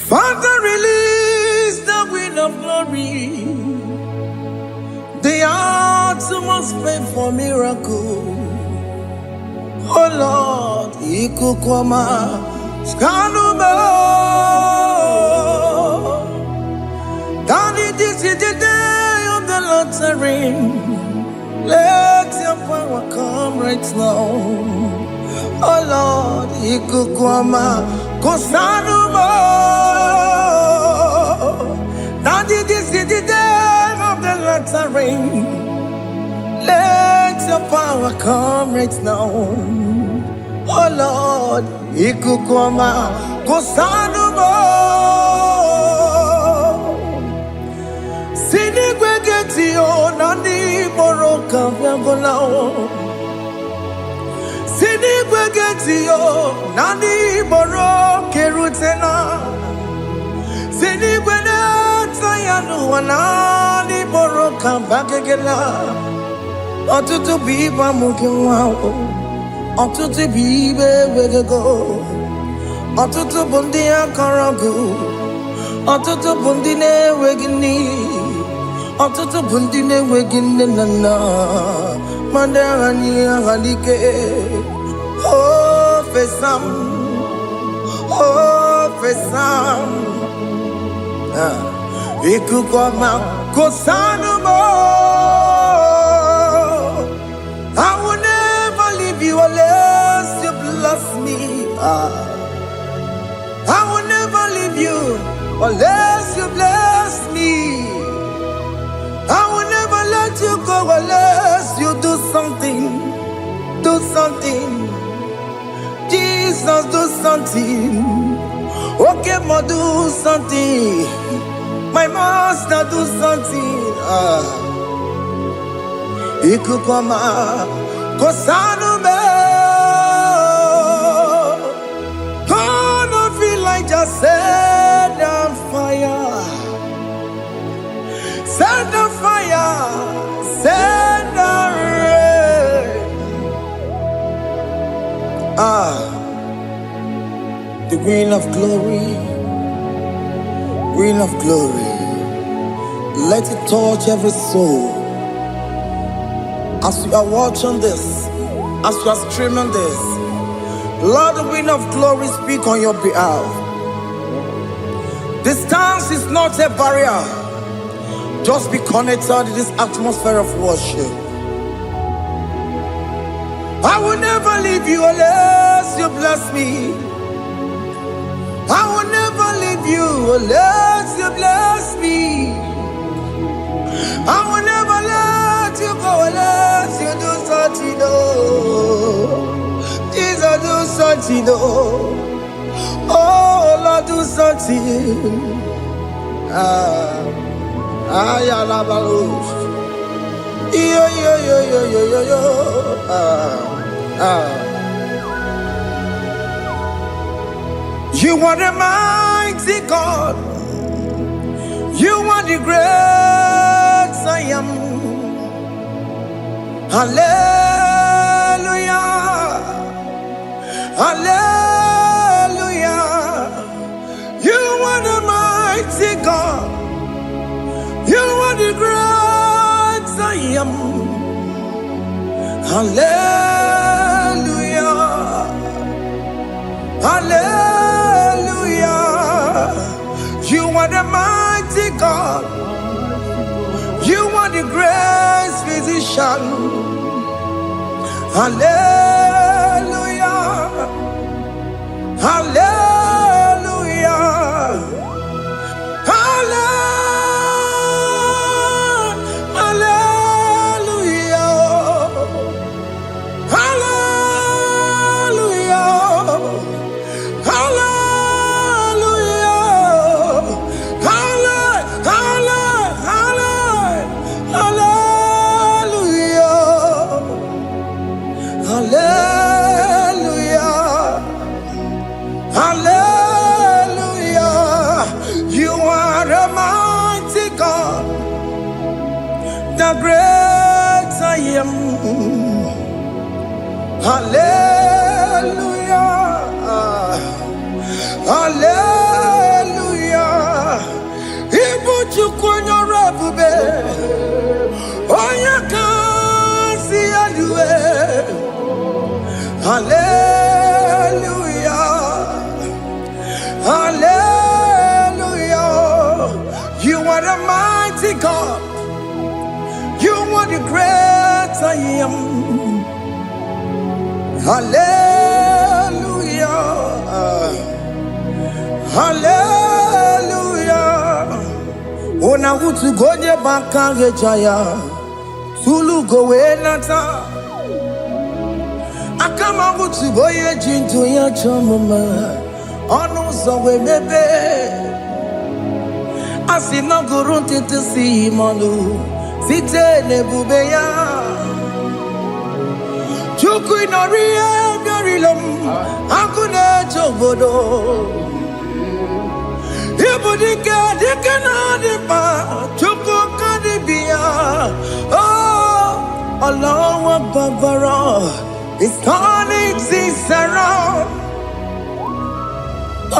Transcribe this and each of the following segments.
Father, release the wind of glory, the utmost faith for miracle. Oh Lord, Ikukwama, Skanuma. Daddy, this is the day of the Lord's ring. Let your power come right now. Oh Lord, Ikukwama, Kosanuma. Daddy, this is the day of the Lord's ring. Let your power come right now. Oh Lord, Ikukwama, Kosanuma. Sinigwegetio, Nandi Moroka, Viagolao. Sinigwegetio, Nandi Moroke Rutena. Sinigweneta Yanu, Nandi Moroka, Bagagela. Otutu biba mukiwao, otutu bibe wegego, otutu bundi akaragu, otutu bundi ne wegini, otutu bundi ne wegini nana, mandarani halike, oh fesam, Ikukwama kosanuma. I will never leave you unless you bless me. I will never leave you unless you bless me. I will never let you go unless you do something. Do something. Jesus, do something. Okay, ma, do something. My master, do something. Ikukwama, Kosanume. Gonna feel like just set on fire. Set on fire. Set on rain. The green of glory. Green of glory. Let it touch every soul. As you are watching this, as you are streaming this, Lord, the wind of glory speak on your behalf. Distance is not a barrier. Just be connected to this atmosphere of worship. I will never leave you unless you bless me. I will never leave you unless you bless me. I will never let you go unless you do something. Jesus, do something. Oh Lord, do something. Ayalabalush. Yo. You are the mighty God. You are the great I am. Hallelujah. Hallelujah. You are the mighty God. You are the great I am. Hallelujah. Hallelujah. You are the mighty God. You are the great physician. Hallelujah. Hallelujah. The great I am. Hallelujah. Hallelujah. Hallelujah. Hallelujah. Ona utu gonye bakange jaya. Tulu gowe nata. Akama utu boye jintu ya chomama. Ono zowe mebe. Asina gurunti tisi manu. Site nebubeya. Chuku inoria garilom. Akune chobodo. Ibudika dikana dipa. Chuku kadibia. Oh, Allah Babara is turning things around.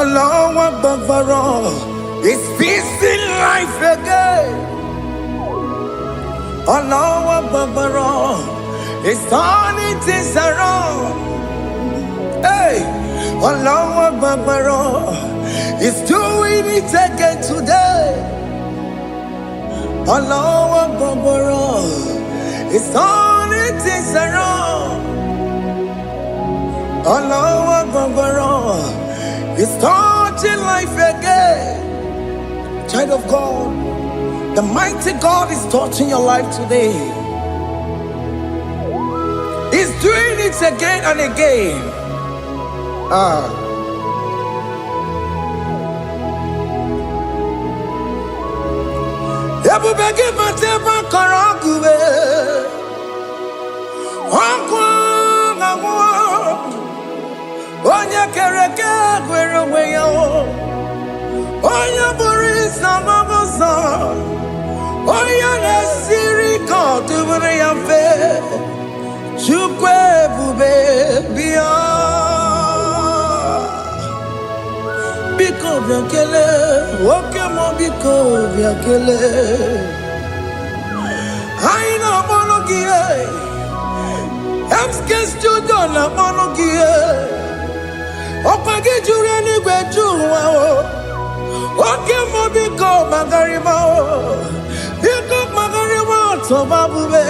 Allah Babara is fixing life again. Allah Babara is turning things around. Hey, Allah Babara is doing it again today. Allah Babara is turning things around. Allah Babara is touching life again. Child of God, the mighty God is touching your life today. He's doing it again and again. Ebubege mateba karagube. Onya kereke gwerewe yo. Onya burisa mabosa. Onya nesiri kotubure yafe. Chukwe bube biya. Biko biakele. Okemo biko biakele. Aina monogie. Emske studio na monogie. Opage jure ni gwejuwa o. Okemo biko magarima o. Biko magarima tobabube.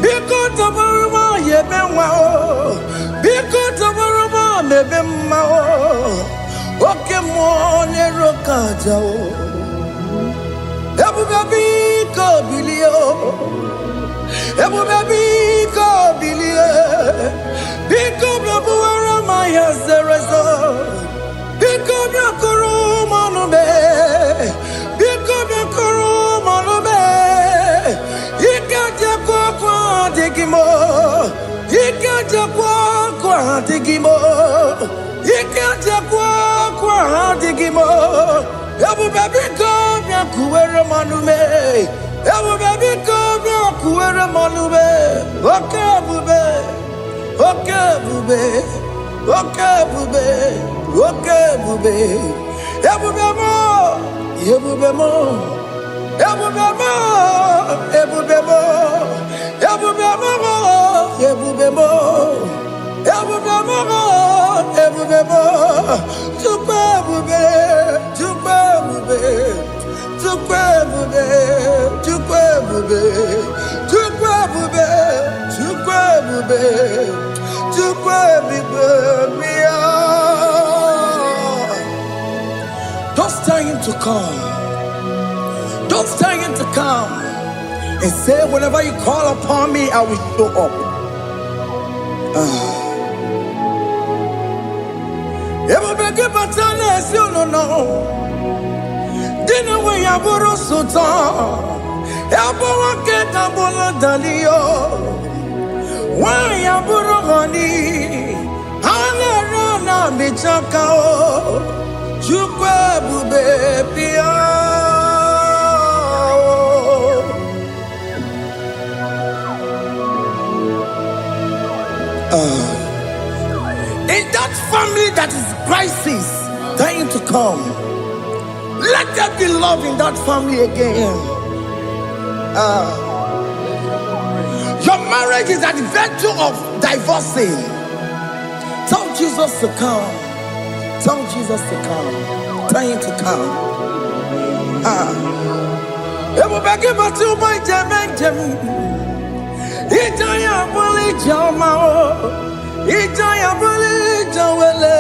Biko tobaruma yebenwa o. Biko tobaruma mebemma o. Okemo nerokaja o. Ebube biko bilio. Ebube biko bilie. Biko blabuara maya zerezo. Biko blakuru manube. Biko blakuru manube. Ikaja kwa digimo. Ikaja kwa digimo. Ikaja kwa digimo. Ebube biko blakuere manume. Ebube biko blakuere manume. Okay bube. Okay bube. Okay bube. Okay bube. Ebube mo. Ebube mo. Ebube mo. Ebube mo. Ebube mo. Ebube mo. Ebube mo. Ebube mo. Tukwe bube. Tukwe bube. Tukwe bube. Tukwe bube. Tukwe bube. Tukwe bube. Tukwe bube. Don't tell him to come. Don't tell him to come. And say, whenever you call upon me, I will show up. Ebubege batane si no. Dina we yaburo sultan. Yabawa ke kabola dalio. Wa yaburo gani. Hanera na bichaka o. Chukwe bube pia. In that family that is crisis, dying to come, let there be love in that family again. Your marriage is at the verge of divorcing. Tell Jesus to come. Tell Jesus to come. Tell him to come. Ebubege batu boy jemen. Itaya boli jama. Ijaya buli jawele,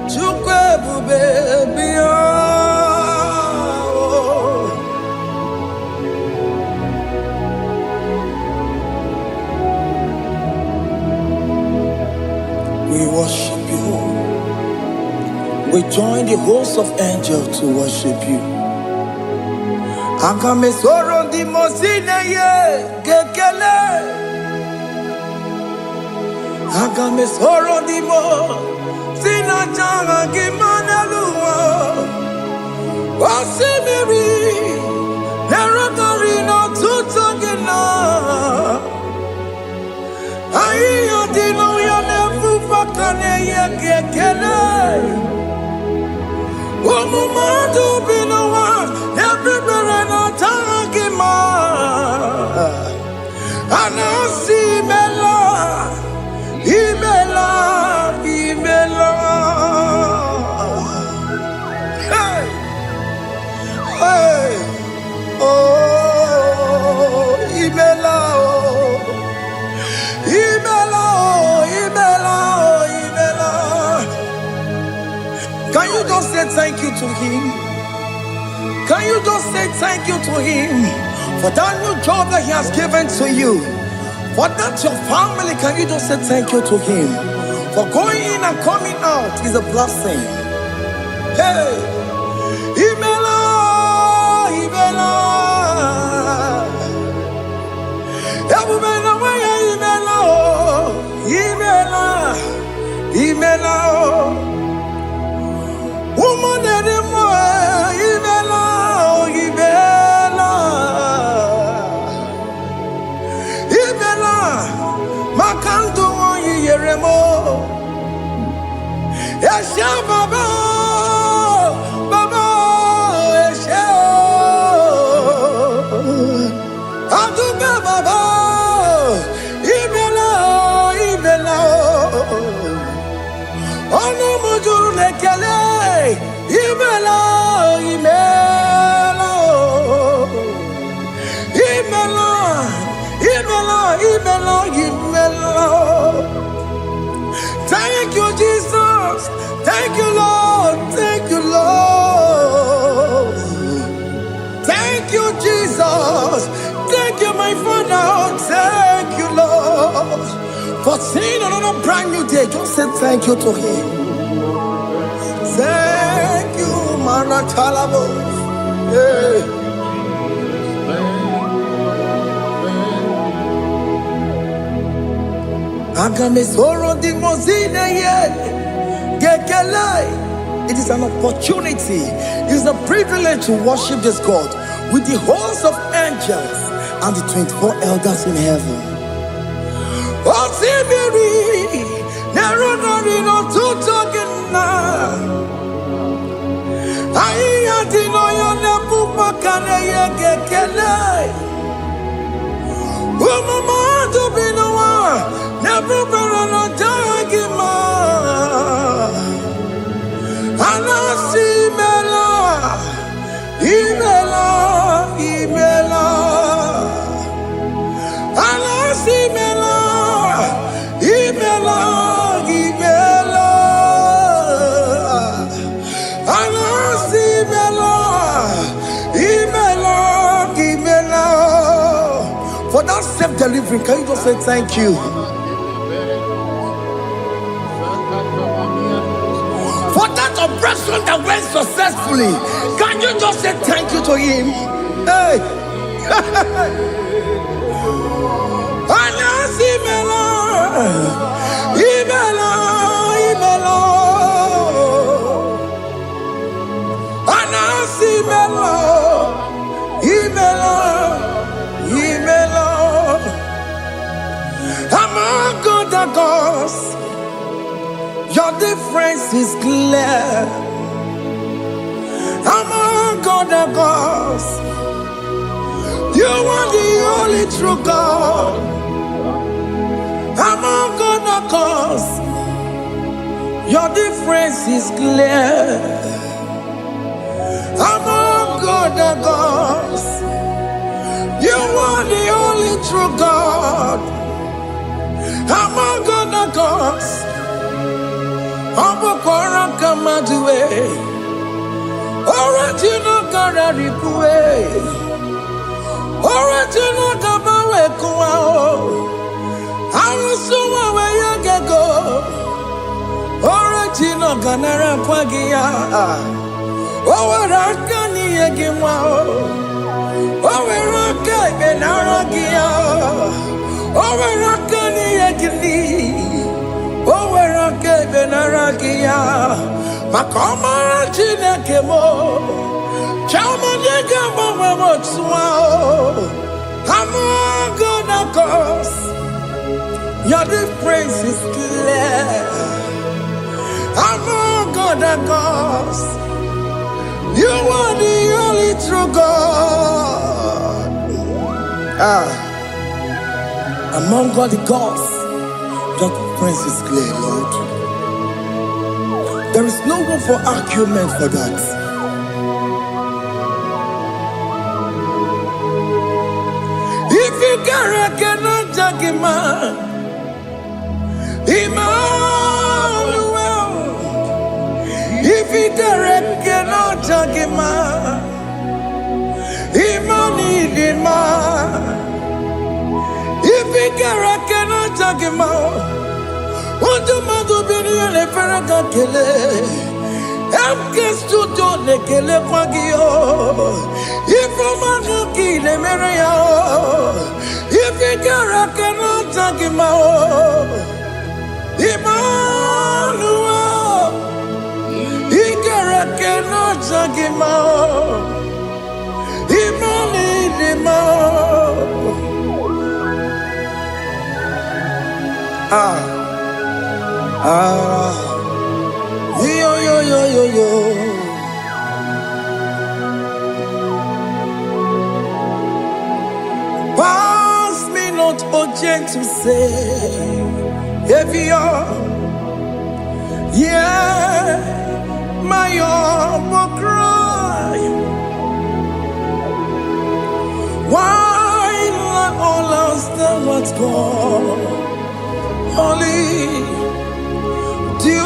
chukwe bube biya. We worship you. We join the host of angels to worship you. Akame soro di mosine ye gekele. Akame soro di mo sina changa gimana luwa. Wasimiri nerotori no tutogina. Ayo dino ya nefu fakane ye gekele. Omumadu binowa everybody no tangima. Anasi mela, imela, imela. Hey, hey, oh, imela, oh, imela, oh, imela, oh, imela. Can you just say thank you to him? Can you just say thank you to him for that new job that he has given to you? For that your family, can you just say thank you to him? For going in and coming out is a blessing. Hey, Imela, Imela, Imela, Imela, Imela, woman anymore, Imela, Imela, Imela, Makanto, Yeremo, Yasha Baba, Baba, Yasha, Aduba Baba, Imela, Imela. Ono mujuru lekele, imela, imela, imela, imela, imela, imela. Thank you, Jesus. Thank you, Lord. Thank you, Lord. Thank you, Jesus. Thank you, my Father. Thank you, Lord. For seeing another brand new day, just say thank you to him. Thank you, Manatalabo. Yeah. Agamesoro di mozine ye gekele. It is an opportunity, it is a privilege to worship this God with the host of angels and the 24 elders in heaven. Osimiri, neronari no tutogina. Aiya dino yo nebu makane ye gekele. Umumadu binowa, nebu berano jagima. Anasi mela, imela, imela. Anasi mela. Imela, Imela, Anasi Imela, Imela, Imela. For that self-delivery, can you just say thank you? For that operation that went successfully, can you just say thank you to him? Hey. Anasi Imela. Imela, Imela, Anasi Imela, Imela, Imela. Among other gods, your difference is clear. Among other gods, you are the only true God. Among other gods, your difference is clear. Among other gods, you are the only true God. Among other cause. Obokora Kamaduwe. Original Kararipue. Original Kabawe Kuao. Arusuma where you go. Original Ganara Kwagia. Owarakani Yagimao. Owaraka Benaragia. Owarakani Yagini. Owaraka Benaragia. Makoma Chinakemo. Chamanega Mamamotswao. I'm gonna cause. Your difference is clear. I'm gonna cause. You are the only true God. Among all the gods, your difference is clear, Lord. There is no room for argument for that. If you cannot judge him, Emmanuel. If you cannot judge him, Emmanuel. If you cannot judge him, what do you do? Be a ferraka kele. I'm just to do the kele pagio. If I'm not kill him, if you cannot judge him, Emmanuel, he cannot judge him, yo. Pass me not, O gentle Savior, yeah, my humble cry. Why let all else than what's gone? Only do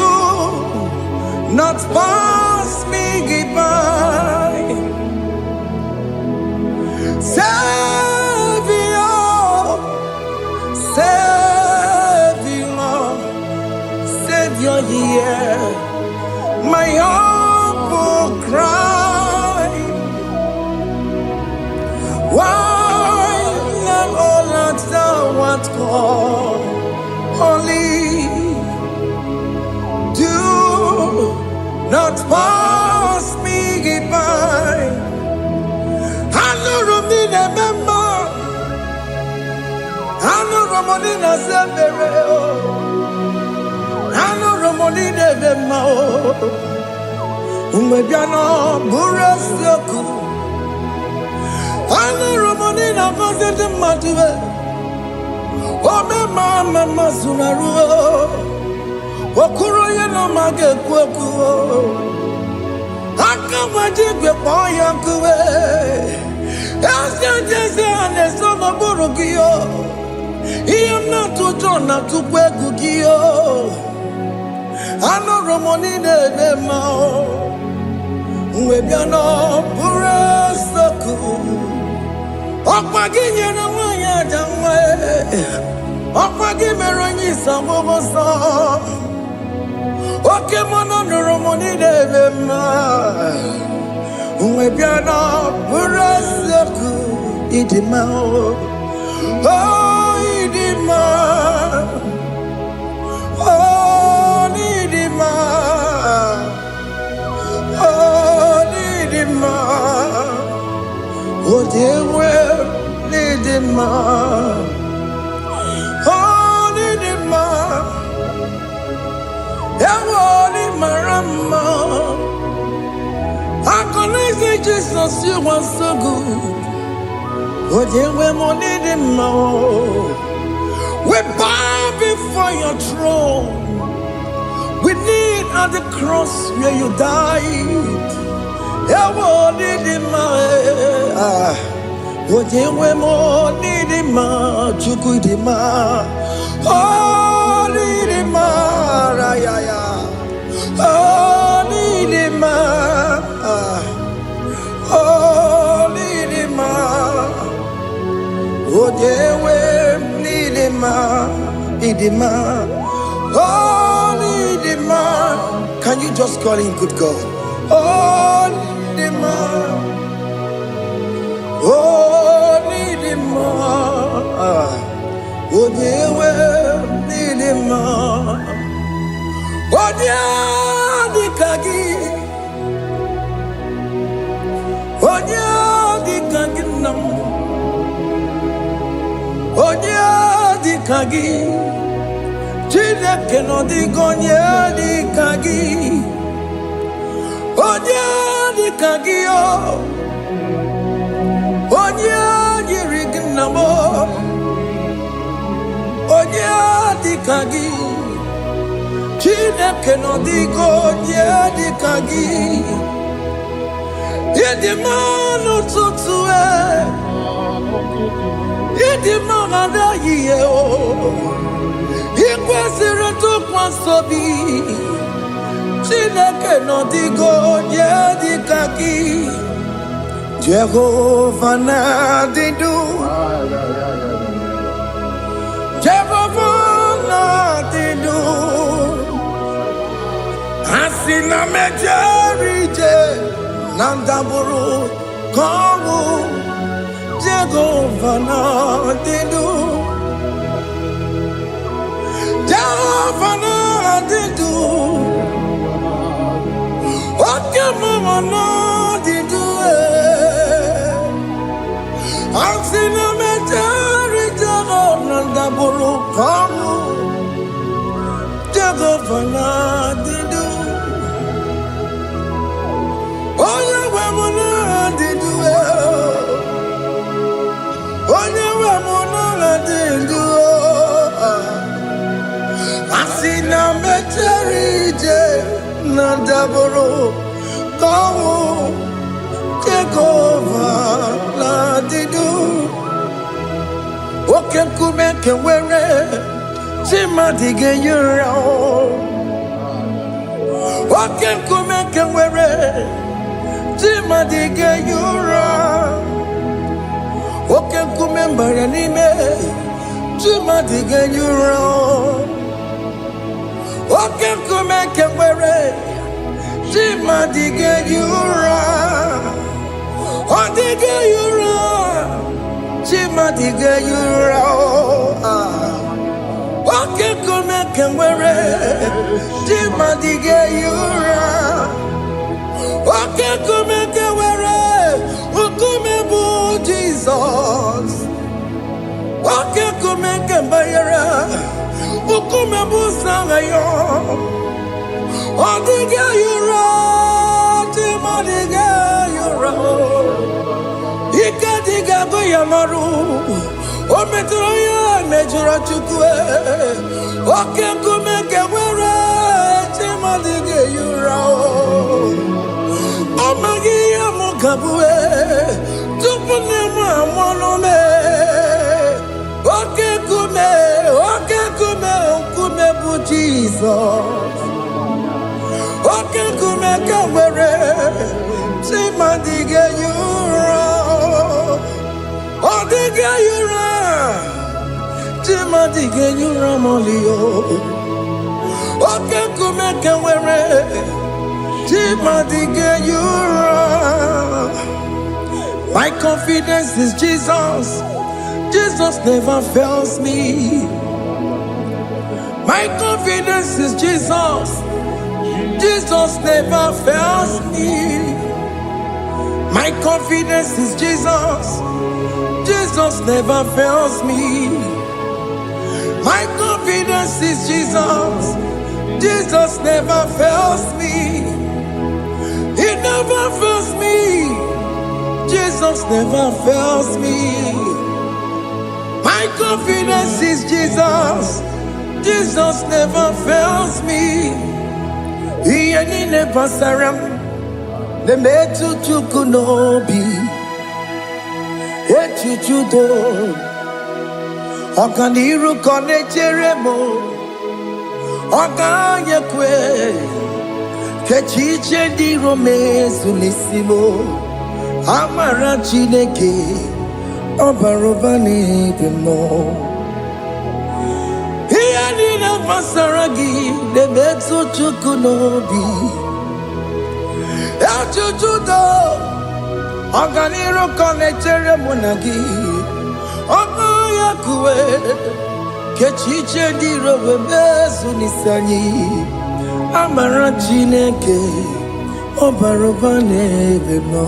not pass me by. Savior, yeah, my humble cry. Why not all that thou art called? Only do not pass me by. I know Romina member. I know Romonina Zembere. I know Romonina member. Umebiano Burasioku. I know Romonina Vazende Matue. Oh, mama Sunaru. Okuro yeno mage kweku. Akamajigwe poyankuwe. Asa jese ane sono burugiyo. Iyamna tutona tukwegu giyo. Ano romonine demao. Uwebiano burasoku. Okwaginye na mwanya jamwe. Okwagimeronyi samobosa. Oke mono nuromoni devema. Uwebiana burasoku idimao. Oh idima. Oh idima. Oh idima. Oh dewe idima. Oh idima. Yawoni marama. I say Jesus, you are so good. Oh, yeah, we need him more. We bow before your throne. We need at the cross where you died. Yeah, we need him more. Oh, yeah, we need him more. Oh, need him. Lidima, Lidima, Odewe, Lidima, Lidima, Lidima. Can you just call him good God? Lidima, Lidima, Odewe, Lidima, Odia dikagi, Odia dikagi nam, Odia dikagi, Chile que no digo ni dikagi, Odia dikagi o, Odia dirigi namo, Odia dikagi. Chineke no digo di kagi, yedi manu tutue, yedi magada ye o, ikwesiri tukwasobi. Chineke no digo di kagi, Jehovah na didu, Jehovah na didu. Asina mejerije nandaburu komu Jehovah na didu, Jehovah na didu, Okemama na didu. Asina mejerije nandaburu komu Jehovah na didu. Asina meterije na daboro kawo Jehovah la didu. Oke kume kewere chima dige yura. Oke kume kewere chima dige yura. Oke kume mbara nime chima dige yura. Oke kume kewere chima dige yura. Odige yura chima dige yura. Oke kume kewere chima dige yura. Oke kume kewere ukume bu Jesus. Oke kume kembara ukume bu sangayo. Odige yura chima dige yura. Ika diga goyamaru ometro ya mejura chukwe. Oke kume kewere chima dige yura. Amagi amukabue tupune mwamonome. Oke kume bu Jesus. Oke kume kewere chima dige yura. Odige yura chima dige yura molio. Oke kume kewere chima dige yura. My confidence is Jesus. Jesus never fails me. My confidence is Jesus. Jesus never fails me. My confidence is Jesus. Jesus never fails me. My confidence is Jesus. Jesus never fails me. He never fails me. Jesus never fails me. My confidence is Jesus. Jesus never fails me. He ain't never saram. The metu chukunobi. Echuchudo. Okaniru kone cheremo. Oganye kwe kechiche di romezu nisimo amara Chineke obaroba n'ebe no ihe niile gbasara gị na-emetụ Chukwu n'obi echuchu do ọganiru kọnechere mụ na gị oganye kwe kechiche di romezu nisani amara Chineke obaroba n'ebe no.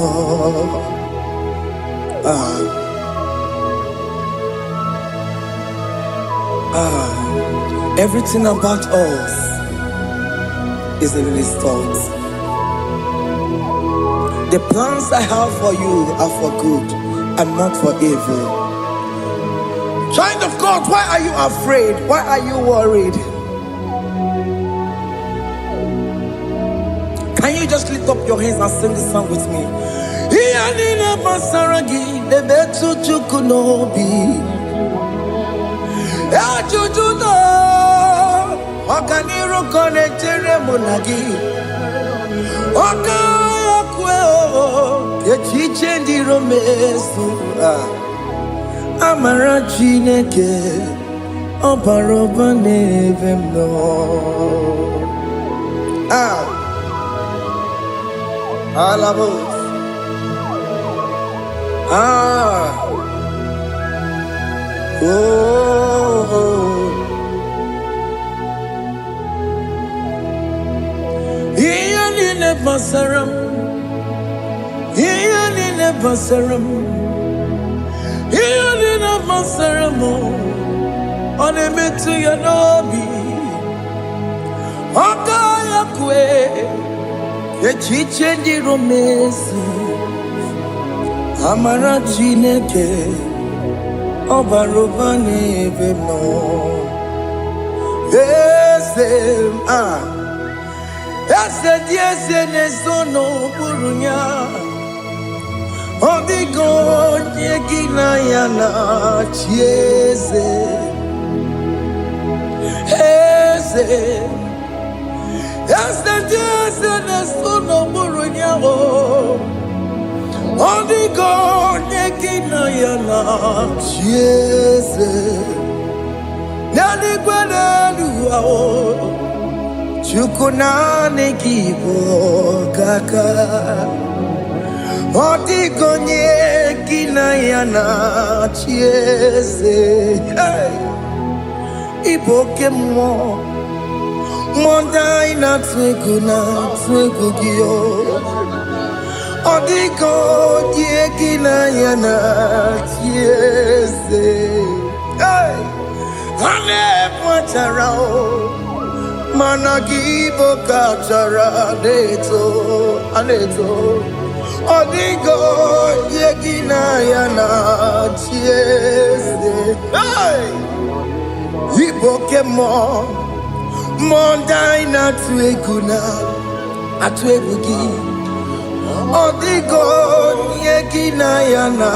Everything about us is in His thoughts. The plans I have for you are for good and not for evil. Child of God, why are you afraid? Why are you worried? Can you just lift up your hands and sing this song with me? Amara Chineke obaroba n'ebe no. Alabos. Iyalile basaram, iyalile basaram, iyalile basaram. Onemetu ya nobi, okaya kwe. Echiche di romezu amara Chineke obaroba n'ebe no. Ese di ese nesono burunya odigo nyegina ya na chieze Ese nesono burunya odigo nyegina ya na chieze Nani gwanelu Chukuna negibo kaka Odigo nyegina ya na chieze Iboke mo Monda ina twegu giyo Odigo nyegina ya na chieze Ane mwacharao Managibo kachara aneto Odigo yegina yana chiese Iboke mo Mondai na tueguna Atuegugi Odigo yegina yana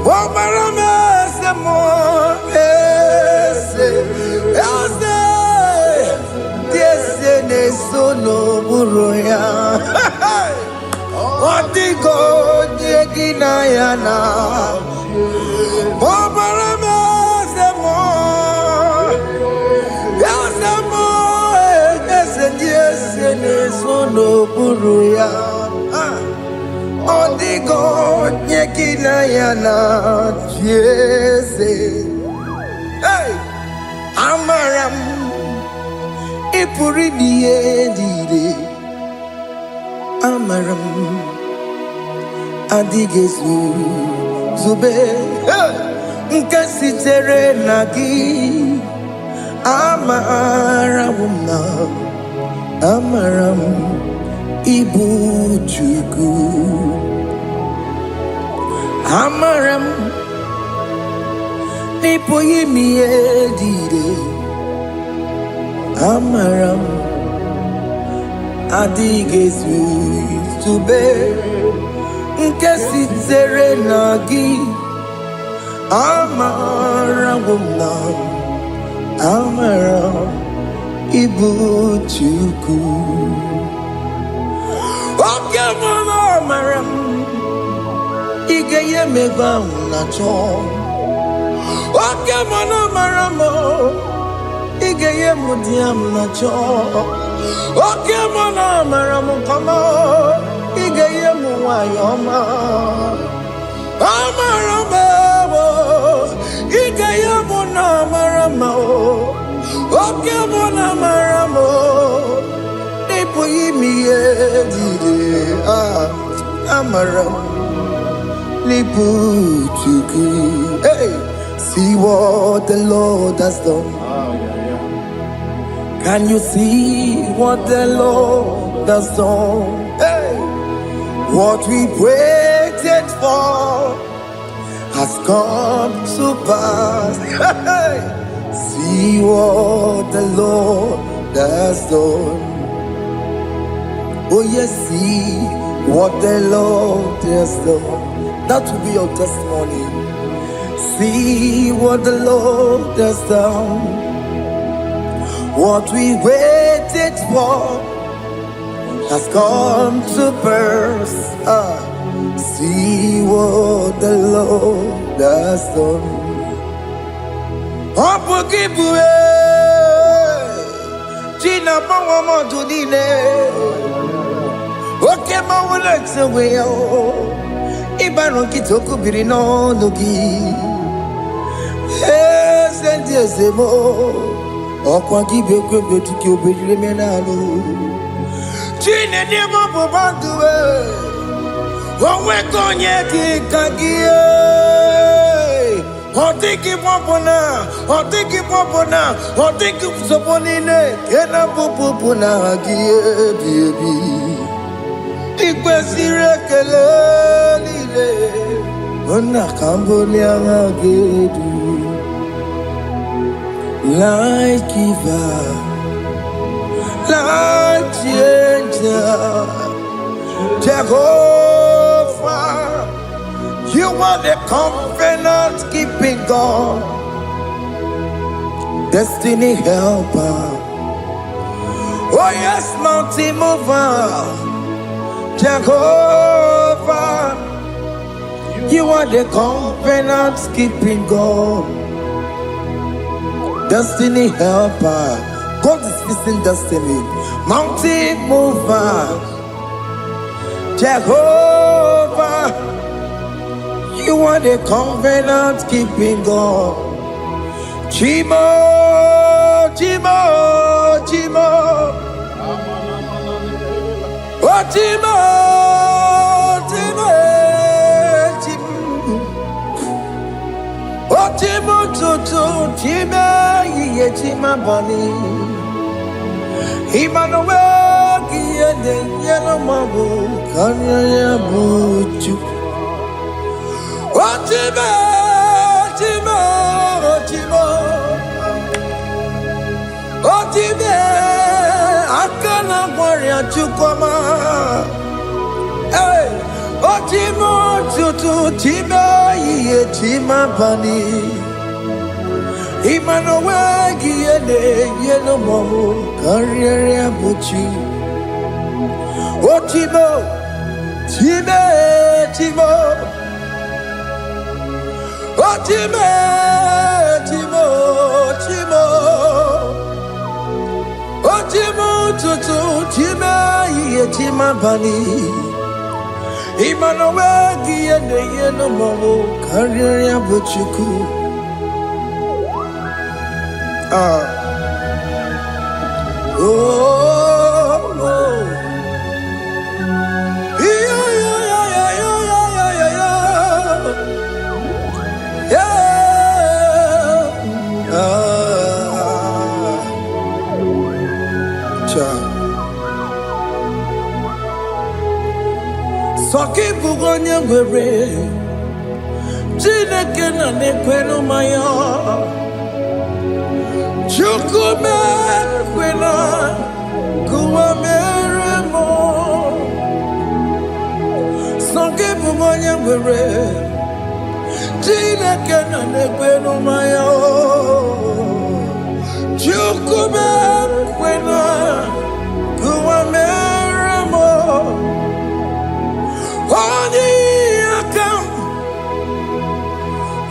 Omarame semo Ese nesono buruya Odigo nyegina yana Omarame semo Ese nesono buruya Odigo nyegina yana Jese Amaram Ipuri diye Amaram Adigezu Zube Nkasitere nagi Amaram Amaram Ibu Chuku Amaram Nipoyi miedide Amaram Adigezu Zube Nkasitere nagi Amaram Amaram Igbo Chukwu. Oke mama amaram Igeye meba unacho. Oke mama amaram Igeye mudiam nacho. Oke mama amaram kama Igeye muwayoma. Amaramo, Igeye muna amaramo. Oke muna amaramo. Ipo yimiye dide amaram lipu chuku. Hey, see what the Lord has done. Can you see what the Lord has done? Hey, what we waited for has come to pass. Hey, see what the Lord has done. Oh yes, see what the Lord has done. That will be your testimony. See what the Lord has done. What we waited for has come to pass. See what the Lord has done. China Pawamo Tudine. Okay, Mawalex away. Ibano Kitoku Birino Nogi. Yes, and yes, Emo. Okwagi Beko Betuki Oberemenalo. China Demo Bobanduwe. Owe Konyeki Kagie. Otiki Popona. Otiki Popona. Otiki Soponine. Kena Popona Gie Baby. Ikwesire kelelile ona kambolia gedu like giver, like changer. Jehovah, you are the covenant keeping God, destiny helper. Oh yes, mountain mover. Jehovah, you are the covenant keeping God, destiny helper. God is fixing destiny. Mountain mover. Jehovah, you are the covenant keeping God. Chimo, Chimo, Chimo. Oh, Chimo, Chimo, Chimo. Oh, Chimo, Chimo, Chimo, Ye Chima Bani. Emmanuel, Kiende, Yellow Mabu, Kanya Buchu. Oh, Chimo, Chimo, Chimo. Oh, Chimo, Akana Warrior Chukoma. Hey, oh, Chimo, Chutu, Chimo, Ye Chima Bani. Emmanuel, Kiende, Yellow Mabu, Kanya Buchu. Oh, Chimo, Chimo, Chimo. Oh, Chimo, Chimo, Chimo. Oh, Chimo, Tutu, Chimo, Ye Chima Bani. Emmanuel, Kiende, Yellow Mabu, Kanya Buchu. Oh, oh. Yeah, yeah, yeah, yeah, yeah, yeah, yeah, yeah. Soki bugonye gwere, Chineke na nekweno maya. Chukume kwena kuwa meremo. Soki bugonye gwere, Chineke na nekweno maya. Chukube kwena kuwameramo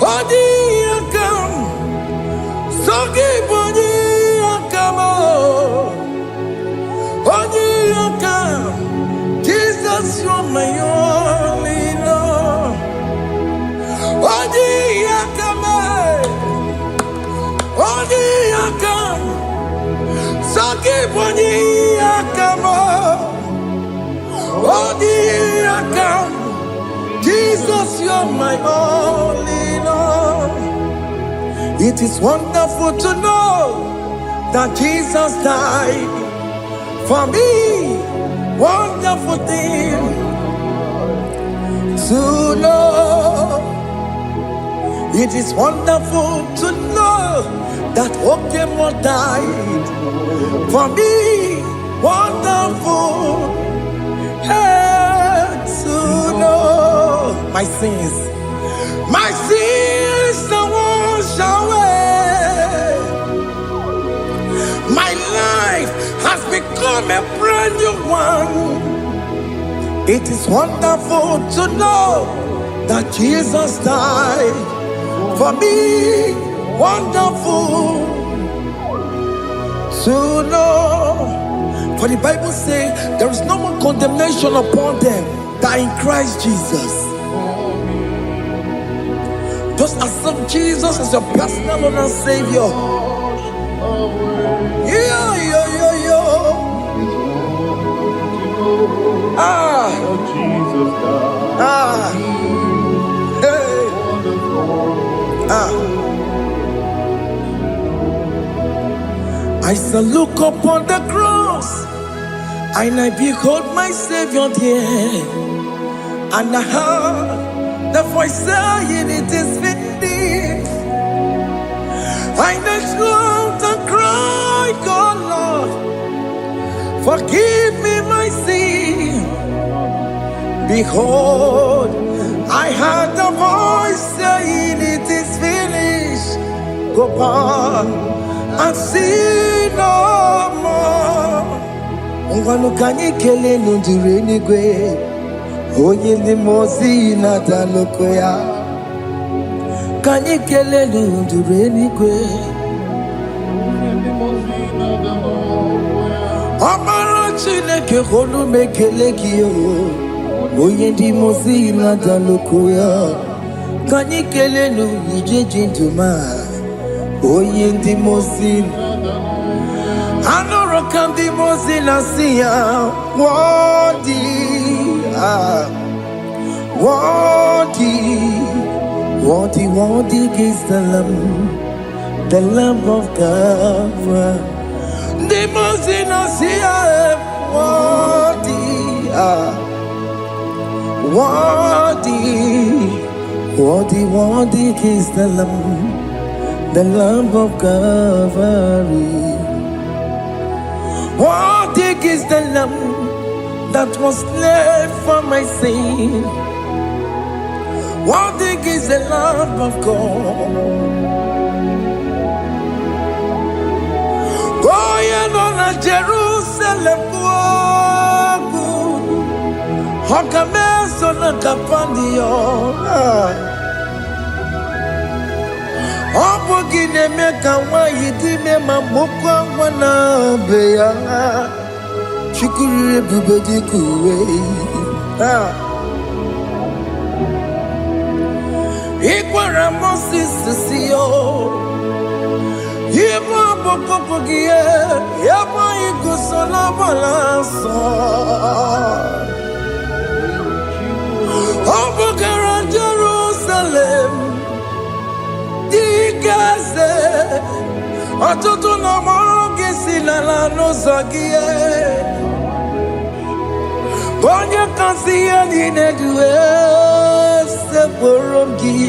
Odi akam Sogi boni akamo Odi akam Jesus, you're my only Lord. Odi akam Sogi boni akamo Odi akam Jesus, you're my only Lord. It is wonderful to know that Jesus died for me. Wonderful thing to know. It is wonderful to know that Okemo died for me. Wonderful to know. My sins are washed away. My life has become a brand new one. It is wonderful to know that Jesus died for me. Wonderful to know. For the Bible says there is no more condemnation upon them that in Christ Jesus. Just accept Jesus as your personal Lord and Savior. I shall look upon the cross, and I behold my Savior there, and I heard the voice saying, "It is finished." I knelt and cried, "God, Lord, forgive me my sin." Behold, I heard the voice saying, "It is finished." Go on and sin no more. Ungwanu kanyi kele nundure nigwe, oye limozi na dalokoya. Kanyi kele nundure nigwe, Amara Chineke holu mekele kiyo, oye limozi na dalokoya. Kanyi kele nu ije jintuma, oye limozi. Anoro kandi mozi na siya, worthy, worthy is the Lamb of God. The mozi na siya, worthy is the Lamb of Calvary. Worthy is the Lamb that was slain for my sin. Worthy is the Lamb of God. Going on a Jerusalem, Hokameso na kapandio. Obogine meka wa yidime mamokwa wana beya. Chukuri bubedi kuwe. Ikwara Moses siyo. Yeba bokopogie. Yeba igusola balanso. Obogara Jerusalem. Digaze. Atutu na mogesi na la nozagie. Bonya kansiya dinedue se borongi.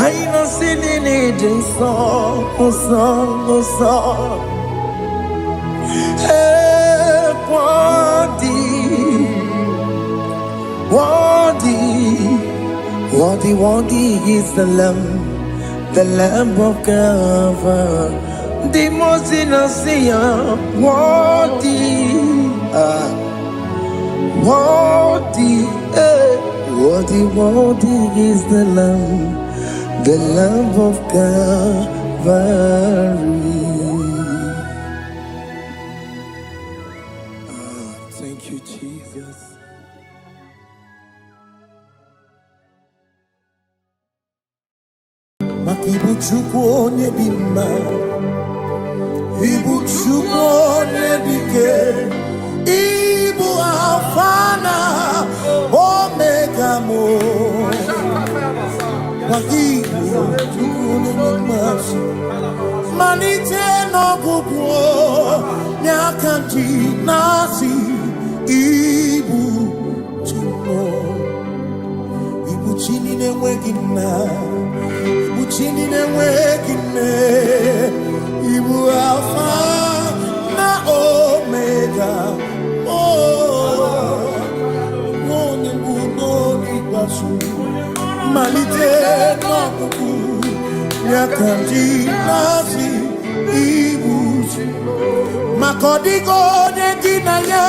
Aina sini ni jinson, Hey, worthy is the Lamb of God. the most innocent, worthy, worthy, worthy is the Lamb of Calvary. Thank you, Jesus. Ibu Chukwu onye dị mma, Ibu Chukwu onye dị ike, Ibu Alfa na Omega mo. Ibu Chukwu onye dị mma, malite n'ọgwụgwụ n'aka ndị na-asị Ibu Chukwu, Ibu Chi na-enweghị nna. Chini newekine, Ibu Alpha na Omega. Oh, Moni Muni Basu, Malite Noku, Yakanji Nasi, Ibu Makodigo Nedinaya,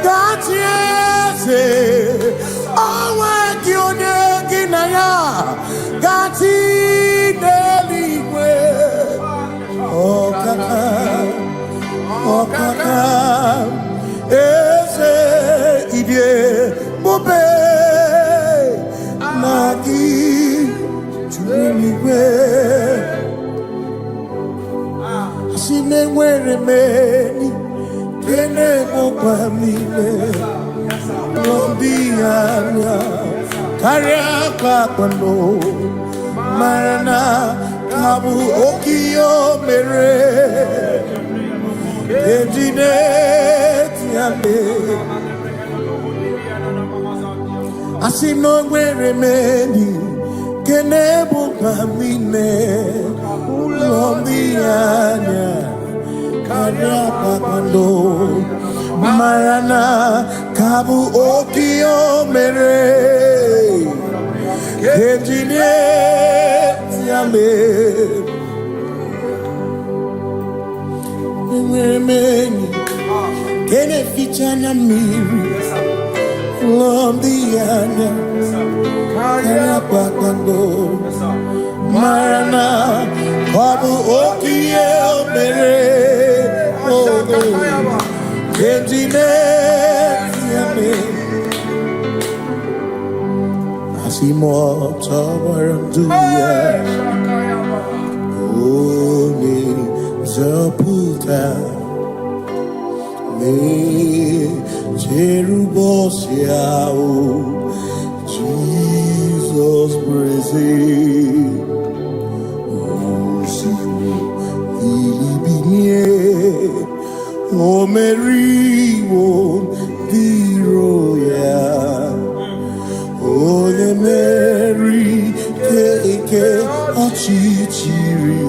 Gatiese, Awakionya Ginaya. Gati deligwe, okaka, eze idie bube, nagi chuligwe, asime nwere meni, kene mopamile, lombianya. Karia kwano marana kabu okio mere ejine tiame asino nwere meni kenebu pamine ulombianya karia kwano marana kabu okio mere Engineer, women, can it feature na miri? Lombianya, Karapakando, Marana, Babu Okiel Mere, Engineer, Simo Tawaranduya Oni Zaputa Me Jerubosiao Jesus Brazil Osimu Ilibinye O Meriwo Diroya Ole Mary, Keke, Achichiri,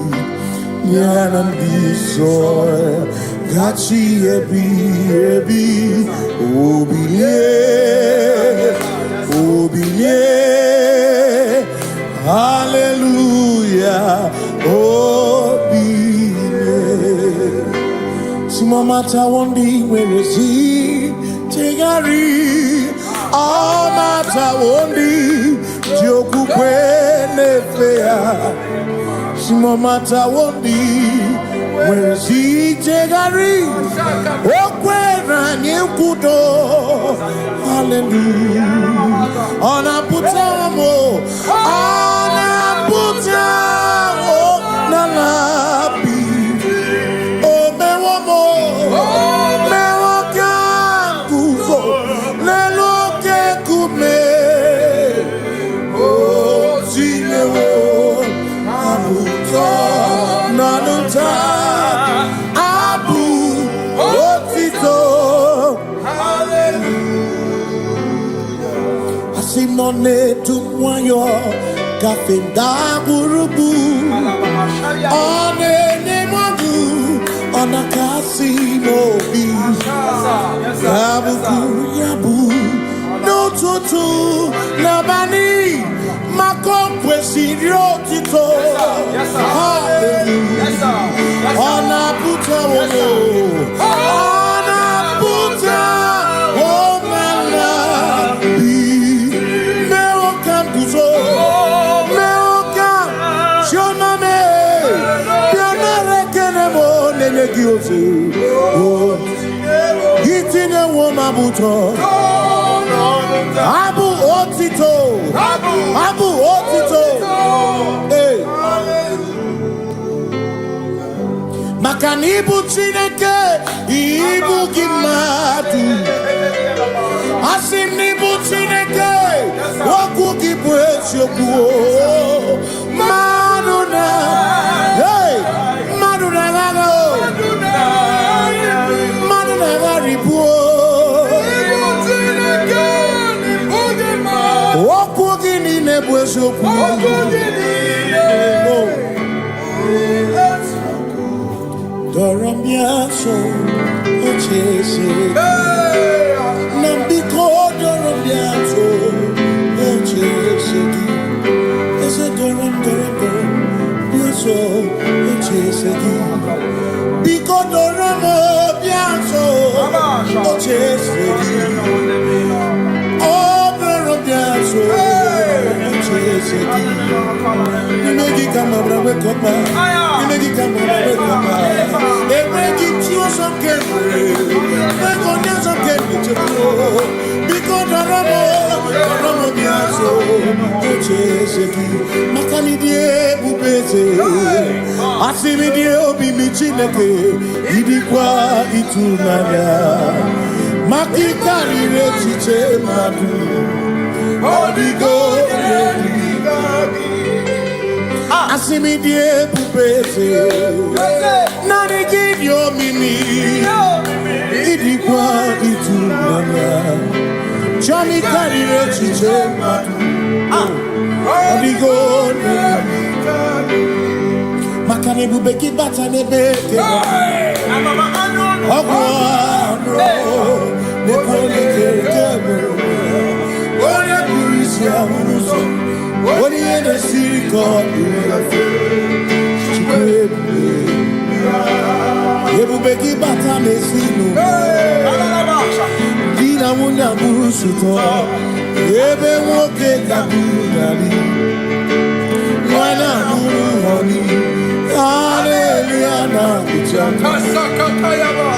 Yanam Bisoy, Gachi Ebi, Obiye, Hallelujah, Obiye. Simomata Wondi, where is he? Tegari. All matter wondi, Joku kwene fea. Simo matter wondi, where si tegari. Okwena nyekudo, hallelujah. Ona putamo, nalabi. O mewamo, mewakanguzo, lelo. Simone tumwayo kafenda burubu one nemadu ona kasimo bi yabu yabu no tutu nabani makompwe sirio tito hallelujah Anaputa wono. Anaputa womala. Meo kambuzo. Meo kam. Shomame. Pianare kenemo nenegiozu. Itine womabuto. Abu otito. Abu otito. Hey. Makanibu chineke ibu gimadu. Asinibu chineke waku gibwesyoku. Maduna. Hey. Maduna gago. Maduna garibu. Waku gini nebwesyoku. Doramiaso, ochese. Nambiko doramiaso, ochese. Ese doram, biaso, ochese. Biko doramiaso, ochese. Oh, doramiaso, ochese. Nimegi kama brawe kopa. Nimegi kama brawe kopa. Emegi tio sokere. Mekonya sokere choko. Biko doramo biaso. Ocheseki. Makani die bubeze. Asimi die obi michineke. Idikwa itunanya. Makikari rechiche madu. Odigo Asimi die pupese Nani give yo mimi Idikwa itunanya Chami karire chiche madu Odigo Makane bubeki bata nebeke Ogwano Nekone kekebe Oye kurisia unuso Oye ene siriko Chikwebu Ebubeki bata mesinu Dina muna busuto Ebe woke kabunali Mwana muru honi Hallelujah na kuchaka Kasakatayaba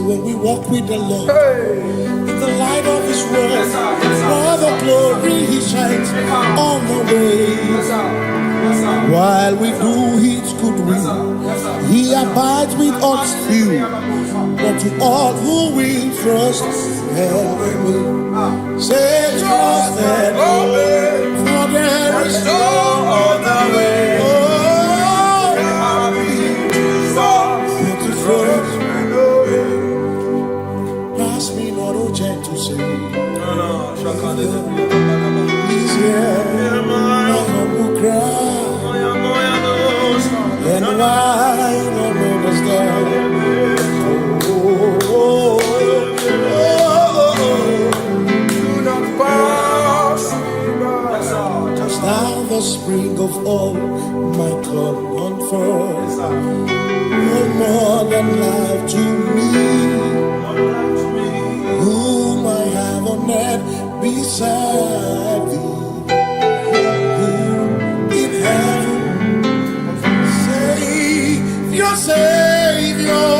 when we walk with the Lord in the light of His word. For the glory He shines on the way. While we do His good will, He abides with us few. But to all who will trust and will say trust and obey, for there is no other way. Oh, but to trust and obey. Pass me not, O gentle Savior. He's here, my humble cry. And why don't understand? Do not pass just now the spring of all my come on first. No more than life to me, whom I have on earth beside thee. In heaven, Savior, Savior.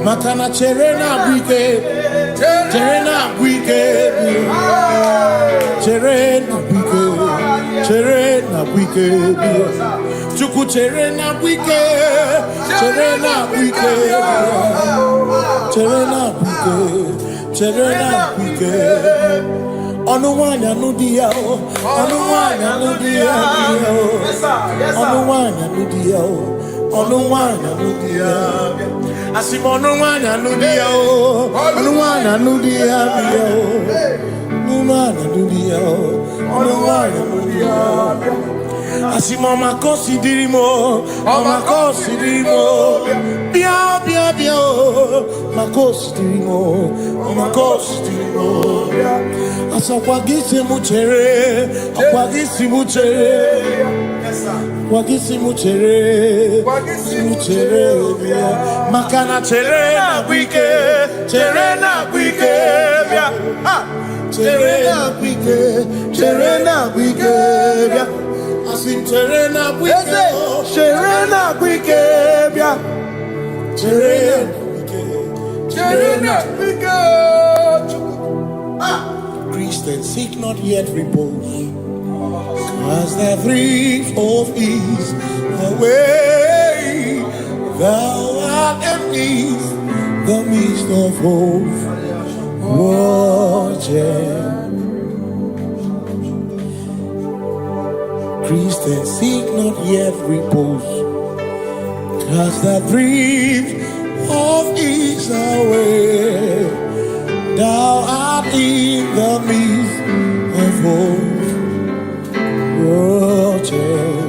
Makana cherena bwike, cherena bwike, cherena bwike, cherena bwike, chuku cherena bwike, cherena bwike, cherena bwike, cherena bwike. Onuwanya nudia, onuwanya nudia, onuwanya nudia, onuwanya nudia. Asim onuwanya nudia, onuwanya nudia, onuwanya nudia, onuwanya nudia. Asim omakosi dirimo, omakosi dirimo, bia bia bia, makosi dirimo, omakosi dirimo. Asakwagisi muchere, akwagisi muchere, akwagisi muchere, muchere. Makana chere na bwike, chere na bwike, chere na bwike, chere na bwike. Asim chere na bwike, chere na bwike, chere na bwike, chere na bwike. Christians seek not yet repose, cause the brief of ease away. Thou art empty, the midst of hope. Watching. Christians seek not yet repose, cause the brief of ease away. Thou art in the midst of hope, watching.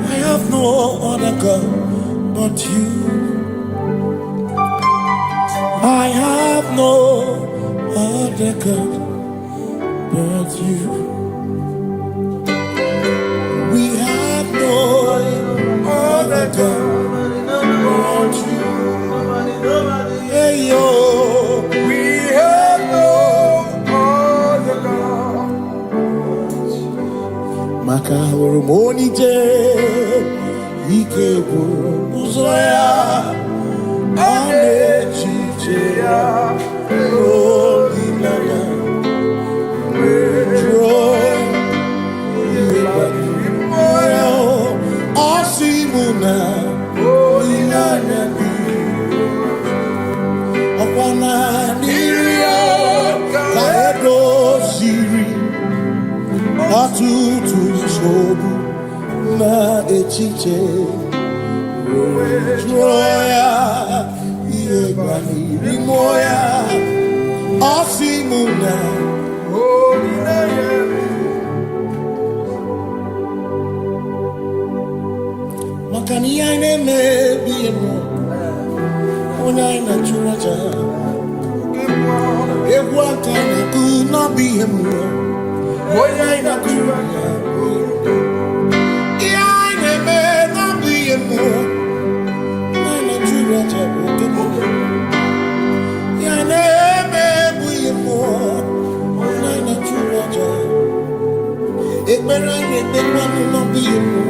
I have no other God but you. I have no other God but you. Other God but you. Hey yo, we have no other God. Maka hormoni je, ike bu uzoya. tutu isobu na echiche Joya Iebani Rimoya Osimuna Makani aine mebi emo Ona ina churaja Ewa kana kuna bi emo Ona ina churaja Iaine me na bi emo Ona ina churaja Iaine me bi emo Ona ina churaja Ekbera ine tekwa na bi emo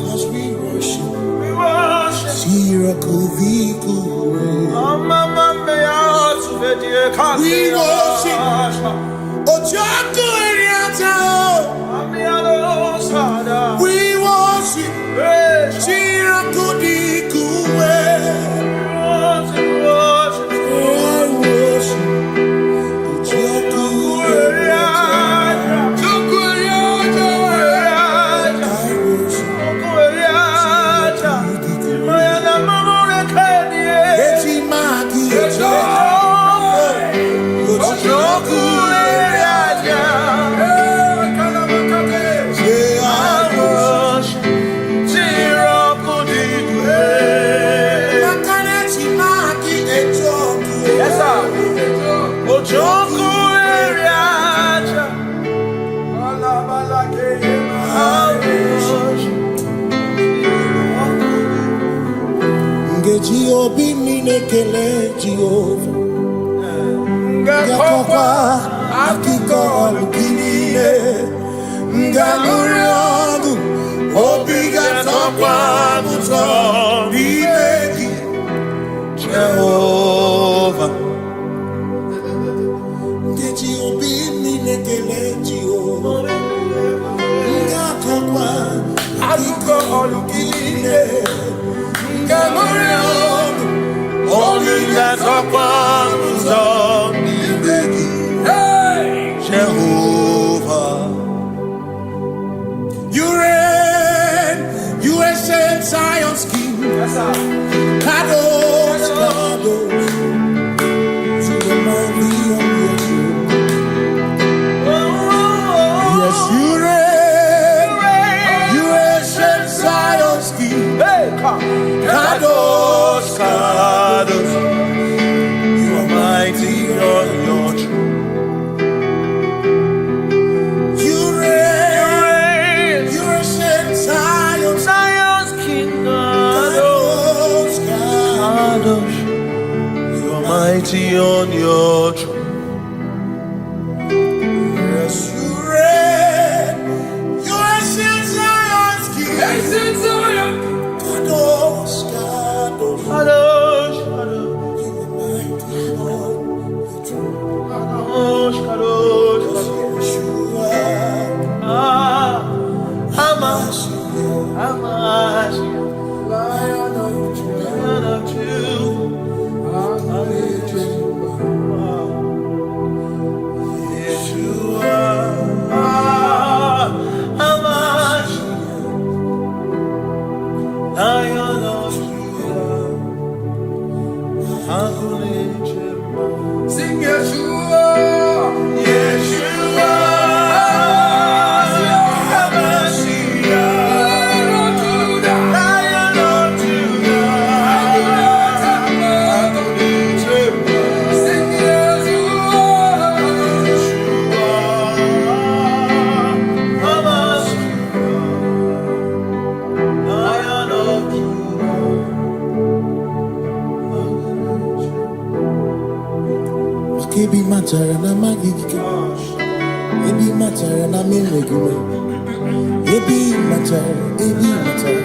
Cause we worship, we worship, Ojaku Eriata, we worship, Chirakudikuwe, Kele Jehovah Yakokwa Akiko Alukine Ngaluriangu Obiga Tokwa Muto Bibeki Jehovah Ngeji Obini Nekele Jehovah Yakokwa Akiko Alukine Ngaluriangu Obiga Tokwa Muto Bibeki Jehovah You reign, you are ancient Zion's king. Kadosh, Kadosh, to the mighty on your throne. Yes, you reign, you ancient Zion's king. Kadosh, Kadosh, you are mighty on your throne. You reign, you ancient Zion's king. Kadosh, Kadosh, you are mighty on your throne. Yes, you reign, you ancient Zion's king. Ancient Zion. Kadosh, Kadosh, Kadosh, Kadosh, you are mighty on your throne. Kadosh, Kadosh, Kadosh, you are. Amash, Lion of Judah. Sing Yeshua, Yeshua, Lion of Judah, sing Yeshua, Lion of Judah. Kebi matara na magigike, ebi matara na memegume, ebi matara, ebi matara,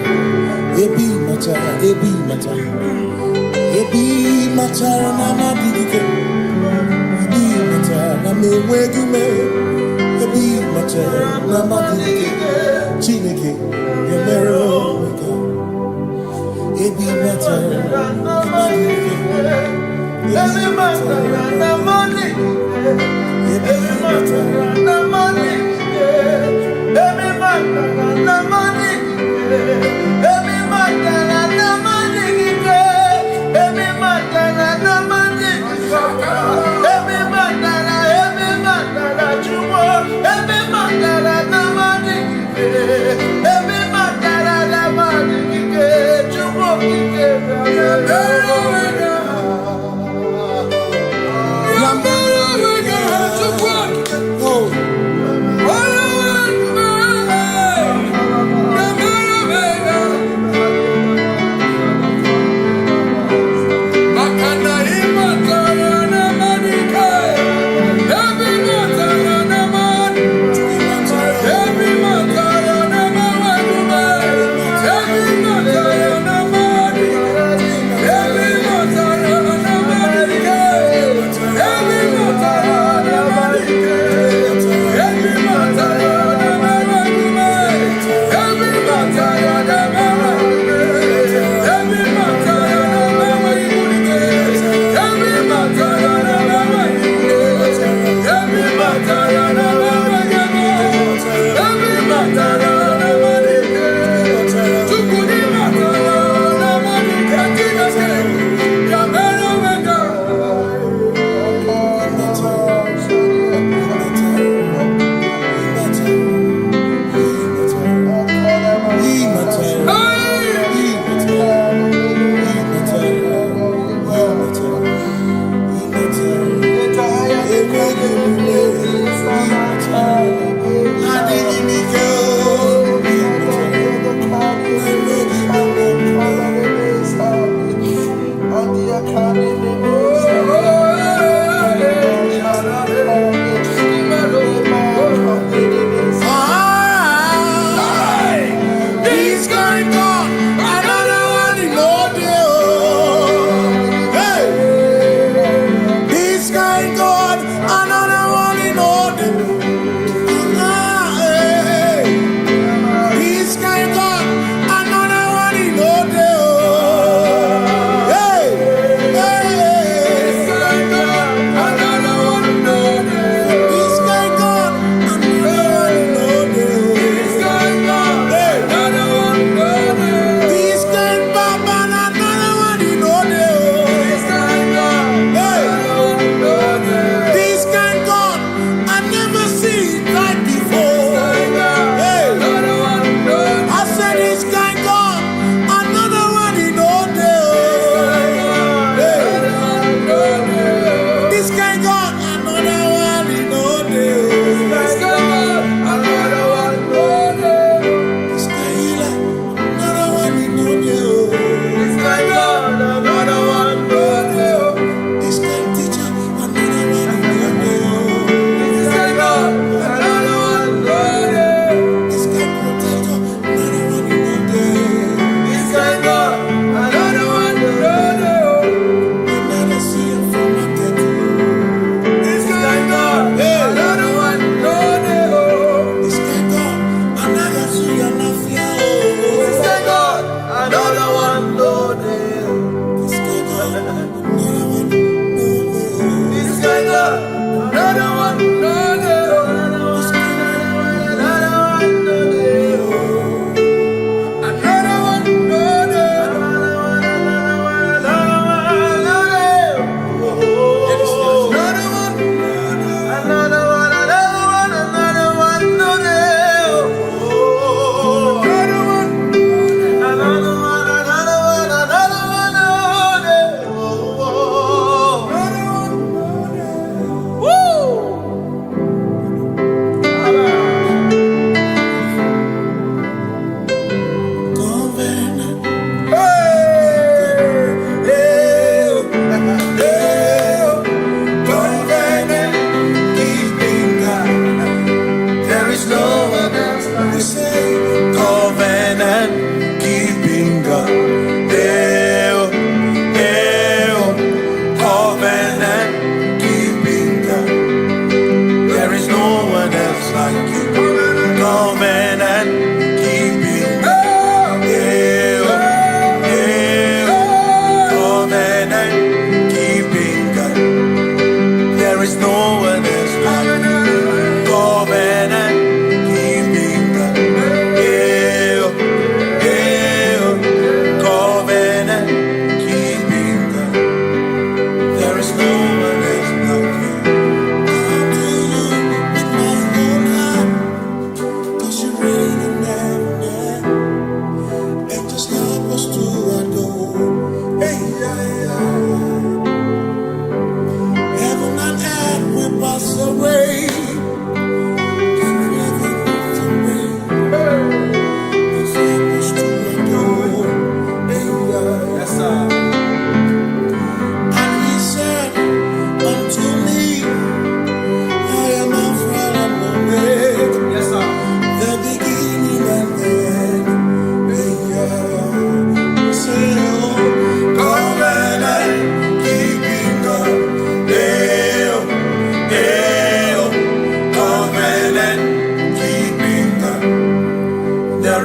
ebi matara, ebi matara, ebi matara na magigike, ebi matara na memegume, ebi matara na magigike, Chineke, Yemero weka, ebi matara na magigike. Every matter na money, every matter na money, every matter na money, every matter na money, every matter na money, every matter na chumo, every matter na money, every matter na money, chumo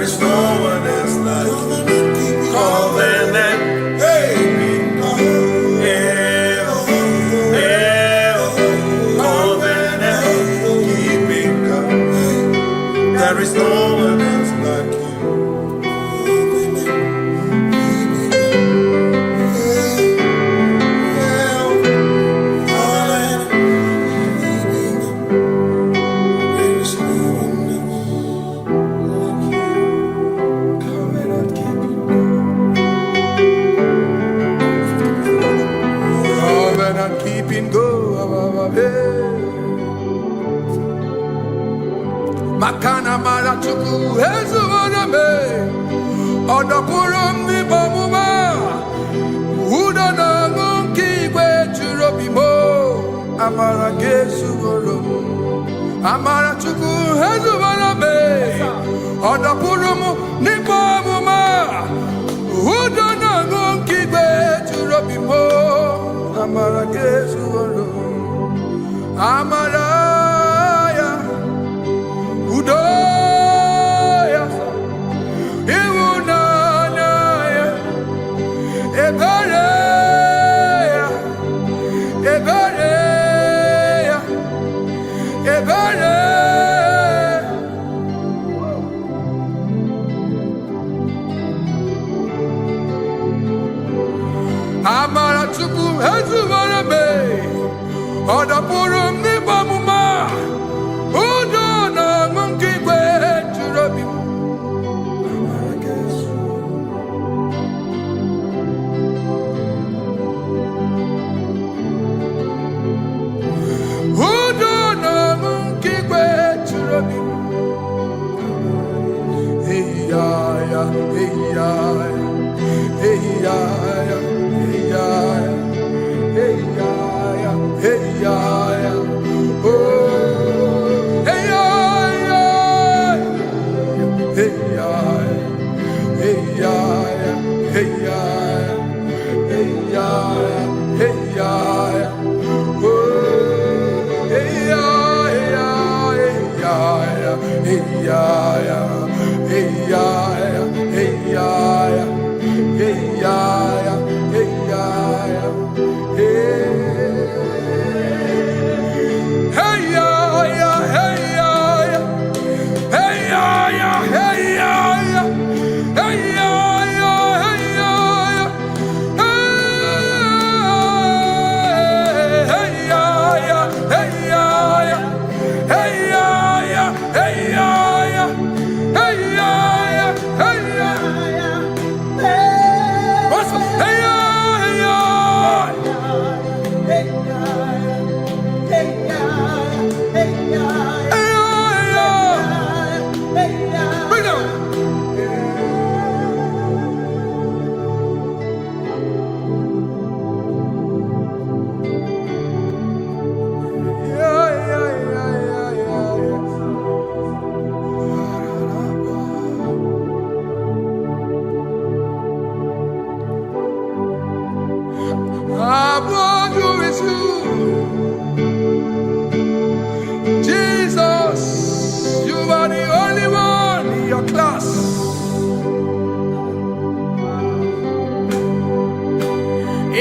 is no one else like you. Covenant. Hey. There is no one else like you. Covenant keeping go. Makana mara chuku hezu waname odapurum ni bamuma uda na ngunki kwe churobimo amara gesu worum amara chuku hezu waname odapurum ni bamuma uda na ngunki kwe churobimo amara gesu worum amara Udoya, Iwunanaya, Ebereya, Ebereya, Ebereya. Amara chuku hezu warame, odapurum ni bamuma.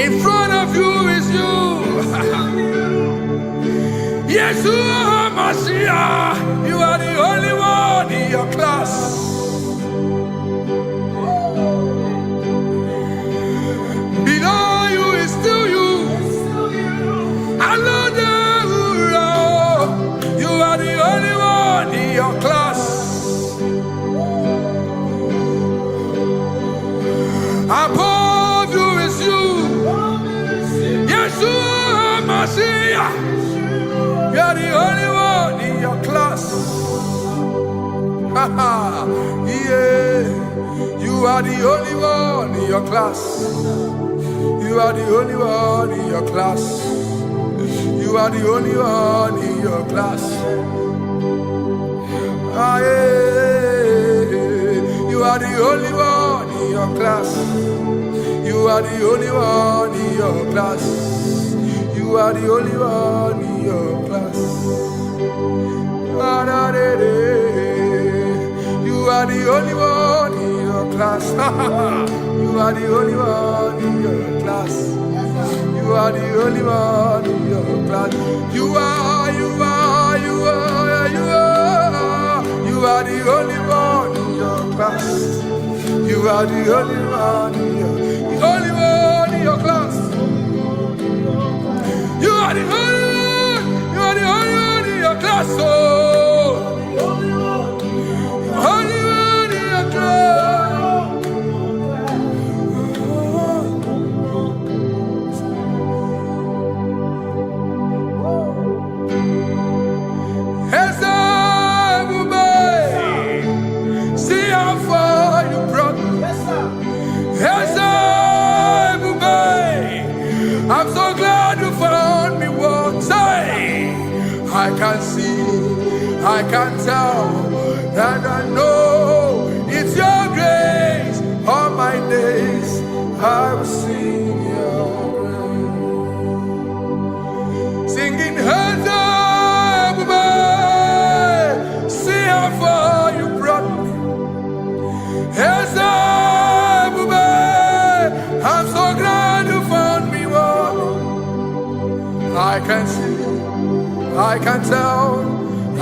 In front of you is you. Yeshua Mashiach, you are the only one in your class. Below you is still you. You are the only one in your class. Above you is you. Yeshua Mashiach, you are the only one in your class. Yeah, you are the only one in your class. You are the only one in your class. You are the only one in your class. Ah, yeah. You are the only one in your class. You are the only one in your class. You are the only one in your class. You are the only one. class. You are the only one in your class. You are the only one in your class. You are the only one in your class. You are the only one in your class. You are the only one in your class. Oh, only one in your class. See how far you brought me. I'm so glad you found me once. I can see, I can tell, and I know it's your grace. All my days I will sing your grace. Singing hands up, see how far you brought me. Hands up, I'm so glad you found me one. I can see, I can tell,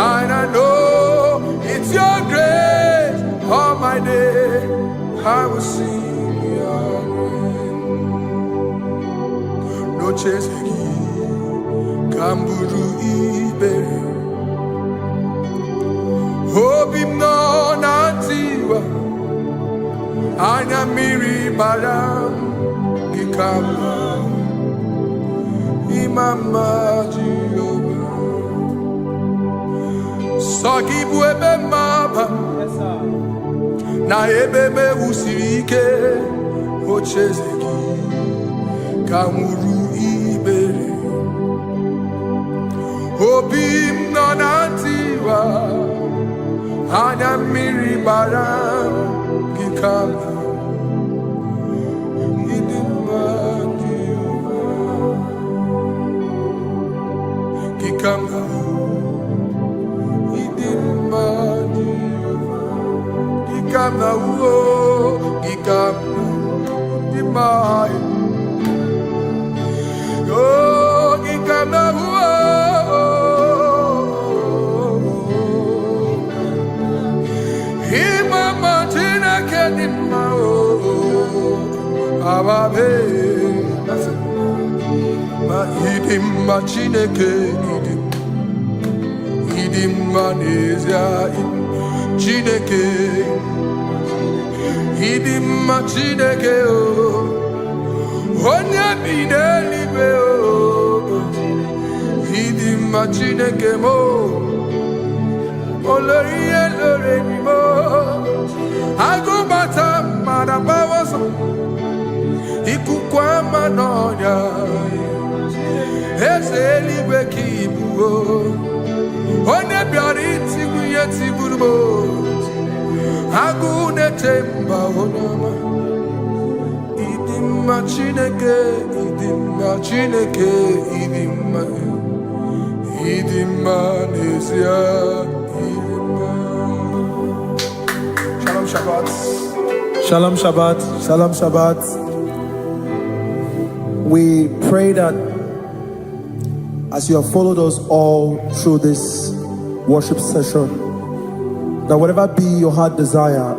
and I know it's your grace. All my day I will sing your grace. No chasing, Kamburu Ibe. Hope him no nantiwa. Anya miri baram gikama imama Jehovah Sogi buebe maba na ebebe usirike ochezeki kamuru ibere obim nonantiwa anya miri baram gikama Gikama idimma Gikama uo Gikama idimma Oh Gikama uo Imama tina kedimma Ababe Ma idimma chineke idimma nezia chineke idimma chineke o onye binelibe o idimma chineke mo oloriye loreni mo agubata marabawaso ikukwa manonya ezeligwe kibuo onye bịara itigbu ihe tigburu m agụ na-etemba onye ọma ịdịmma Chineke ịdịmma Chineke ịdịmma n'ezie ịdịmma. Shalom Shabbat. Shalom Shabbat. Shalom Shabbat. We pray that as you have followed us all through this worship session, that whatever be your heart desire,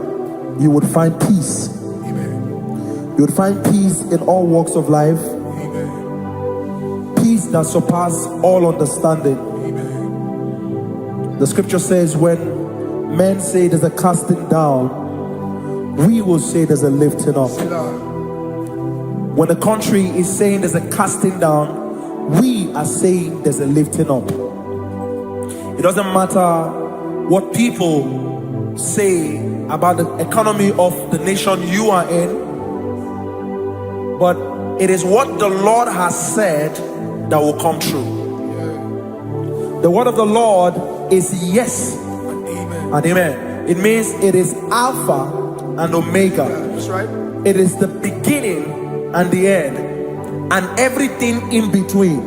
you would find peace. Amen. You would find peace in all walks of life. Amen. Peace that surpasses all understanding. Amen. The scripture says when men say there's a casting down, we will say there's a lifting up. When the country is saying there's a casting down, we are saying there's a lifting up. It doesn't matter what people say about the economy of the nation you are in, but it is what the Lord has said that will come true. The word of the Lord is yes and amen. It means it is Alpha and Omega. That's right. It is the beginning and the end, and everything in between.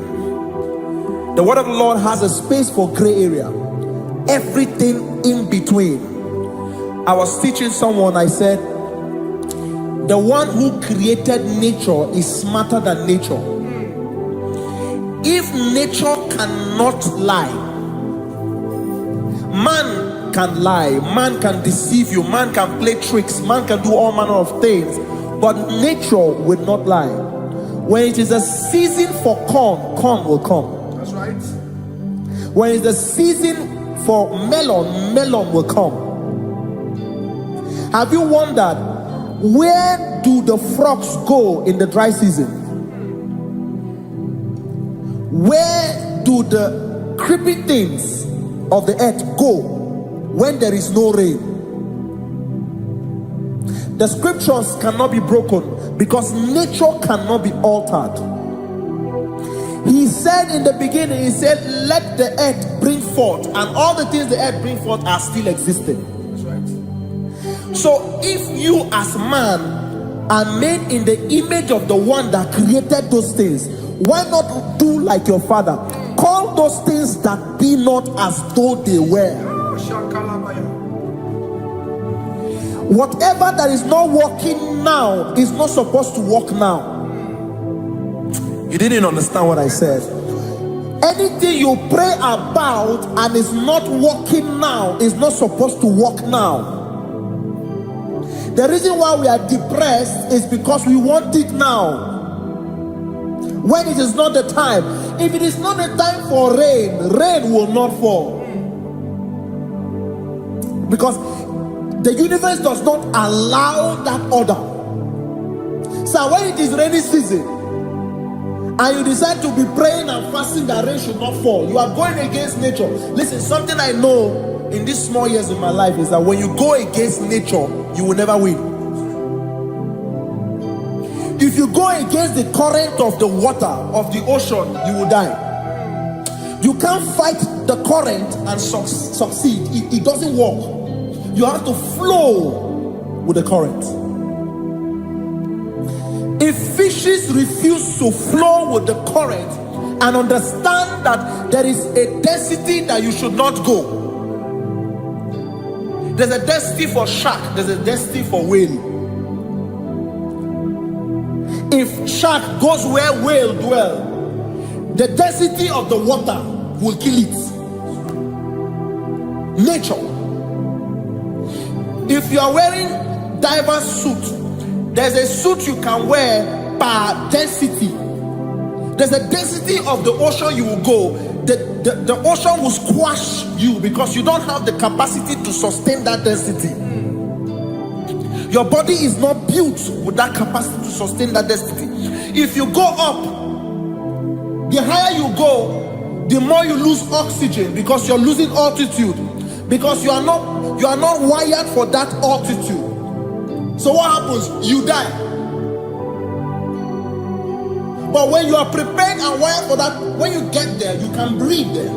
The word of the Lord has a space for gray area. Everything in between. I was teaching someone, I said, the one who created nature is smarter than nature. If nature cannot lie, man can lie, man can deceive you, man can play tricks, man can do all manner of things, but nature will not lie. When it is a season for corn, corn will come. That's right. When it's a season for melon, melon will come. Have you wondered, where do the frogs go in the dry season? Where do the creepy things of the earth go when there is no rain? The scriptures cannot be broken because nature cannot be altered. He said in the beginning, he said, let the earth bring forth, and all the things the earth bring forth are still existing. That's right. So if you as man are made in the image of the one that created those things, why not do like your father? Call those things that be not as though they were. Whatever that is not working now is not supposed to work now. You didn't understand what I said. Anything you pray about and is not working now is not supposed to work now. The reason why we are depressed is because we want it now, when it is not the time. If it is not the time for rain, rain will not fall, because the universe does not allow that order. So when it is rainy season and you decide to be praying and fasting that rain should not fall, you are going against nature. Listen, something I know in these small years in my life is that when you go against nature, you will never win. If you go against the current of the water of the ocean, you will die. You can't fight the current and succeed. It doesn't work. You have to flow with the current. If fishes refuse to flow with the current and understand that there is a density that you should not go, there's a density for shark, there's a density for whale. If shark goes where whale dwell, the density of the water will kill it. Nature. If you are wearing diver's suit, there's a suit you can wear per density. There's a density of the ocean you will go. The ocean will squash you because you don't have the capacity to sustain that density. Your body is not built with that capacity to sustain that density. If you go up, the higher you go, the more you lose oxygen because you're losing altitude, because you are not wired for that altitude. So what happens? You die. But when you are prepared and wired for that, when you get there, you can breathe there,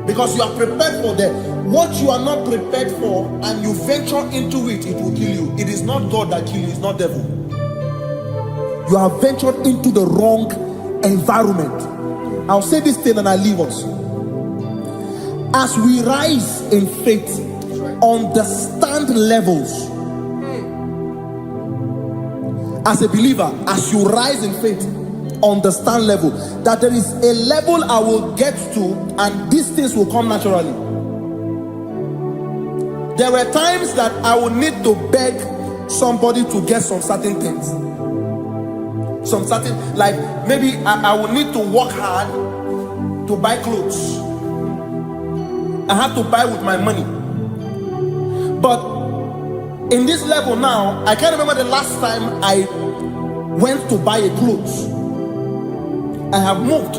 because you are prepared for that. What you are not prepared for and you venture into it, it will kill you. It is not God that kills you, it's not devil. You have ventured into the wrong environment. I'll say this thing and I leave us. As we rise in faith, understand levels. As a believer, as you rise in faith, understand level. That there is a level I will get to and these things will come naturally. There were times that I would need to beg somebody to get some certain things. Some certain, like maybe I would need to work hard to buy clothes. I have to buy with my money. But in this level now, I can't remember the last time I went to buy a clothes. I have moved.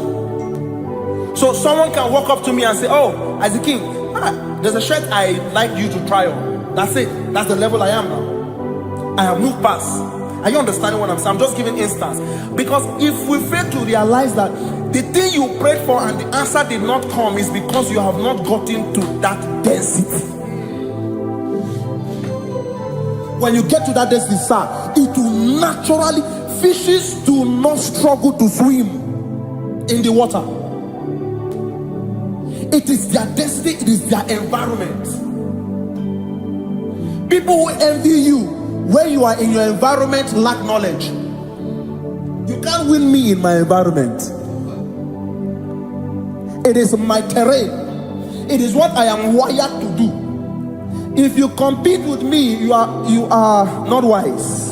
So someone can walk up to me and say, oh, Isaac King, there's a shirt I like you to try on. That's it. That's the level I am now. I have moved past. Are you understanding what I'm saying? I'm just giving instance. Because if we fail to realize that the thing you prayed for and the answer did not come is because you have not gotten to that density. When you get to that density, sir, it will naturally, fishes do not struggle to swim in the water. It is their destiny, it is their environment. People who envy you where you are in your environment lack knowledge. You can't win me in my environment. It is my terrain. It is what I am wired to do. If you compete with me, you are not wise.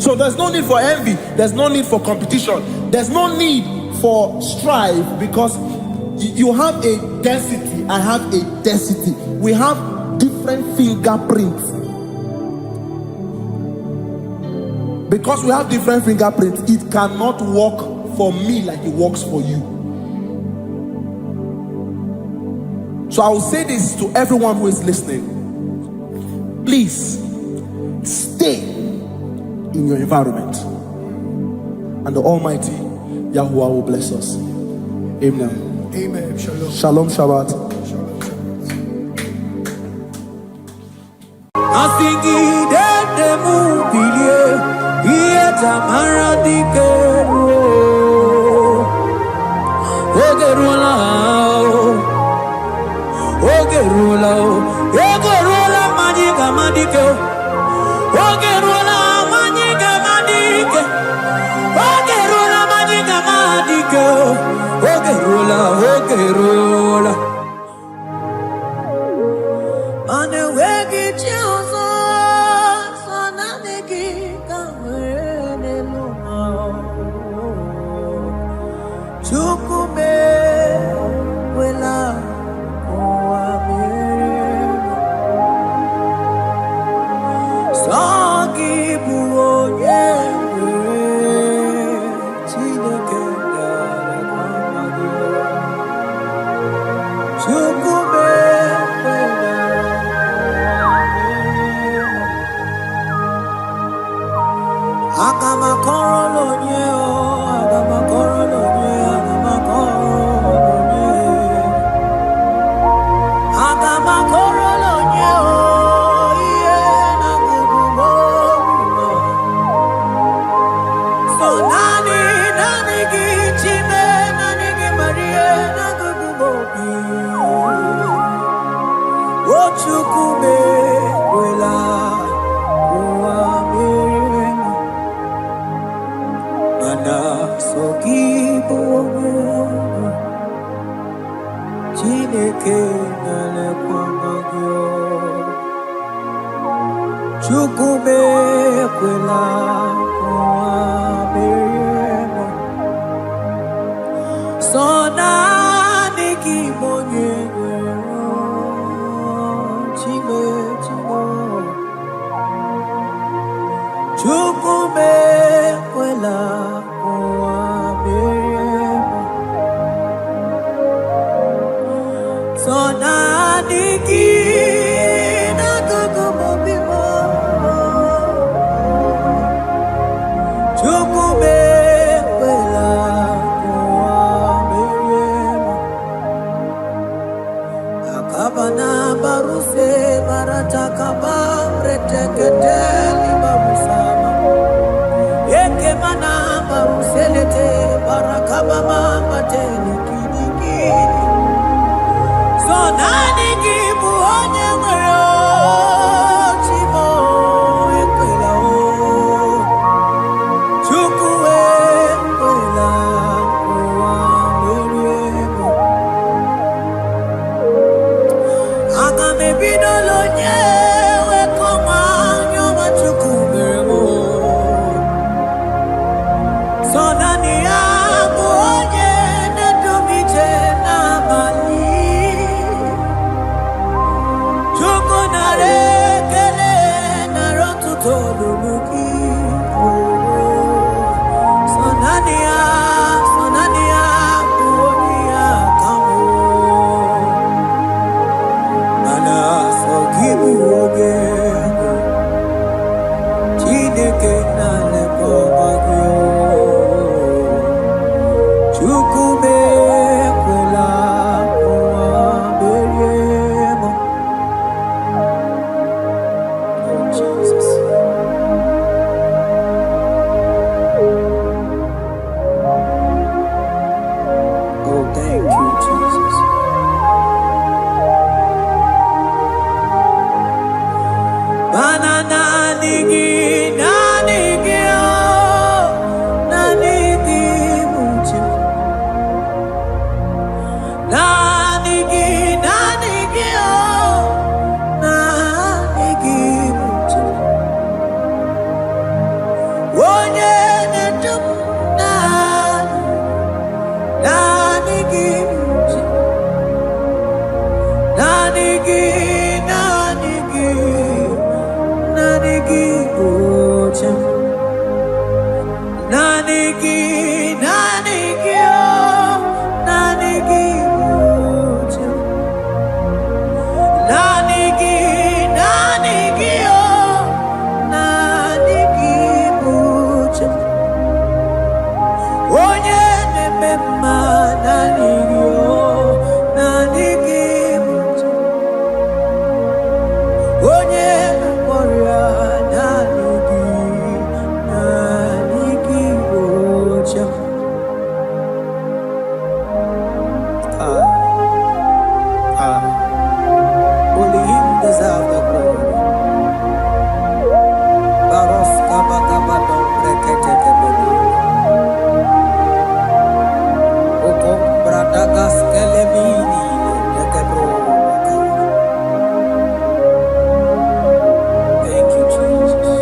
So there's no need for envy. There's no need for competition. There's no need for strife, because you have a density. I have a density. We have different fingerprints. Because we have different fingerprints, it cannot work for me like it works for you. So I will say this to everyone who is listening. Please stay in your environment, and the Almighty Yahuwah will bless us. Amen. Amen. Shalom. Shalom Shabbat. Give you Only him deserves the glory. Barof kabagabado breketekebele. Okom bradagas kelemini lekebro. Thank you, Jesus.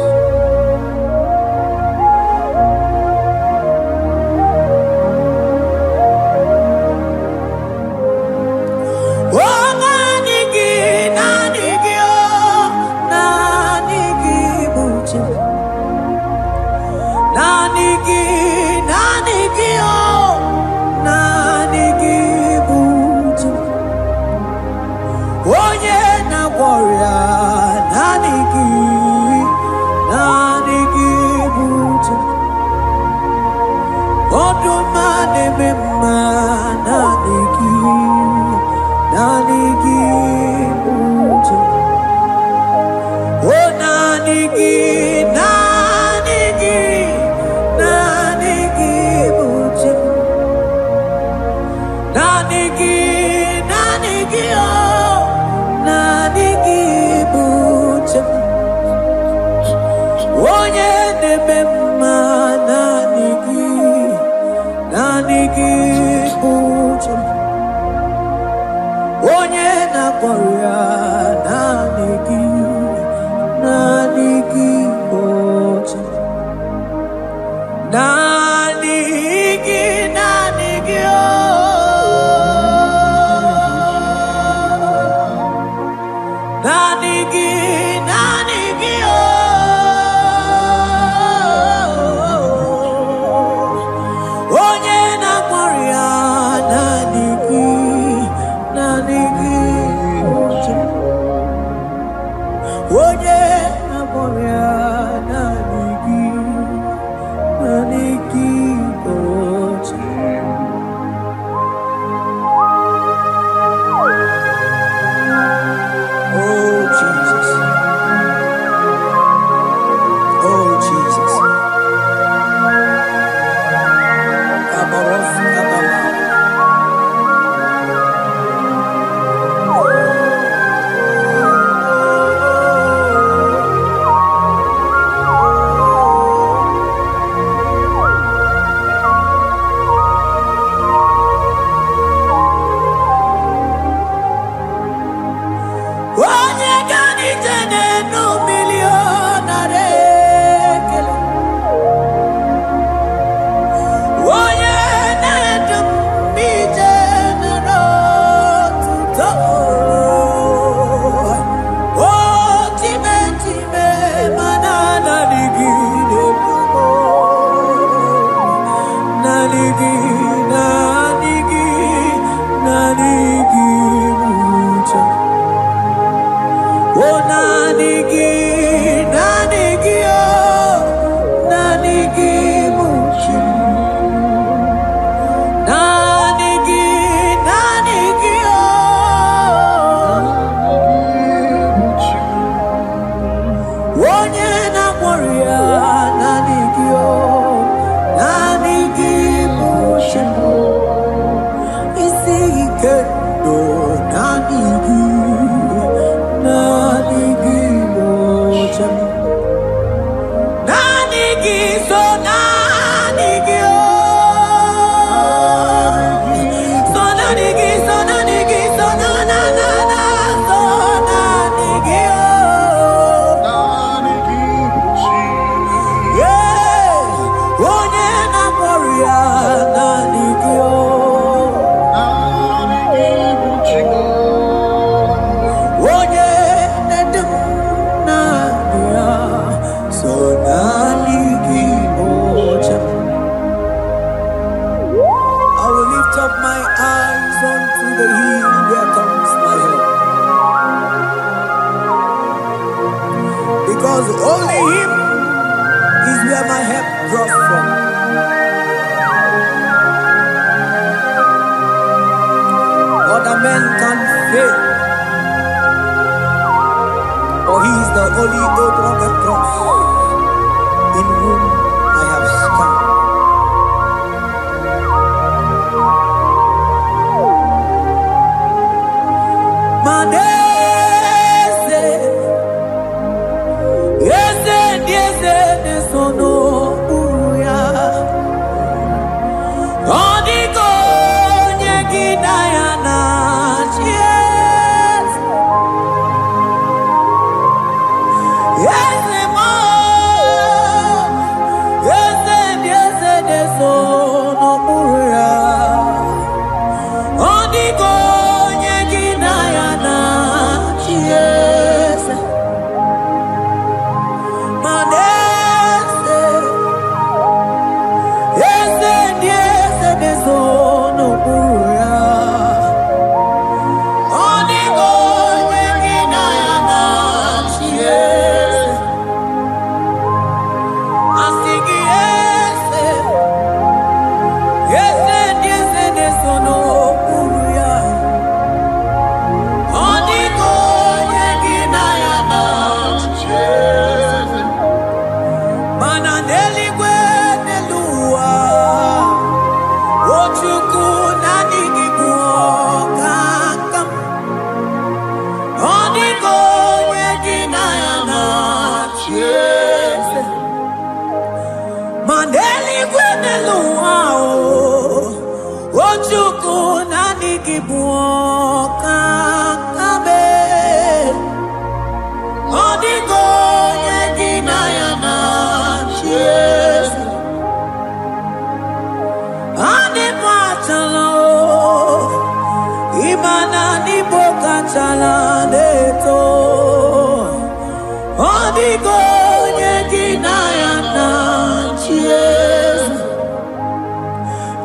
Oh, Jesus.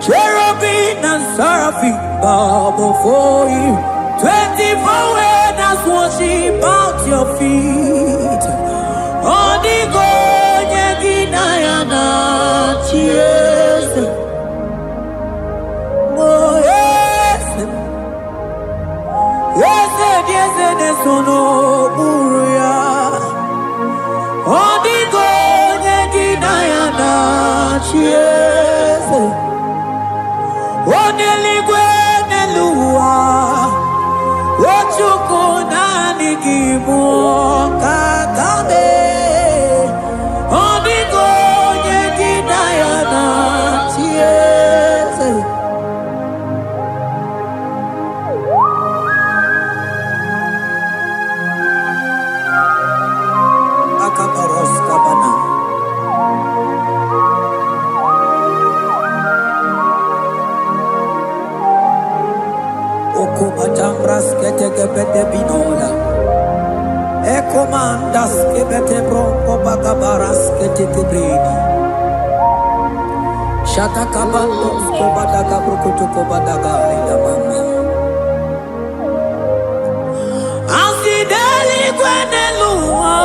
Cherubim and seraphim bow before you. 24 elders worship at your feet. Odigo yeginayana cheers. Oh yes, yes, yes, yes, no buria. Odigo yeginayana cheers. Oneligwe nelua, ochuku nani gibu kakame. Onigo yeginayana tiese. Akabaros kabana. Patambras kete gebete binola. Ekomandas gebete bronco bagabaras kete kebridi. Shata kabandos kobadaga brukutu kobadaga ila mama. Asideli kwenelua.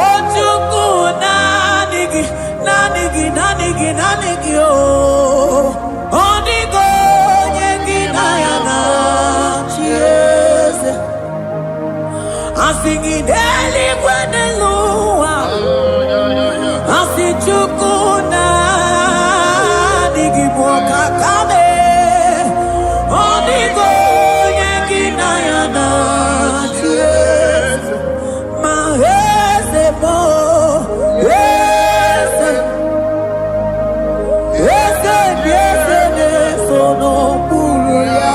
Ochuku nanigi, nanigi, nanigi, nanigi oh. Onigo Singing daily when the Lord, I see Chukuna, Nigiboka Kame, Onigo Yakinayana, my yes, yes, yes, so no Puria,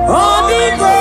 Onigo.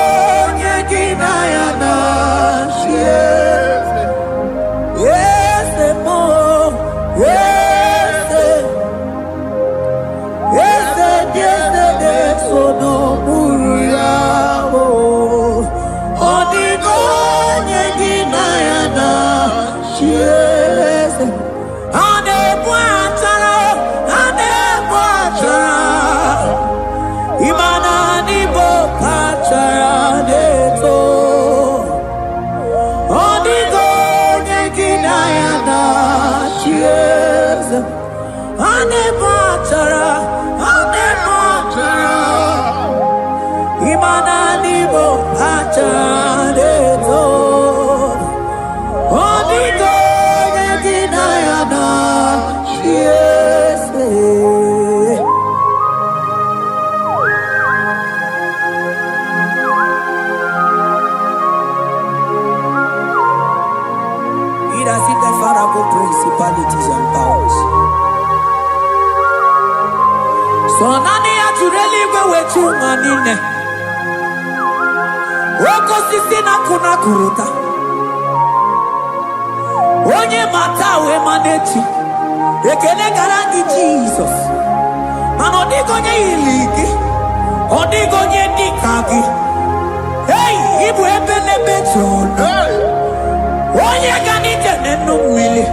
eluigwe wetu nwa niile. Oke osisi na-akụ kuruta. Onye mata wee mana echi. Ekele gara gị Jizọs. Mana ọ dịghị onye yiri gị. Ọ dịghị onye dị ka gị. Hey, ịbụ ebe n'ebe Jọn. Onye ga n'ije n'enu mmiri.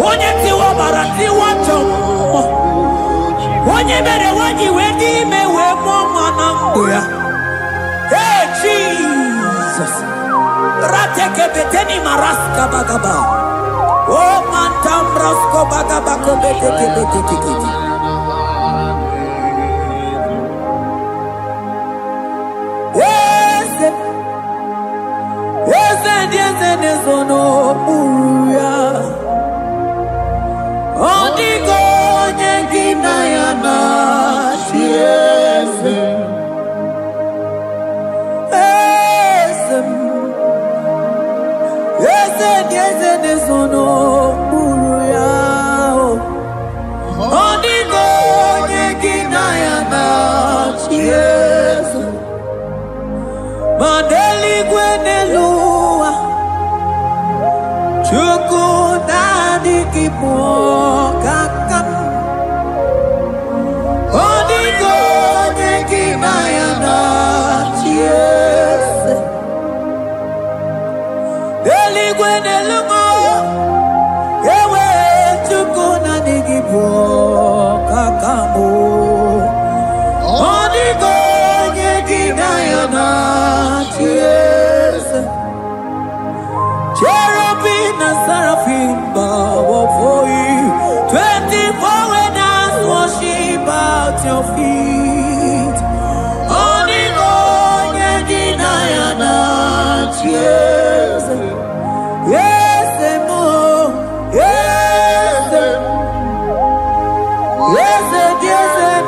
Onye tiwa bara tiwa chọmọ. Onye mere nwanyị wee dị ime wee mụọ nwa na mbụ ya. Hey, Jesus. Rateke beteni maraska bagaba. Oh, mantam rasko bagaba kobeteke beteke. Nezono uya Odigo nyengina ya na Chieze Eze nezono uya Odigo nyengina ya na Chieze Mandeli gwenelua Chuku nadi kipo kakam Odigo nyekina ya na Chiese Eligwe nelumo Ewe chuku nadi kipo kakamu Odigo nyekina ya na Chiese Cherubim and seraphim bow before you. 24 elders worship at your feet. Odigo nyekina ya na Chieze. Yes, mo. Yes,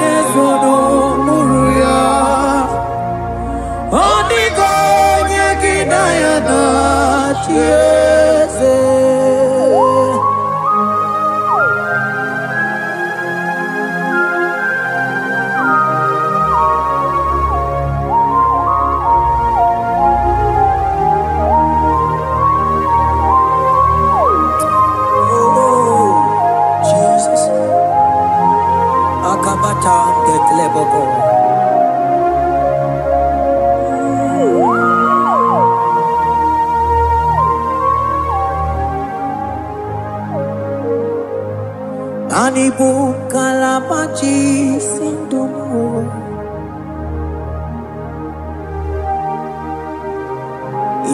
nezono muruya. Odigo nyekina ya na Chieze. Oh, Jesus. Akabata ngekleboko. Anibu kalabachi sindumo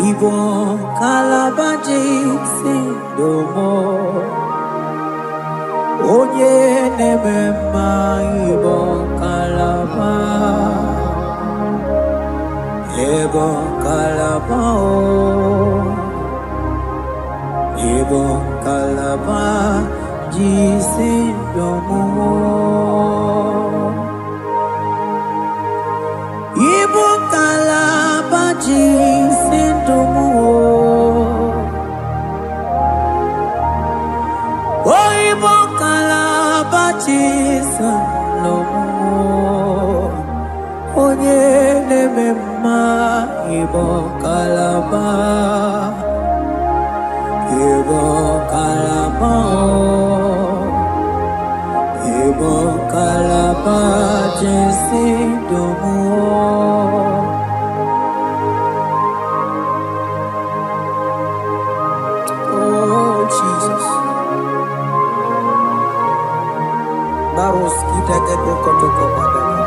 Ibo kalabachi sindumo Onye nemema Ibo kalaba Ibo kalaba Ibo kalaba Jisindomo Ibu kalaba jisindomo Oh, Ibu kalaba jisindomo Onye nemema Ibu kalaba Ibu kalaba Ibu kalaba jisindomo Oh Jesus Baros kitake prokotoko badana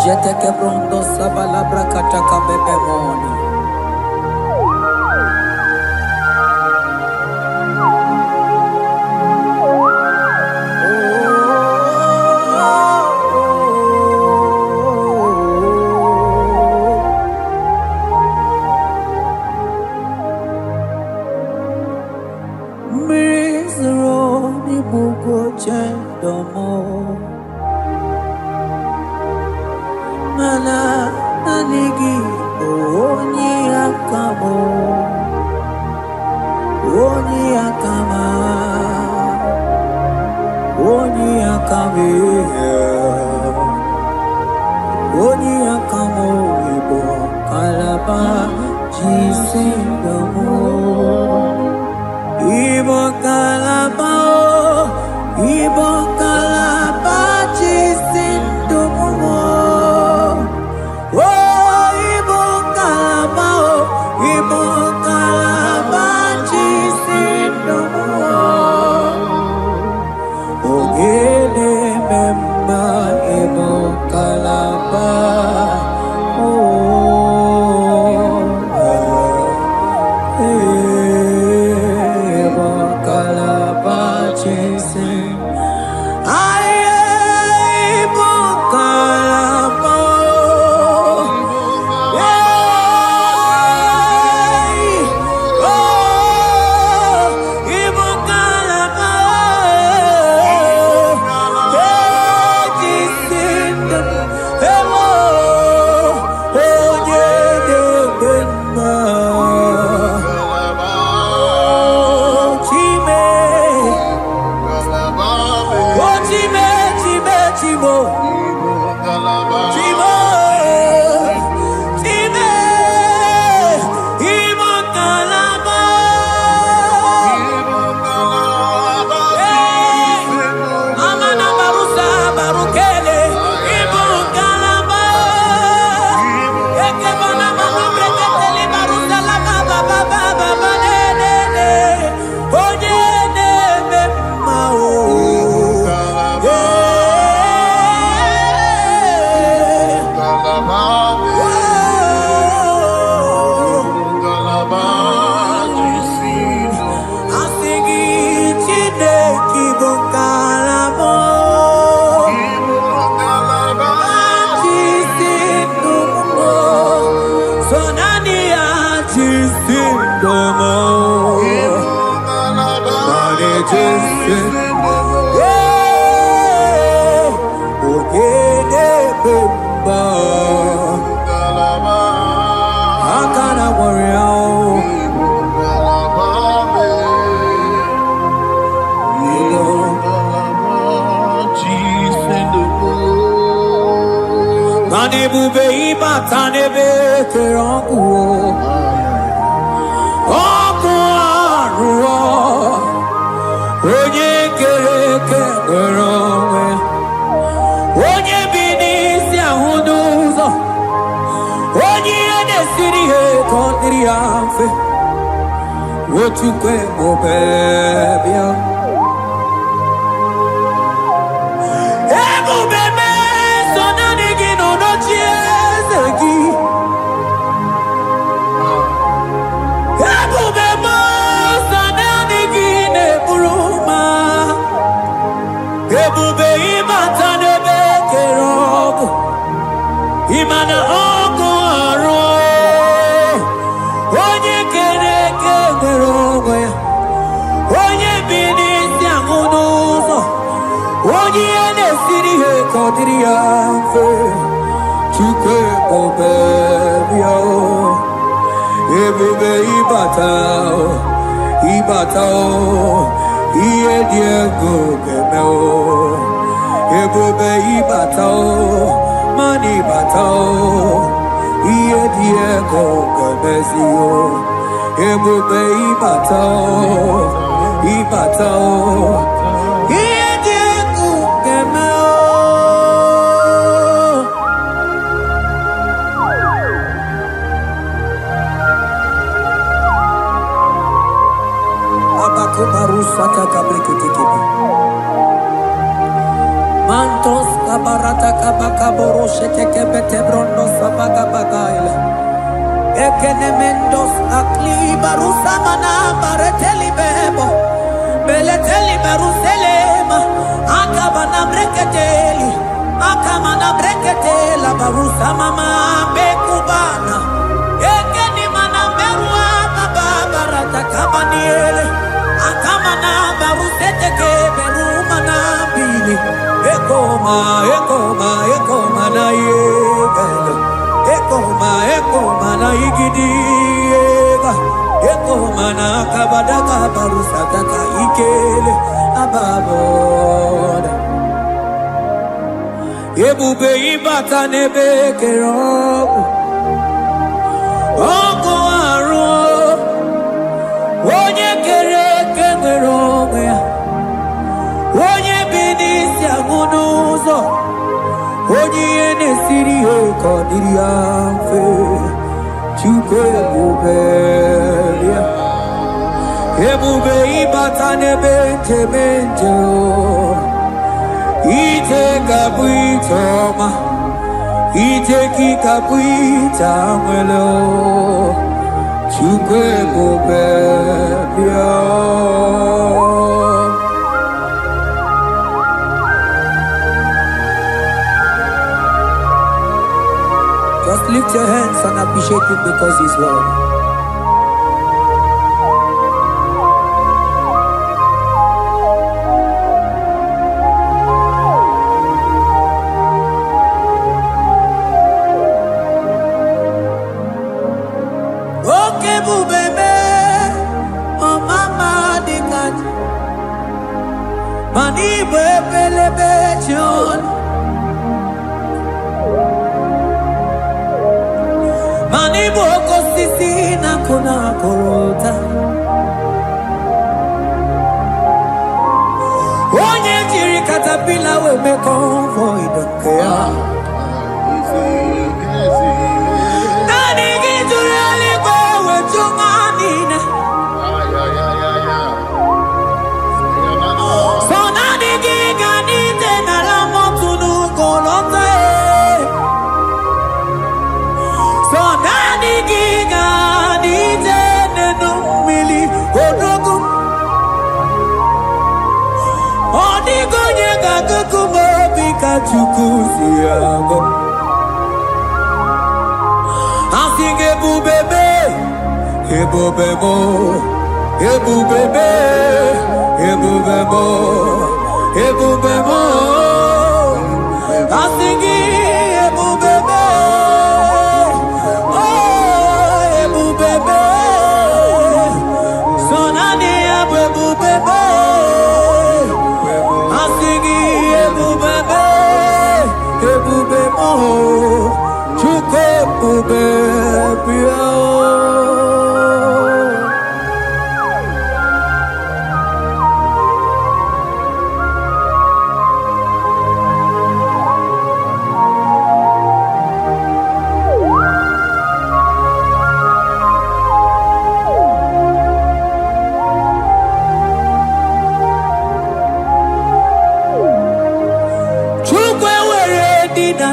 Jeteke brondo sabalabra kataka bebe moni Mana nanigi onye akamo onye akama ebube ịbata n'ebe kere ọgwụ ọkụ arụ onye kere eke nwere onwe ya onye bi n'isi agụ n'ụzọ onye ihe na-esiri ihe ka ọ dịrị ya mfe Chukwu ebube ya ebube ịbata n'ebe nteme nje ite kapụ ite ọma ite ki kapụ ite anwele Chukwu ebube ya Just lift your hands and appreciate him because he's worthy. Okay, bubebe, oh mama dikat, mani bebelebe chon. Mani boko sisi na kuna korota Onye jiri katapila we me convoy don't care Nani gijuri aliko we chumanina So nani giganite na la motunu kolota So nani giga nije nenumili odogu Odigo nyega kukumo bika chukuzi yago Asing ebubebe Ebubebo Ebubebe Ebubebo Ebubebo Asing ebubebe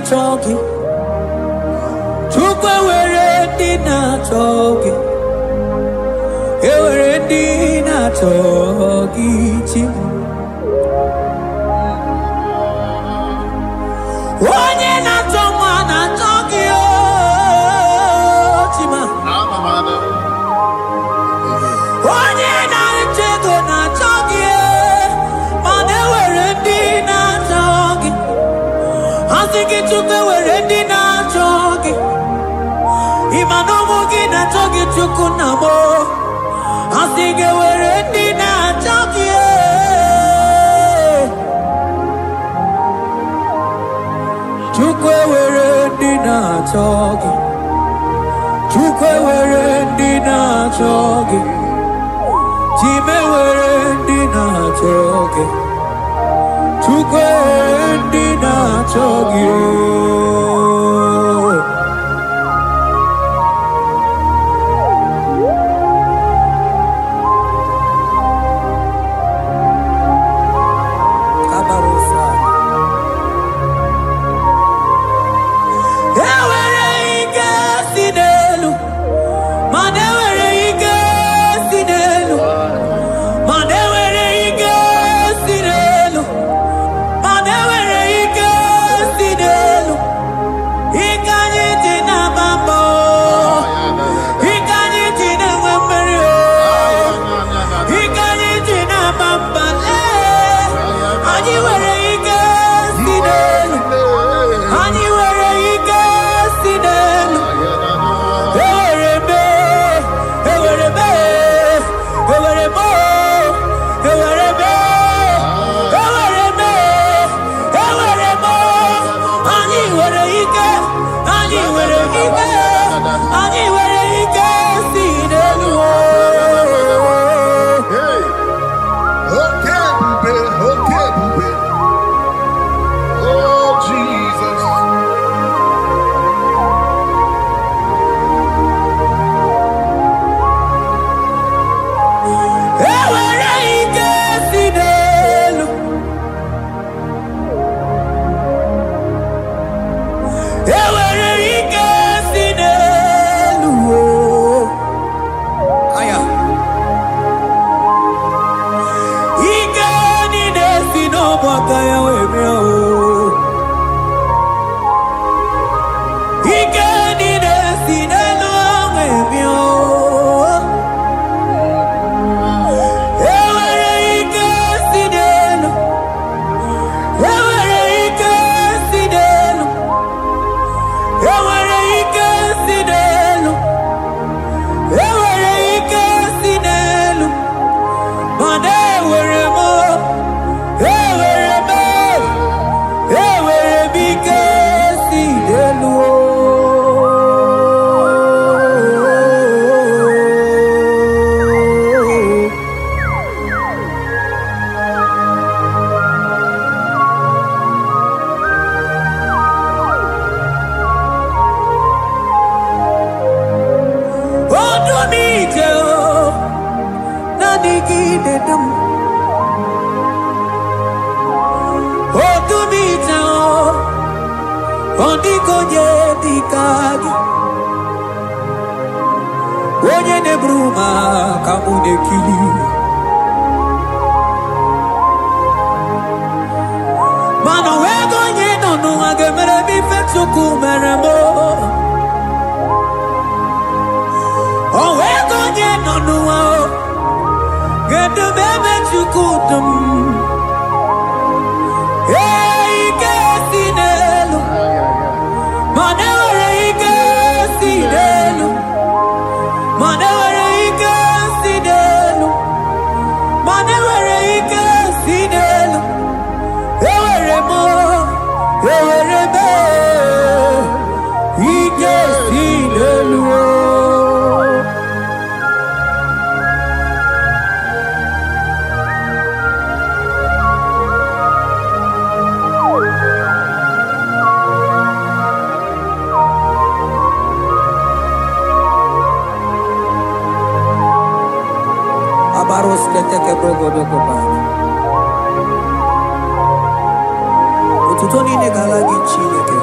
Talking, Chukwe were dinner talking, were dinner talking. One year not someone I talking, Chima. One year not Jago not talking, but they were dinner talking. I think it took away ready now talking. Imanomogi na talking to Kunamo. I think it were ready now talking. Chukwe were ready now talking. Chukwe were ready now talking. Time were ready now talking. Chukwe ready now talking. digidedum. Odumita Ondikonye dikagi. Onye nebruma kamude kili. Mano wego nye nonu agemere bifetsuku meremo. O wego nye nonu ao gedu bebe chukudum. Hey kesinelu, manewere kesinelu, manewere kesinelu, manewere kesinelu. Ewere mo, ewere be, kesinelu. Abaros keteke brogodo kopana. Ututoni negalagi chineke.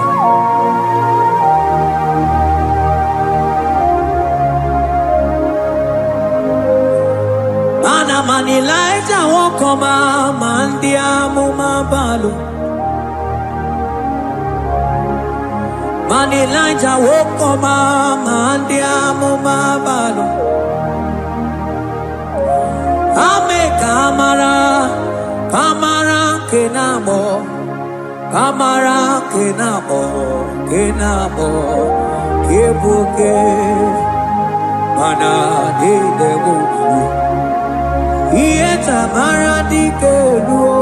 Ana manilaita wokoma mandia mumabalu. Manilaita wokoma mandia mumabalu. Ame kamara, kamara kenamo, kamara kenamo, kenamo, kebuke, mana di debu, iye tamara di keluo.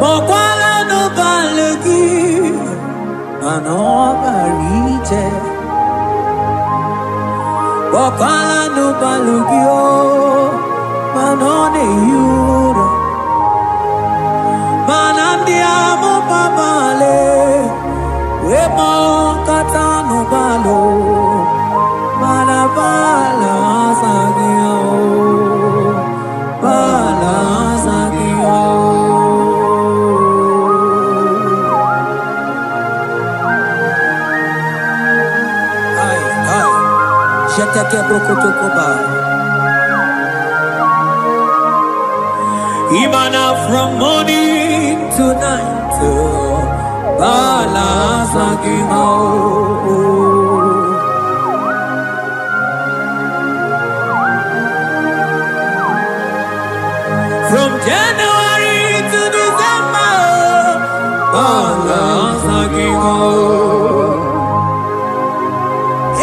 Mokwala no balegi, mano barite. Mokwala no balegi o, mano ne yuro. Manandi amo babale, wemo kata no balo, manabala sagio, bala sagio. Jeteke brokotokoba. Imana from morning to night, balasagimo. From January to December, balasagimo.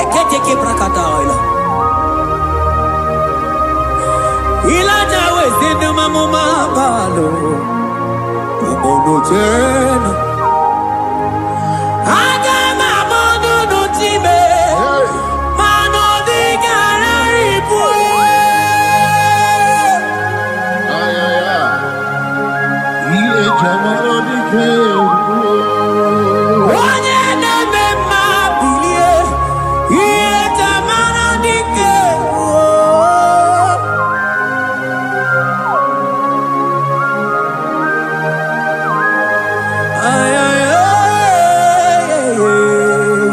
Eketeke brakadaila. Ilaja wezindu mamuma balo. Umono jena. Aga mamono no time. Mano di gararipu. Iye jamaro di kebu. Onye neme mabilie. Iye tamara di kebu. Ay, ay, ay, ay, ay.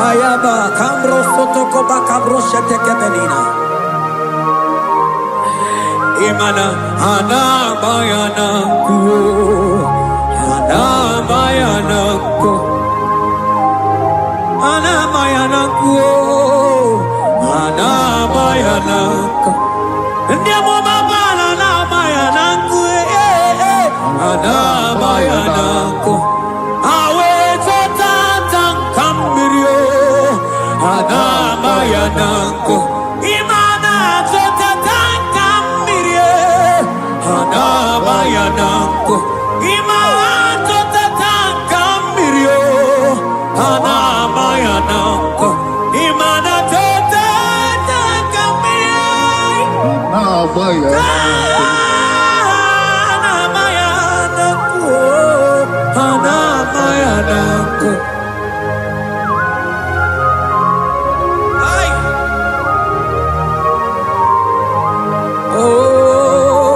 Ayaba Cambro Sotocoba Cabro Shetekebelina Imana Anabayana Anabayana Anabayana Anabayana Ndiamo mabala Anabayana Anabayana Awe Totatan Cambirio Anabayana Imana Totatan Cambirio Anabayana Imana Totatan Cambirio Anabayana Imana Totatan Cambirio Anabayana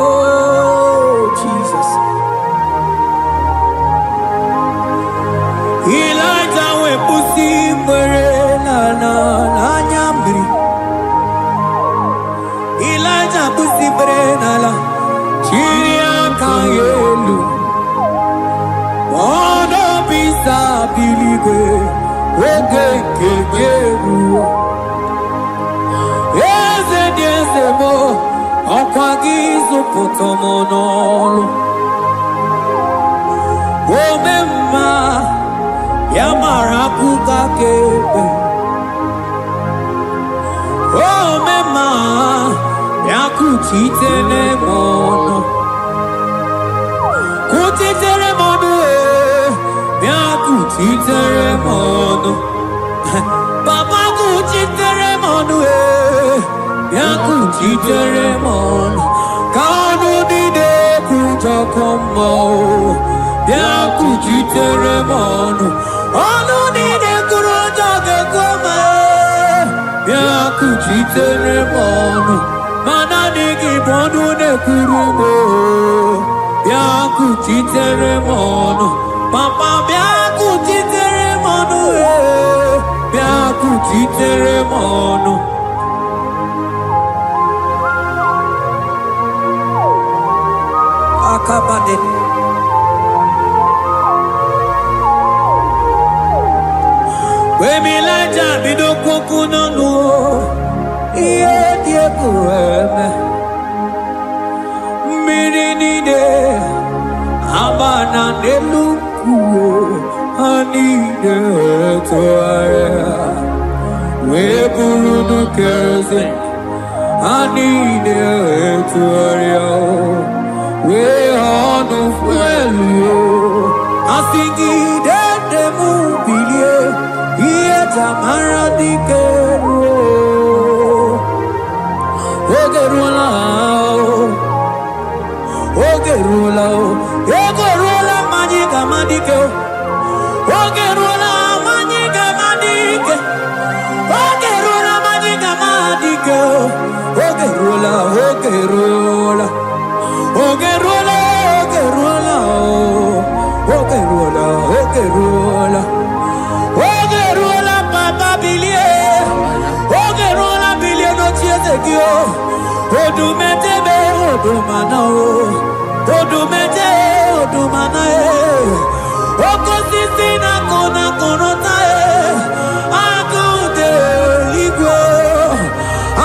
Oh, Jesus. Elijah we pusi mwerela na nyambri. Elijah pusi mwerela la chiria kayelu. Mono bisa biligwe oge kegeru. Eze diese mo okwagizu putomonolo. Omemma yamarakuka kebe. Omemma yakuchitele mono. Kuchitere mono yakuchitere mono. Papa kuchitere mono yakuchitere mono. Kanu dide kutokombo yakuchitere mono. Anu dide kurojoge kome yakuchitere mono. Mana digi bono ne kurumo yakuchitere mono. Papa yakuchitere mono yakuchitere mono. Akabade Wemilaja bidoko no iye die kueme mirinide abana neluku anide toaya we burudu kerze anide toaya we honu fuelio asingi de mubilie iye tamara dikero ogerula ogerula majiga madike ogerula majiga madike ogerula majiga madike ogerula ogerula ogerula ogerula ogerula ogerula papa bilie ogerula bilie no chiezekio odumete be odumana odumete odumana okosisi na kona konota akude igwe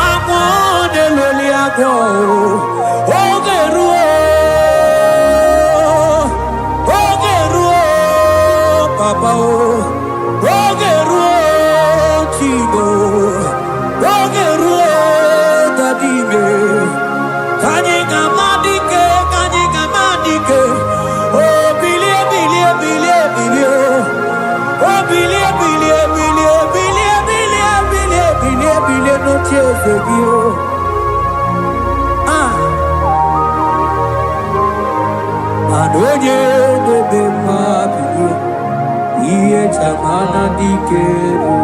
akwode loli akwo ogeruo papa ogeruo chigo ogeruo dadime kanyika madike oh bilie no chezegio adoje bebe mabilie iye chamana dikero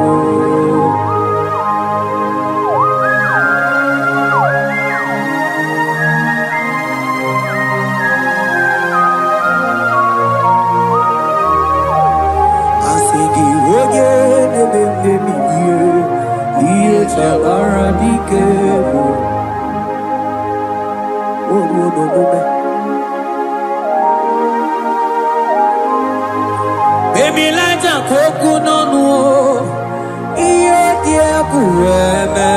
kunonu iye die kueme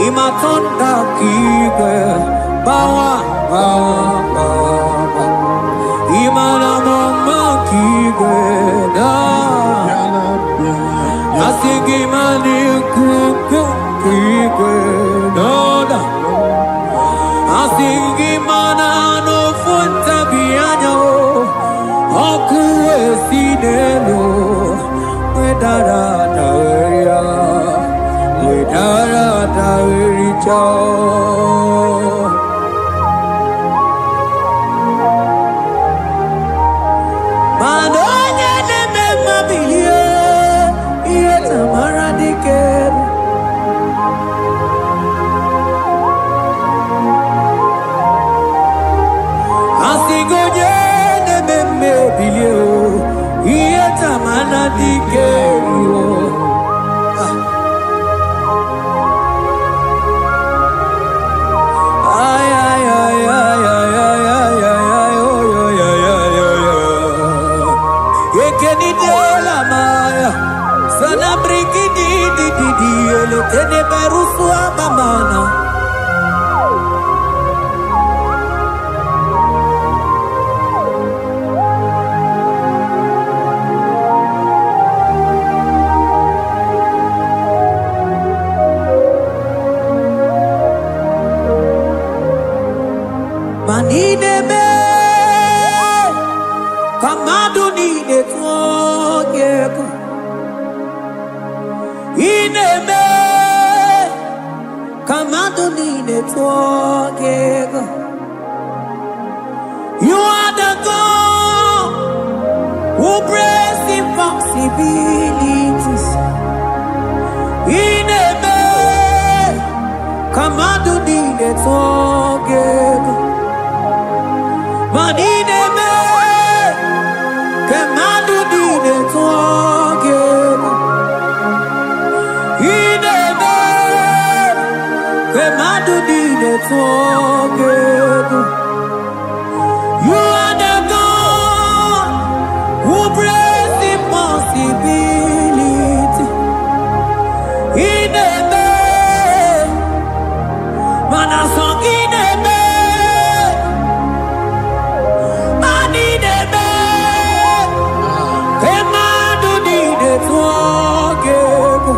imatonda kike bawa imana mama kike na asigi mani kuku kike na asigi mana no funta bianyo okuwe sinelo wedara daria Manonya neme mabilie iye tamara diker Asigoje neme mabilie iye tamara diker Tene berusua mamana Manine me Kamadu nine tuogeko Ine me Kamadonine twagega. You are the God who breaks impossibilities. Ineme Kamadonine twagega. Manine Kamadonine twagega. Ineme Kemadudine twogego. You are the God who breaks impossibility. Ineme Manasong ineme Manineme Kemadudine twogego.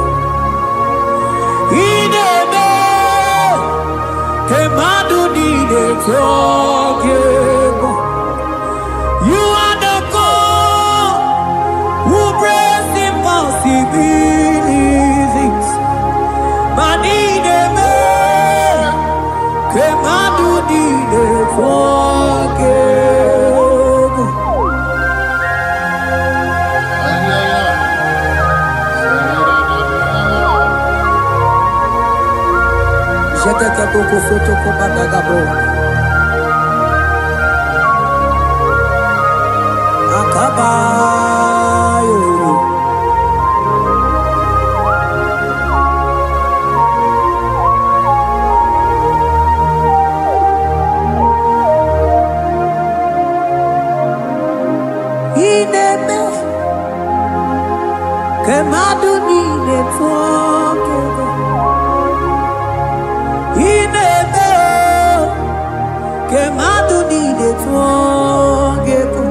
Ineme You are the God who breaks impossibilities. Manideme Kemadudine twogego. Jete ke boko soto ko badagabo. Akabayo. Ineme Kemadudine twogego. Ineme Kemadudine twogego.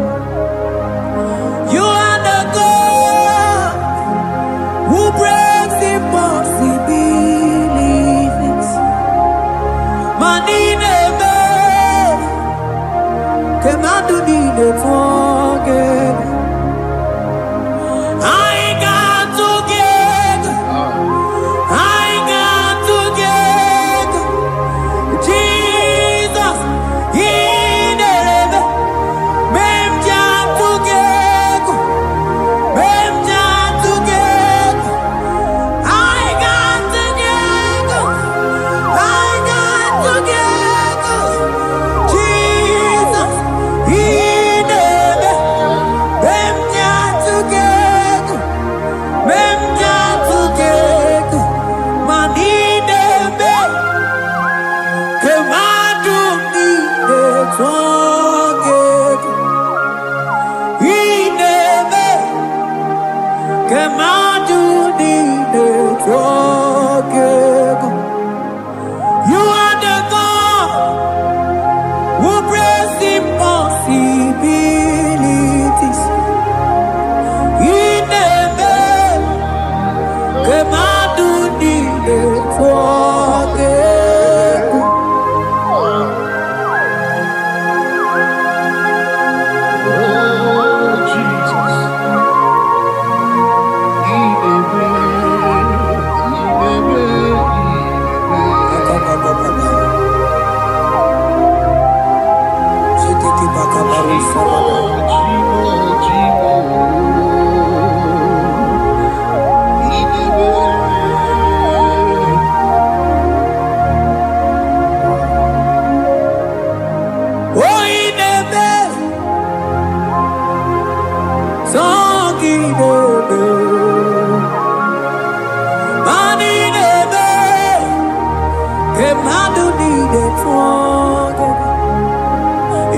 Kemadu need it forget.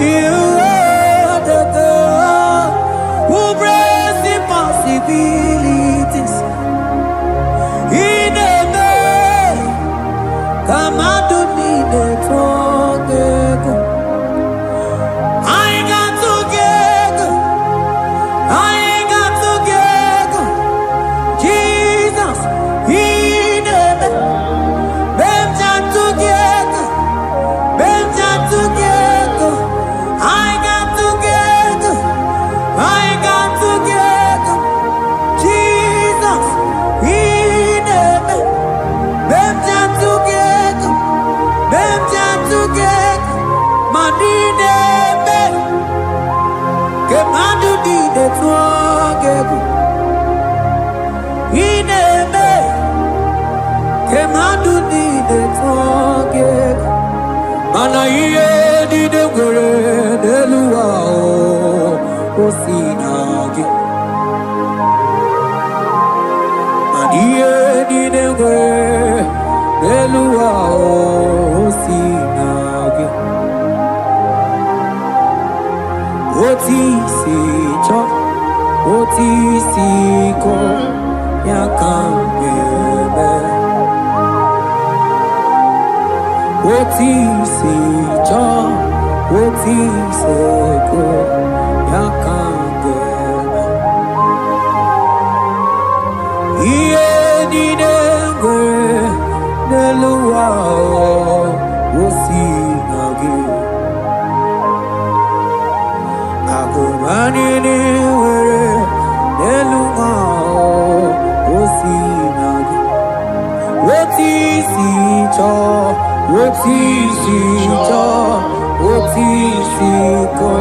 You are the God who brings impossibilities. In a day, Kemadu need it forget. I got together. I got together. Jesus, He never. Them together. Them together. I got together. I got together. Jesus, He never. Them together. Them together. Money never. Kemadu did it together. He never. Kemadu did it together. Mana iye did it go delua o sinagi. Mana iye did it go delua o sinagi. Oti si cho, oti si ko ya kambebe. Oti si cho, oti si ko ya kambebe. Iye di dengwe nelua o sinagi. Mani ni were neluma o sinagi. Oti si cho, oti si cho, oti si ko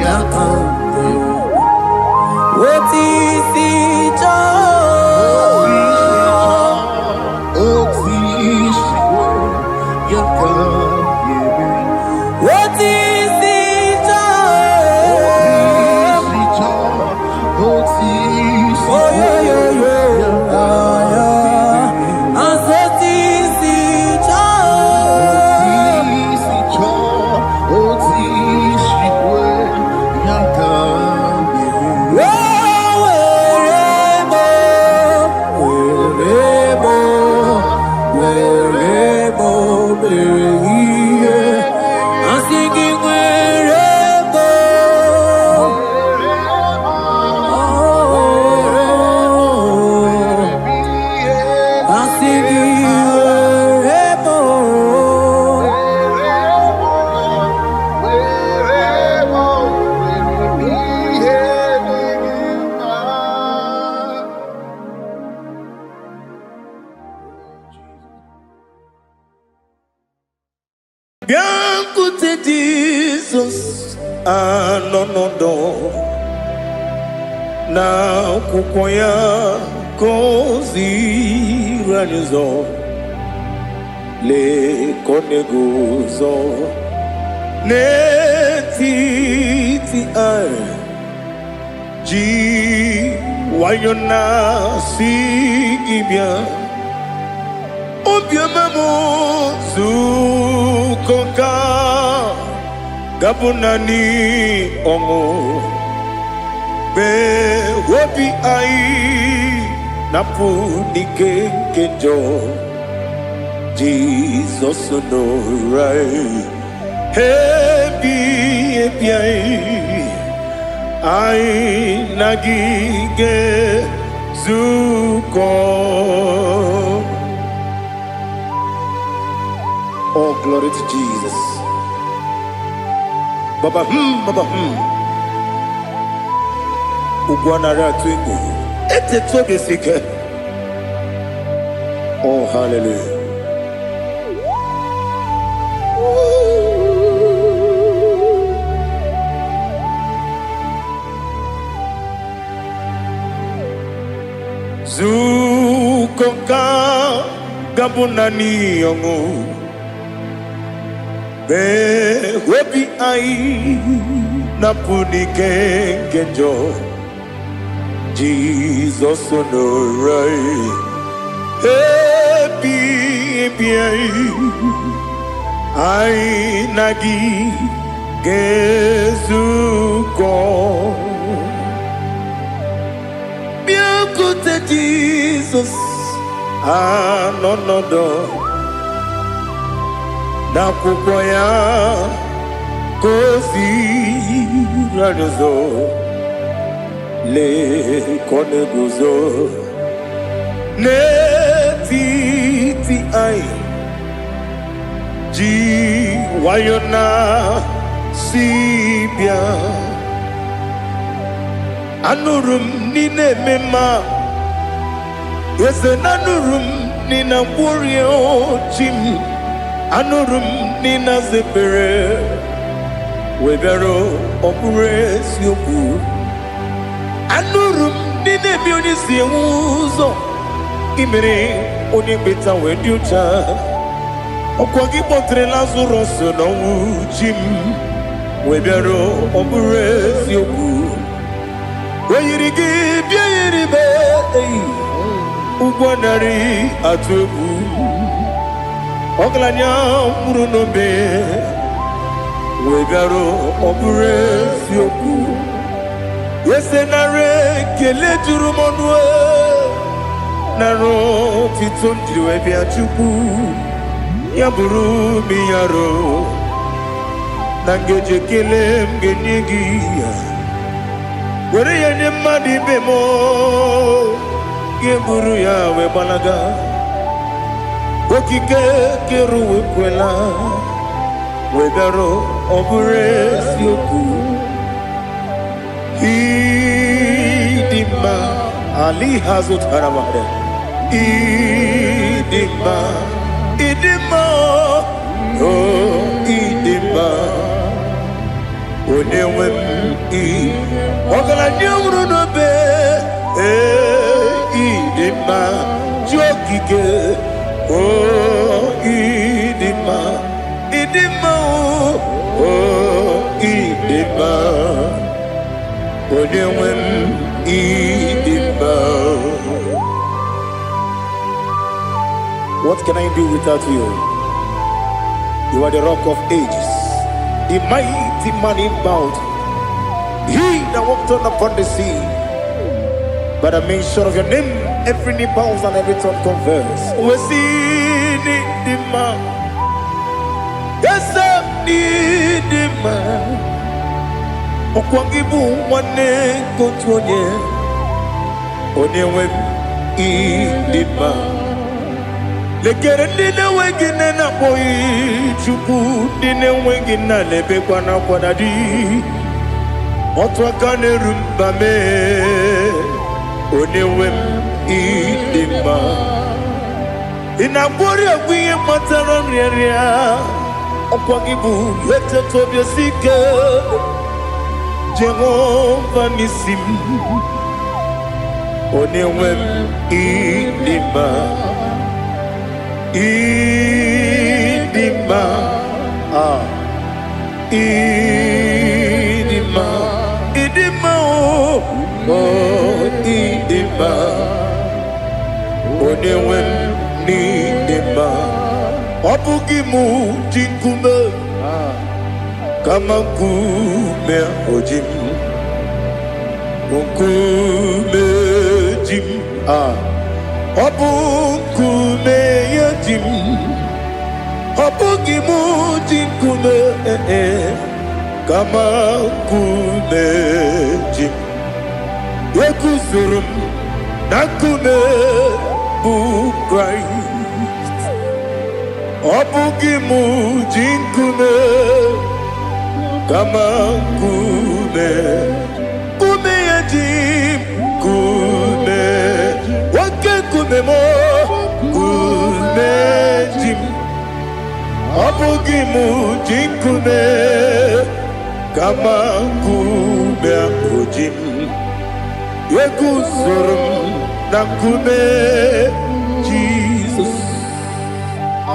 yakambe. Oti si cho, oti si ko yakambe. oti si cho. Oh yeah yeah yeah. Ancestral si cho. I'm singing wherever. I'm singing wherever. Biancote Jesus, anonodo na kukwaya kozi ranizo le koneguzo netiti ai ji wayona sigibia obiamamo zukoka gabunani ongo be wobi ai napu nikenjo Jesus no right hebi ai nagige zuko. Oh, glory to Jesus. Baba Baba Ugwanara twingu. Ete tobe sike. Oh, hallelujah. Zukoka gabunani yongu. Be webi ai napuni kenjo Jesus no right. Hey Ai nagi gezuko Biakute Jesus anonodo Nakwụkwọ ya kosi ranyozo Le kone guzo Netiti ai Ji wayona sibia Anurum nine mema Yese nanurum nina warrior chim Anurum nina zepere Webero opure sioku Anurum nine bionisi uzo Imere onye beta wediucha Okwagi potre Lazarus no jim Webero opure sioku Weyirigi biayiribe Ugwanari atubu Oglanya murunobe Wegaro opure sioku Yesenare kele jurumonwe Naro titondi webia chuku Yaburu miyaro Nangeje kele mgenyegi Were yenye madi bemo Yeburu ya webalaga Okike keru wekwela Wegaro obure sioku Idima Ali hazut haramade Idima Oh Idima Onewem Ogala nyamru no be Idima Jokike Oh Idima Oh Idima Onewem Idima What can I do without you? You are the rock of ages, the mighty man in mountain, he that walked on upon the sea. By the mention of your name, every knee bows and every tongue confess. We see the man. Yes, I need the man. Okwangibu wane kotonye. Onyewe the man. Lekere nina wengine na boyi chuku nina wengine lebe kwa na kwa dadi Otwakane rumba me Onewem idima Inabori agwiye matara nriaria Okwagibu yete tobye sike Jehova nisim Onewem idima Idima Idima Idima Oh Idima Onewem Nidima Obugimu Jinkume Kama kume ojim Unkume jim Obukume yajim Obugimu jinkume Kama kume jim Yekuzurum Nakume Christ Obugimu jinkume Kama kume Kume yajim Kume Kumemo Kumejim Abugimu Jinkume Kama Kume Akujim Yekuzurum Nakume Jesus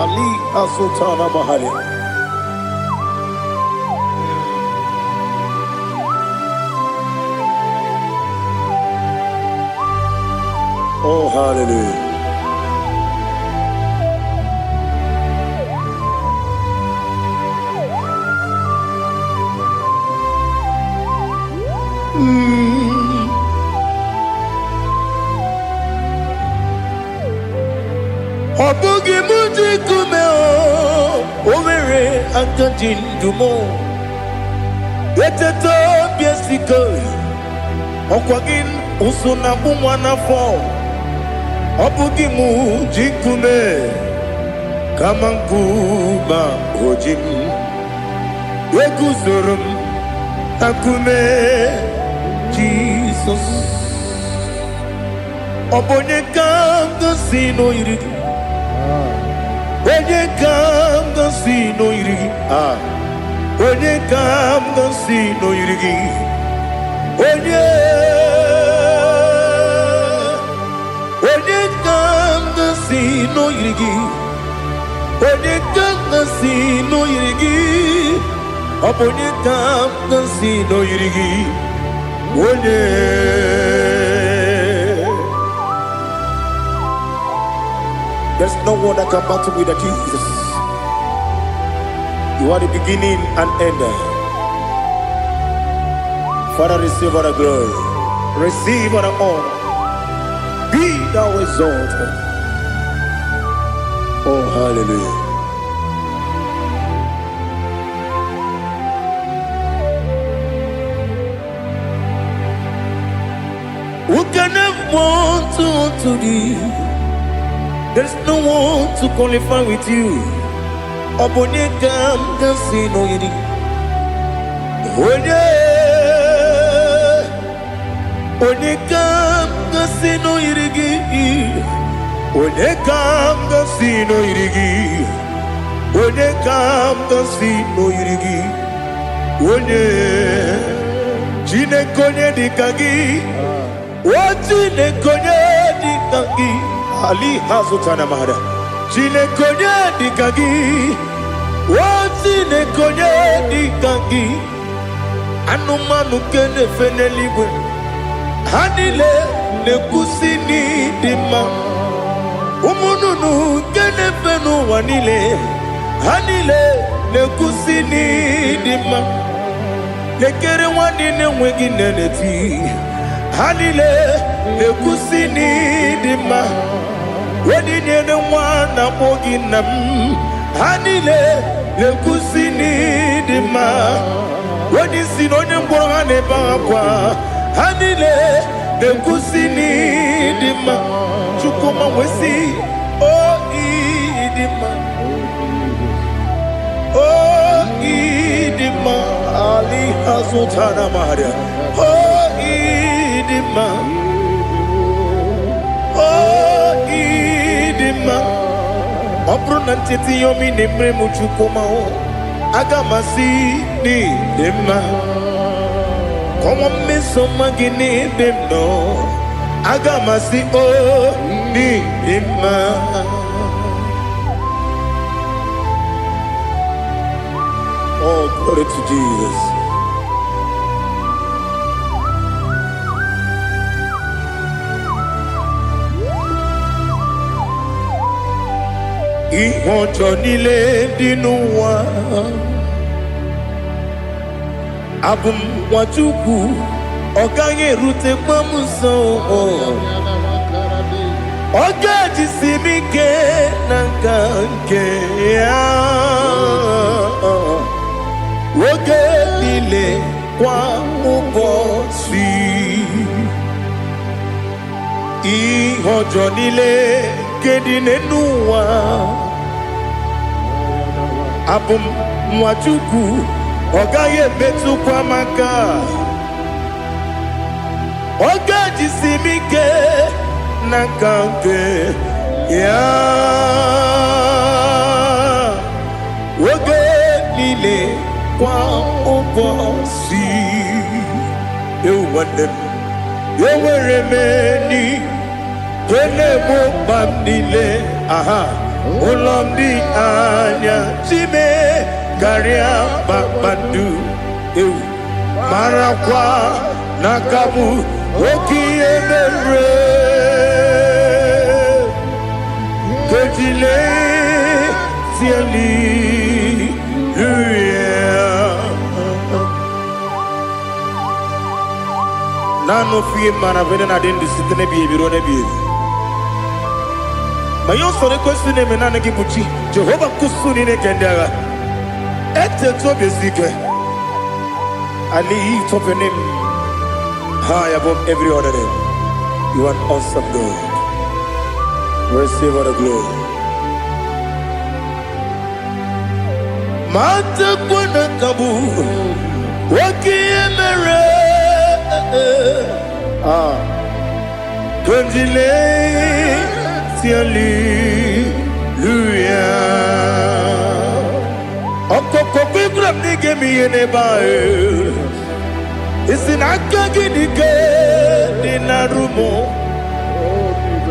Ali Asultana Mahali Oh, hallelujah. Jindumo. Eteto biesiko. Okwagin usuna bumwana fo. Obugimu jikume. Kamankuba hojim. Weguzurum akume. Jesus. Obonye kanga sino irigi. Onye kanga sino irigi. Onye kanga sino irigi. Onye kanga sino irigi. Onye kanga sino irigi. Obonye kanga sino irigi. Onye. There's no one that can battle with Jesus. You are the beginning and end. Father, receive all the glory. Receive all the honor. Be thou exalted. Oh, hallelujah. Who can have one to thee? There's no one to qualify with you. Obonye kanga sino yiri. Onye kanga sino yirigi. Onye kanga sino yirigi. Onye kanga sino yirigi. Onye jine konye dikagi. Wajine konye dikagi. Ali hazutana mahada. Jine konye dikagi. Wajine konye dikagi. Anumanu kene feneligwe. Hanile ne kusini dima. Umununu kene fenu wanile. Hanile ne kusini dima. Nekere wanine wengi neneti. Hanile ne kusini dima. Wedi nyene wana mogi nam. Hanile ne kusini dima. Wedi sinonye mbora neba kwa. Hanile ne kusini dima. Chukuma wesi oh idima. Oh idima. Ali hazutana maria. Oh idima. Oh idima. Obruna ntiti yomi nemre muchukuma o. Agamasi ni dima. Como me soma gini demno. Agamasi o ni dima. Oh, glory to Jesus. Ihojo nile dinuwa. Abum wajuku oganye rute mamuso. Ogaji simike nanganke ya. Woge nile kwa ubosi. Ihojo nile kedine nuwa. Abum wajuku ogaye betu kwa maka. Ogaji simike nanganke ya. Woge nile kwa ubosi. Ewandem yeweremeni. Wele mo bandile. Aha. Ulomdi anya. Chime garia babandu. Marakwa nakamu. Okie mere. Kejile siali. Nano fiye maravene na dendi sitene biye birone biye. Mayon sore kwesune menane kibuchi. Jehova kusuni ne kendaga. At the top is secret. I lift up your name high above every other name. You are an awesome God. Receive all the glory. Mata kuna kabu wakiemere Konjile siali luya Okoko kukram nige miyene bae Isinaka ginike dinarumo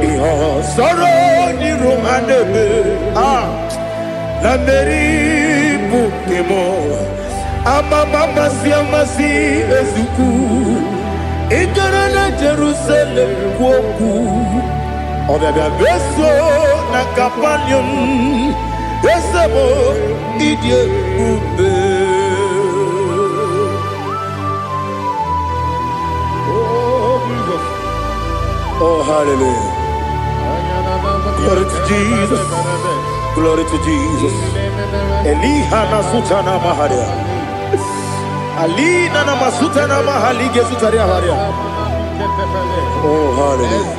Iho soro ni romanebe La meri bukemo Amama siamasi ezuku Ikarana Jerusalem woku Obebe beso na kapanium Esebo idye ube Oh Jesus Oh hallelujah Glory to Jesus Glory to Jesus Elihana sutana maharia Ali nana masuta na mahali gesutaria haria. Oh hallelujah.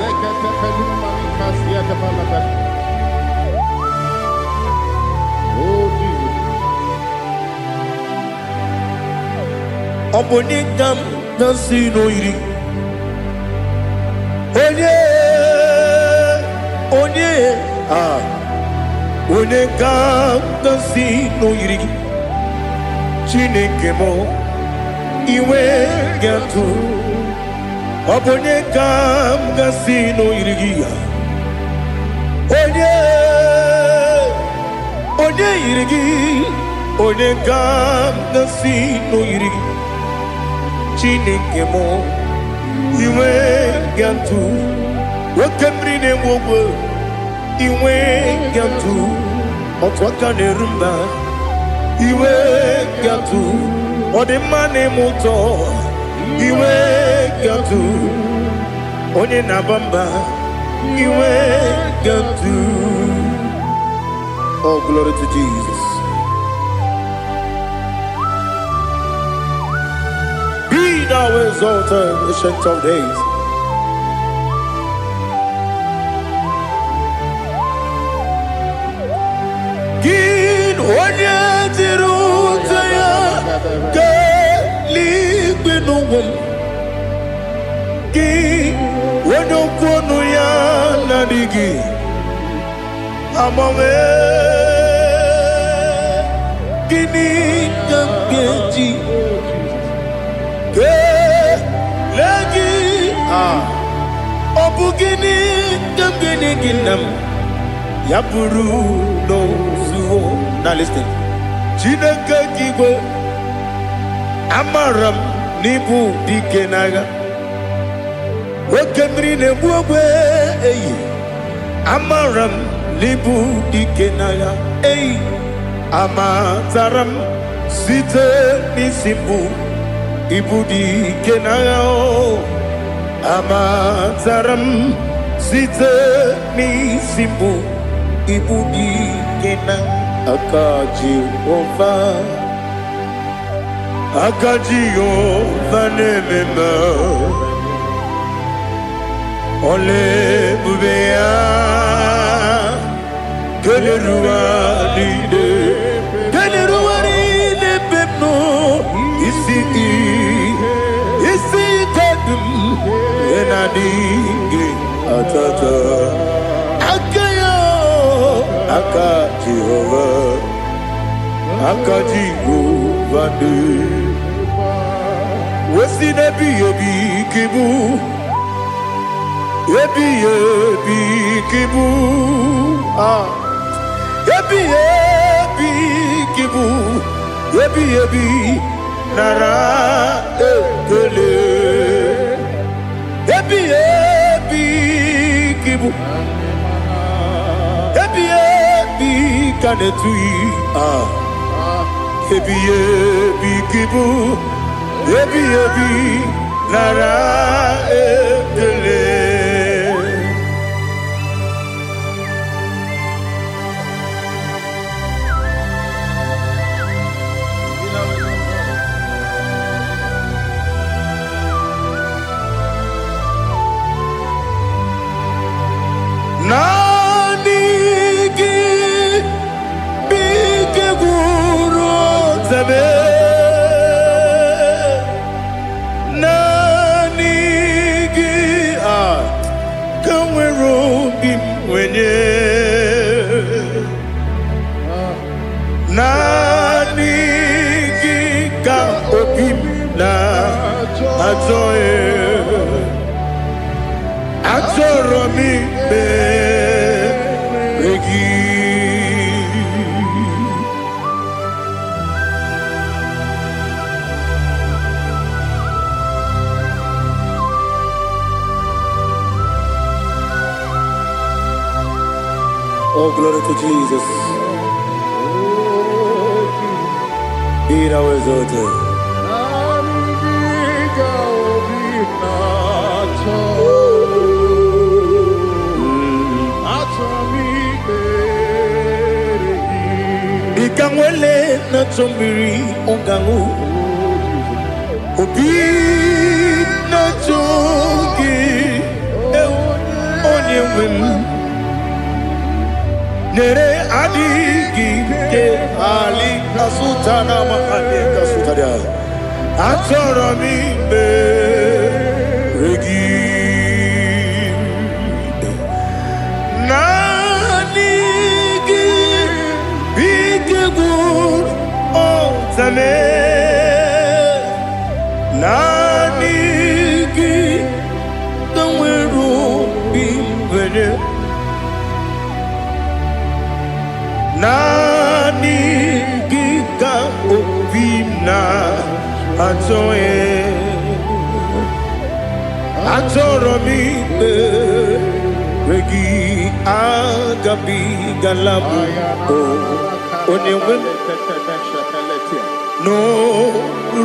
Oh Jesus. Obonikam nasino iri. Onye Onekam nasino iri. Chineke mo Iwe gatu Obonye kam gasino irigia Onye irigi Onye kam gasino irigi Chineke mo Iwe gatu Wakemrine wogo Iwe gatu Otwaka nerumba Iwe gatu Ode mane moto Iwe gatu Onye nabamba Iwe gatu Oh glory to Jesus. Be thou exalted, ancient of days. Gin onye tirutaya Ligbinugum Ki Wonokwonu ya nadigi Amame Gini Kamgeji Ke Legi Obu gini Kamgini ginam Yapuru no zuho. Now listen Chineke kigwe Amaram nibu dikenaga Wakemri nebuwe Amaram nibu dikenaga Amataram site nisimbu Ibu dikenaga Amataram site nisimbu Ibu dikenaga Akaji ova Akajio vanemema Ole bubea Kelerua lide pepno Isi kadum Enadingi atata Akayo Akajio Akajigo vande Wesi nebi yebi kibu Yebi kibu Yebi kibu Yebi nara ekele Yebi kibu Yebi kanetui Yebi kibu Yebi nara ekele zame nanigi kanwero bim wenye nanigi ka obim na atoe atoro mi be regi. Oh, glory to Jesus. Be thou exalted. Ikangwele na chombiri ongangu obi na chogi onye wem nere adigi ke ali kasutana mahali kasutaria atoro mi be regi nanigi bikegur otame nanigi kanweru bimwere nanigi ka obimna atoe atoro mi regi agabi galabu onyewe no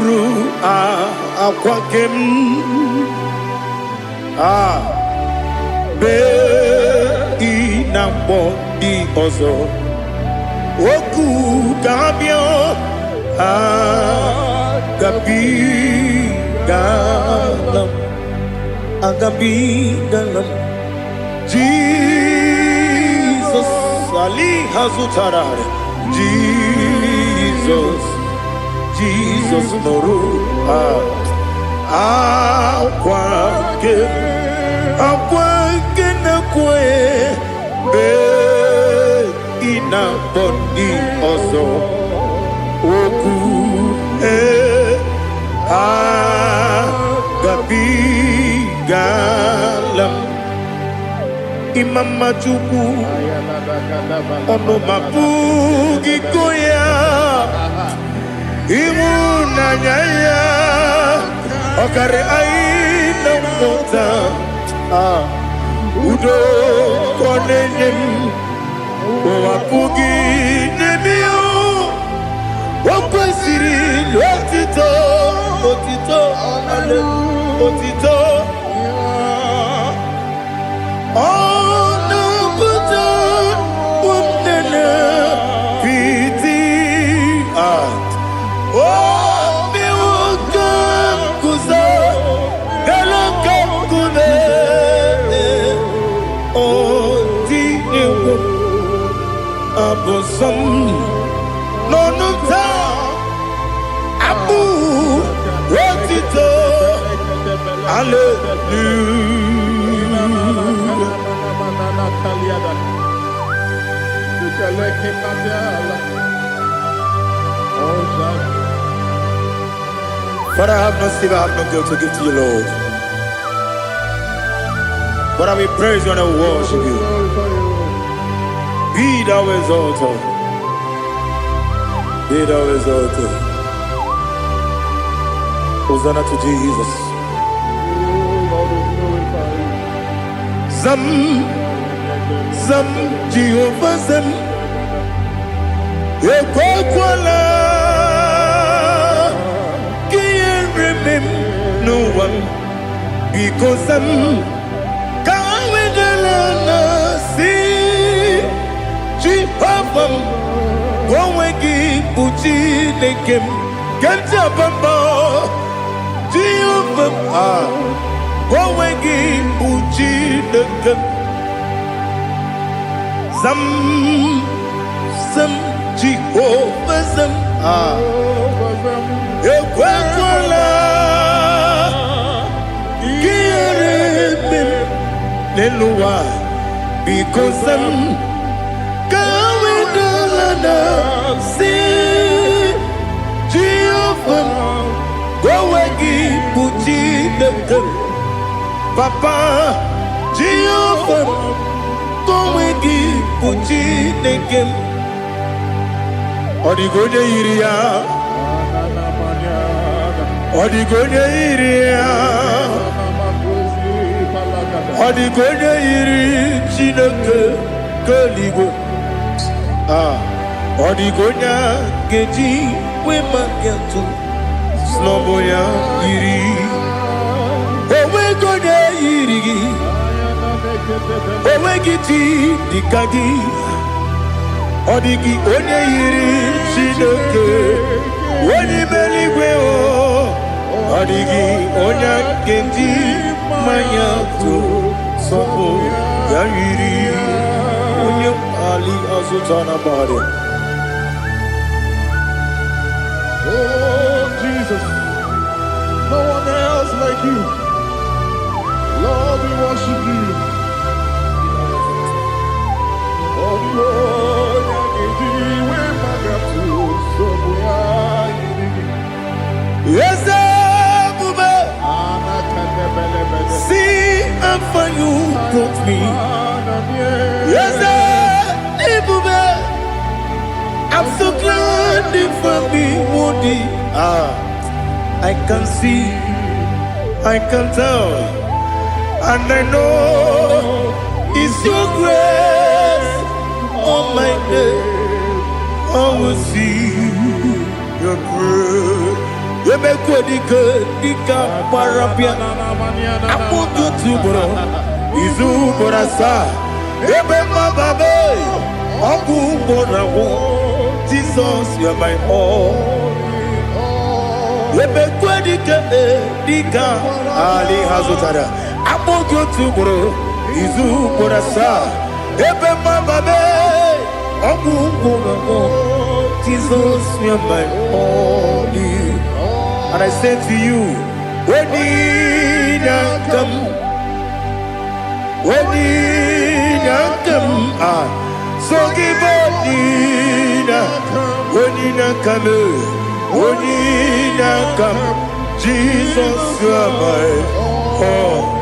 ru akwakem be inambo di ozo oku kabio agabi galam Jesus Ali Hazutarare Jesus Noru akwake na kwe be ina boni ozo oku gabi galam imama chuku ono mapugi koya imuna nyaya okare aina mota udo konenyem wapugi nemio wakwasiri lotito ale otito ono buto umnene piti mi wakam kuza galakam kune otine abosam nonuta abu otito But I have no silver, I have no gold to give to you, Lord. But I will praise you and I will worship you. Be thou exalted. Be thou exalted. Hosanna to Jesus. Zam Jehovah Zam Ekwakwala Can't remember no one because Zam Kawedalana see Jehovah Gwawegi Buchi Nekem Gantapamba Jehovah Gwawegi Buchi Nekem Zam Jehovah Zam ekwekwala gịrị n'elu ụwa because kawedala na si Jehovah gowe gị bụ Chineke Papa Jehovah gowe gị bụ Chineke ọ dịghị onye yiri ya ọ dịghị onye yiri ya ọ dịghị onye yiri Chineke keligwe ọ dịghị onye ga-eji wee maka atụ n'ọbụ ya yiri onweghị onye yiri gị onweghị chi dịka gị ọ dịghị onye yiri Chineke onye eluigwe ọ dịghị onye ga-eji mmanya atụ sọpụ ya yiri onye ali azụta na mmadụ. Oh Jesus, no one else like you. Lord, we worship you. Oh Lord, yes, see how far you brought me. Yes, I'm so glad for me, Woody. I can see, I can tell, and I know it's your grace on my day. I will see your grace. You make good, dika parapia. Apo tu bro, izu borasa. Ebe mababe, abu borawo. Jesus, you are my all. Ebe good, dika ali hazutara. Apo tu bro, izu borasa. Ebe mababe, abu borawo. Jesus, you are my all. And I say to you, when you come, so give up, when you come, Jesus, you are my all.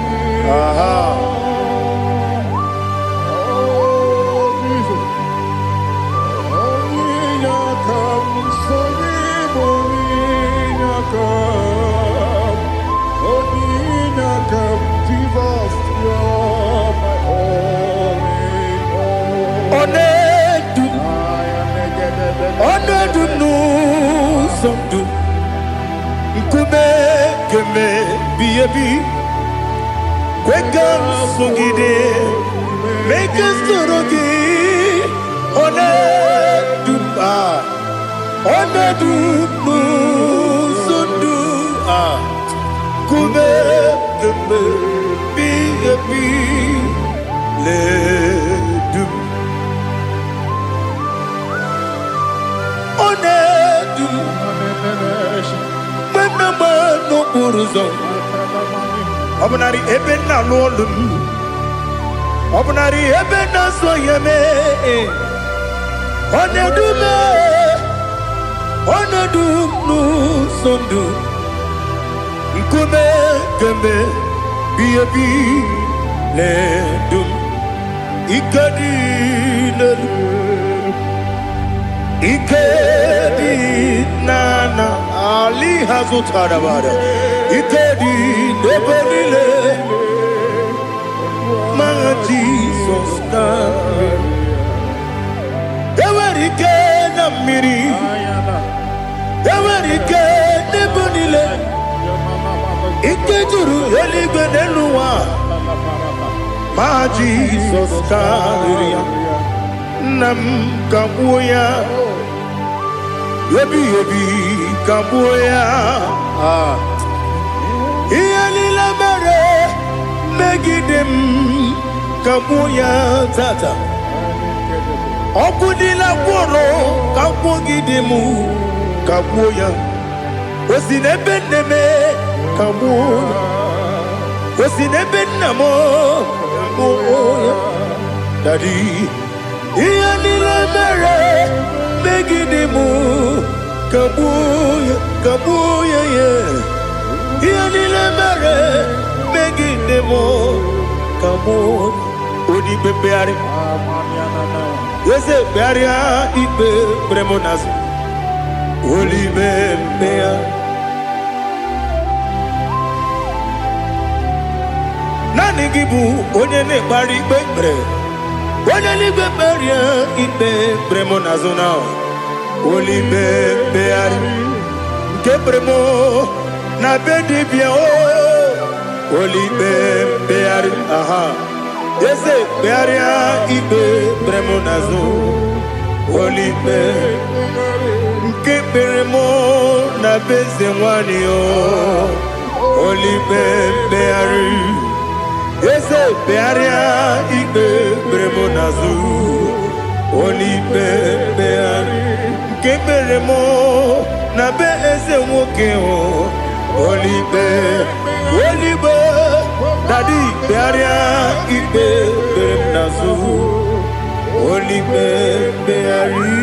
Make us Obnari ebena lolum Obnari ebena soyeme Onedu nu sondu Nkume kembe Biyebi ledum Ikadi Ikedi nana Ali hazutara bada Ikedi nebelile Ma Jesus name Ewerike na miri Ewerike nebelile Ikejuru eligwe neluwa Ma Jesus name Nam kabuya Yebi kabuya Iyalila mere Megidem kabuya tata Okudila kworo Kabugidemu kabuya Osinebene kamu, Osinebenamo kamu, Daddy. Iyanile mere megidemu kabuya kabuya ye. Iyanile mere megidemu kamu. Odi bebeari. Yese bearia ibe bremonas. Oli bebea. Nani gibu onye ne bari bebre. Onye ni beberia ibe bremonazona. Oli bebeari. Nke bremo na bedibia o. Oli bebeari. Aha. Yese bearia ibe bremonazo. Oli bebeari. Nke bremo na bezewani o. Oli bebeari. Ese bearia ibe bremonazu. Oli beari. Nke beremo na be ese woke o. Oli be. Daddy bearia ibe bremonazu. Oli beari.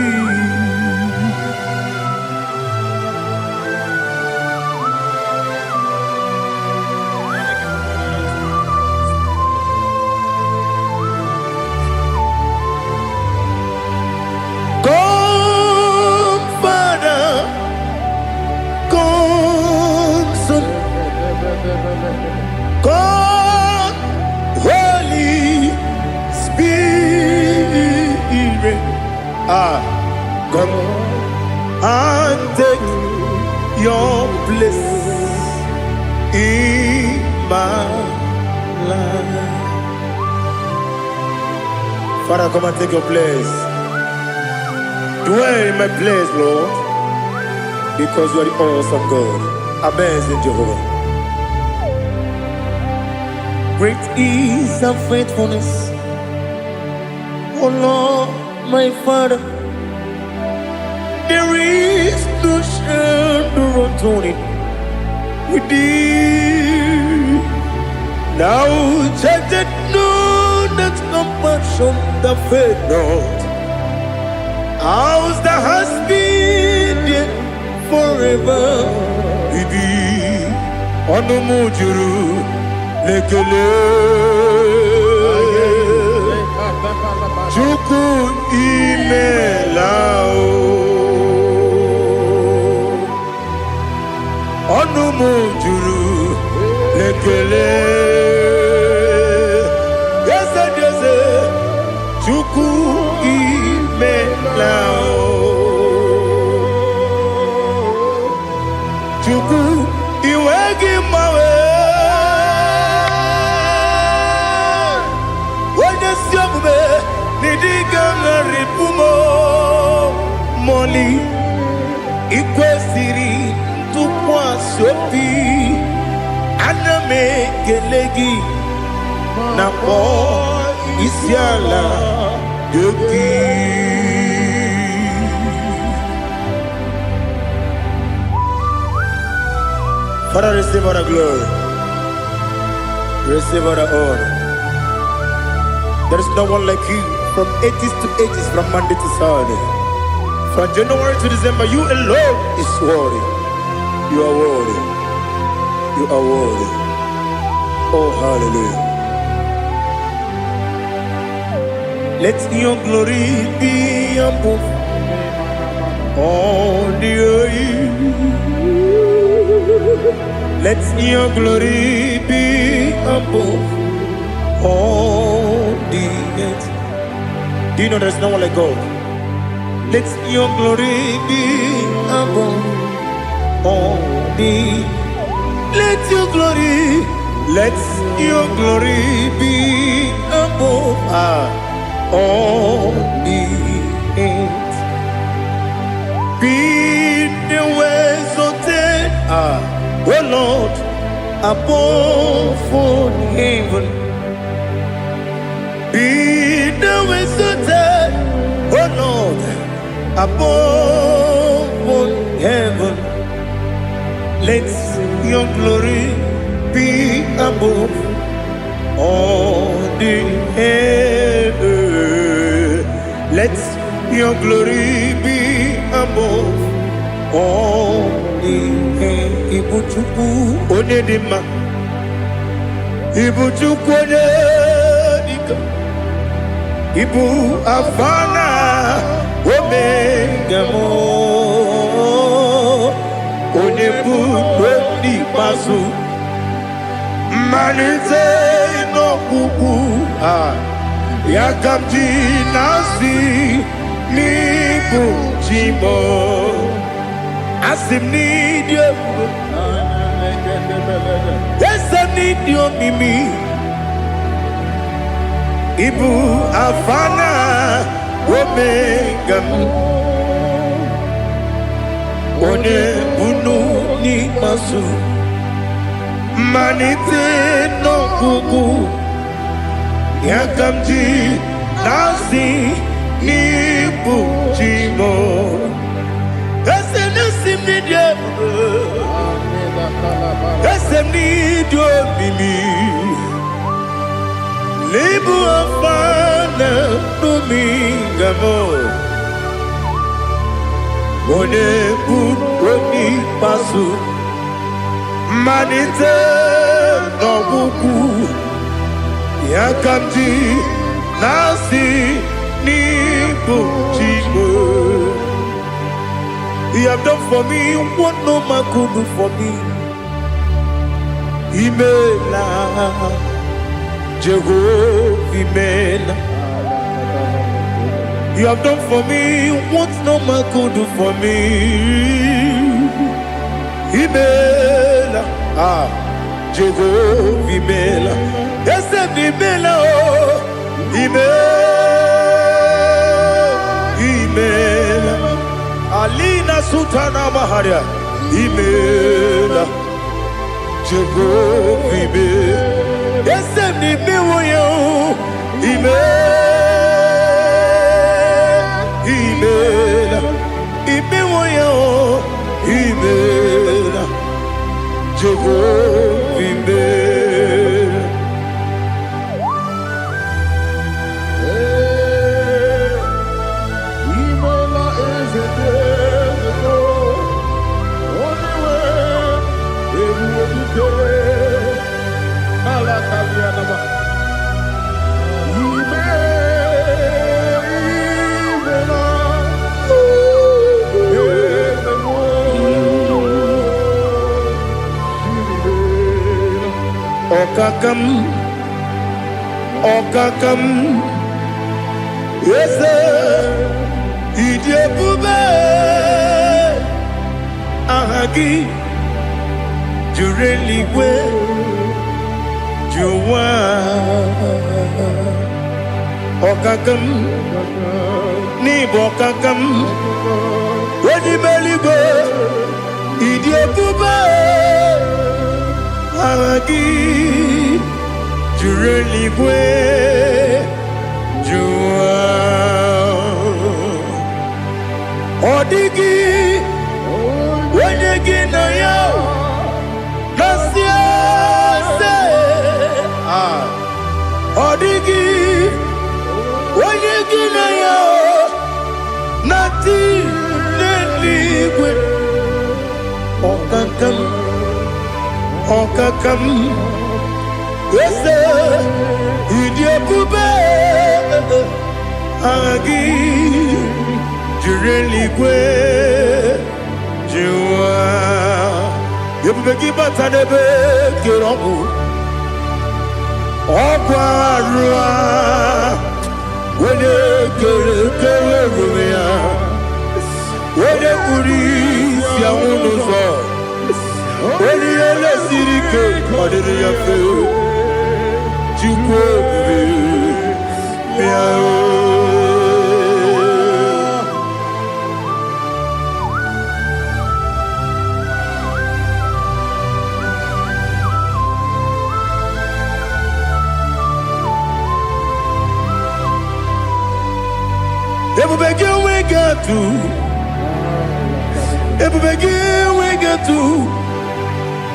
God, Holy Spirit, come and take your place in my life. Father, come and take your place. Dwell in my place, Lord, because you are the awesome God. Amazing Jehovah. Great is thy faithfulness, O Lord, my Father. There is no shadow of turning with thee. Now judged know that compassion that faith not. Ours that has been there forever with thee. Onomujuru lekele Chuku imelao Onomujuru lekele Yese Chuku imelao Chuku iwegi mawe Moli ikwesiri tukwasopi aname kelegi na po isiala yoki. Father, receive all the glory, receive all the honor. There is no one like you. From ages to ages, from Monday to Saturday, from January to December, you alone is worthy. You are worthy. You are worthy. Oh, hallelujah. Let your glory be above all the earth. Let your glory be above all the earth. Do you know there's no one like God? Let your glory be above all the. Let your glory be above all the earth. Be the ways of death, oh Lord, above all heaven. Be the ways of death, oh Lord, above all heaven. glory be above all the earth. Let your glory be above all the earth. Ibuchukwu onye dị mma, Ibuchukwu onye dịka, Ibu Afana Omega mo, onye bụ n'ikpeazụ, mmalite n'ọgwụgwụ ya ka m ji na-asị n'ịbụ chi m. Asị m n'ịdị ebube, eze m n'ịdị omimi, Ibu Afana Omega m, onye bunu n'ikpeazụ, mmalite n'ọgwụgwụ ya ka m ji na-asị n'ịbụ chi m. Eze na-esi m n'ịdị ebube, eze m n'ịdị omimi, Ibu Afana Omega m, onye bụ n'ikpeazụ, mmalite n'ọgwụgwụ ya ka m ji na-asị n'ịbụ chi m. You have done for me what no man could do for me. Imela Jehovah, Imela. You have done for me what no man could do for me. Imela, Jehovah, Imela. Yes, Imela, oh, Imela. Alina Sutana Maharia, Imela, Jehovah, Imela. Yes, Imela, Imela, Imela, Jehovah, Imela. Imela is a devil, only way, every day, Alakalianaba. Okakam, Okakam, yes, Idi ebube, ahagi, jureligwe, juwa. Okakam, nibo okakam, wedi beligwe, Idi ebube, ahagi, jureligwe, juwa. Odigi, wenyegi na ya, nasiase. Odigi, wenyegi na ya, nati neligwe. Okakam, Okakam, ese, idi ebube, agi, jureligwe, juwa. Ebube gị batadebe kere ọgwụ, ọgwụ arụa, onye kere erume ya, onye kpụrụ isi anwụ n'ụzọ, onye ele siri ike ọ dịrị ya mfe, Chukwu ebube bịa o. Ebube gị enweghị atụ, ebube gị enweghị atụ,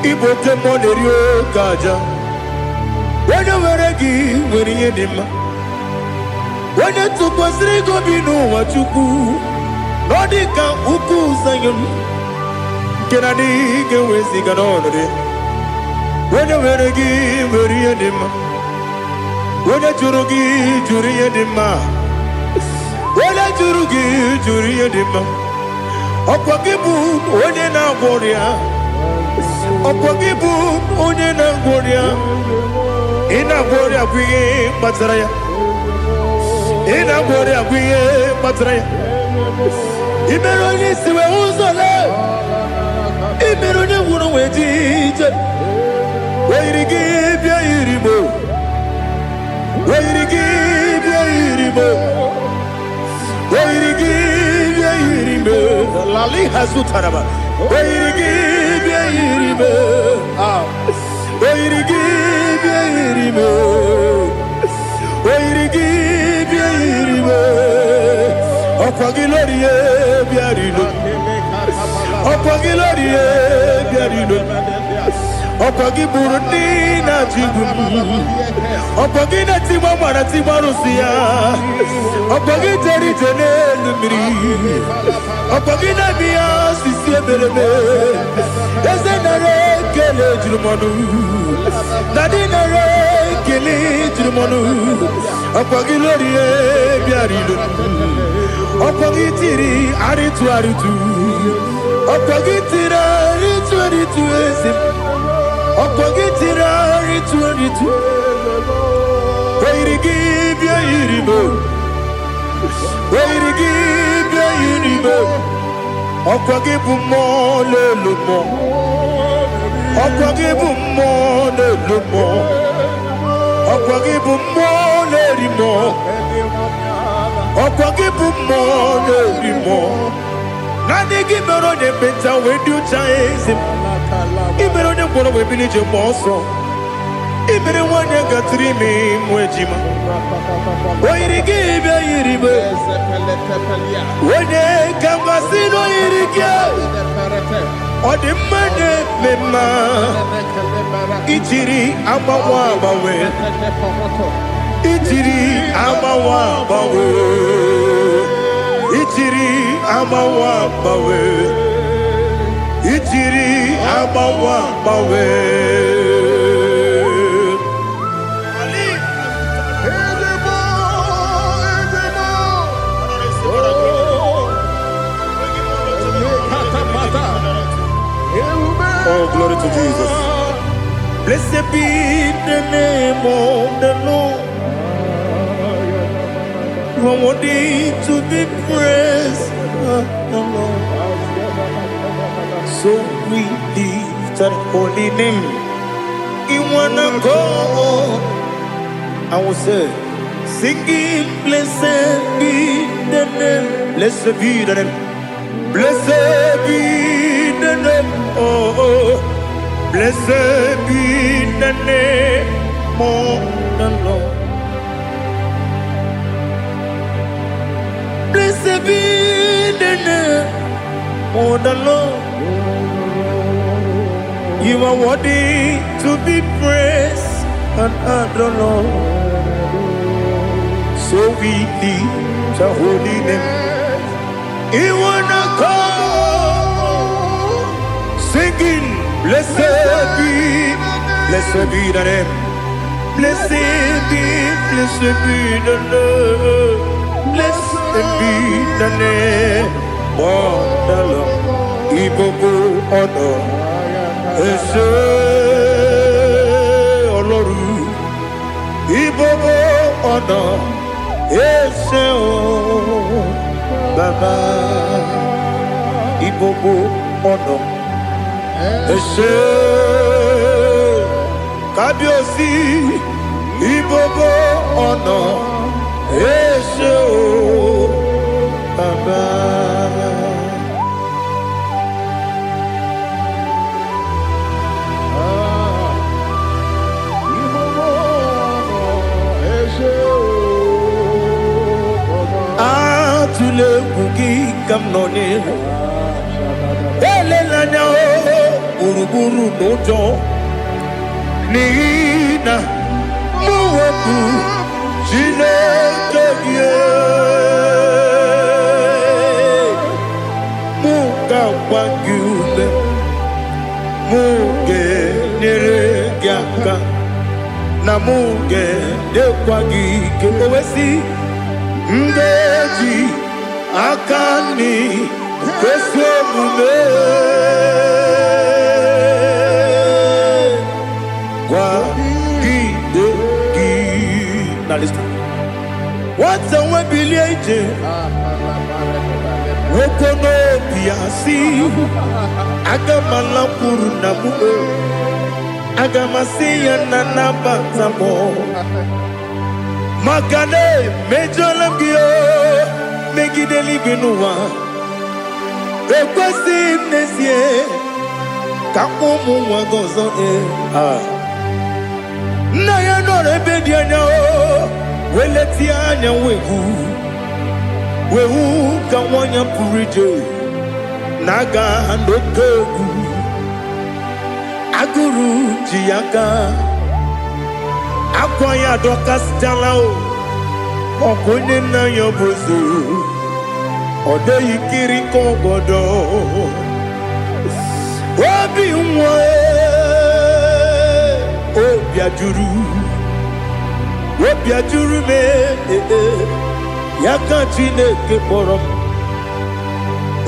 Ibo temonerio kaja. When you were again, when you did. When you took was Rigo Bino, what you do, Nordica Uku Sayon, Kennedy, go with Ziganone. When you were again, very edema. When you Jurugi, Juri edema. When you Jurugi, Juri edema. Opagibu, Onena Boria. Opagibu, Onena Boria. In a Boria, we Mataraya. In a Boria, we Mataraya. Imeroni, Siwe Uzole. Imeroni, Wuno, Wedija. Where you give your irimo? Where you give your irimo? Where you give your irimo? Lali Hasutaraba. Where you give your irimo? Where you give your irimo? Where you give your irimo? Opagilorie biarino. Opagilorie biarino. Opagi Burundi na Jibu, Opagi na Timama na Timarusia, Opagi Terry Tenelumri, Opagi na Mia Sisia Belebe, Yazenare Kele Jumanu, Nadinare Kele Jumanu, Opagi Lorie Biarido, Opagi Tiri Aritu Aritu, Opagi Tira Aritu Aritu. Opagitira ritu where you give your irimo, where you give your irimo. Opagibu mo le lumo, opagibu mo le lumo, opagibu mo le rimo, opagibu mo le rimo. Nani gimero de beta we do chase him. Ibero de bono we village monso. Ibero one got 3 me mwejima. Why you give your iribe? When they come casino irikia. Or the money mema. Ichiri amawa bawe. Ichiri amawa bawe. Ichiri amawa bawe. Ichiri amawa bawe. Oh, glory to Jesus. Blessed be the name of the Lord. You are worthy to be praised, the Lord. So we lift that holy name. You wanna go? I will say, singing, blessed be the name. Blessed be the name. Blessed be the name. Oh, blessed be the name of the Lord. Blessed be the name of the Lord. You are worthy to be praised and adored. So we lift the holy name. You wanna call, singing, blessed be the name. Blessed be the name. Blessed be the name of the Lord. Ibobo honor, Ese Oloru. Ibobo honor, Ese O Baba. Ibobo honor, Ese Kabiosi. Ibobo honor, Ese O Baba. Tule kuki kam noni ele la nyao uru gburugburu n'ụjọ n'ihi na mụ wepụ Chineke gị mụ ga-agba gị ume mụ ga-enyere gị aka na mụ ga-edekwa gị ike o wesị ngeji aka nri kwesị omume gwagide gị na lista nwata nwe bilie ije nwoke n'obi ya si aga m alakwuru na mụ aga m asị ya na nabata m maka na emejọla m gị megide eluigwe n'ụwa ekwesịghị m n'ezie ka ụmụ nwa gị ọzọ nna ya nọrọ ebe dị anya wee letie anya wehu ka nwanyị pụrụ ije na-aga n'oke egwu agụrụ ji ya gaa akwa ya dọkasịchala ọkụ onye nna ya bụzo ọ dịghị kiri ka ọgọdọ obi nwa obi ajuru m ya ka Chineke kpọrọ m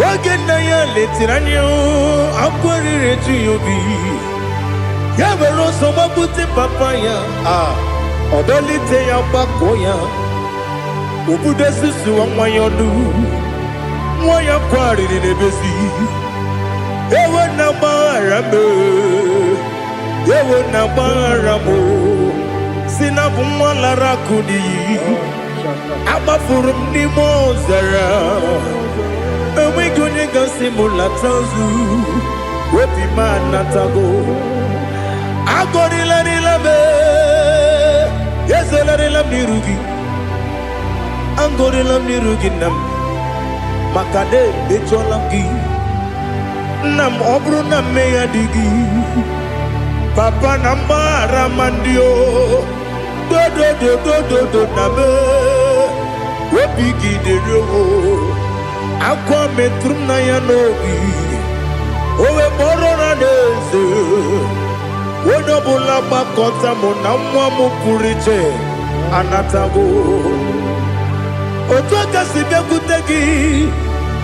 oge nna ya letiri anya akwa riri eju ya obi ya were ọsọ gbapute papa ya ọ dọlite ya gbakọ ya obodo susuwa nwa ya ọnụ nwa ya kwarịrị n'ebezi ewe na gbaghara m si na bụ nwa lara akụ n'iyi agbafuru m n'ime ọzara enweghị onye gasị m lata nzu obi m anatago agọrịlarịla m ezolarịla m n'iru gị agọrịla m n'iru gị nna m maka na emejọla m gị nna m ọ bụrụ na mmehie dị gị papa na mgbaghara ma ndị dodododododo na m obi gị dịrị akwa metụrụ m na ya n'obi o wee kpọrọ na n'eze onye ọbụla gbakọta mụ na nwa m pụrụ iche anatago otu aka si bịakwute gị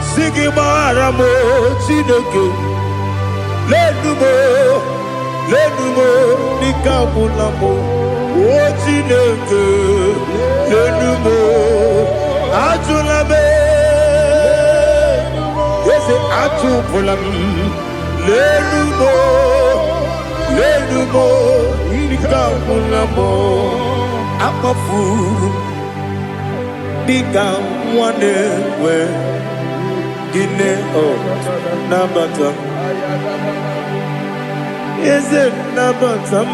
si gị gbaghara m Chineke lenumo dịka agwụla m o Chineke lenumo ajụla m eze achụpụla m lenumo dịka agwụla m akpafuru dịka nwa na-enwe gịnị nabata m eze nabata m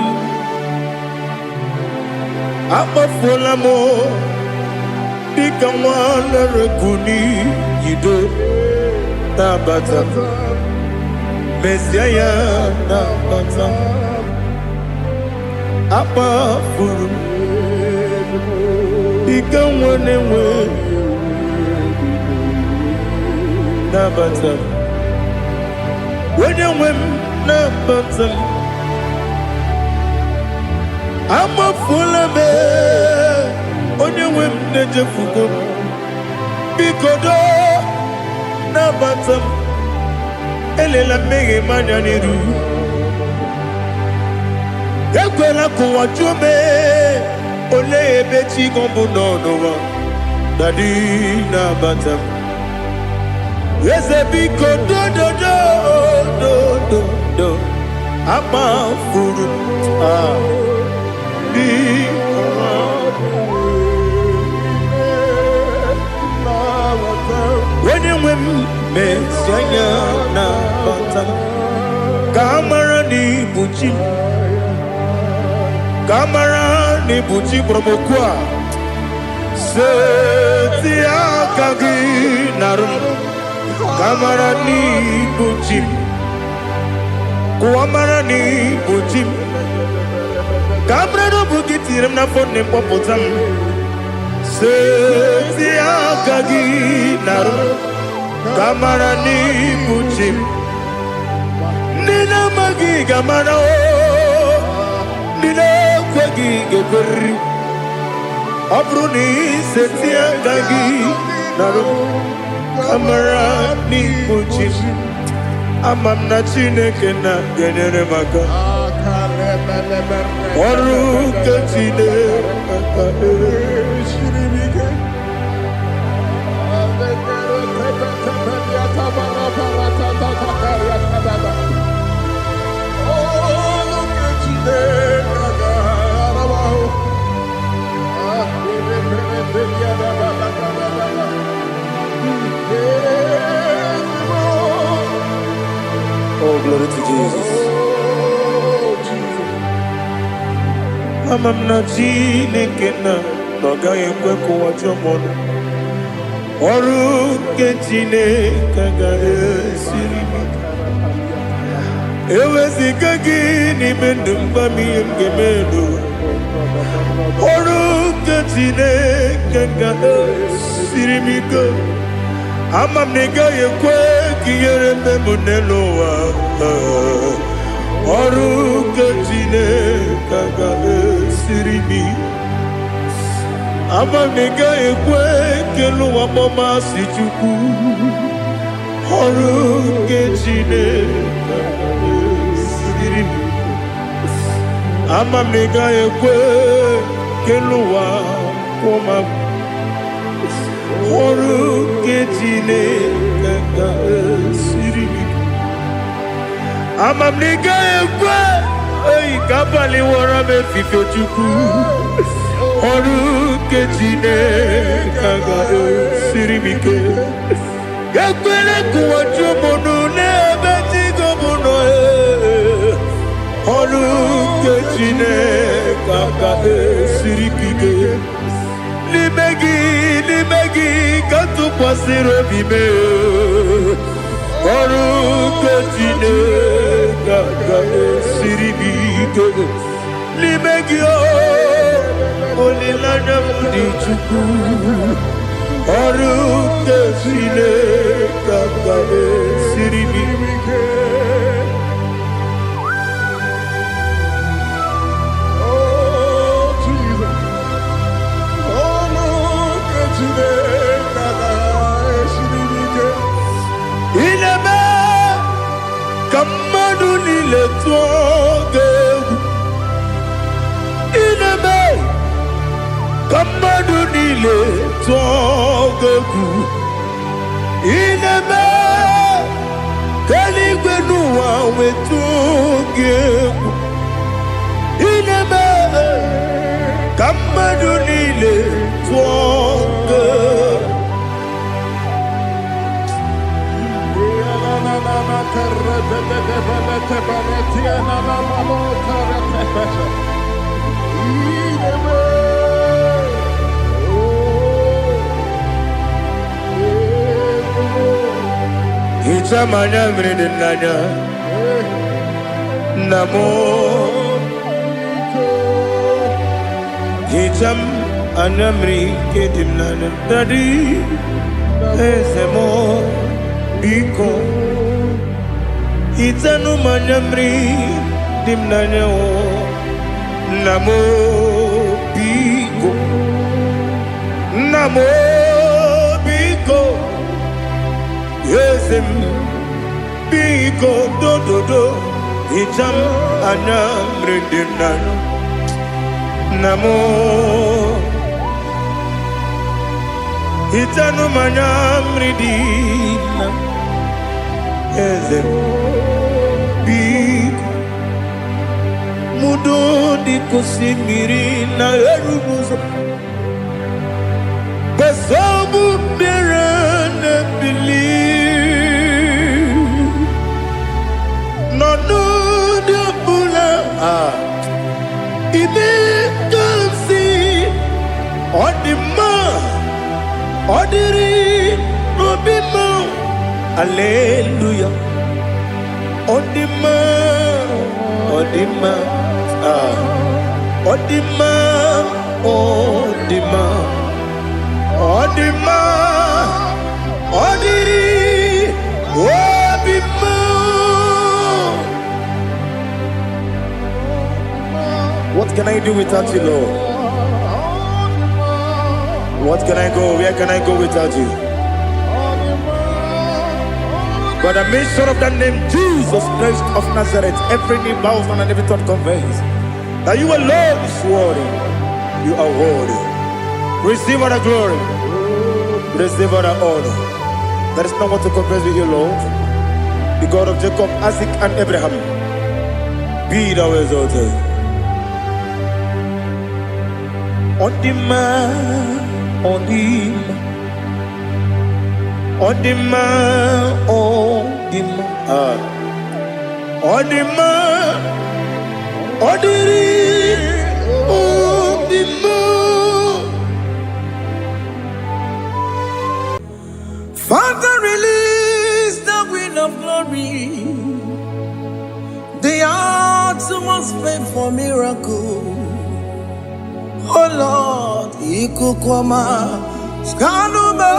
akpafuola m dịka nwa na-erekwu n'iyido nabata m mezie ya nabata m akpafuru dịka nwa na-enwe nabata m onye nwe m nabata m amafuola m onye nwe m na-ejefugo m biko nabata m elela mmehie m anya n'iru ekwela ka ụwa jụọ m olee ebe chi gị bụ n'ụwa dadi nabata m eze biko do akpafuru onye nwe m mezi anya nabata m ka a mara n'ibu chi ka a mara n'ibu chi kpọrọ m okwu a seti aka gị narụ m ka a mara n'ibu chi Kuamarani Bujim Cabrero Bugitirim na phone Popotam Setia Gagi Naru Kamarani Bujim Nina Magi Gamana Nina Kwagi Gabri Abruni Setia Gagi Naru Kamarani Bujim Amam na Chineke na genere maka Oru ke Chineke shiribike Oh, glory to Jesus. Amam na Chineke na noga yekwe kuwa chomono. Oru ke Chineke ga esiri. Ewezi kagi ni mendumba miyemgemendo. Oru ke Chineke ga esiri miko. Amam nega yekwe kiyere memunelo wa. Oru ke Chineke ga esiri. Amam nega yekwe kelu wa mama si chuku. Oru ke Chineke ga esiri. Amam nega yekwe kelu wa mama. Oru ke Chineke ga esiri. Amam nega yekwe kabali wara me fife chuku. Oru ke Chineke ga esiri mike. Yakwele kuwa chomono nebe tigo mono. Oru ke Chineke ga esiri mike. Limegi katu kwa siro bime. Oru ke Chineke ga esiri mike. Limegi olilanya mudi chuku. Oru ke Chineke ga esiri mike. Ineme kamadu nile tuoge. Ineme kamadu nile tuoge. Ineme kaligwe nuwa wetuge. Ineme kamadu nile tuoge. Ichamanya mridinanya Namo Icham anamri kedimnana Dadi Ezemo Biko Itanu manyamri dimnanya o Namo Biko Namo Biko Yesem Biko do do do Icham anamri dimnanya Namo Itanu manyamri dimnanya Yesem Mudo di kusimiri na erumuzo Besobu mirane believe No no de bula Ibe kansi Odima Odiri Obima Alleluia Odima Odima, Odima, Odima, Odima, Odi, Odima. What can I do without you, Lord? What can I go? Where can I go without you? By the mention of that name, Jesus Christ of Nazareth, every knee bows and every tongue confesses that you alone is worthy. You are worthy. Receive all the glory. Receive all the honor. There is no one to compare with you, Lord. The God of Jacob, Isaac, and Abraham. Be thou exalted. On the man, on the man. On the man, on the man, on the man, on the man. Father, release the wind of glory. The atmosphere for miracle. Oh Lord, Ikukwama, Skanuma.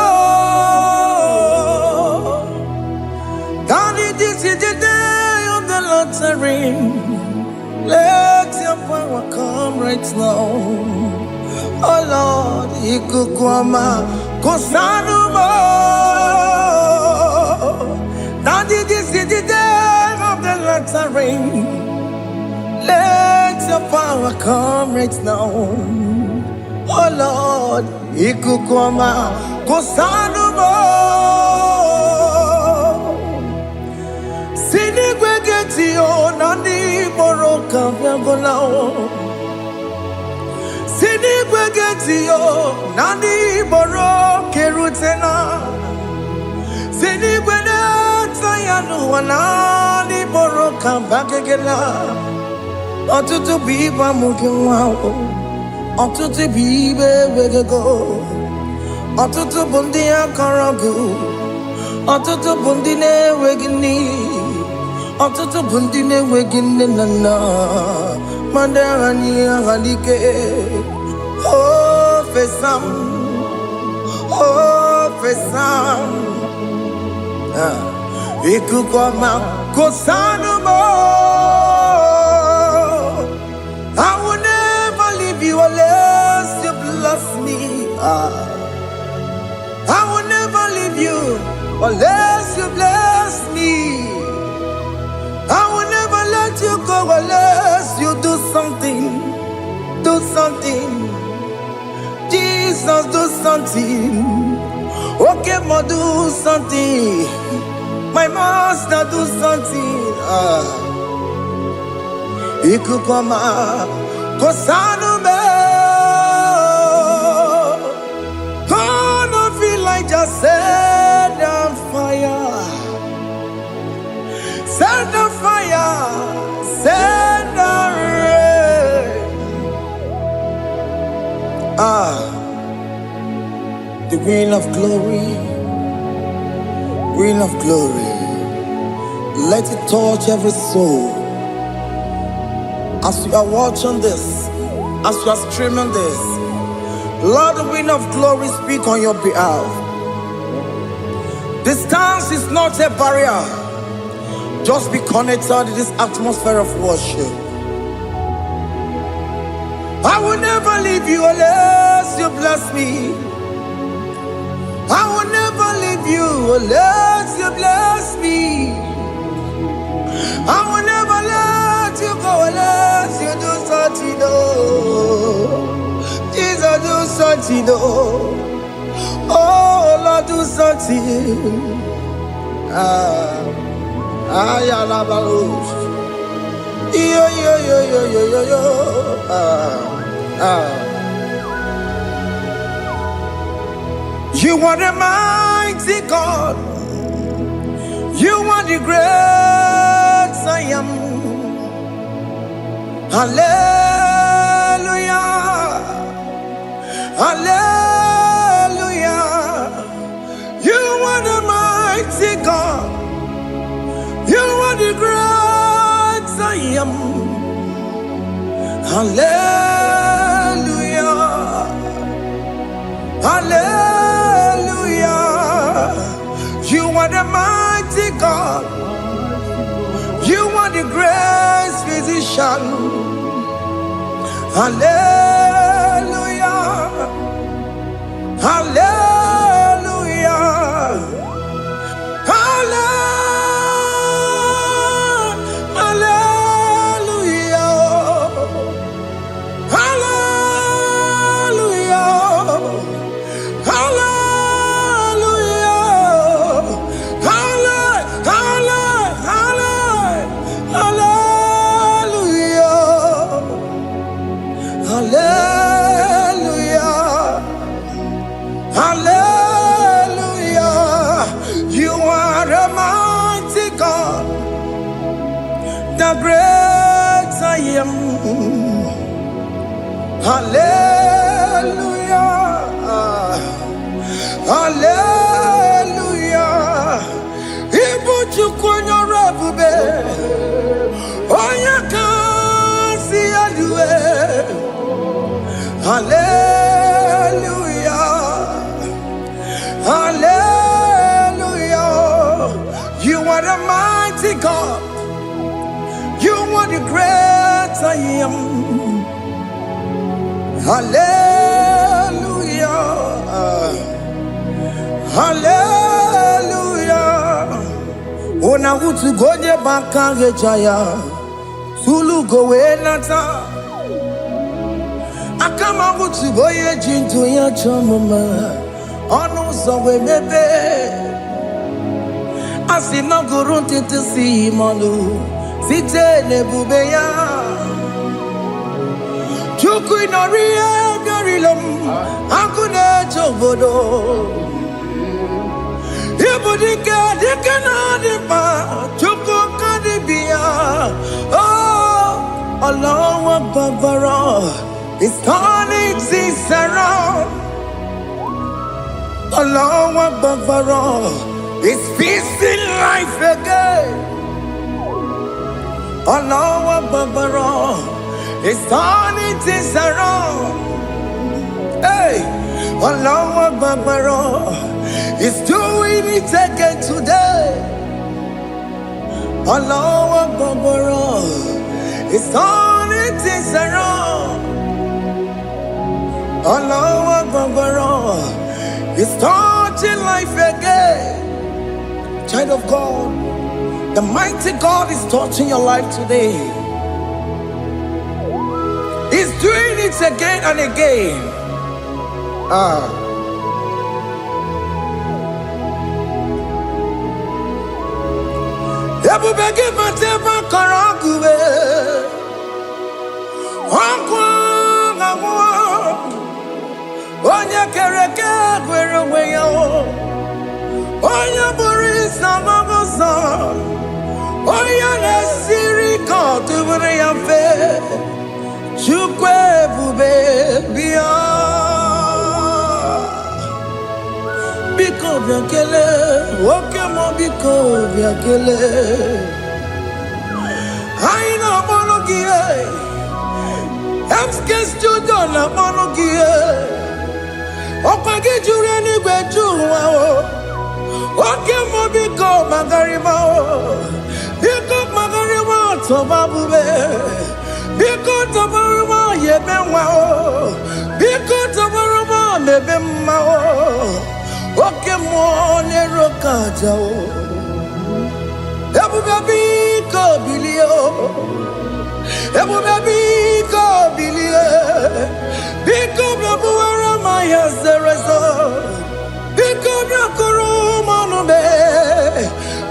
Daddy, this is the day of the lottery. Let your power come right now. Oh Lord, Ikukwama, Kosanuma. Daddy, this is the day of the lottery. Let your power come right now. Oh Lord, Ikukwama, Kosanuma. Sinigwegetio nani boroka vyangolao. Sinigwegetio nani boroke rutena. Sinigweneta yanu wanani boroka bagegela. Otutu biba mukiwao. Otutu bibe wegego. Otutu bundi akaragu. Otutu bundi ne wegini. Otutu bundi ne wegini nana. Mandarani ahalike. Oh fesam. Oh fesam. Ikukwama kosanuma. I will never leave you unless you bless me. I will never leave you unless you bless me. I will never let you go unless you do something. Do something. Jesus, do something. Okay, ma, do something. My master, do something. Ikukwama, Kosanume. Gonna feel like just set on fire. Set on fire. Set on rain. The wind of glory. Wind of glory. Let it touch every soul. As you are watching this, as you are streaming this, Lord, the wind of glory speak on your behalf. Distance is not a barrier. Just be connected to this atmosphere of worship. I will never leave you unless you bless me. I will never leave you unless you bless me. I will never let you go unless you do something. Jesus, do something. Oh Lord, do something. Ayalabalush. Yo. You are the mighty God. You are the great I am. Hallelujah. Hallelujah. You are the mighty God. You are the great I am. Hallelujah. Hallelujah. You are the mighty God. You are the great physician. Hallelujah. Hallelujah. Hallelujah. Hallelujah. Hallelujah. Hallelujah. Hallelujah. You are a mighty God, the great I am. Hallelujah. Hallelujah. Ibuchu kwenye rebube, onya kasi alue. Hallelujah. Hallelujah. You are the mighty God. You are the great I am. Hallelujah. Hallelujah. Ona utu goje bakange jaya. Sulu gowe nata. Akama utu boye jintu ya chomoma. Onu sowe mebe. Asina gurunti tisi manu. Site nebubeya. Chuku inorie garilom. Akune chobodo. Ibudike dikana dipa. Chuku kadibia. Oh, Allah Akbar. It's turning things around. Allah Akbar. It's feasting life again. Allah Akbar. It's turning things around. Hey, Allah Akbar. It's doing it again today. Allah Akbar. It's turning things around. Allah Akbar. It's touching life again. Child of God, the mighty God is touching your life today. He's doing it again and again. Ebubegi mateba karakube. Onye kereke gwere onwe ya. Onye bụrụ isa magosa. Onye na-esiri ka ọ tụbụrụ ya mfe. Chukwu ebube bịa. Biko bịa kelee, oke mọ biko bịa kelee. Anyị na-akpọrọ gị MSK Studio na-akpọrọ gị ọkwa gị juru eluigwe ju ụwa oke mọ biko magarịma biko magarịma tọba bube biko tọbarịma yebe nwa biko tọbarịma mebe mma oke mọ n'ero kaja ebube biko bilie ebube biko bilie biko bịabuwara ma ya zerezo biko bịakọrọ manube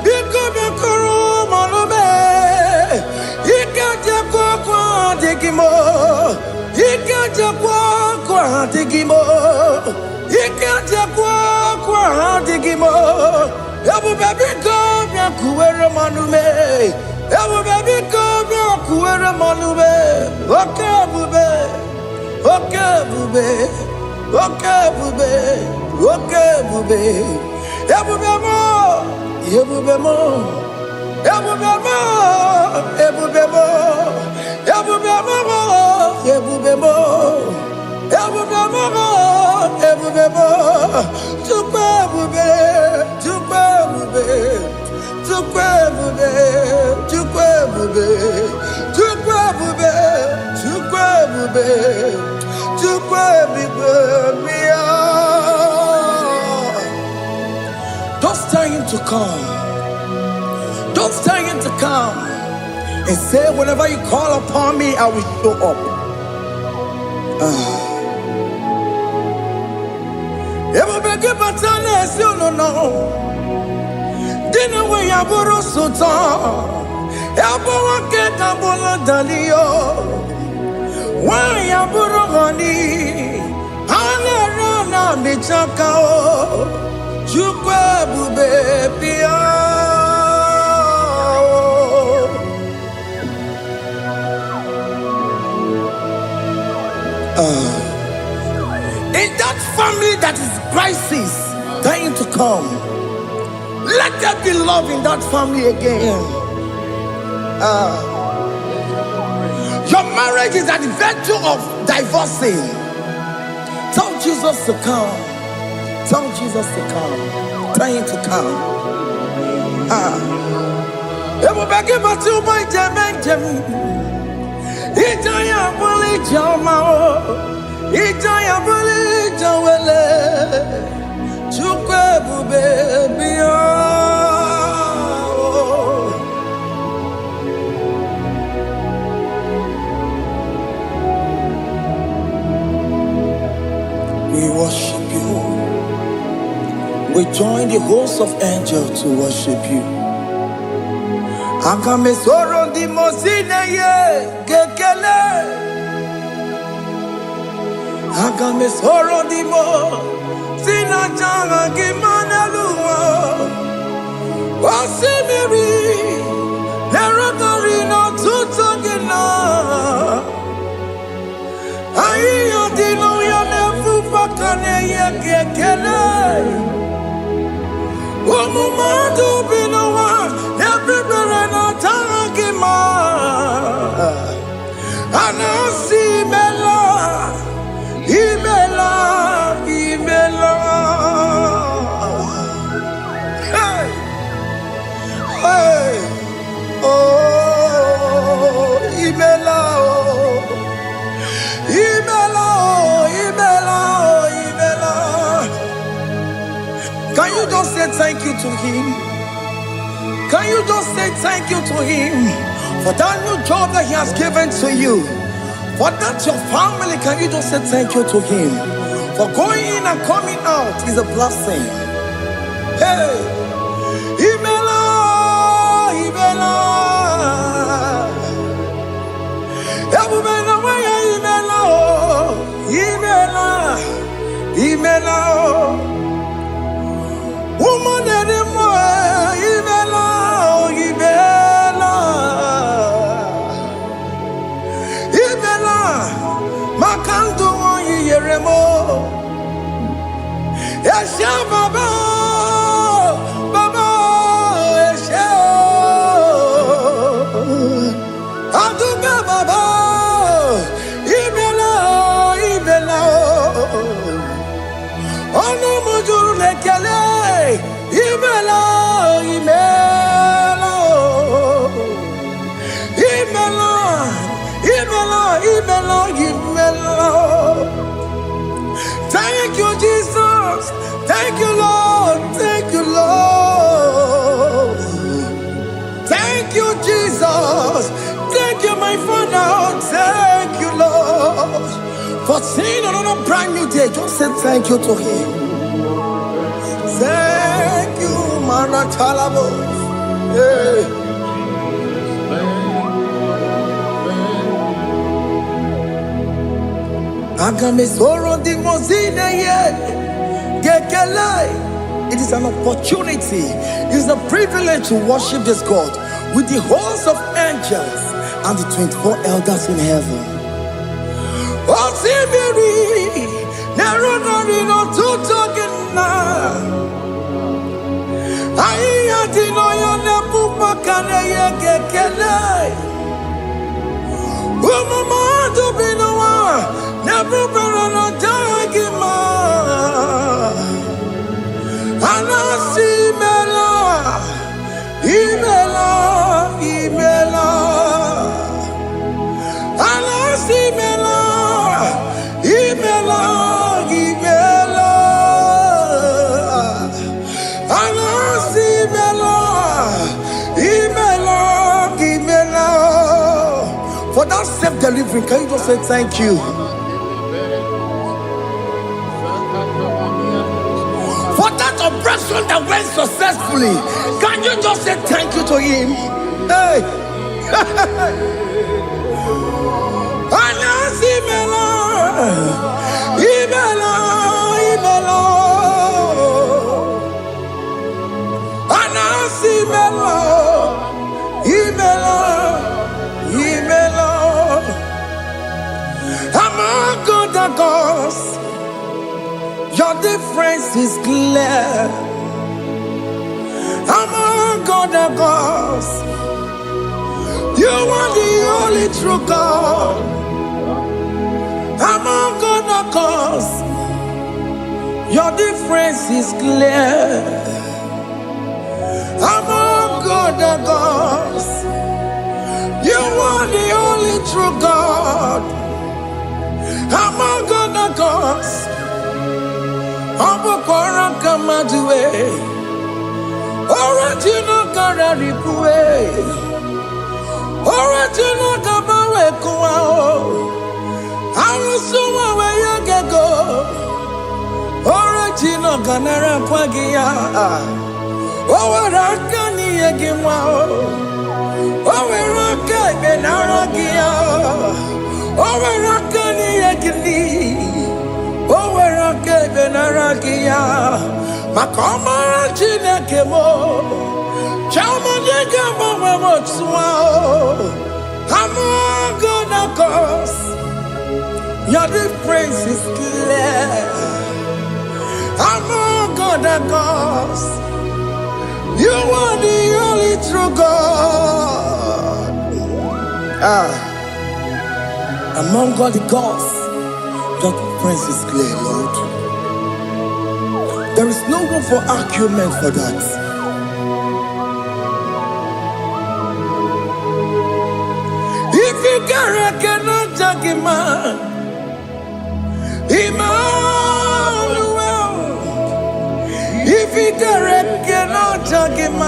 biko bịakọrọ manube ike jekwa kwa adịghị mo ike jekwa kwa adịghị mo ike jekwa kwa adịghị mo ebube biko bịakuwere manube ebube biko bịakuwere manube oke ebube oke ebube oke ebube oke ebube ebube mo ebube mo ebube mo ebube mo ebube mo Don't tell him to come. Don't tell him to come. And say, whenever you call upon me, I will show up. Dina we yaburu sultan, yaburu keta bola dalio, wa yaburu hani, hana rana michakao, chukwe bube pia. In that family that is crisis, dying to come, let there be love in that family again. Your marriage is at the verge of divorcing. Tell Jesus to come. Tell Jesus to come. Tell him to come. We worship you. We join the host of angels to worship you. Akame soro di mosine ye gekele. Akame soro di mo sina changa gimana luwa. Wasimiri nerotari no tutogina. Ayo dino ya nefu fakane ye gekele. Umumadu binowa everywhere no tangima. Anasi mela, imela, imela. Hey, hey, oh, imela, oh, imela, oh, imela, oh, imela. Can you just say thank you to him? Can you just say thank you to him for that new job that he has given to you? For that your family, can you just say thank you to him? For going in and coming out is a blessing. Hey, Imela, Imela, Imela, Imela, Imela, woman anymore, Imela, Imela, Imela, Makandu Yeremo, Yasha Baba, Baba, Yasha, Aduba Baba, Imela, Imela, Ono Mujuru Lekele. Imela, Imela, Imela, Imela, Imela, Imela. Thank you, Jesus. Thank you, Lord. Thank you, Lord. Thank you, Jesus. Thank you, my Father. Thank you, Lord. For seeing another brand new day, just say thank you to him. Thank you, Manatalabo. Yeah. Agame soro di mozine ye gekele. It is an opportunity, it is a privilege to worship this God with the host of angels and the 24 elders in heaven. Osimiri nerunari no tutogina. Aiya dino yo nebu makane ye gekele. Umamadu binowa nebu berano dagima. Anasi mela, imela, imela. Anasi mela, For that self-delivery, can you just say thank you? For that operation that went successfully, can you just say thank you to him? Hey! Among other gods, your difference is clear. Among other gods, you are the only true God. Among other gods, your difference is clear. Among other gods, you are the only true God. Among other gods, Abukora Kamadue, Original Kararikue, Original Kabawe Kuao, Arusuma Wayagego, Original Ganara Kwagia, Owarakani Yagimao, Owaraka Benaragia, Owarakani Yagini, Owaraka Benaragia, Makoma Chinakemo, Chamanegamo Motswao, Among other gods, your difference is clear. Among other gods, you are the only true God. Among all the gods, your difference is clear, Lord. There is no room for argument for that. If you cannot judge him, Emmanuel. If you cannot judge him,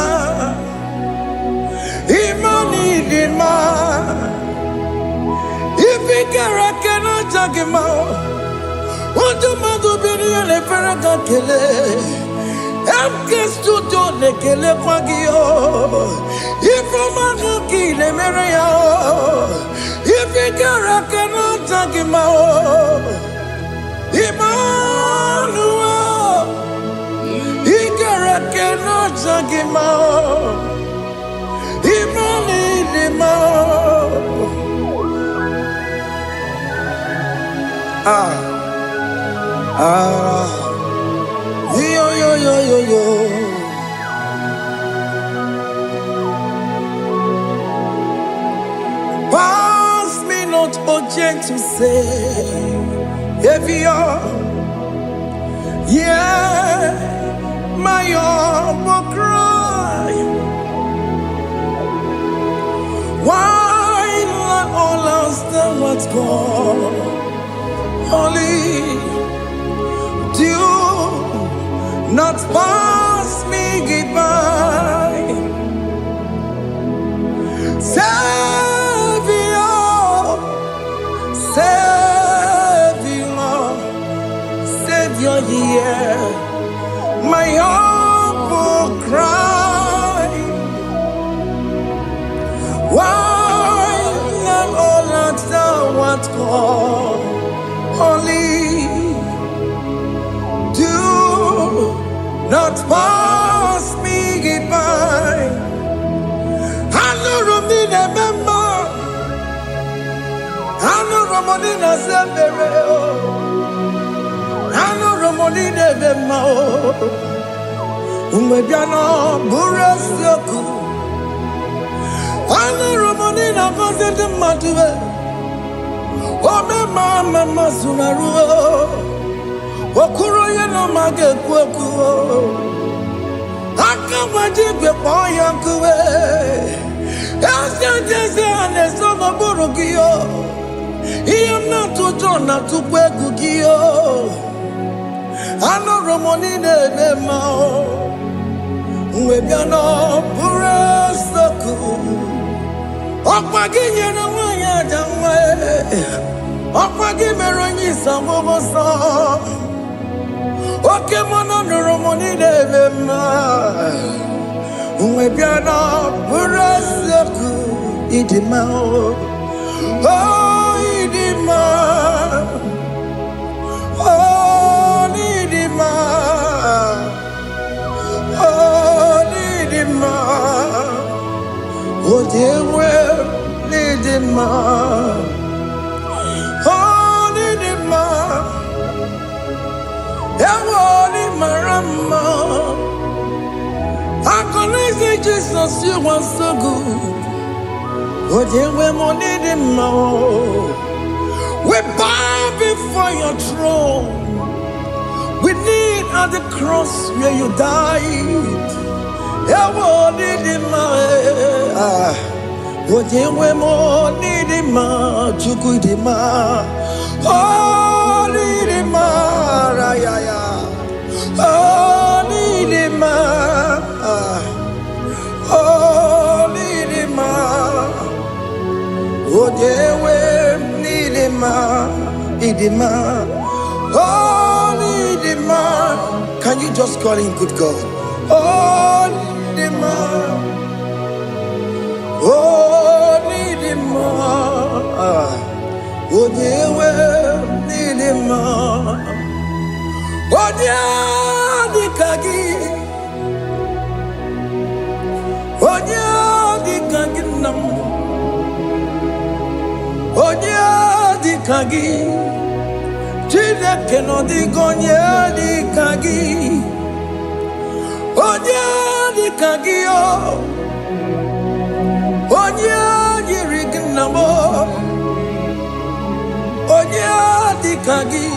Emmanuel. If you cannot judge him, what do you do? Be the Ferragakele. Studio ne kele kwagio. If you kile mereo. If you cannot judge him, Emmanuel. If you cannot judge him, yo. Pass me not, O gentle Savior. Yeah, my humble cry. Why not all else than what's gone? Only do not pass me by. Savior, hear my humble cry. Why not all that thou art called? Only do not pass me by. I know Romina member. I know Romonina Zembere. I know Romonina member. Umwebiano Burasioku. I know Romonina Cosette Matue. Oh, mama Sunaru. Okuro yeno mage kweku. Akamajigwe poyankuwe. Yasjeze anesono burugiyo. Iyamna tujona tukwegugiyo. Ano romonine bemao. Mwebiano burasoku. Okwaginye na wanya Okwagi meronyi sangogo so. Oke mono nuromoni devema. Unwebiana buraseku idima. Oh idima. Oh idima. Oh idima. Oh dewe idima. Marama, I can say Jesus, you are so good. But you were more needed more. We bow before your throne. We need at the cross where you died. You were needed more. But you were more needed more. You could more. Oh, needed more. Oh, Nidima, oh, Nidima, oh, Dewe, Nidima, Nidima, oh, Nidima. Can you just call him good God? Oh, Nidima, oh, Nidima, oh, Dewe, Nidima. Odia di kagi nam. Odia di kagi, chile que no digo di kagi. Odia di kagi oh, odia di rignamo. Odia di kagi.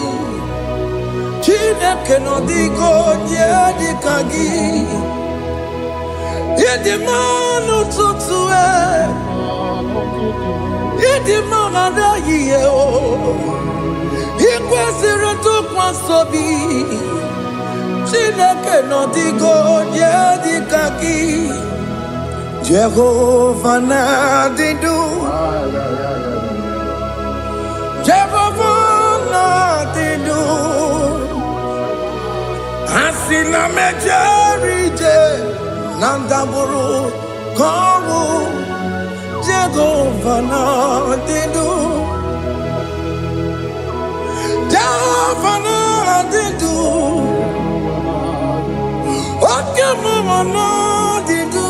Chineke no digo di kagi. Yedi manu tutue. Yedi manada ye o. Ikwesiri tukwa sobi. Chineke no digo di kagi. Jehovah na didu. Jehovah na didu. Asina mejerije nandaburu kowu Jehovah na didu. Jehovah na didu. Okemama na didu.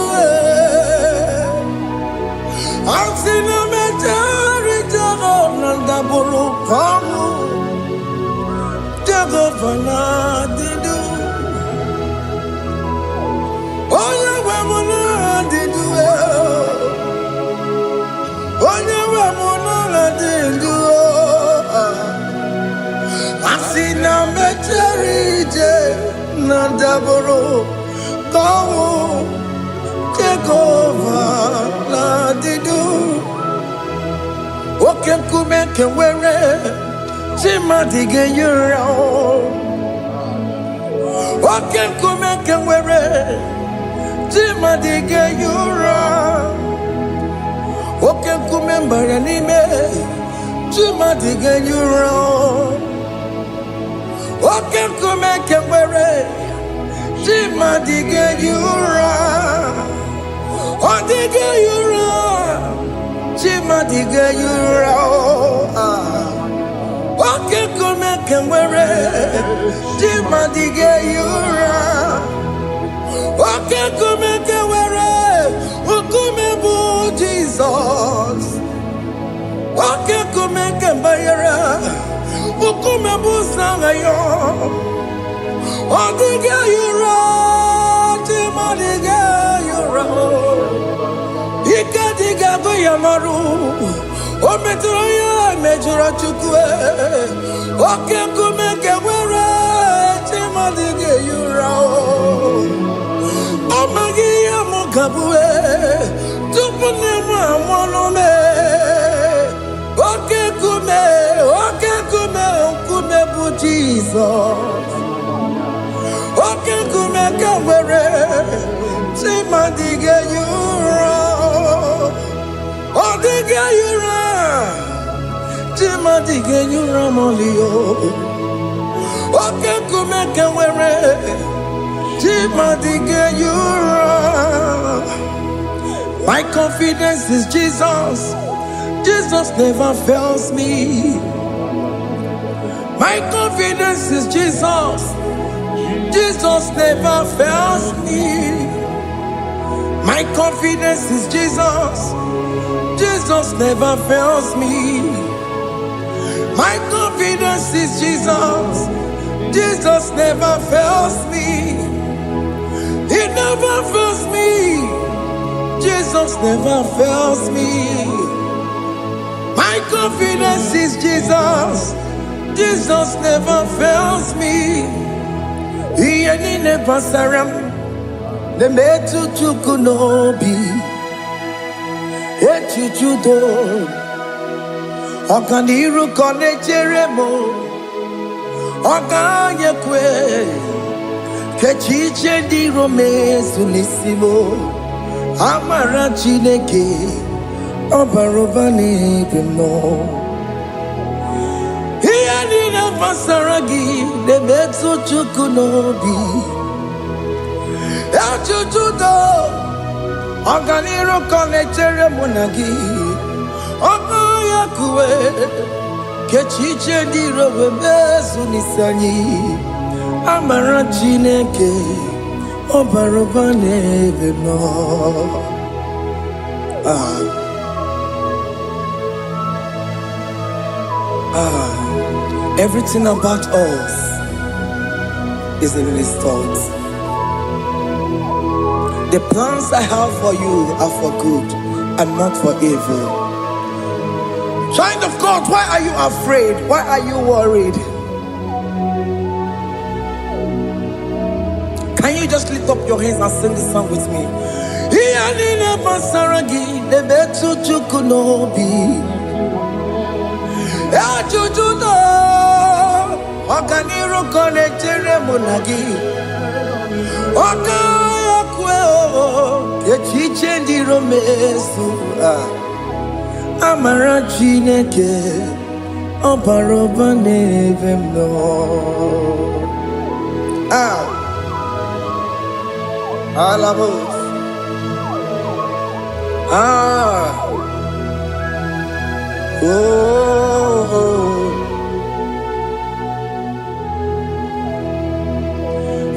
Asina mejerije nandaburu kowu Jehovah na didu. Asina mecherije nandaburu kowu Jehovah na didu. Oke nkume kewere chimadige yura. Oke nkume kewere chimadige yura. Oke nkume mbara n'ime chimadige yura. Oke nkume kewere chimadige yura. Odige yura chimadige yura. Oke nkume kewere chimadige yura. Oke nkume kewere ukume bu Jesus. Oke nkume kembayara ukume bu sangayo. Odige yura chimadige yura. Ikadiga goyamaru ometro ya mejura chukwe. Oke nkume kewere chimadige yura. Amagi ya mukabue tupune mwamonome. Oke kume bu Jesus. Oke kume kewere chimadige yura. Odige yura. dige nyuramolio. Oke kumeke were. Chima dige nyura. My confidence is Jesus. Jesus never fails me. My confidence is Jesus. Jesus never fails me. My confidence is Jesus. Jesus never fails me. My confidence is Jesus. Jesus never fails me. He never fails me. Jesus never fails me. My confidence is Jesus. Jesus never fails me. He ain't never saram. The metu chukunobi. Echuchudo. Okaniru kone jeremo. Okanye kwe. Kechiche di romezu nisimo. Amara chineke. Obarobani bimo. Hiyanina pasaragi de metsu chukunobi. Echuchudo. Oganiro konechere monagi. Okoya kuwe. Kechiche di robe mesu nisanyi. Amara chineke. Obarobani bimo. Everything about us is in His thoughts. The plans I have for you are for good and not for evil. Child of God, why are you afraid? Why are you worried? Can you just lift up your hands and sing this song with me? Echuchudo, Okaniro konechere monagi. Okaya kweo, kechiche ndi romesu. Amara chineke, obaroba nevemno. Alabos.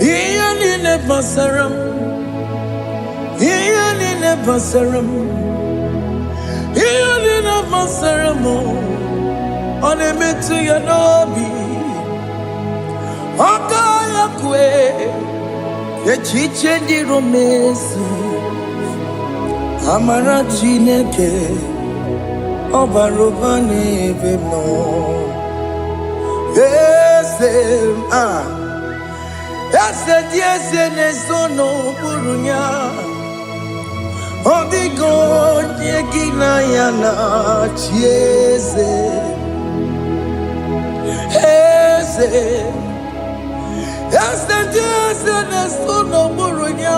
Iyanine basaram, iyanine basaram, iyanine basaram. Onemetu yanobi, okaya kwe, echiche ndi romesu. Amara chineke. Obarobane bemno. Yes, nesono burunya. Odigo nyegina yana chiese. Yes, nesono burunya.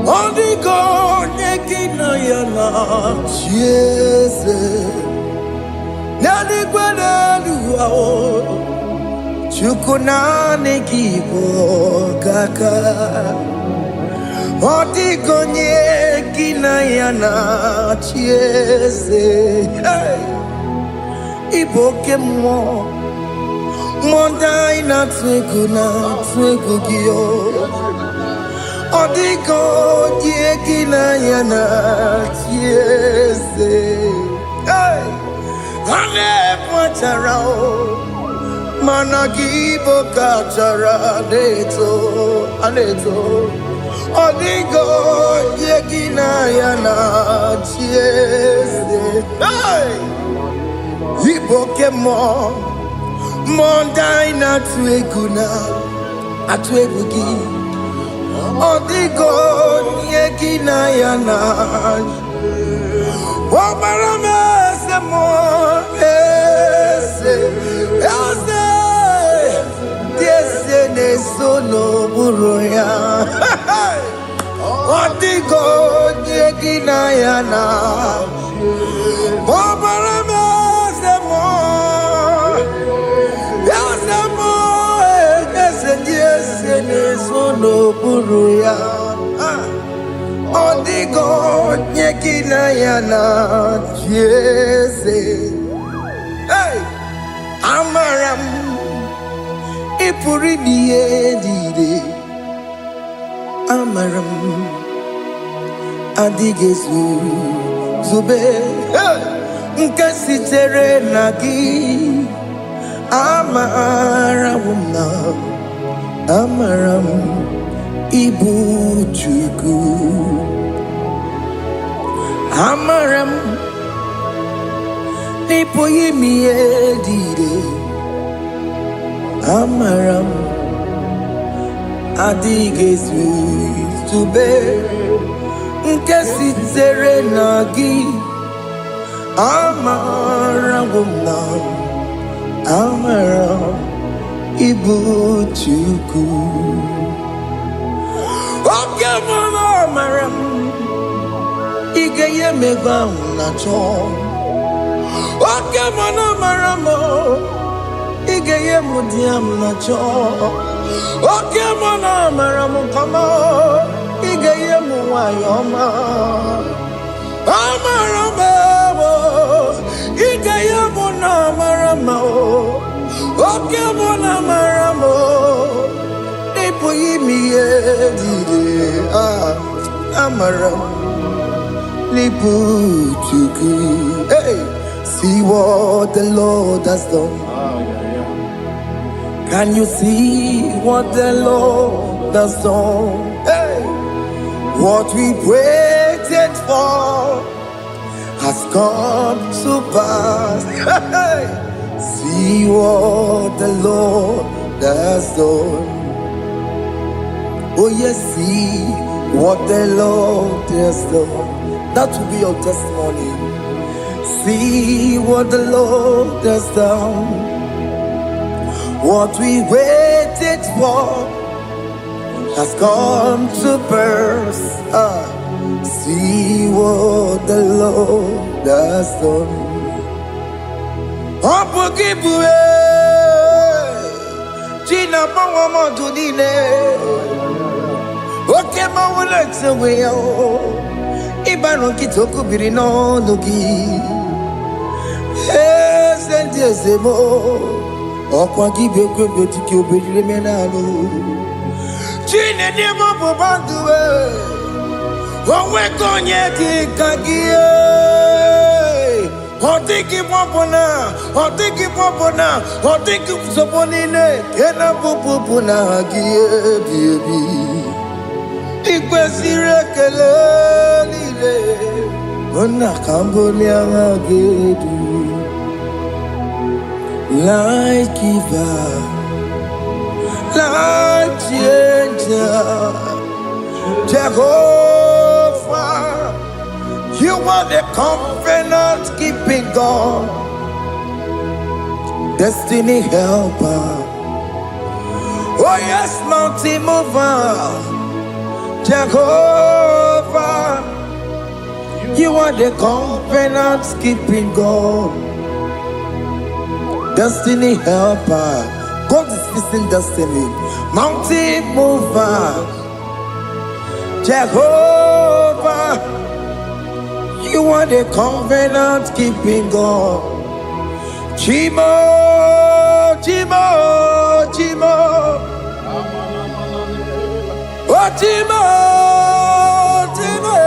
Odigo nyegina yana chiese. Nani gwanalu ao. Chukunane kibo kaka. Odigo nyegina yana chiese. Iboke mo. Mondai na twegu giyo. Odigo nyegina yana chiese. Ane pacharao. Managibo kachara aneto. Odigo yegina yana chiese. Ibokemo mondai na tweguna atwegugi. Odigo yegina yana. Obarame semo ese. Nesono buruya. Odigo nyegina yana. Obarame ya Odigo nyekina ya na Jeze Hey Amaram Ipuri diye dide Amaram Adigezu Zube Nkasitere nagi Amaram Ibu Chuku Amaram Nipo yimi edide Amaram Adigezu Zube Nkasitere nagi Amaram Ibu Chuku Oke mwana Amaram Igeye megwa unacho Oke mwana Amaram Igeye mudiam nacho Oke mwana Amaram kama Igeye muwayoma Amaram Igeye mwana Amaram Oke mwana Amaram Nipo yimi edide Amaram Nipo Chuku Hey, see what the Lord has done. Can you see what the Lord has done? Hey, what we waited for has come to pass. Hey, see what the Lord has done. Oh yes, see what the Lord has done. That will be your testimony. See what the Lord has done. What we waited for has come to pass. See what the Lord has done. China Pawamo Dunine. Okay, Mawalex away. Ibano Kitoku Birino Nugi. Yes, and yes, Okwa gibe kwebe tiki obedire menalo Chine demo bobanduwe Onwe konye tikagie Otiki popona Otiki soponine Kena popona hagie biebi Ikwe sire kele lile Ona kamboni angagedu Life giver, life changer, Jehovah, you are the covenant keeping God, destiny helper. Oh yes, mountain mover, Jehovah, you are the covenant keeping God. Destiny helper, God is fixing destiny. Mountain mover, Jehovah, you are the covenant keeping God. Chimo, Chimo, Chimo, oh Chimo, Chimo,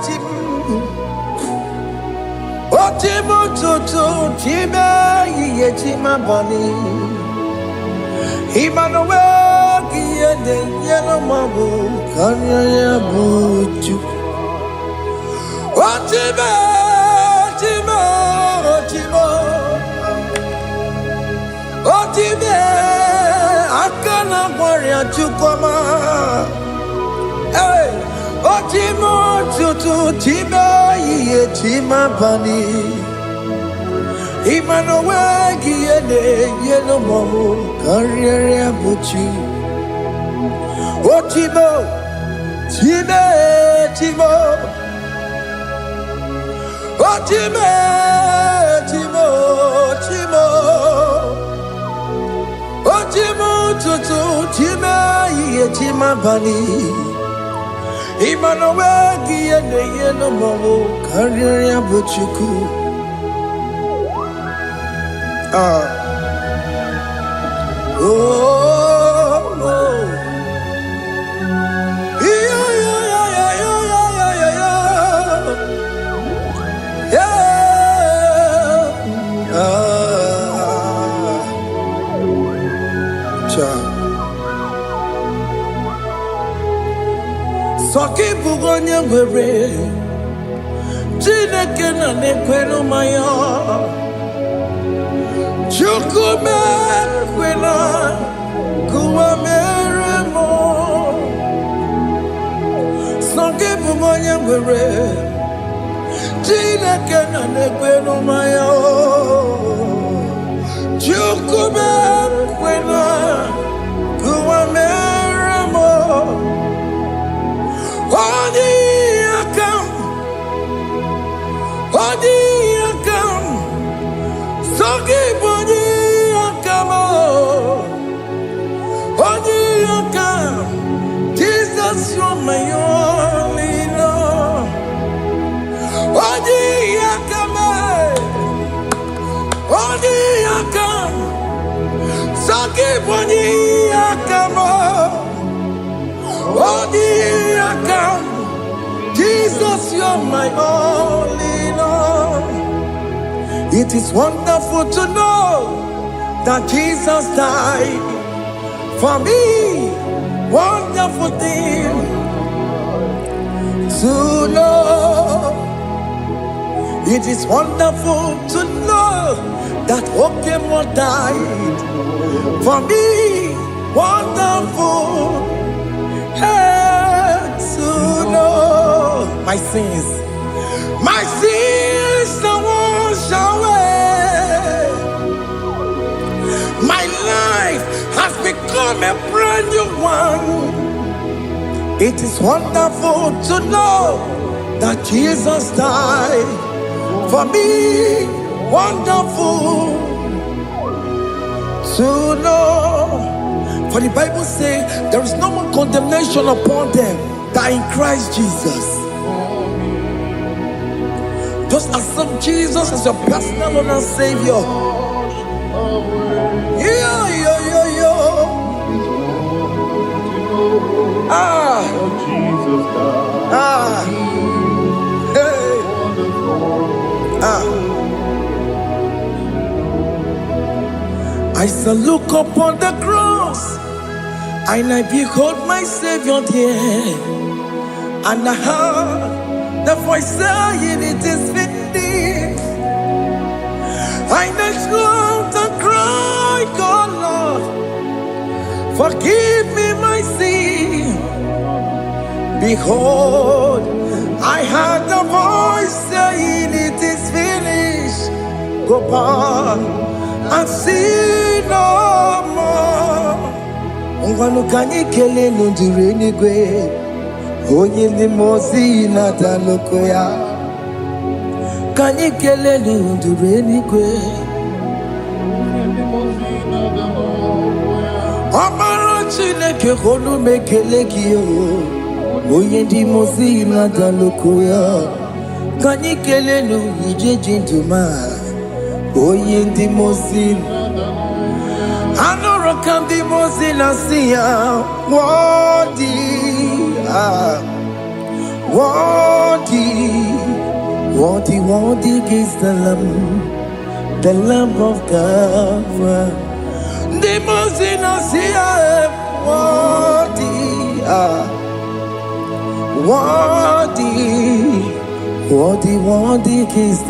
Chimo. Otimo tutu chime ye chima bani Emmanuel kiyende yeno mabu kanya ya buchu Otime chimo chimo Otime akana warrior chukoma Hey Otimo tutu chime ye chima bani Emmanuel kiyende yeno mabu kanya ya buchu Otimo chime chimo Oh, Chimo, Chimo, Chimo. Oh, Chimo, Tutu, Chimo, Ye, Chimabani. Imanowegi and the yellow momo, Karriere Buchuku. Soki bugonya were Chineke na nekwenu maya Chukume kwena Kuwa meremo Soki bugonya were Chineke na nekwenu maya Chukume kwena Kuwa meremo Odi akam, soki bodi akam, odi akam. Jesus, you're my only love. Odi akam, soki bodi akam, odi akam. Jesus, you're my only Lord. It is wonderful to know that Jesus died for me. Wonderful thing to know. It is wonderful to know that Okemo died for me. Wonderful. To know my sins are washed away. My life has become a brand new one. It is wonderful to know that Jesus died for me. Wonderful to know. For the Bible says there is no more condemnation upon them that in Christ Jesus. Just accept Jesus as your personal Lord and Savior. I shall look upon the cross and I behold my Savior there, and I heard the voice saying, "It is finished." I knelt and cried, "God, Lord, forgive me my sin." Behold, I heard the voice saying, "It is finished." Go back and sin no more. Ngwanu kanyi kele nundure nigwe, onye ndi mozi na daloko ya. Kanyi kele nundure nigwe, Amara Chineke konu mekele kiyo, onye ndi mozi na daloko ya. Kanyi kele nu ije jinduma, onye ndi mozi. Anoro kandi mozi na siya, worthy is the Lamb of God. The mozi na siya, worthy is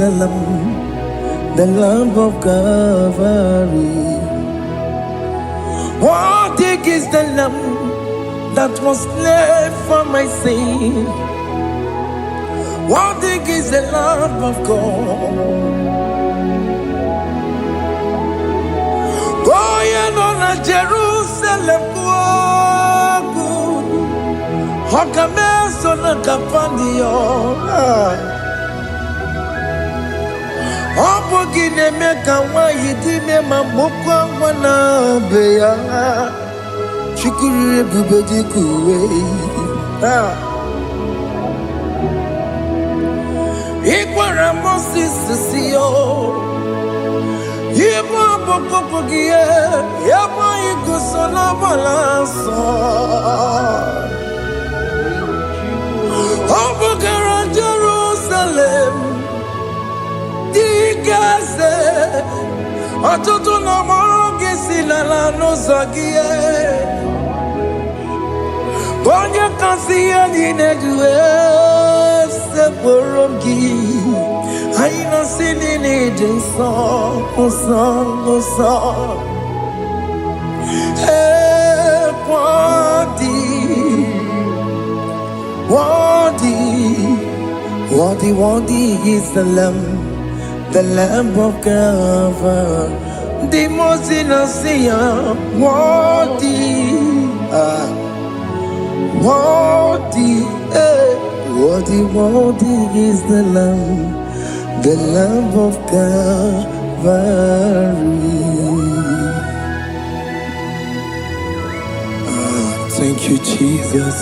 the Lamb of Calvary. Worthy is the Lamb that was slain for my sin. Worthy is the Lamb of God. Going on a Jerusalem, Hokameso na kapandio. Opogine meka wa yidime mamukwa wana beya. Chukuru ebube kuwe. Ikwara Moses siyo. Ibo boko gie. Yaba igusona balanso. Obugara Jerusalem. Digaze. Ọtụtụ na mọrọ gị si n'ala n'ụzọ gị. Onye kasị ya niile jụọ sepụrụ gị. Anyị nọsị niile dị nsọ, nsọ, nsọ. Worthy is the Lamb of God. The most innocent, worthy is the Lamb of God. Thank you, Jesus.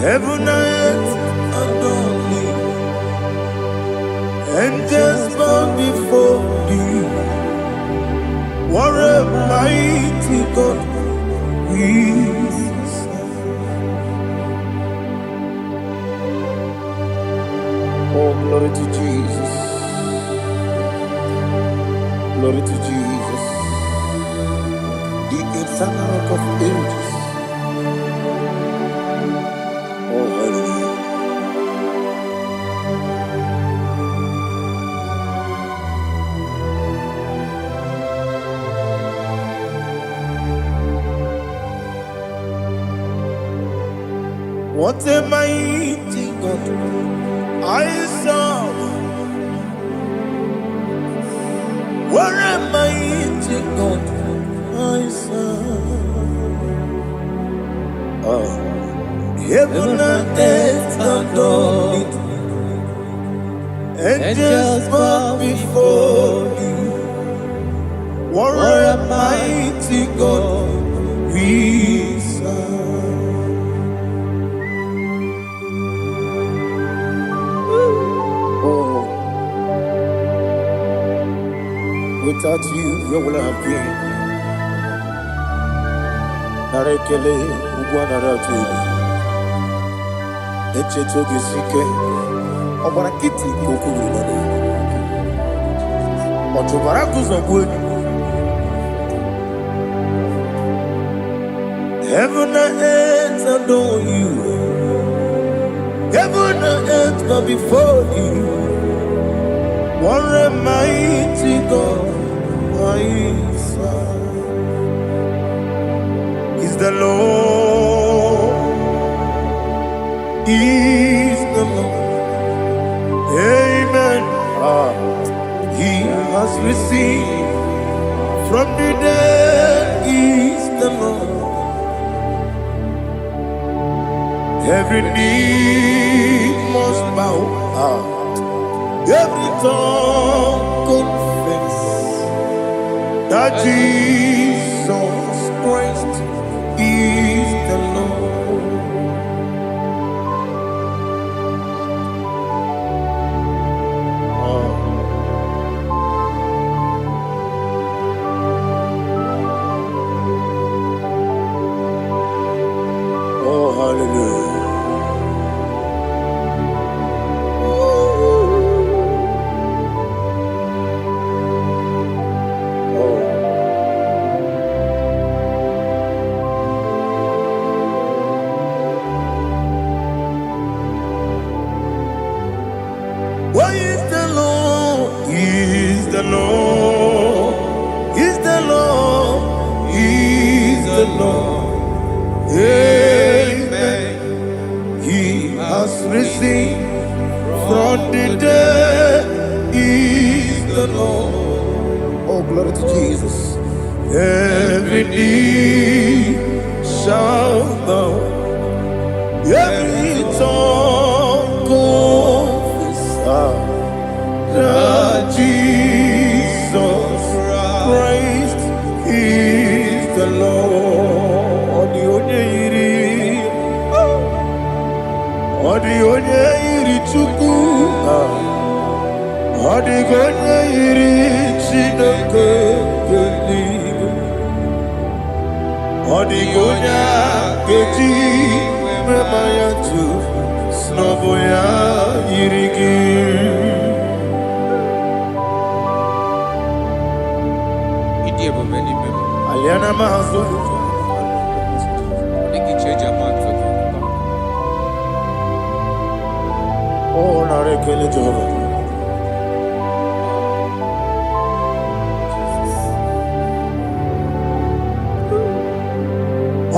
Heaven and earth adore thee, angels bow before thee. What a mighty God we serve. Oh, glory to Jesus. Glory to Jesus. The eternal rock of ages. Oh, hallelujah. What a mighty God I serve. What a mighty God I serve. Oh. Heaven and earth adore it, angels bow before thee. What a mighty God we serve. Oh, without you, where would I have been? Narekele ugwanaratu. Echetogizike Obarakiti Kokuru Otobarakus of wood. Heaven and earth adore you. Heaven and earth bow before you. What a mighty God I serve. Is the Lord. Is the Lord. Amen. He has received from the dead. Is the Lord. Every knee must bow. Every tongue confess that Jesus Christ is the Lord. Hallelujah. Why is the Lord? He is the Lord. risen from the dead is the Lord. Oh, glory to Jesus. Every knee shall bow, every tongue confess that Jesus Christ is the Lord. Odi onye iri Chukwu, odi onye iri Chineke eluigwe, odi onye keji mema ya tu snobo ya yiri gị. Aliana mahazo oh, narekele Jehovah.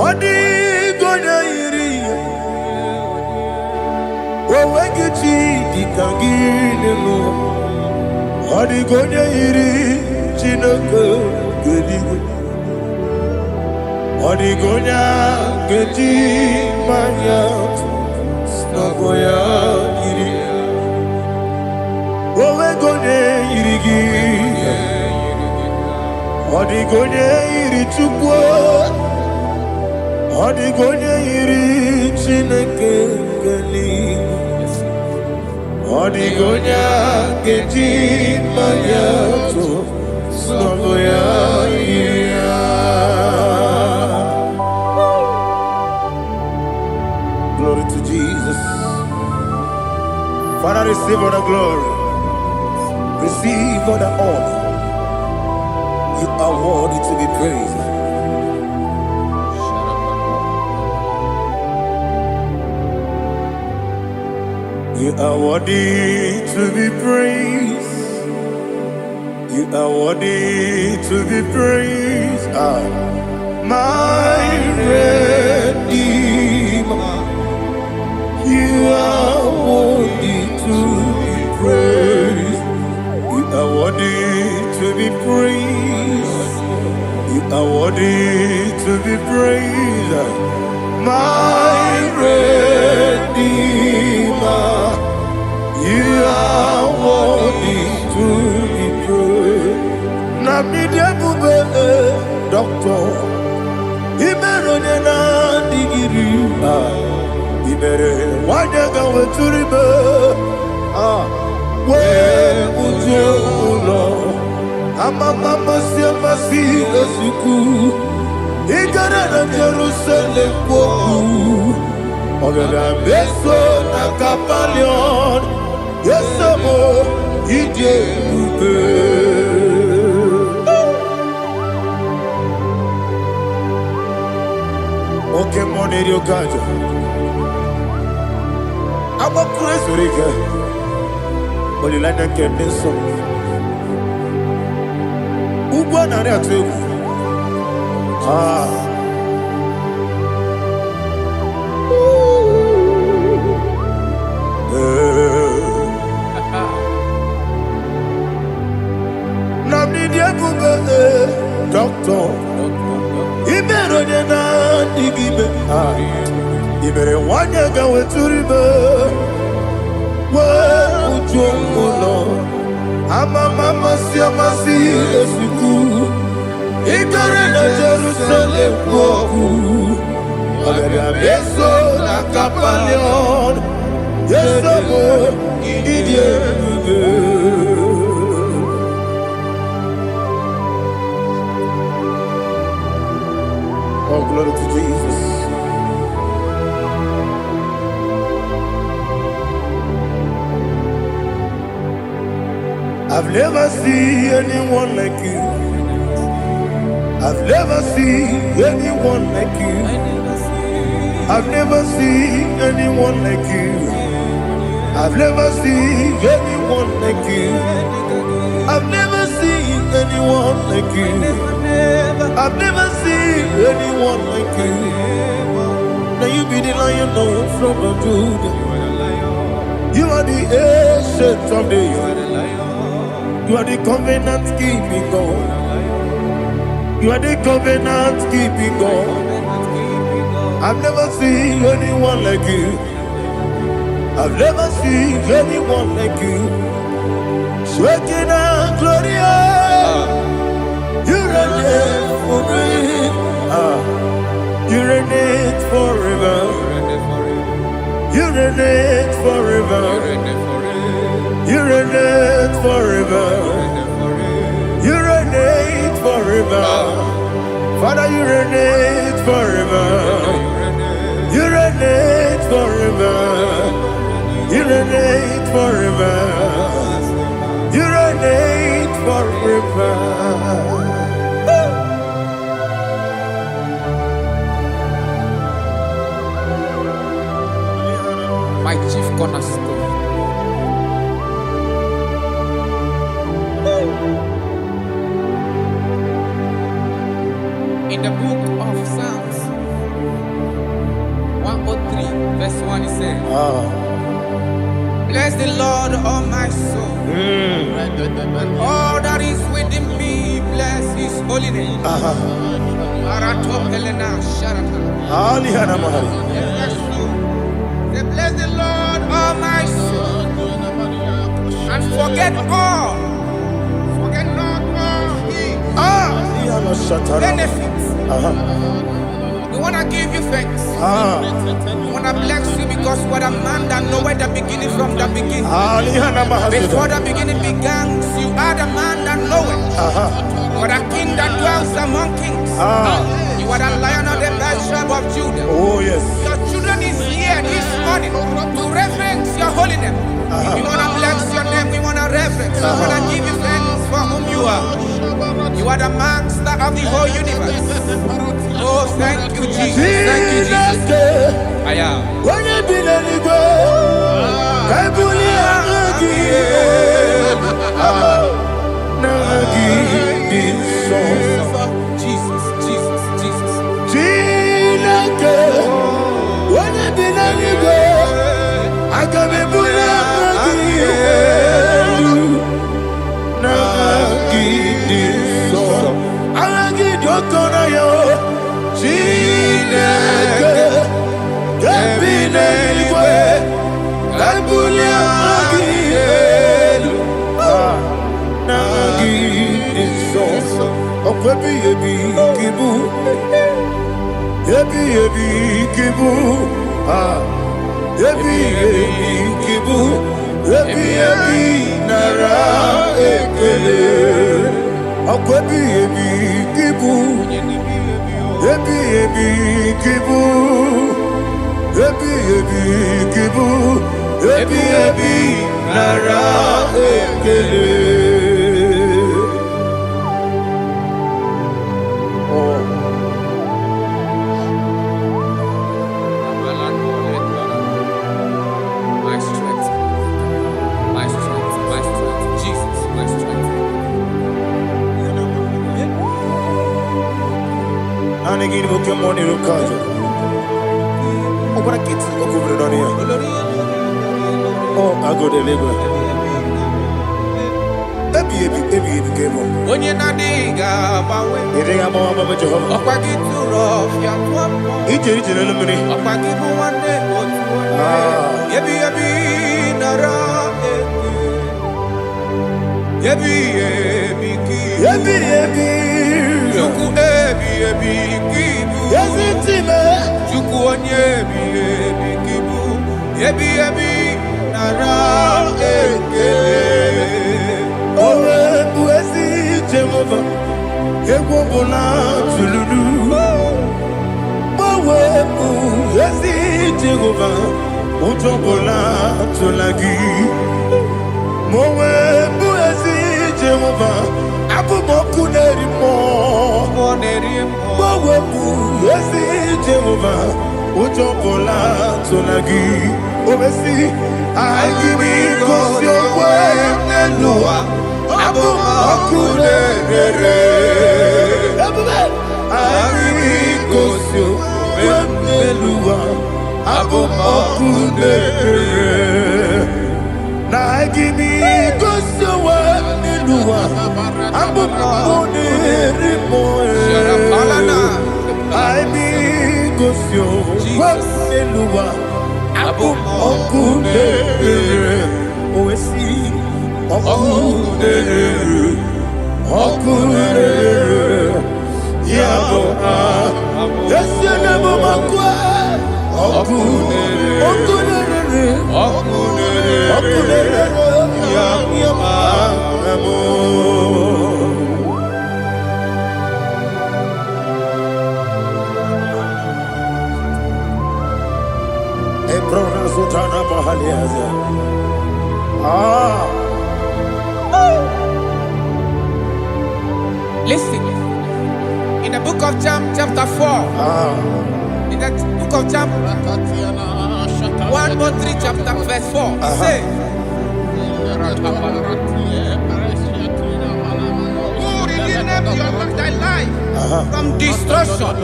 Odi gonya iri owegichi dikangine no. Odi gonya iri Chineke gedigwe. Odi gonya geji manya snoboya iri. Owe gonya iri gi. Odi gonya iri Chukwu. Odi gonya iri Chineke gedigwe. Odi gonya geji manya snoboya iri. Glory to Jesus. Father, receive all the glory. Receive all the honor. You are worthy to be praised. You are worthy to be praised. You are worthy to be praised. My Redeemer. You are worthy to be praised. You are worthy to be praised. You are worthy to be praised. My Redeemer. You are worthy to be praised. Namidebube Doctor Imeronena digiri. Ibere wanyaga weturibe we ujo ulo amama masi esuku igara na Jerusalem kwoku ogada beso na kapalion yesamo ije ube. Okay, money yo gajo I'm a crazy rigger. Only like that can be so. Uba na rea tu. Namni dia bube doctor. Ibero de na digibe. Ibere wanya ga weturibe. Ujomulo amama masi esuku igare na Jerusalem kwoku agara beso na kapalion yesamo idie ube. Oh, glory to Jesus. I've never seen anyone like you. I've never seen anyone like you. I've never seen anyone like you. I've never seen anyone like you. I've never seen anyone like you. I've never seen anyone like you. Now you be the Lion of from the Judah. You are the ancient of days. You are the covenant keeping God. You are the covenant keeping God. I've never seen anyone like you. I've never seen anyone like you. Shekinah Gloria, you reign forever. You reign forever. You reign forever. You reign forever. You reign forever. Father, you reign forever. You reign forever. You reign forever. You reign forever. My chief cornerstone. In the book of Psalms 103, verse 1, it says, bless the Lord, all my soul, and all that is within me, bless his holy name. Bless the Lord, all my soul, and forget not all his benefits. We want to give you thanks. We want to bless you because what a man that knoweth the beginning from the beginning. Before the beginning began, you are the man that knoweth. You are the king that dwells among kings. You are the lion of the tribe of Judah. Oh yes. Your children is here this morning to reverence your holy name. We want to bless your name. We want to reverence. We want to give you thanks for whom you are. You are the master of the whole universe. Oh, thank you, Jesus. Thank you, Jesus. I am. Jesus, Jesus, Jesus. I can be My strength, my strength, my strength, Jesus, my strength. And again, we come on here, Kaja. Oh, but I get to go over it here. Oh, I go to Lagos. Baby, came on. When you're not diga, bawe. You think I'm on my Jehovah? Opa gitu rough, ya tuapo. It's a little minute. Opa gitu one day, yebi nara. Yebi ki. Juku ebi kibu. Yes, it's him. Juku onyebi kibu. Yebi nara Owe buesi Jehovah, Ewobola Tululu. Owe buesi Jehovah, Utobola Tulagi. Mowe buesi Jehovah, Abumoku nerimo. Owe buesi Jehovah, Utobola Tulagi. Obesi, I give me cause your way, Noah. Abumoku nerere. I give me cause your way, Noah. Abumoku nerere. Na gimi kusuwa niluwa abu kone rimoe. I be kusuwa niluwa abu kone oesi okune yabo yesene bomakwa okune Ebrona Sultana Mahaliaza. Listen, in the book of John, chapter 4, in the book of John, 1:3, chapter verse 4, it says, who redeemed thy life from destruction,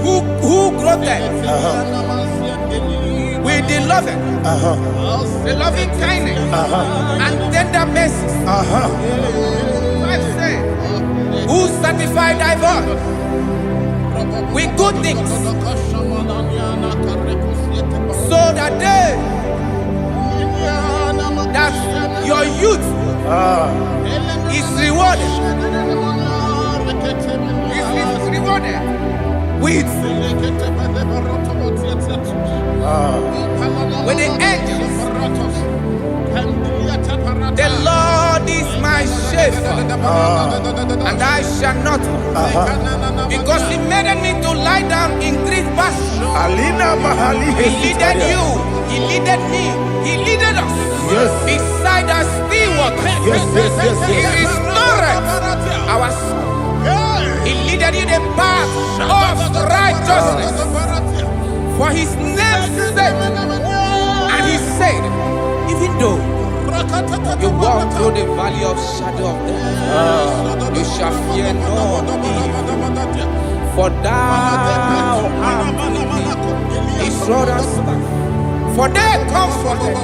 who grew with the loving kindness, and tender mercies. Who satisfy thy voice with good things, so that your youth is rewarded. Is rewarded with the angels. The Lord is my shepherd, and I shall not want, because He made me to lie down in green pastures. He leaded you, He leaded me, He leaded us beside the still waters. He restored our soul. He leaded you the path of righteousness for His name's sake. And He said, even though you walk through the valley of shadow of death, you shall fear no evil, for thou art with me. His rod and staff, for they comforted.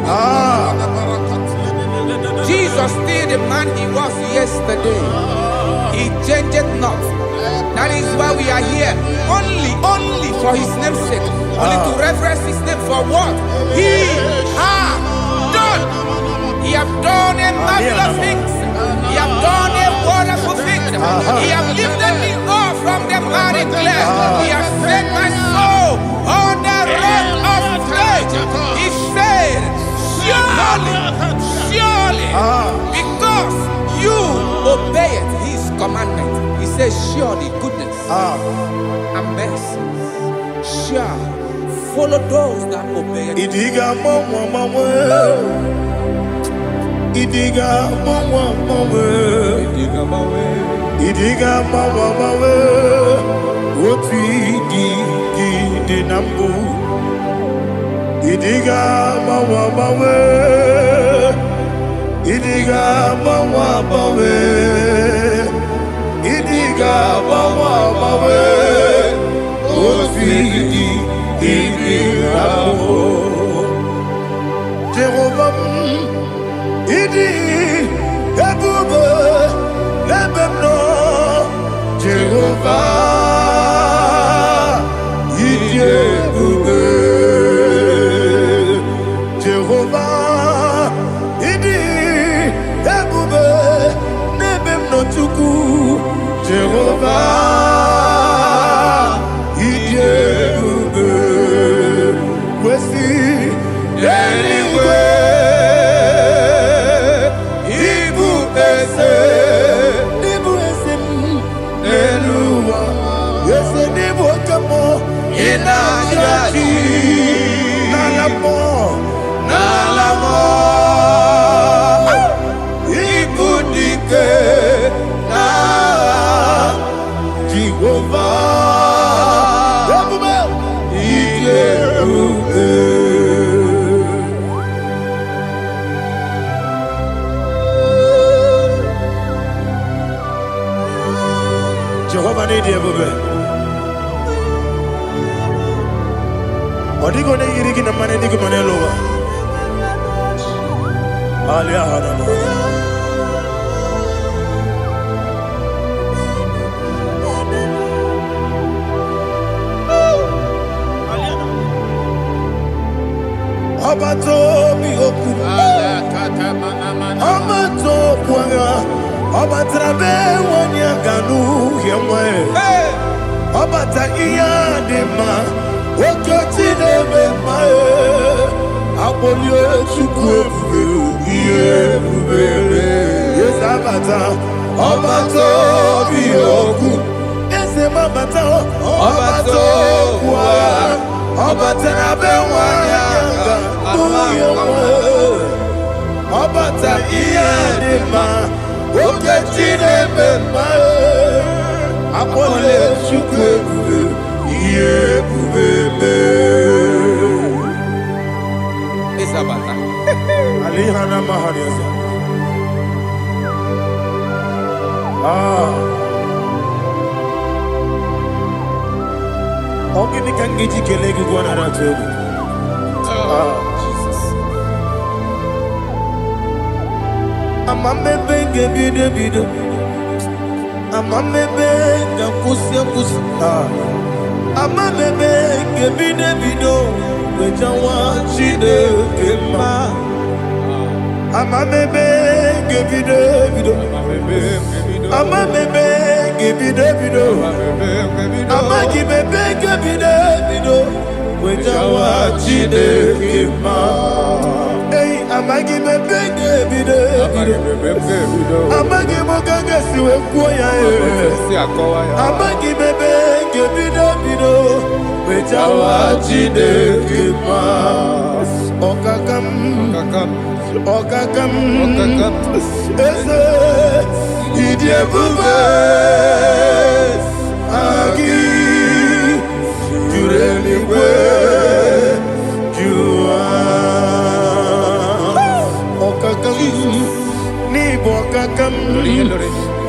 Jesus still the man He was yesterday. He changed not. That is why we are here, only for His name's sake, only to reverence His name for what He has done. He have done a marvelous things. He have done a wonderful thing. He have lifted me up from the miry clay. He has set my soul on the rock of faith. He said, surely, because you obeyed His commandment. He says, surely goodness and mercy shall follow those that obey it. Idiga mawa mawe Woti di nambu Idiga mawa mawe Idiga mawa mawe Idiga mawa mawe Woti di nambu Jehovah Idi ebube lebemno Jehovah Idi ebube Jehovah Idi ebube lebemno chuku Jehovah Idi ebube wesi anyway Jehovah need you, baby. Odigo ne yirigi na mane digo mane lowa. Obato mi oku. Obato kwanga. Obatrabe wanya ganu yemwe. Obata iya dema. Okoti nebe mae. Abolio chukwe iye bubebe. Yes abata. Obato mi oku. Ese mabata. Obato kwa. Obatrabe wanya Obata iya dema, okechine bema, apole chukwe iye bubebe. Isabata. Alihana mahariasa. Ogini kangiji kelegi gwana ratobu. Amamebe ngebide bido, amamebe ngakusia kusi. Amamebe ngebide bido, wejawa chide kema. Amamebe ngebide bido, amamebe ngebide bido, amagibebe ngebide bido, wejawa chide kema. Amagi bebe bido, amagi mogaga siwe kuya amagi bebe bido, wejawa chide kima. Okakam, ese idie bube, agi jurelingwe, ni bokakam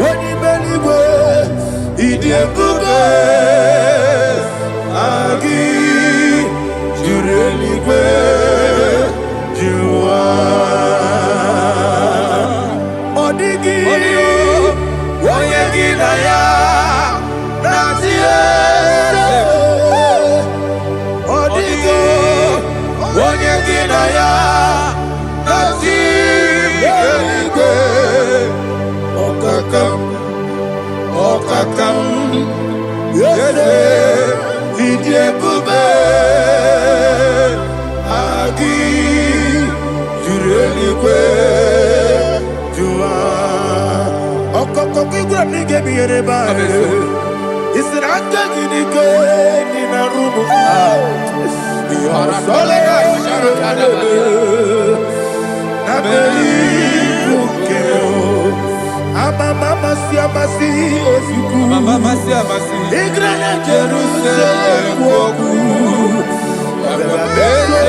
wani beligwe idie bube agi jureligwe jua odigi woyegi na ya natie odigi woyegi na ya natie Okakam, yede, idie bube, agi, jurelikwe, jua. Okokoki gra nige biyereba, isiraka ginike nina rumu. Yosole nabeli ukeo. Mama siamasi osuku. Mama siamasi. Igrana Jerusalem woku. Bebe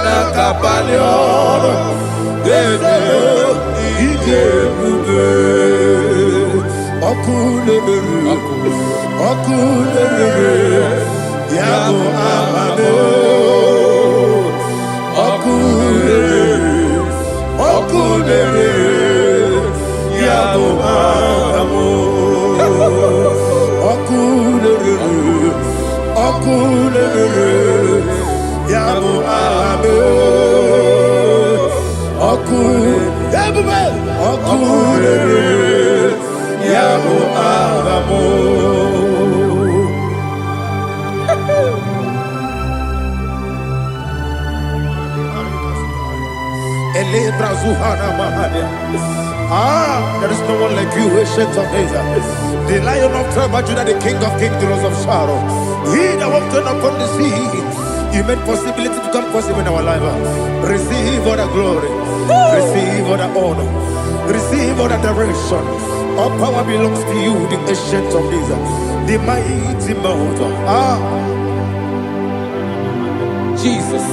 na kapalion. Bebe ije bube. Okule. Yabo amamo. Okule. Yabo amamo. Okule. Yabo amamo. Okule. Yabo amamo. There is no one like you, ancient of days. The Lion of tribe of Judah, the King of kings, the Rose of Sharon. He that walked upon the sea, He made possibility to come possible in our life. Receive all the glory, receive all the honor, receive all the direction. All power belongs to you, the ancient of days, the mighty mountain. Jesus.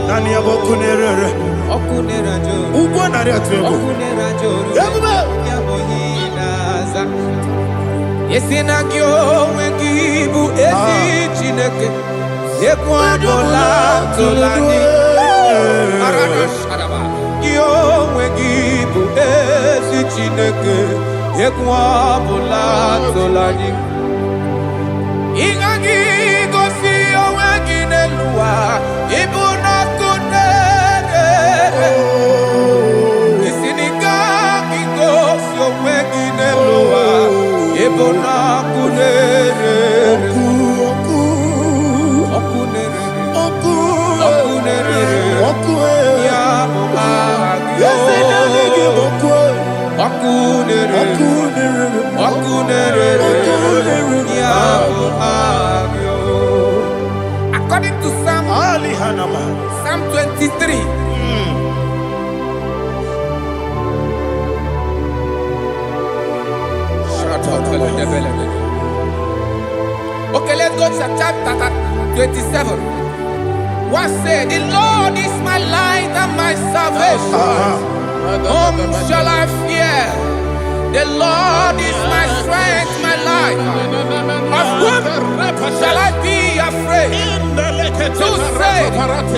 Nani abokunere okunera joro ugwo nari atwego okunera joro yabuba yaboyina za Yesinagyo wegibu ezi chineke. Ekwabola tolani. Arada sharaba. Yo wegibu ezi chineke. Ekwabola tolani. Ingagi gosi oweginelua. Ibuna kunere. Isiniga gosi oweginelua. Ibuna kunere. According to Psalm 23. Okay, let's go to chapter 27. What said? The Lord is my light and my salvation. Whom shall I fear? The Lord is my strength, my life. Of whom shall I be afraid? To say,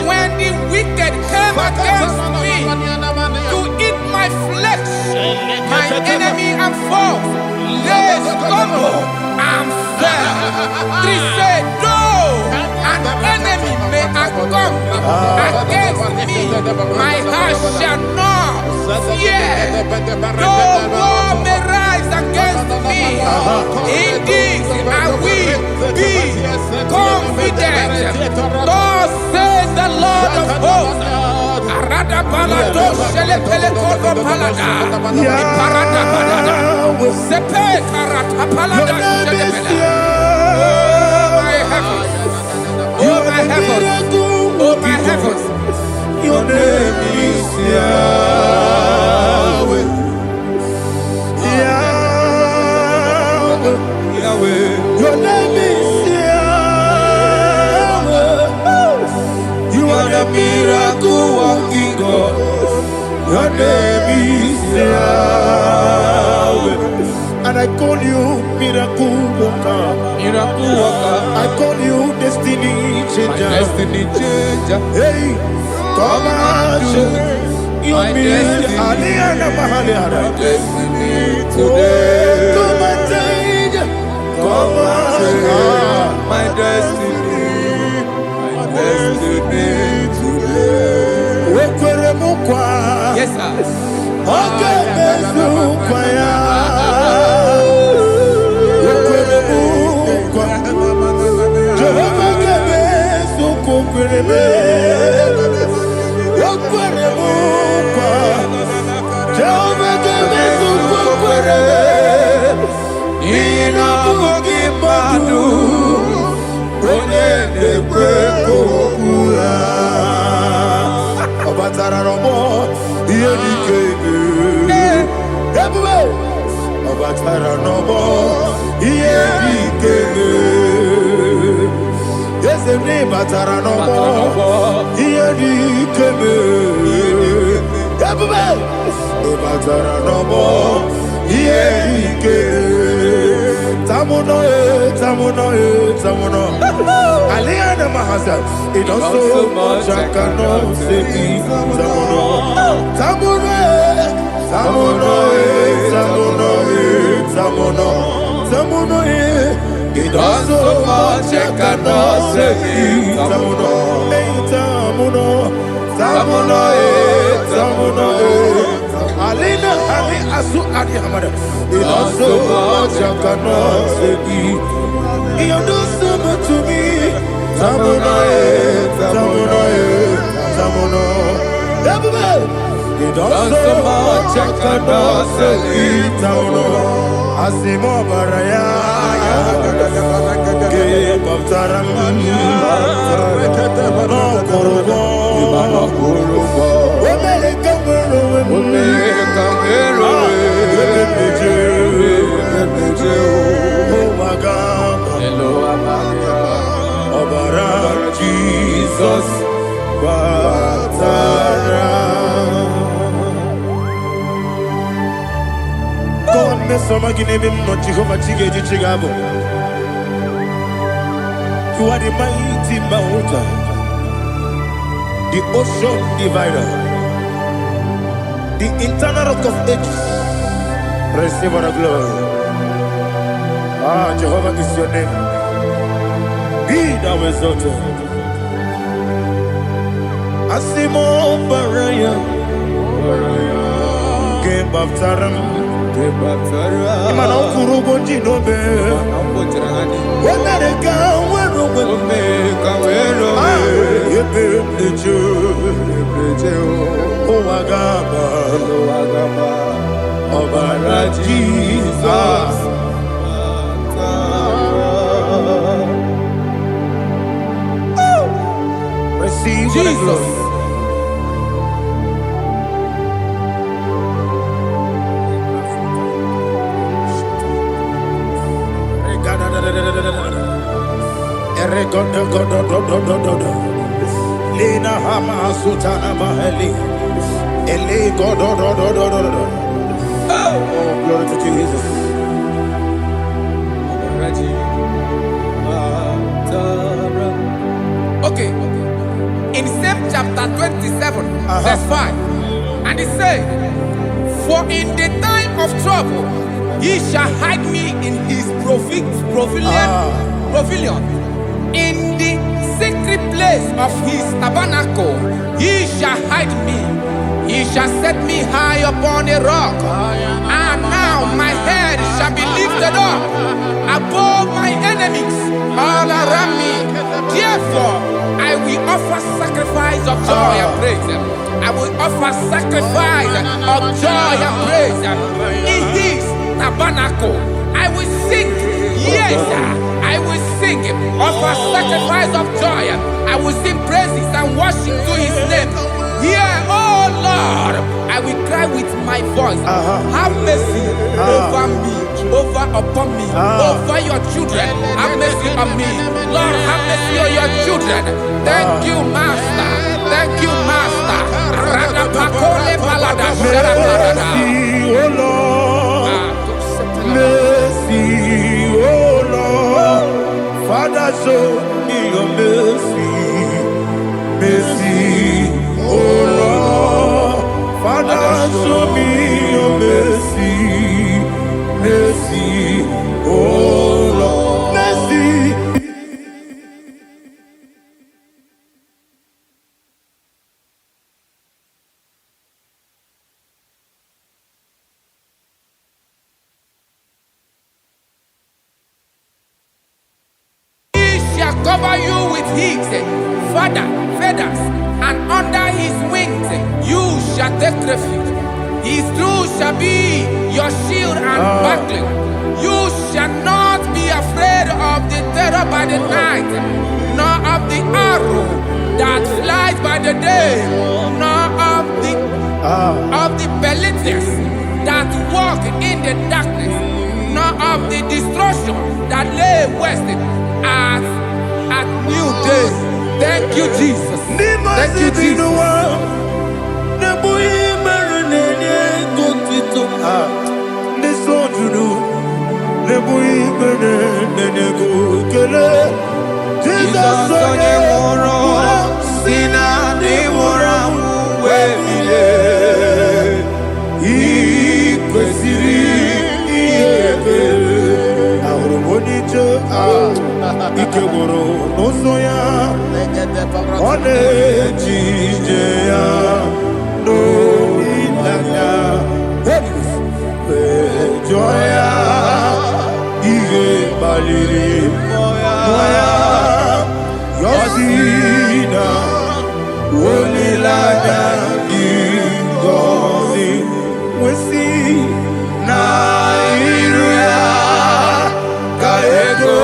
when the wicked came against me to eat my flesh, my enemy and foe, they stumble and fell. 3 said, though an enemy may come against me, my heart shall not fear. Though war may rise against me, in this I will be confident. Thus says the Lord of hosts. Arada balado shele pele kodo palada. Iparada balada. Sepe karata palada shele pele. Oh my heavens. Oh my heavens. Oh my heavens. Your name is Yahweh. Yahweh. Yahweh. Your name is Yahweh. You are the miracle working God. Your name is Yahweh. And I call you miracle worker. Miracle worker. I call you destiny changer. My destiny changer. Hey, come on, your destiny. My destiny today. Come and change. Come on, my destiny. My destiny today. Yes, sir. Okay, it also much I cannot say. It also much I cannot say. Alina Ali Asu Adi Hamada. It also much I cannot say. You do so much to me. Tamuno. It also much I cannot say. Tamuno. Asimo Baraya. Give up Taram. No Kurubo. Jesus, Batara. God You are the mighty mountain, the ocean divider, the internal rock of ages. Receive all the glory. Jehovah is your name. Be thou exalted. Asimo Baraya, Game Baptaram, Imana Kurubo Jinobe, Wamerika, Jesus. Receive Jesus. Lina Hama Sutana Maheli. Oh, glory to Jesus. Okay. In same chapter 27, verse 5, and it says, "For in the time of trouble, he shall hide me in his pavilion. In the secret place of his tabernacle, he shall hide me. He shall set me high upon a rock, and now my head shall be lifted up above my enemies all around me. Therefore, I will offer sacrifice of joy and praise. I will offer sacrifice of joy and praise in his tabernacle. I will sing, yes, I will sing, offer sacrifice of joy. I will sing praises and worship to his name. Hear, oh Lord, I will cry with my voice. Have mercy over me, upon me, over your children. Have mercy on me. Lord, have mercy on your children. Thank you, Master. Thank you, Master. Mercy, oh Lord. Father, show me your mercy. Mercy, oh Lord. Father, show me your mercy. Mercy, oh Lord. Mercy. Cover you with his feathers, and under his wings you shall take refuge. His truth shall be your shield and buckler. You shall not be afraid of the terror by the night, nor of the arrow that flies by the day, nor of the pestilence that walk in the darkness, nor of the destruction that lay waste at new day. Thank you, Jesus. Thank you, Jesus. Ikegoro nosoya one jijeya no ilanya joya ige baliri moya yosina olilanya igoni wesi na iruya kaego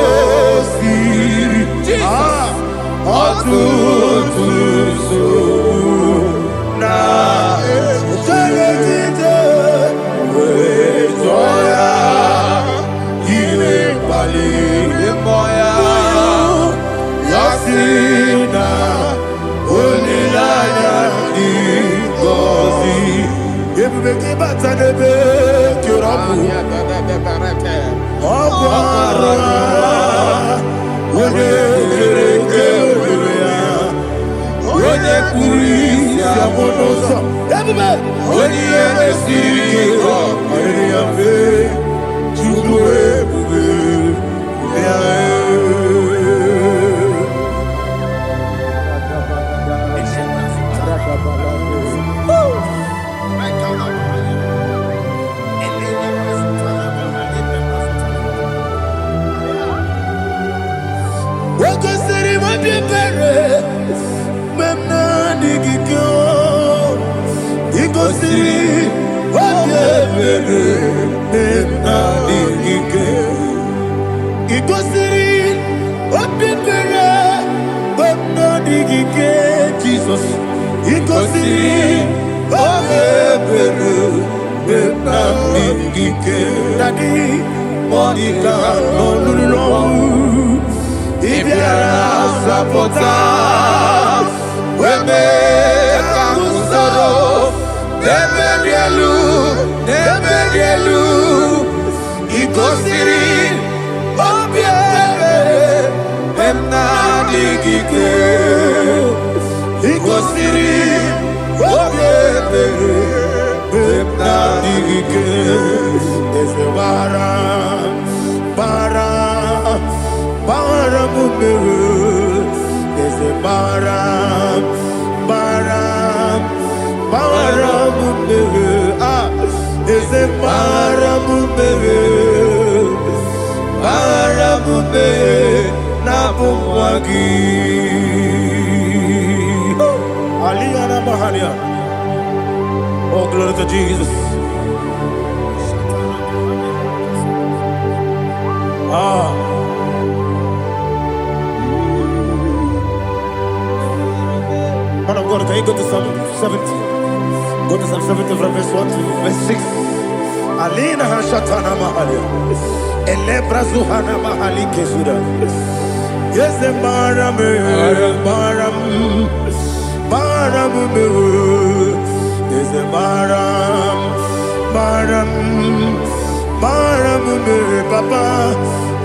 na Jesus, Daddy, Monica, no, if you are Sapota, Webe, Kamusoro, Neberielu, Igosiri, Obiere, Emna Digike, Igosiri, Obiere, Emna Digike, is the Bara Mumuru, is the Bara Mumuru, is the Bara Mumuru, Nabumwagi, Aliyana Mahalia. Oh, glory to Jesus. Man of God, can you go to Psalm 70? Go to Psalm 70 from verse 1 to verse 6. Alina Hashatana Mahalia. Elebra Zuhana Mahali Kesuda. Yes, the Baram. Yes, the Baram. Papa.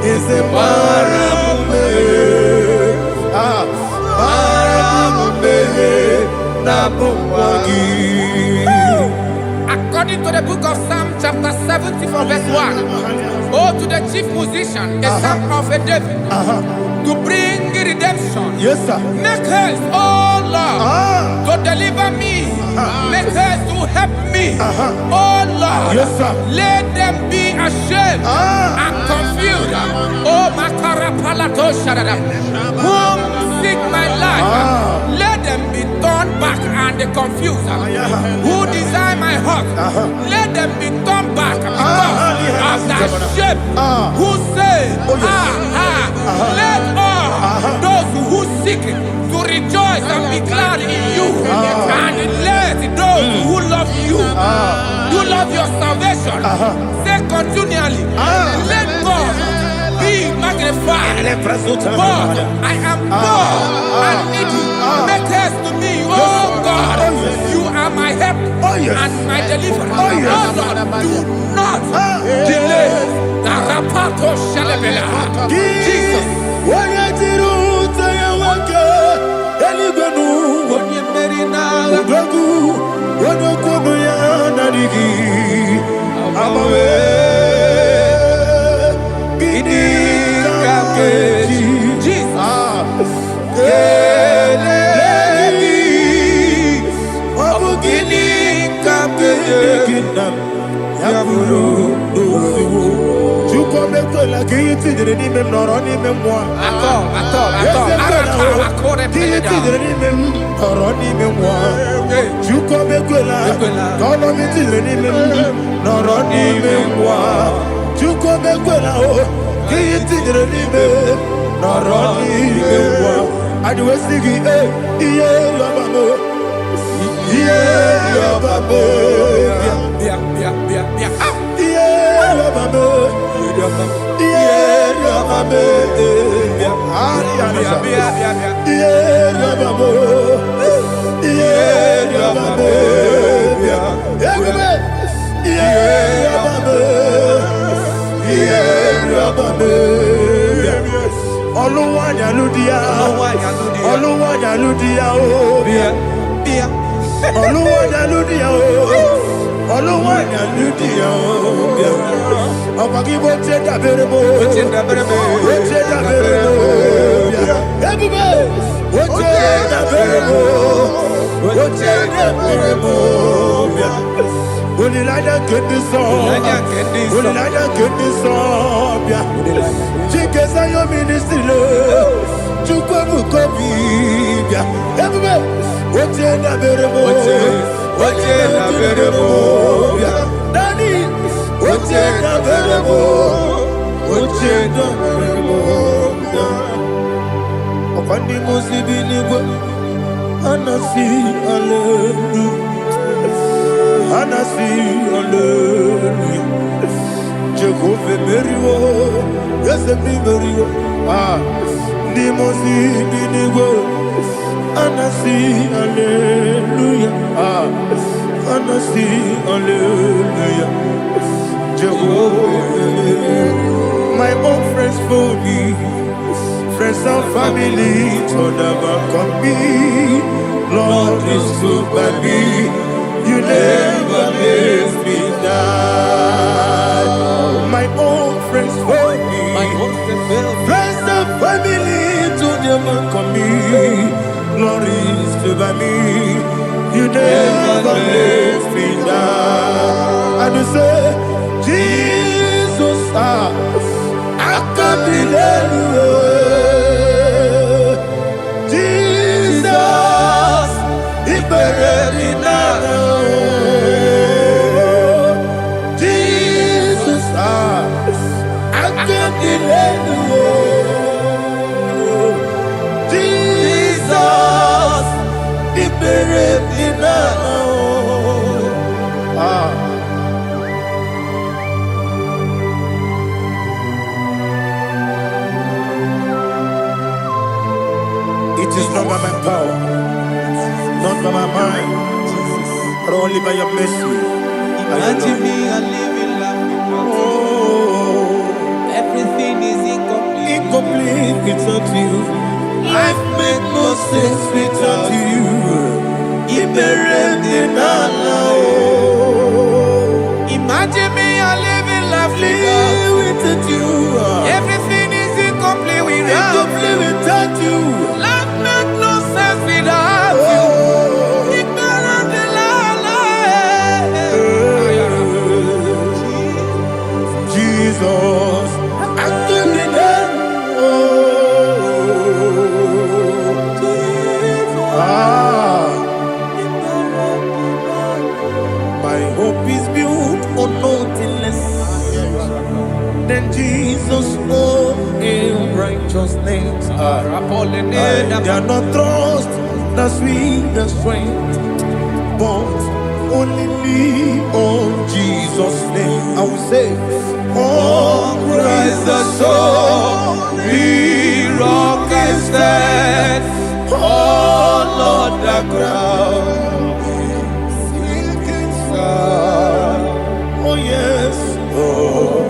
Yes, the Baram. According to the book of Psalm chapter 70 from verse 1, oh, to the chief musician, a son of a David, to bring redemption. Yes, sir. Make haste, oh Lord, to deliver me. Make haste to help me. Oh Lord, yes, sir. Let them be ashamed and confused. Oh, Makara Palato Shadada, whom seek my life. Let them be turned back and confused. Who desire my heart, let them be turned back because of that shape. Who say, let all those who seek to rejoice and be glad in you, and let those who love you, who love your salvation, say continually, let God be magnified. God, I am poor and needy. Make haste to me, oh God. You are my help and my deliverer. Oh Lord, do not delay. Narapato Shalabela. Jesus. Oluwanya Ludia, Oluwanya Ludia, Oluwanya Ludia, Oluwanya Ludia, Apagibo Chenda Berebo, Chenda Berebo, Chenda Berebo, Chenda Berebo, Chenda Berebo. Ulilanya kendi sobia, chikeza yo ministry le, chukwe bukobi bia. Everybody, ochenda berebo bia. Dani, ochenda berebo bia. Opandi musibi nibo, anasi hallelujah. Anasi, hallelujah. Jehovah Meriwo, yes, Meriwo. Nimosi, Biniwo. Anasi, hallelujah. Anasi, hallelujah. Jehovah, my own friends for me, friends and family, told them come me. Lord is good by me. You never leave me down. My own friends for me, friends and family to them come me. Glory is by me. You never leave me down. And you say, Jesus, I can't believe you. Jesus, He buried in It is not by my power, not by my mind, but only by your mercy. Imagine me and living life without you. Everything is incomplete. Incomplete without you. Life makes no sense without you. Imagine me and living life without you. Everything is incomplete without you. Life makes no sense without you. Jesus, my hope is built on nothing less than Jesus' own righteousness. They are not trust the sweetest strength, but only lean on Jesus' name. I will say, on Christ the solid rock I stand. All on the ground is sinking sand. Oh yes, all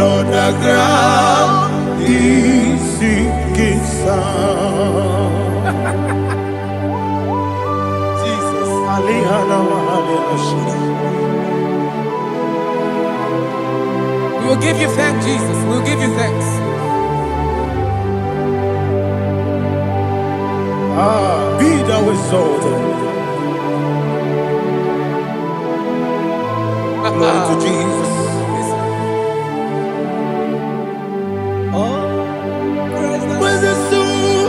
on the ground is sinking sand. Jesus, We will give you thanks, Jesus. We will give you thanks. Be thou exalted. Glory to Jesus. When the soul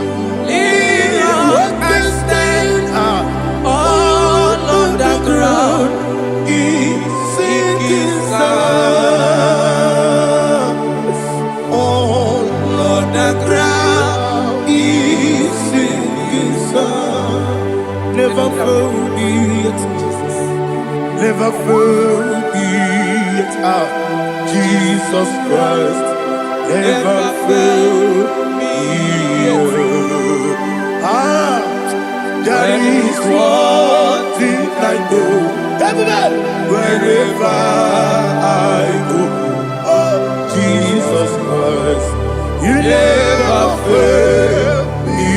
what can stand all on the ground is sinking sand. All on the ground is sinking sand. Never found it, never found it. Jesus Christ never failed me. There is one thing I know, wherever I go, oh, Jesus Christ never fail me.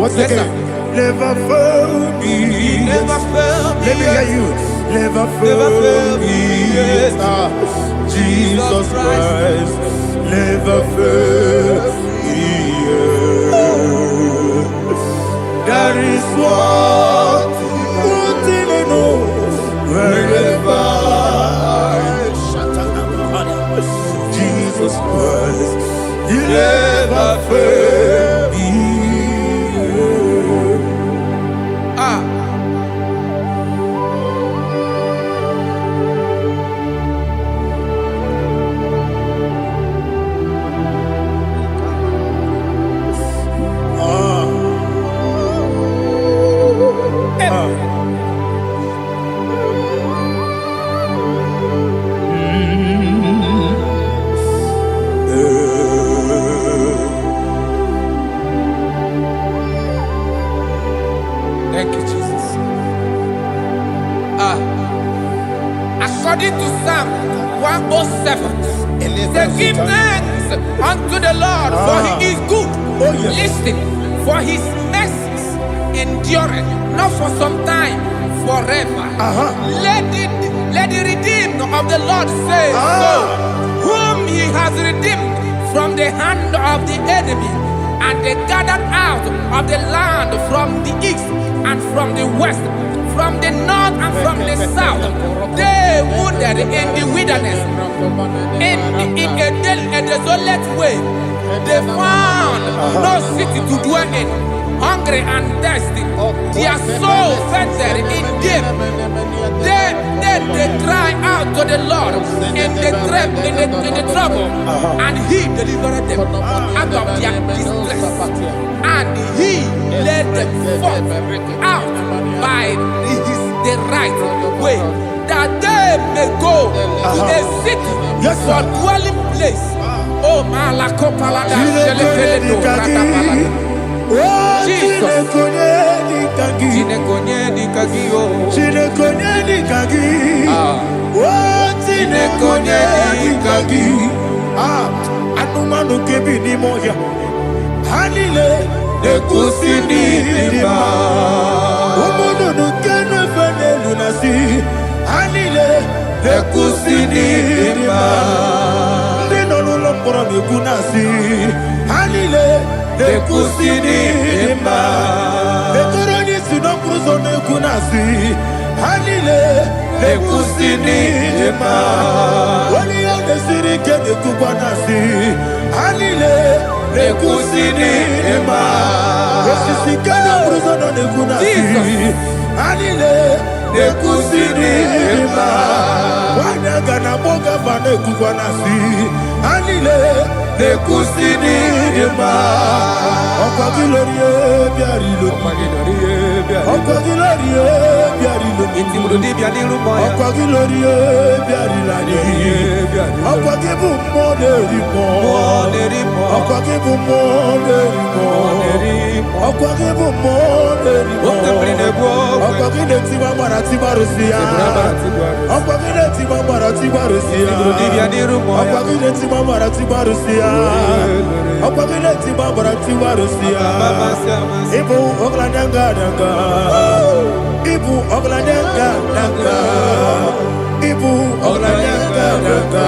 Once Yes, again, sir. never fail me. Never fail me. Let me hear you. Never Never fail fail me. me. Yes. Jesus Christ never fail me. That is one thing I know. Wherever Jesus Christ, He never fail me. Thank you, Jesus. According to Psalm 107, they give thanks unto the Lord, for He is good. Oh, yes. Listen, for His mercies endureth, not for some time, forever. Let the redeemed of the Lord say so, whom He has redeemed from the hand of the enemy, and they gathered out of the land from the east and from the west, from the north and from the south. They wandered in the wilderness, in a desolate way. They found no city to dwell in, hungry and thirsty. Their soul fainted in deep. They cry out to the Lord in the trouble, and He delivered them out of their distress, and He led them forth out by the right way, that they may go to a city for dwelling place. Oh, Malakopalada, Jesus. Anumanu kebi ni moya Hanile Nekusini lima Umudu nukene fene lunasi Hanile Nekusini lima Ndino nulokura mikunasi Hanile Nekusini lima Nekuroni sinokruzo nekunasi Hanile Nekusini lima Wali yande sirike nekukwanasi Hanile Nekusini lima Wesisikana bruzono nekunasi Hanile Nekusini lima Wanaga na boga vane kukwanasi Hanile Nekusini lima Okwa gilorie biarilo Okwa gilorie biarilo Okwa gilorie biarilani Okwa gibu moderimo Okwa gibu moderimo Okwa gibu moderimo Okwa gile tiba marati barusia Okwa gile tiba marati barusia Okwa gile tiba marati barusia Okwa gile tiba marati barusia Ibu oglanyanga danga Ibu oglanyanga danga Ibu oglanyanga danga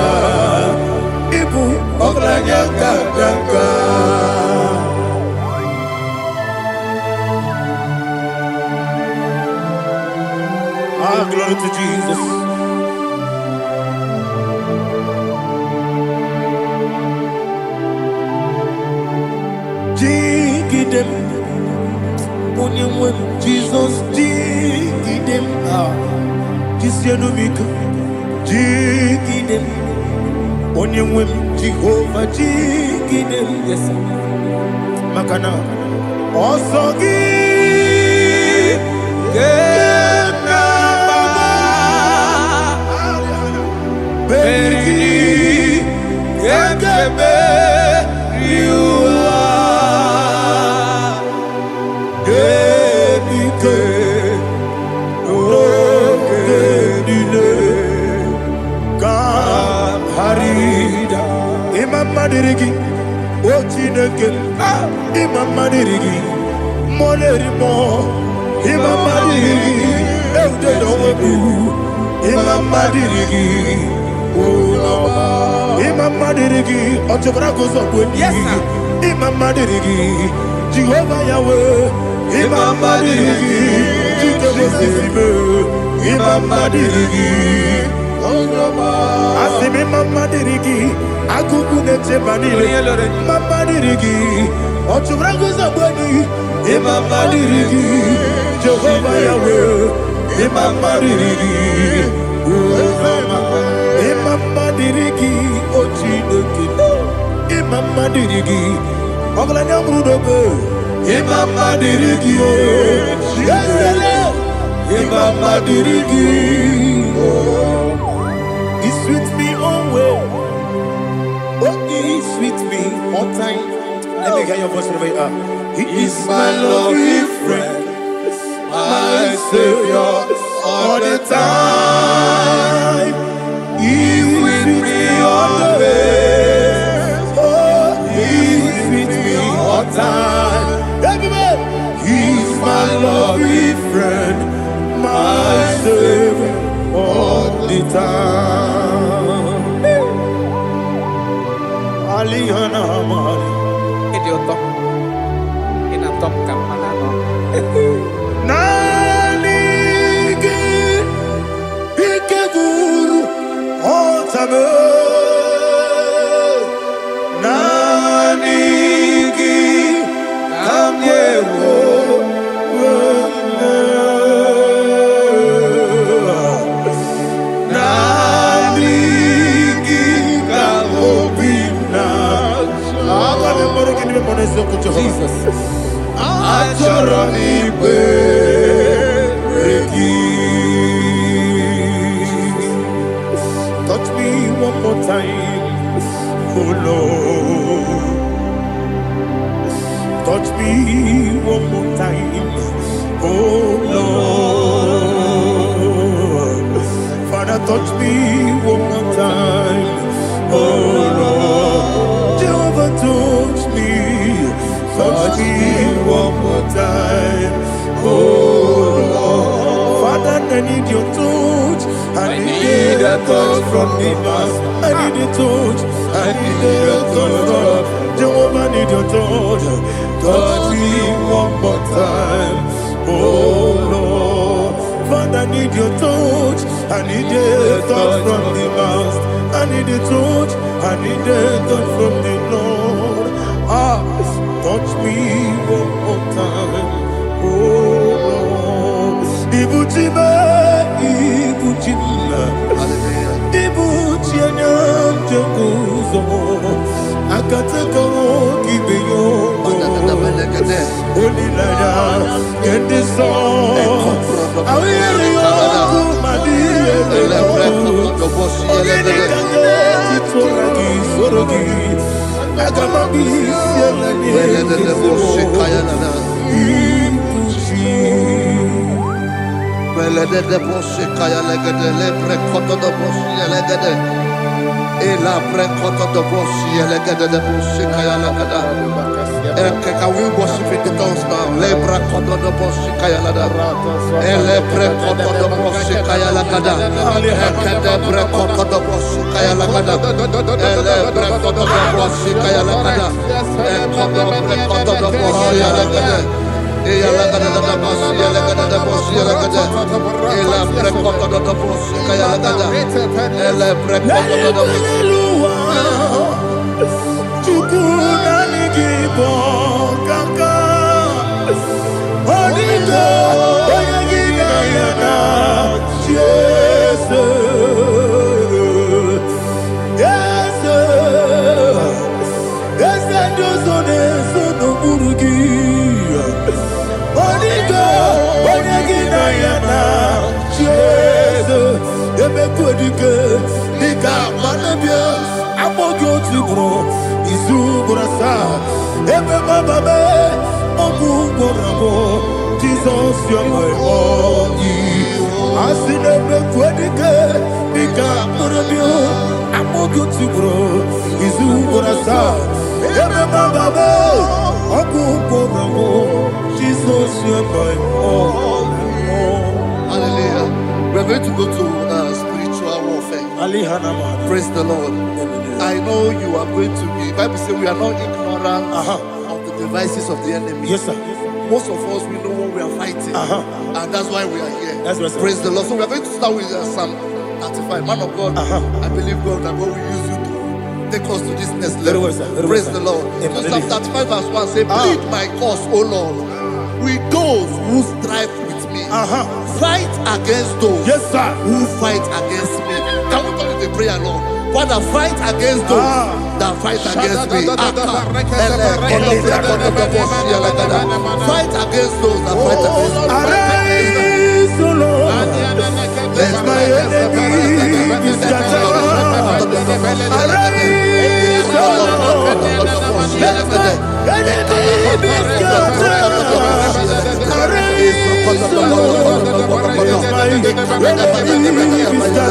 Ibu oglanyanga danga Glory to Jesus. Jigidem, Jesus, jigidem, Jisianumika, jigidem, Onyemwem, Jehovah, jigidem, yes, Makana, Osogi, Beri, Yakebe, Riua, Gebike, Rokedile, Harida, Imama dirigi, molerimo. Imama dirigi, eude dowebu. Imama dirigi, Imama dirigi, otobrago zobweni. Yes, sir. Imama dirigi, Jehovah Yahweh. Imama dirigi, Jehovah Sisibe. Imama dirigi, Asimi Mama dirigi, Akuku nete banile. Mama dirigi, otobrago zobweni. Imama dirigi, Jehovah Yahweh. Imama dirigi, Imama dirigi, Ochidoki. Imama dirigi, Oglanya Mudobe. Imama dirigi, Yesele. Imama dirigi, He sweet me always. Oh, He sweet me all time. Let me hear your voice wherever you are. He is my lovely friend, my Savior all the time. He with me always. Oh, He with me all time. Everybody, He's my lovely friend, my Savior all the time. Aliana Mari. Idiota. Inatom kamanano. Nanigi ikeguru otame. Nanigi kamyewo. Nanigi kamobina. Jesus. Touch me one more time, oh Lord. Touch me one more time, oh Lord. Father, touch me one more time, oh Lord. Jehovah, touch me one more time, oh Lord. Father, I need your touch. I need a touch from the past. I need a touch. I need a touch from Jehovah. I need your touch. Touch me one more time, oh Lord. Father, I need your touch. I need a touch from the past. I need a touch. I need a touch from the Lord. Touch me one more time, oh Lord. Ibuchime, Ibuchime, Ibuchianya Jaguzo, Akataka Kibeyo, Olilaya, get this song. I will hear you, Madi, Can we worship in the tongues now? Lebra koto do boshi kaya lada. Ele pre koto do boshi kaya lada. Ekede pre koto do boshi kaya lada. Ele pre koto do boshi kaya lada. Ekodo pre koto do boshi lada. Eya lada da boshi lada da boshi lada. Ele pre koto do boshi kaya lada. Ele pre koto do boshi. Jesus, you are my all. I see them make wedding, big up for you. I Amogotibro, Izuborasa, Ebebaba, Okukoramo, Jesus, you are my all. Hallelujah. We're going to go to spiritual warfare. Praise the Lord. I know you are going to be. Bible says we are not ignorant of the devices of the enemy. Yes, sir. Most of us, we know what we are fighting. And that's why we are here. That's right, sir. Praise the Lord. So we are going to start with Psalm 35. Man of God, I believe God that God will use you to take us to this next level. Praise the Lord. So Psalm 35 verse 1 say, plead my cause, O Lord, with those who strive with me. Fight against those who fight against me. Can we call it a prayer, Lord? Father, fight against those that fight against me. Fight against those that fight against me. Arise, O Lord, let my enemy be scattered. Arise, O Lord, let my enemy be scattered. Arise, O Lord, let my enemy be scattered.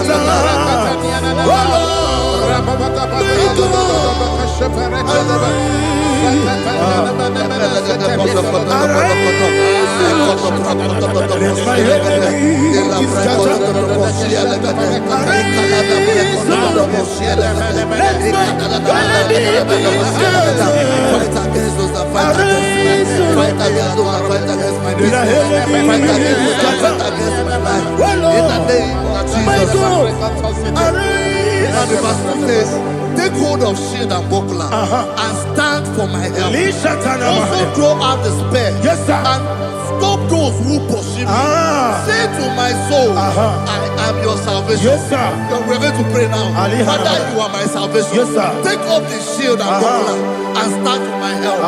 Oh Lord, and the verse says, take hold of shield and buckler and stand for my help. Also throw out the spear and stop those who pursue me. Say to my soul, I am your salvation. We're going to pray now. Father, you are my salvation. Take up the shield and buckler and stand for my help.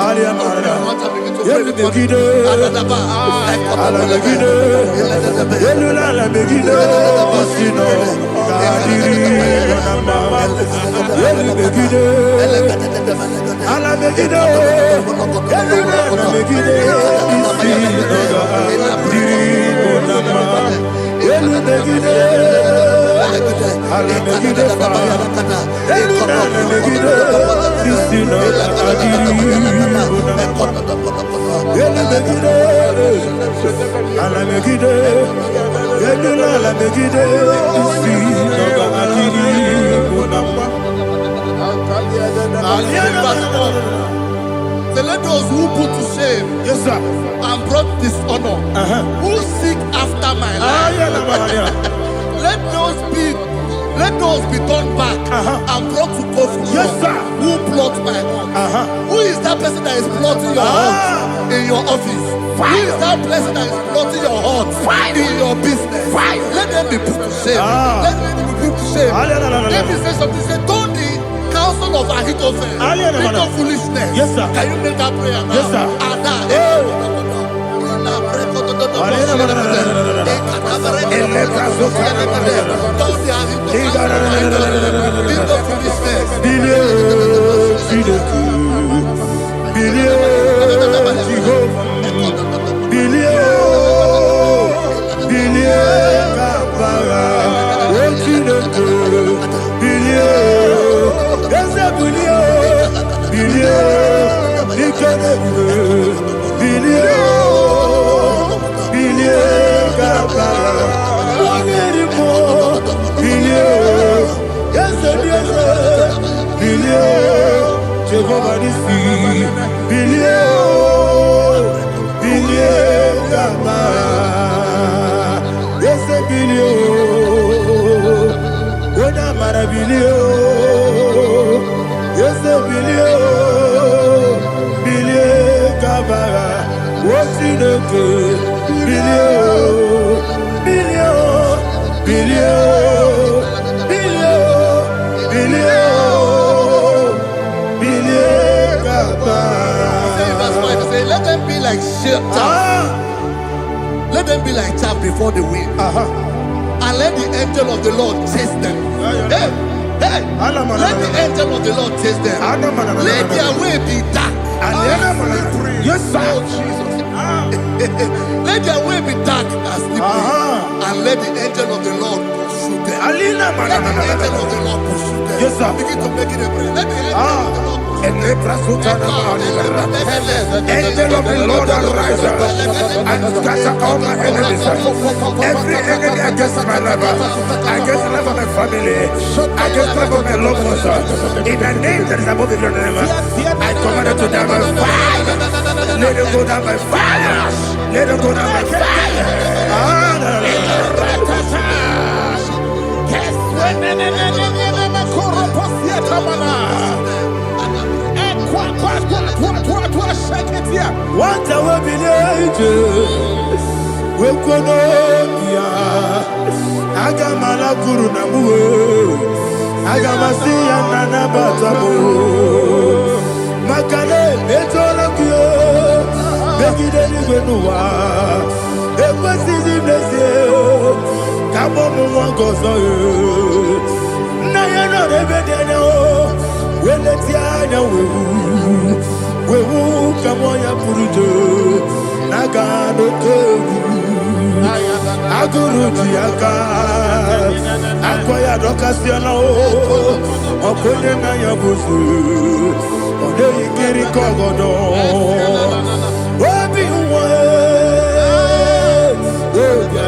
So let those who put to shame and brought dishonor, who seek after my life, let those be turned back and brought to confusion. Who plot my heart? Who is that person that is plotting your heart in your office? Who is that person that is plotting your heart in your business? Let them be put to shame. Let them be put to shame. Let me say something. Say, don't the counsel of Ahithophel become foolishness. Can you make that prayer now? Let them be like chaff. Let them be like chaff before the wind. And let the angel of the Lord chase them. Let the angel of the Lord chase them. Let their way be dark. Yes, sir. Oh, Jesus. Let their way be dark as sleeping, and let the angel of the Lord pursue them. Let the angel of the Lord pursue them. Yes, sir. Begin to make it a prayer. Let the angel of the Lord pursue them. Angel of the Lord arise and scatter all my enemies. Every enemy against my life, against the life of my family, against the life of my loved ones, in the name that is above the name, I command it to die by fire. Let it go down by fire. Let it go down by fire. What I will be we kono ya aga malakuru na muwe aga masiya na batamo makale etola kuyo begide ni gwenuwa ekwesizi blese kabo mu wangozo na ya no rebede na o weletia na wewu kamo ya purujo naga no kewu aguru jiaka akoya dokasiana o okonye na ya bozu ode ikiri kogodo obi uwe obi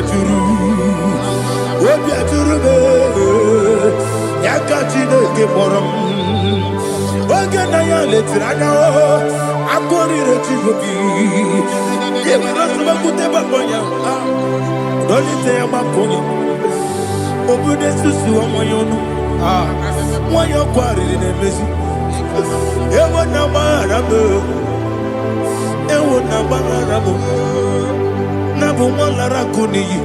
aturu be yaka chineke borom oge na ya letiranya o akori rechigobi yebiro subakute babonya Dolite ya makonyo obude susu omoyonu moyo kwari ne mesi ewo na marabe na bu molara kuniyi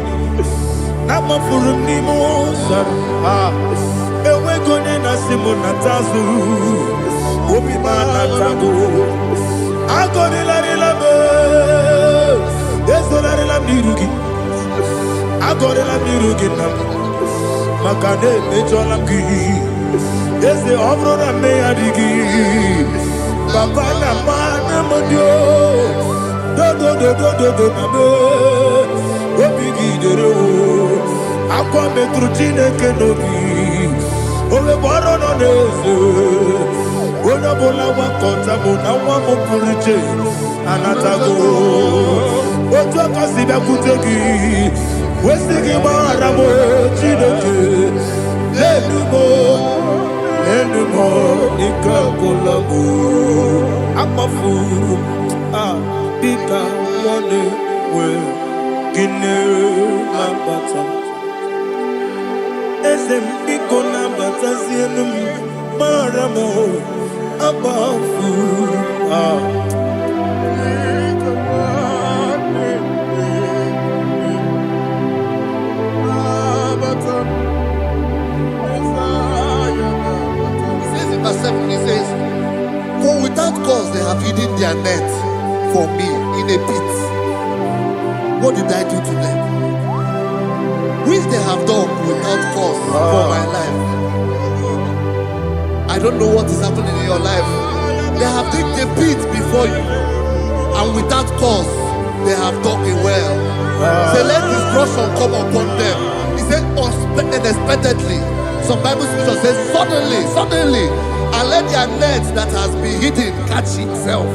na mafuru ni mosa ewe gone na simu na tazu obi mana tago agone la relabe esolare la mirugi agora la mirugina makane mejola ki ese obro na me adigi papa na mana modio do na me obigi dero akwa metrutine kenobi ole boro no neze ona bola wa kota bona wa mo puriche anatago otu akasiba kutegi wesigi maramo chineke lenumo ikakolago akpafuru bika mwane we gine nabata eze mbiko nabata zienum maramo akpafuru He says, for without cause they have hidden their net for me in a pit. What did I do to them? Which they have done without cause for my life. I don't know what is happening in your life. They have digged a pit before you, and without cause they have dug it well. Say, let destruction come upon them. He said, unexpectedly. Some Bible scripture says, suddenly, and let their net that has been hidden catch itself.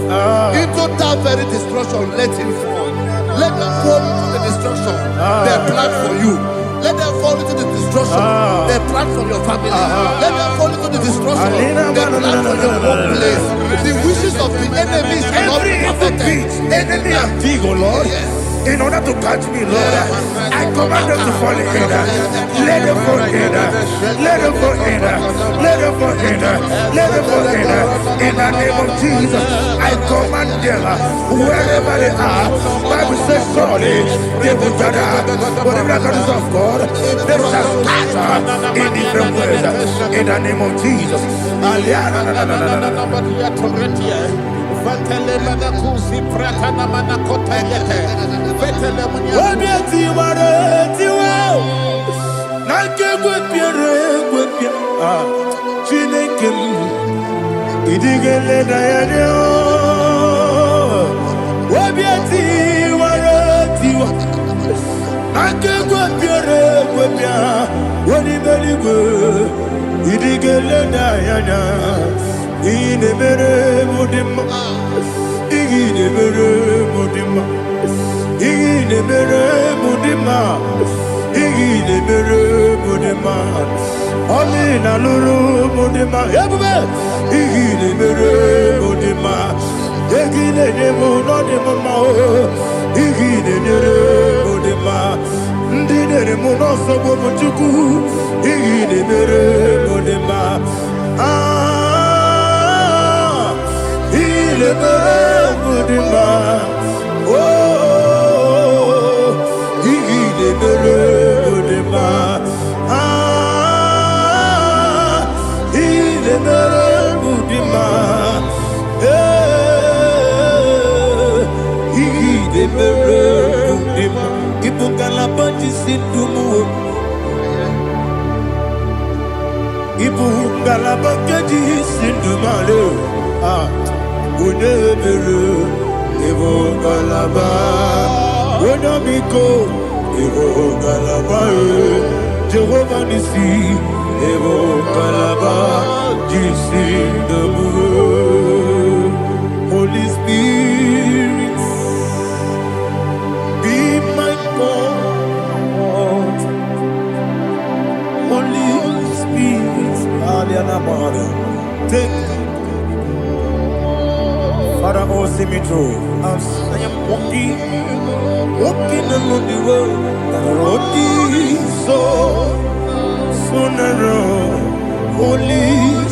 Into that very destruction, let it fall. Let them fall into the destruction they plan for you. Let them fall into the destruction they plan for your family. Let them fall into the destruction they plan for your workplace. The wishes of the enemy shall not be perfected. Enemy of VIGIL, Lord. Yes. In order to catch me, Lord, I command them to fall in. Let them fall in. Let them fall in. Let them fall in. Let them fall in. In the name of Jesus, I command them wherever they are. Bible says surely they will gather, but the miracles of God, they shall scatter in different ways. In the name of Jesus. Chineke idigele na ya Ake gwapiere gwapia, wani beligwe, idigele dayana, ine mere mudima, ine mere mudima, ine mere mudima, ine mere mudima, ali na luru mudima, yabube, ine mere mudima, egile nemo no nemo mao, ine mere mudima. Ndinere munoso bobuchuku igide mere modema ile mere modema oh igide mere modema ile mere modema igide mere modema Ibugalabati sindumu Ibugalabati sindumale Unebere Ibugalaba Unamiko Ibugalaba Jehovah Nisi Ibugalaba Jisindumu Holy Spirit Be my God, Holy Spirit, take Father, oh, see me through. As I am walking along the road, the road is so narrow. Holy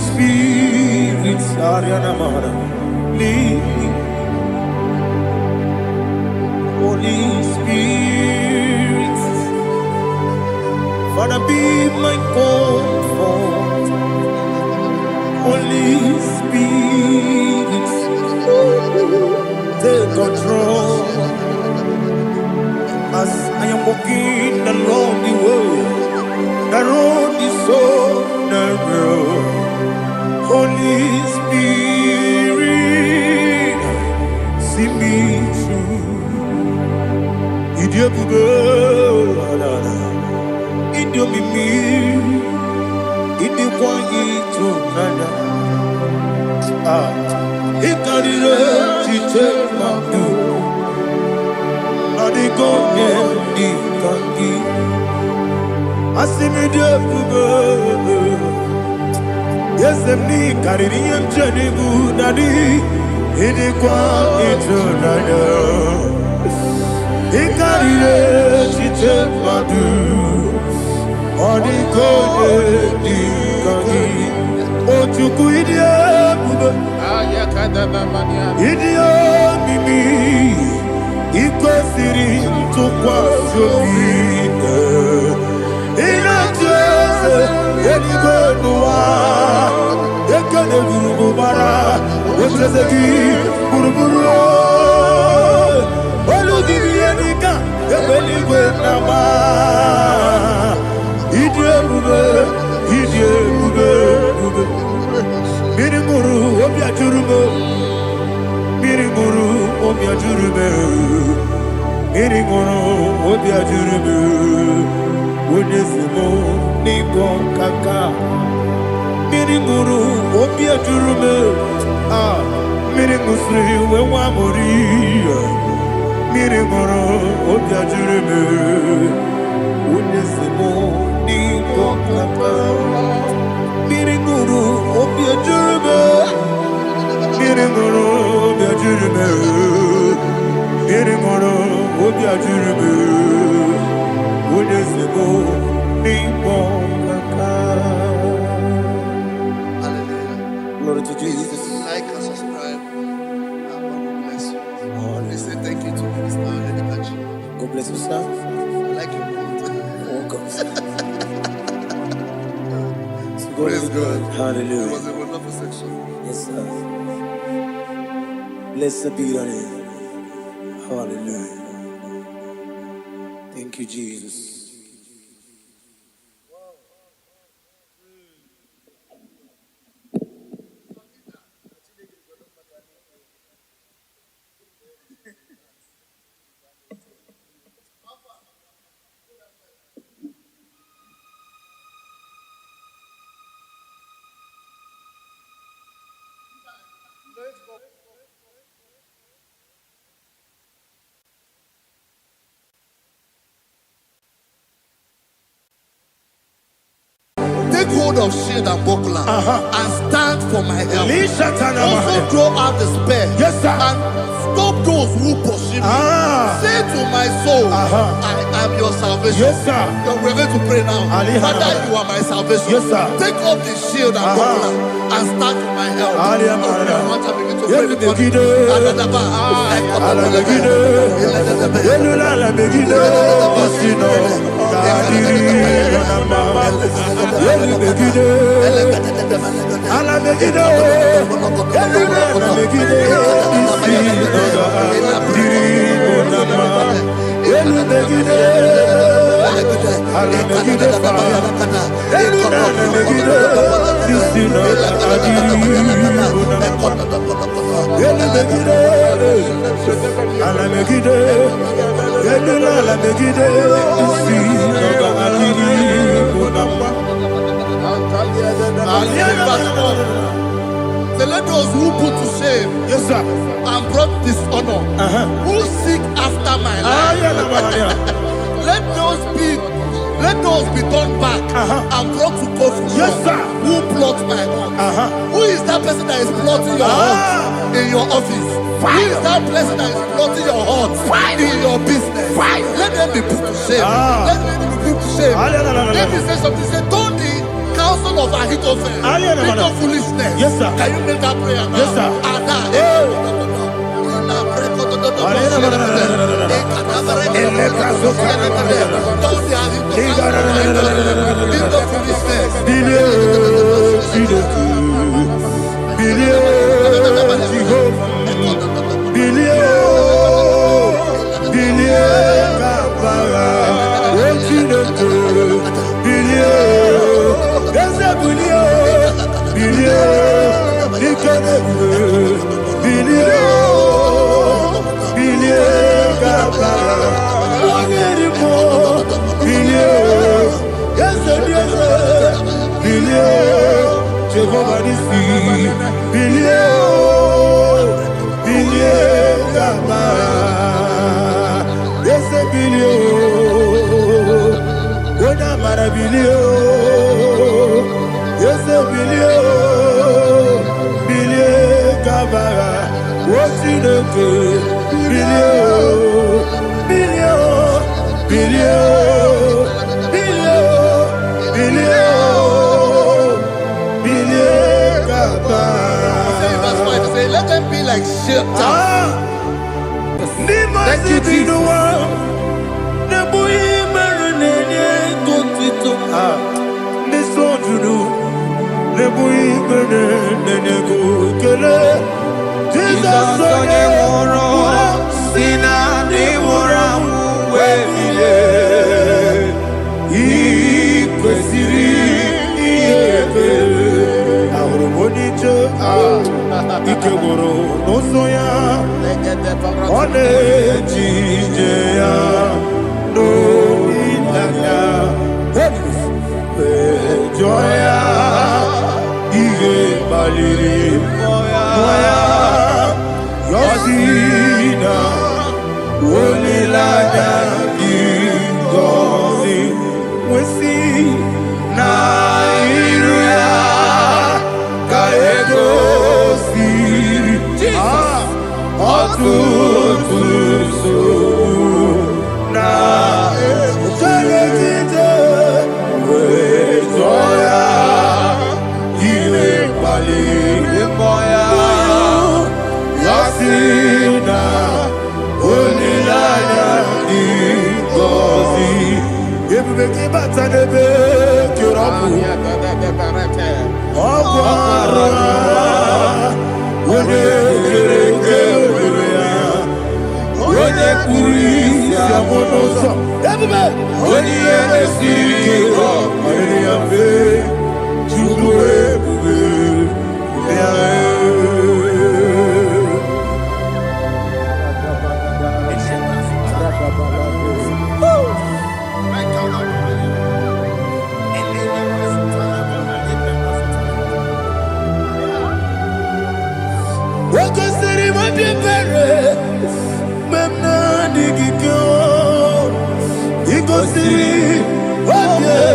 Spirit, lead me. Holy Spirit, Father, be my comfort. Holy Spirit, take control as I am walking along the road. The road is so narrow. Holy Spirit, see me through. Idiobube, Idiomimi, Idiwanyi Tunana. Ikarire Chichemadu, Adigone Ikangi. Asimidiobube, yes, me Kaririyam Jenibu Nadi, Idiwanyi Tunana. Ikarire Chichemadu, Adigone Ikangi. Ochuku Idiobube. Idio mimi iko siri tukwa sopite inatese eligwe nuwa ekene gurugu bara weteseki buruburu olugibi enika ebeligwe nama Idio bube Mirimuru obia jurume Mirimuru obia jurume Mirimuru obia jurume Unesimo nigo kaka Mirimuru obia jurume Mirimusri wewa mori Mirimuru obia jurume Unesimo nigo kaka Mirimuru obia jurume Mirimuru obia jurume Mirimuru obia jurume Unesimo nigo kaka. Glory to Jesus. Like and subscribe. God bless you. Please say thank you to Minister Lady Kachi. God bless you, sir. I like your quote. Welcome. Praise God. Hallelujah. It was a wonderful section. Yes, sir. Blessed be your name. Hallelujah. Thank you, Jesus. hold of shield and buckler and stand for my help. Also draw out the spear. Yes, sir. And stop those who pursue me. Say to my soul, I am your salvation. Yes, sir. We're going to pray now. Father, you are my salvation. Yes, sir. Take off the shield and buckler and stand for my help. Let those who put to shame, yes, sir, and brought dishonor, who seek after my life, let those be turned back and brought to confusion. Yes, sir. Who plot my heart? Who is that person that is plotting your heart in your office? Who is that person that is plotting your heart in your business? Let them be put to shame. Let them be put to shame. Let me say something. Say, don't the counsel of Ahithophel into foolishness. Yes, sir. Can you make that prayer now? Yes, sir. Let them be like shelter. Thank you, Jesus. Ikegoro nosoya one jijeya no ilaya joya ige baliri moya yosina olilaya igozi wesi na iruya kaego Memna digikyo, igosiri, wabye.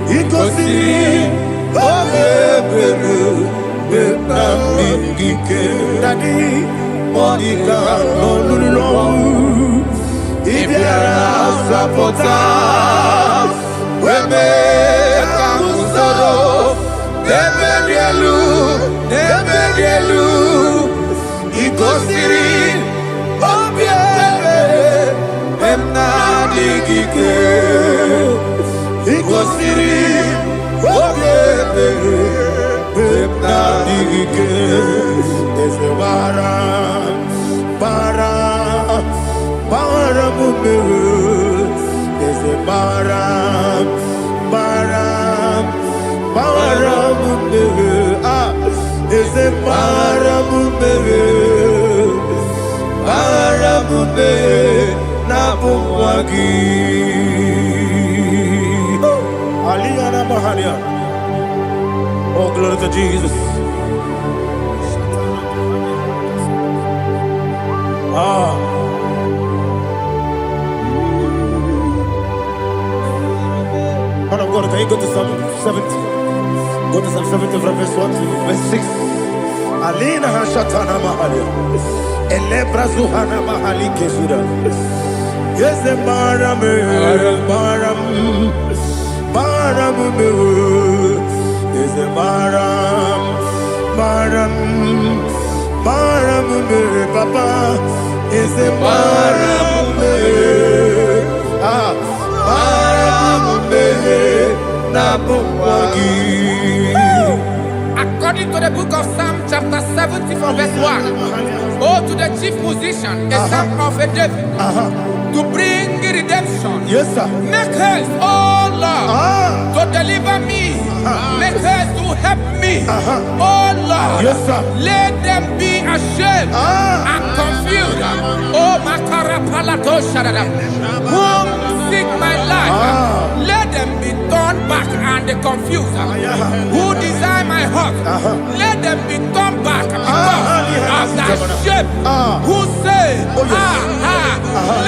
Ikosi Obebere Benamike Daddy Monica Nolulu Ibiara Sapota Weme Kamusoro Debedielu Ikosiri Obebere Benamike Ikosiri Obebere Benamike Eze Bara Mumere Eze Bara Mumere Eze Bara Mumere Nabumwagi Aliyana Mahalia. Oh, glory to Jesus. Man of God, can you go to Psalm 70? Go to Psalm 70 from verse 1 to verse 6. Alina Hashatana Mahalia. Elebra Zuhana Mahali Kesura. Yes, the Maram. Is a Maram, Papa. Is a Maram, According to the book of Psalm chapter 70 from verse 1, oh, to the chief musician, a psalm of a David, to bring redemption. Yes, sir. Make haste, oh Lord, to deliver me. Make haste to help me. Oh Lord, Yes, sir. let them be ashamed and confused. Oh Makara Palato Shadada, whom seek my life, let them be turned back and confused. Who desire my heart, let them be turned back because of that shame. Who say,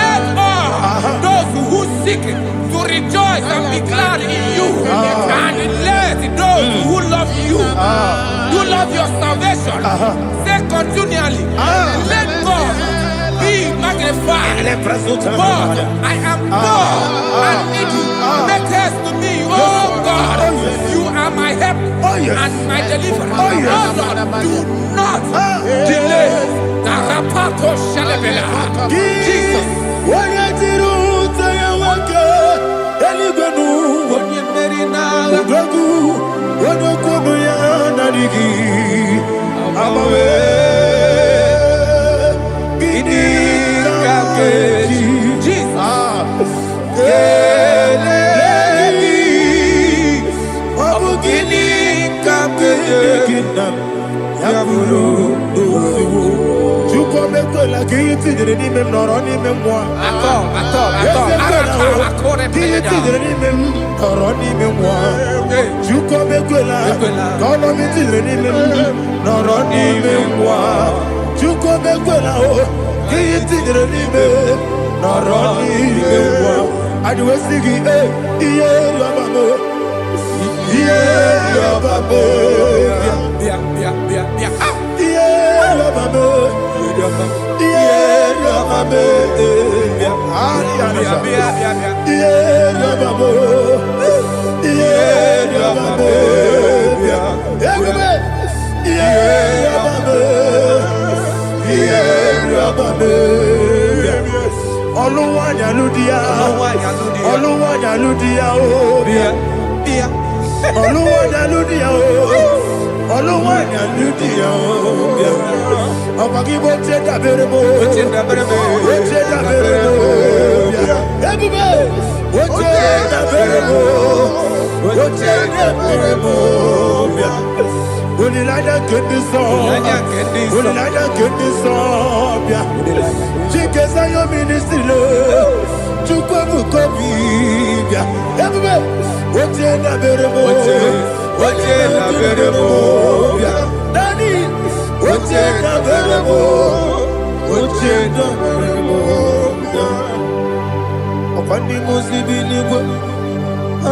let all those who seek to rejoice and be glad in you, and let those who love you, who love your salvation, say continually, let God be magnified. God, I am poor and needy. Make haste to me, oh God. You are my help and my deliverer. Oh Lord, do not delay. Tarapato Shalabela. Jesus.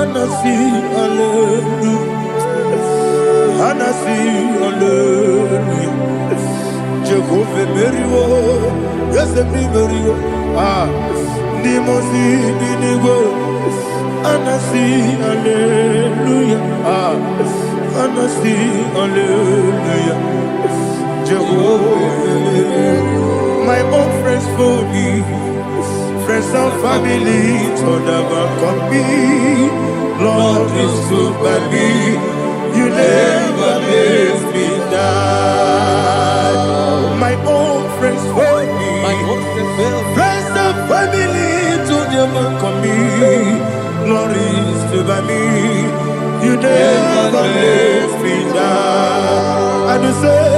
Anasi, hallelujah. Anasi, hallelujah. Jehovah Merio, yes, Merio. Ah, Nimosi, Dinigo. Anasi, hallelujah. Ah, Anasi, hallelujah. Jehovah, my own friends for me, friends and family, told never come me. Lord is stood by me, you never let me die. My own friends for me, friends and family, told never come me. Lord is stood by me, you never let me die. And you say,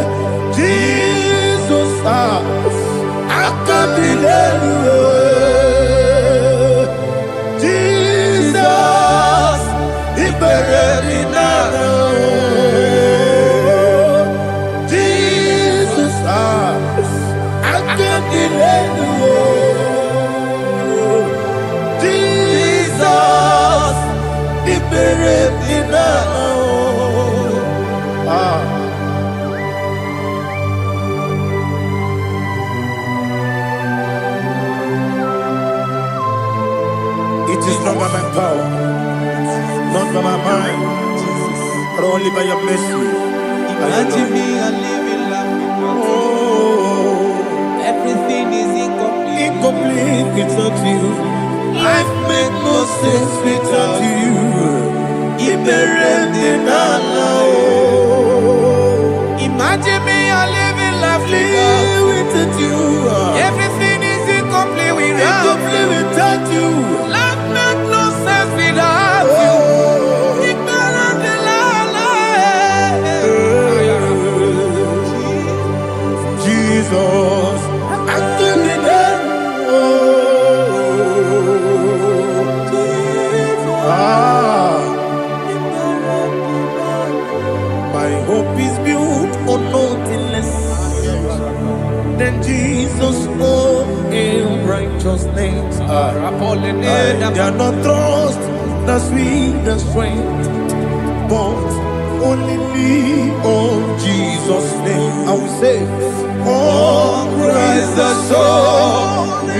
Jesus, I can't believe you. Jesus, He buried me now. Jesus, I can't believe you. Jesus, He buried me now. It is not by my power, not by my mind, but only by your mercy. Imagine me a living life without you. Oh, Everything is incomplete. incomplete without you. Life makes no sense without you. Imagine me a living life without you. Everything is incomplete without you. Life makes no sense without you. Jesus, I give you that. My hope is built on nothing less than Jesus' own righteousness. They are not trust the sweetest strength, but only me on Jesus' name. I will say, on Christ the solid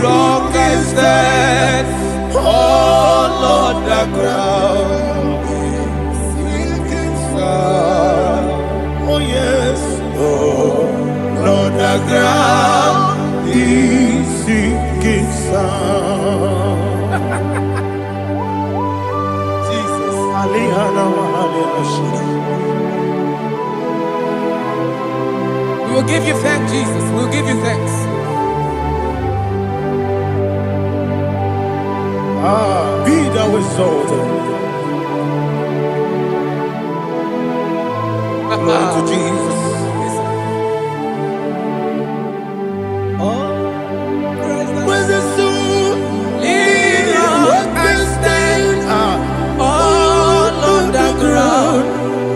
rock I stand. Oh Lord, the ground is sinking sand. Oh yes, oh Lord, the ground is sinking sand. Jesus, We will give you thanks, Jesus. We will give you thanks. Be thou exalted. Glory to Jesus. Where's the soul? What can stand? All on the ground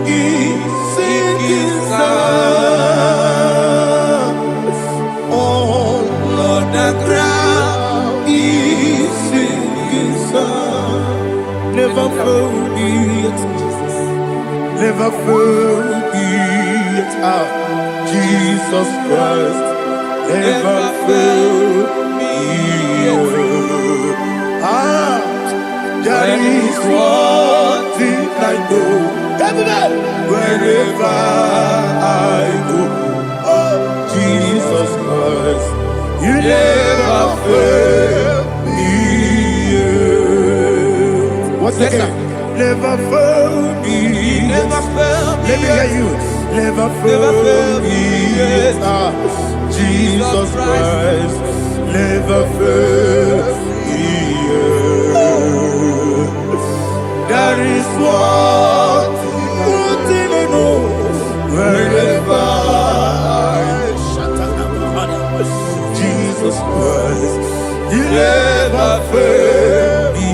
is sinking sand. All on the ground is sinking sand. Never found it, never found it. Jesus Christ never failed me. There is one thing I know, wherever I go, oh Jesus Christ, you never fail me. What's the name? Never fail me. Never failed me. Let me hear you. Never fail me. Jesus Christ never fail me. There is one thing I know, wherever I Jesus Christ, you never fail me.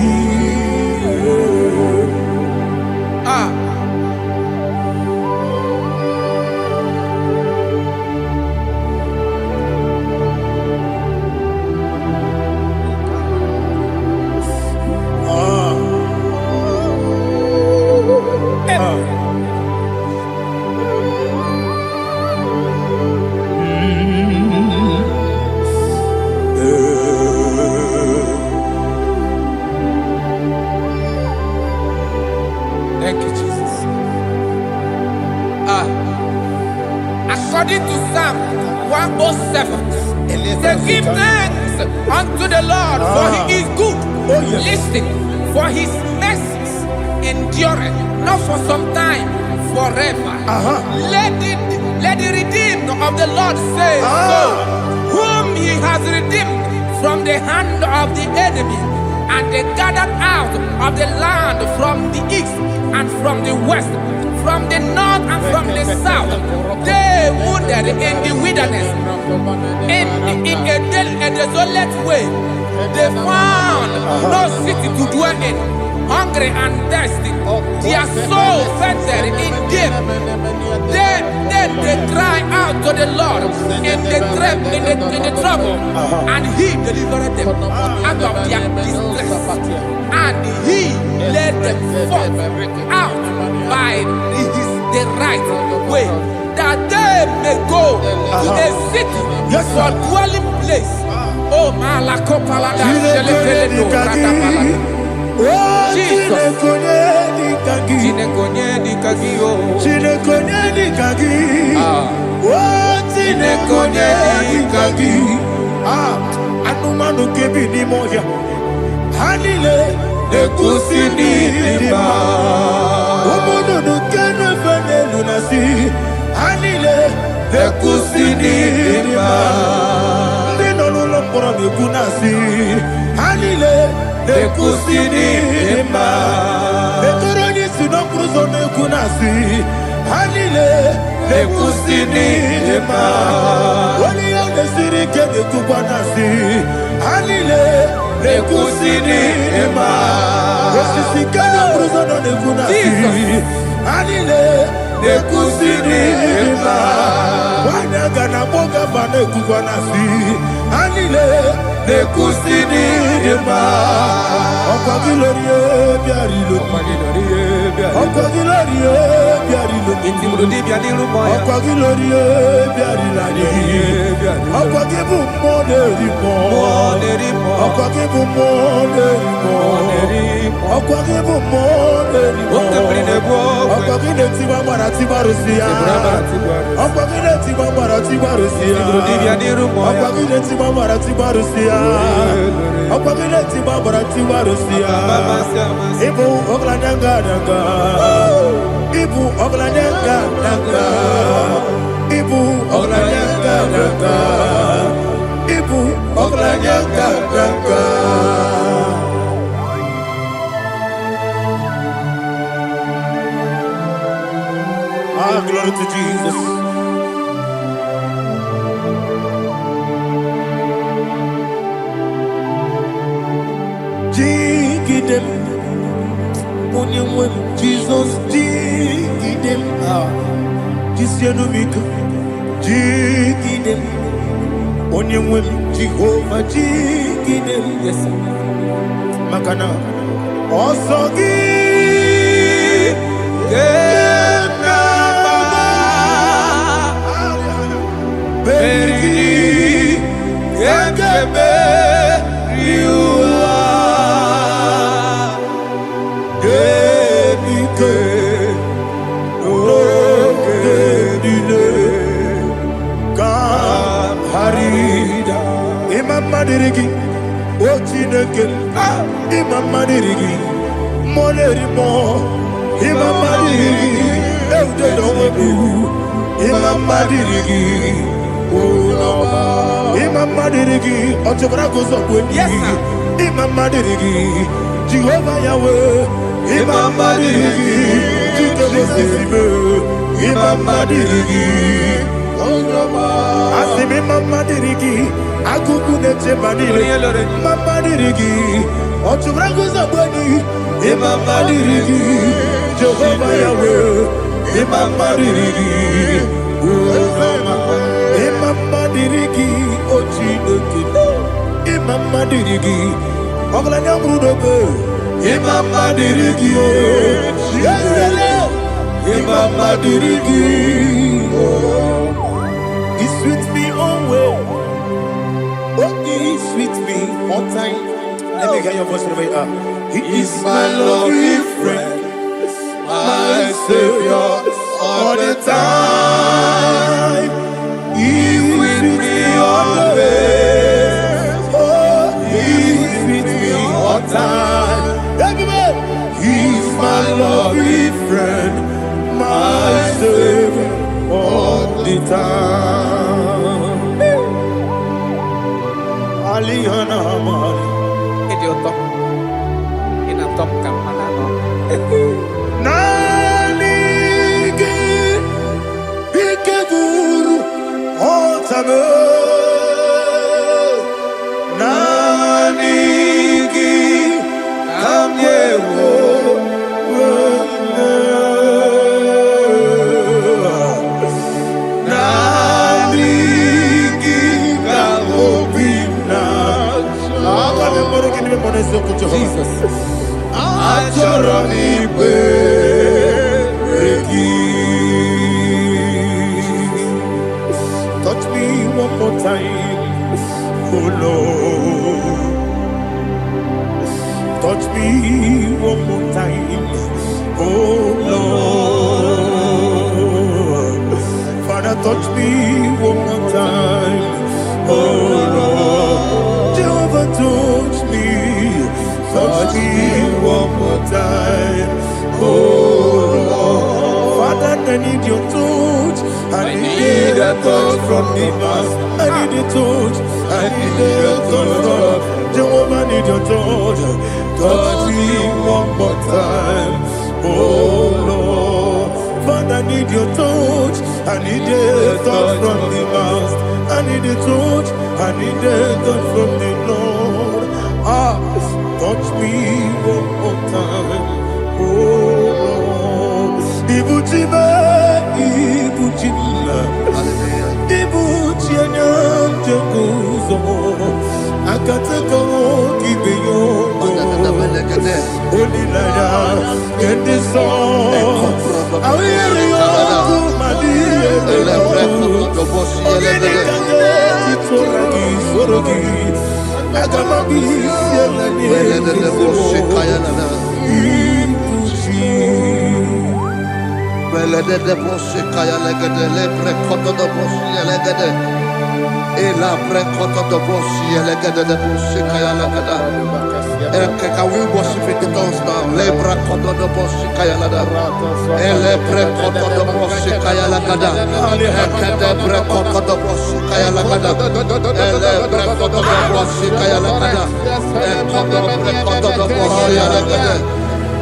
According to Psalm 107, say, give thanks unto the Lord, for he is good. Listen, for his mercies endureth, not for some time, forever. Let the redeemed of the Lord say so, whom he has redeemed from the hand of the enemy, and they gathered out of the land from the east and from the west, from the north and from the south. They wandered in the wilderness, in a desolate way. They found no city to dwell in, hungry and thirsty. Their soul fainted in deep. Then they cry out to the Lord in the trouble, and he delivered them out of their distress, and he led them forth out by the right way, that they may go to a city for dwelling place. Oh, Malakopalada, Anumanu kebi ni moya Hanile Nekusini Nima Umudu nukene fene lunasi Hanile Nekusini Nima Ndino lulambura mikunasi Hanile Nekusini Nima Netoroni sinokruzo nekunasi Hanile Nekusini Nima Wali ya nesiri kene kubanasi Hanile Nekusini Nima Wesisi kene bruzo nekunasi Hanile Nekusini Nima Wanaga na boga bane kubanasi Hanile Nekusini Nima Okwa gilorie biarilo Okwa gilorie biarilo Okwa gilorie biarilani Okwa gibu moderimo Okwa gibu moderimo Okwa gibu moderimo Okwa gile tiba marati barusia Okwa gile tiba marati barusia Okwa gile tiba marati barusia Okwa gile tiba marati barusia Ibu oglanyanga nanga Ibu oglanyanga nanga Ibu oglanyanga nanga Ibu oglanyanga nanga Glory to Jesus. Jigidem, Onyemwem, Jesus, Jigidem, Jisianumika, Jigidem, Onyemwem, Jehovah, Jigidem, yes, Makana, Osogi, Beri, Yakebe, Riua, Genike, Genile, Harida, Imam Madirigi, Ochineke, Imam Madirigi, Molerimo, Imam Madirigi, Eudedobu, Imam Madirigi. Imam Madirigi, Otobrago Zobweni, Imam Madirigi, Jehovah Yahweh, Imam Madirigi, Jitobosime, Imam Madirigi, Asim Imam Madirigi, Akukune Chemanile, Imam Madirigi, Otobrago Zobweni, Imam Madirigi, Jehovah Yahweh, Imam Madirigi, Imam Madirigi, Ochineke, Imam Madirigi, Oglanya Brudobe, Imam Madirigi, Imam Madirigi, He's with me always. Oh, He's with me all time. Let me hear your voice from here. He is my loving friend, my Savior all the time. dita. Alihana mari. Ini top. Ini top kamana no. Nanigi ike guru otabe. Nanigi kamyewo. Jesus. Touch me one more time, oh Lord. Touch me one more time, oh Lord. Father, touch me one more time, oh Lord. Jehovah, touch me. Touch me one more time, oh Lord. Father, I need your touch. I need a touch from the past. I need a touch. I need a touch from Jehovah. I need your touch. Touch me one more time, oh Lord. Father, I need your touch. I need a touch from the past. I need a touch. I need a touch from the Lord. Touch me one more time, oh Lord. Ibuchime, Ibuchime, Ibuchianya Jeguzo, Akateko Kibeyongo, Olilaya, get this song. I will hear you, Madia, Soragi, Soragi. Can we worship in the tongues now? Lebra koto do boshi kaya lada. Elebre koto do boshi kaya lada. Ekede bre koto do boshi kaya lada. Elebre koto do boshi kaya lada. Ekodo bre koto do boshi lada.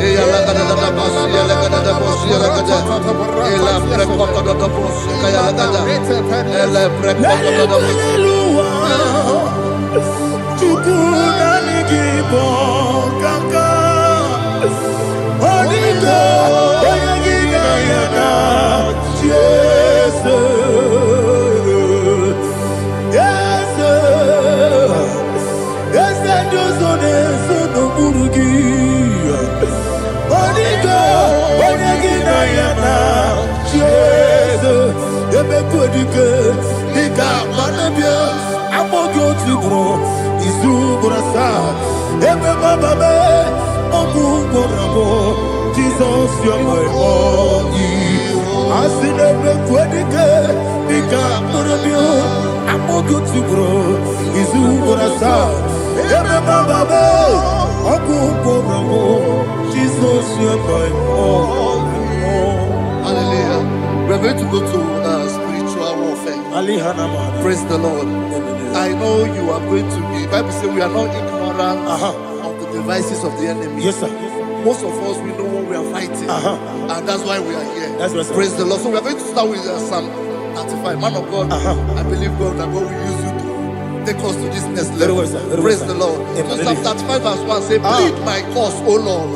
Eya lada da boshi lada da boshi lada. Elebre koto do boshi kaya lada. Elebre koto do boshi. Jesus, you're my all. I see never quedike, Nika Murabio, I'm more good to grow. Is who I saw. Jesus, you're my all. Hallelujah. We're going to go to spiritual warfare. Praise the Lord. I know you are going to be. Bible says we are not ignorant of the devices of the enemy. Yes, sir. Most of us, we know what we are fighting. And that's why we are here. That's right, sir. Praise the Lord. So we are going to start with Psalm 35. Man of God, I believe God that God will use you to take us to this next level. Well, sir. Praise the Lord. So Psalm 35 verse 1 say, plead my cause, O Lord,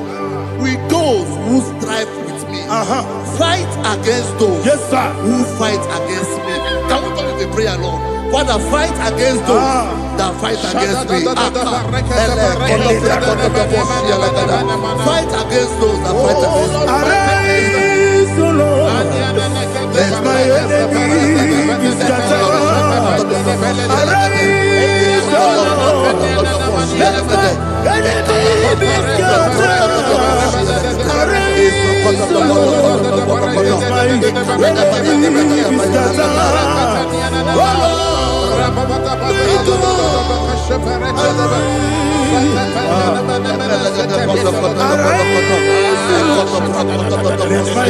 with those who strive with me. Fight against those who fight against me. Can we turn the prayer, Lord? Father, fight against those that fight against me. Fight against those that fight against me. Arise, O Lord. Let my enemy be scattered. Arise, O Lord. Let my enemy be scattered. Arise, O Lord. Let my enemy be scattered. Oh Lord. Arise, my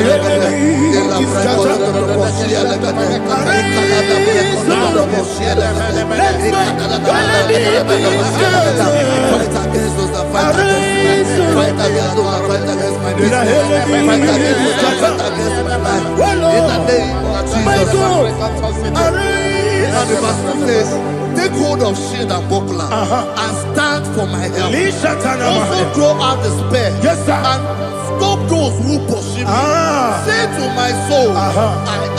enemies scattered. Take hold of shield and buckler and stand for my help. Also throw out despair. Yes, sir. And stop those who pursue me. Say to my soul, I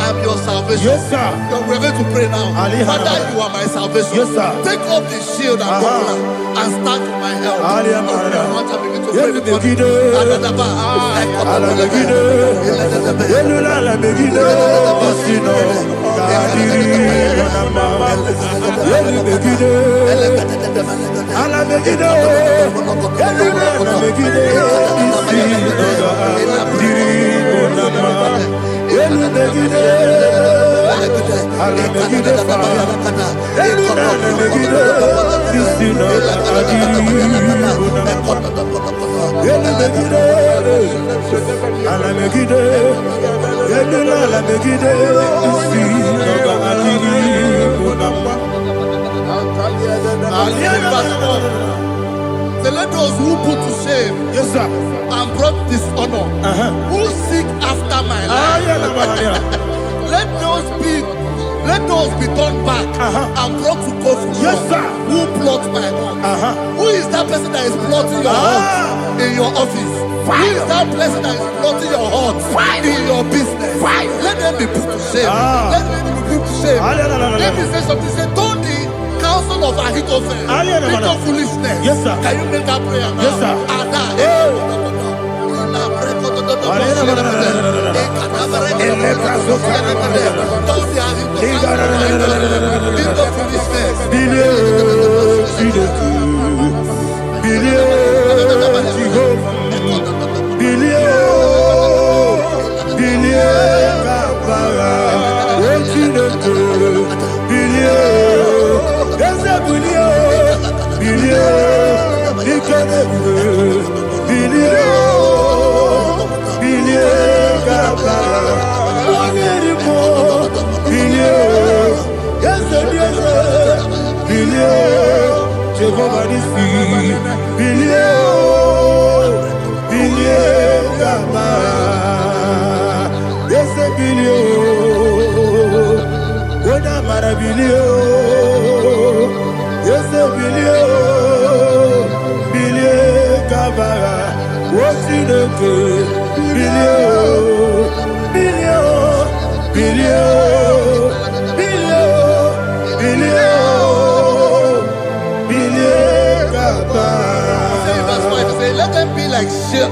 am your salvation. Yes, sir. We're going to pray now. Father, you are my salvation. Yes, sir. Take up the shield and buckler and stand for my help. So let those who put to shame, yes, sir, and brought dishonor, who seek after my life, let those be turned back and brought to confusion. Yes, sir. Who plot my hurt? Who is that person that is plotting your hurt in your office? Who is that person that is plotting your hurt in your business? Let them be put to shame. Let them be put to shame. Let me say something. Say, don't the counsel of Ahithophel into foolishness. Yes, sir. Can you make that prayer now? Yes, sir. Let them be like chaff.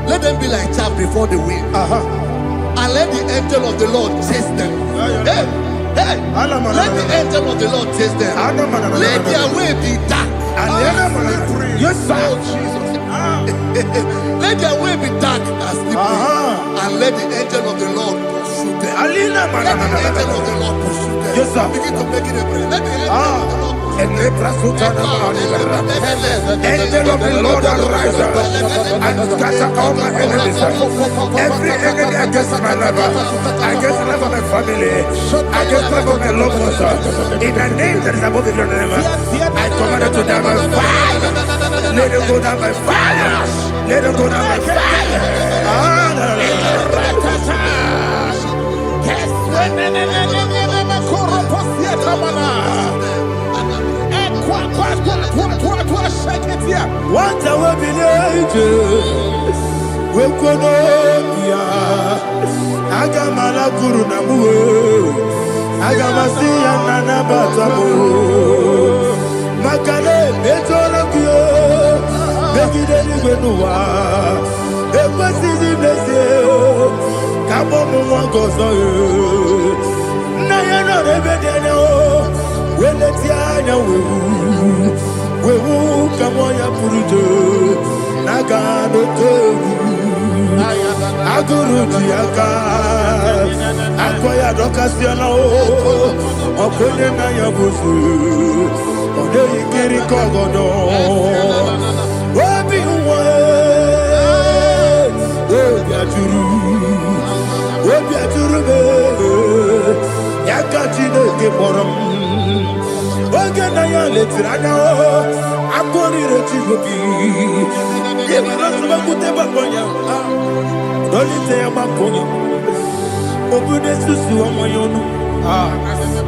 Let them be like chaff before the wind. And let the angel of the Lord chase them. Hey, let the angel of the Lord chase them. Let their way be dark. Yes, sir. Oh, Jesus. Let their way be dark and slippery. And let the angel of the Lord pursue them. Let the angel of the Lord pursue them. Yes, sir. Begin to make it a prayer. Let the angel of the Lord Angel of the Lord arise and scatter all my enemies. Every enemy against my life, against the life of my family, against the life of my loved ones. In the name that is above the name, I command it to die by fire. Let it go down by fire. Let it go down by fire. What I will be angels, we could be Agamala Guru Namu, Agamasia Nana Batamu, Makale, Betorokio, Begideni Benua, Equasisi Blessio, Kabomu Wangozo, Nayana Rebedeno, Weletia, we will come on your Purujo, Nagano Togu, Aguru Diaka, Aquaya Docasiano, Oponena Yabusu, Ode Kiri Kogodo, Obi Way, atụrụ obi atụrụ ya ka Chineke kpọrọ m oge na ya letiri anya akụrịrị Chigobi ịbara nsogbu gbakọ ya dolite ya gbakọ ya obodo susu ọmọ ya ọnụ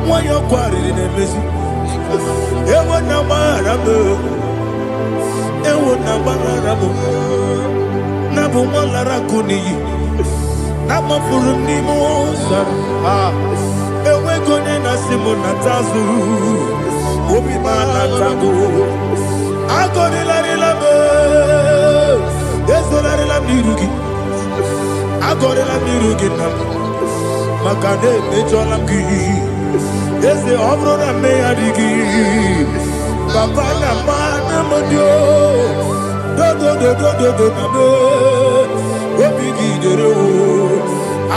nwa ya ọkwarịrị na-emezi ewo na gbaghara m na bụ nwa lara akụ n'iyi na gbafuru m n'ime ụzọ enweghị onye na-asị m nata azụ obi m anatago agọrịlarịla m ezorarịla m n'iru gị agọrịla m n'iru gị na m maka na emejọla m gị eze ọ bụrụ na mmegharị gị papa na mma na modio do na me obi gị dere o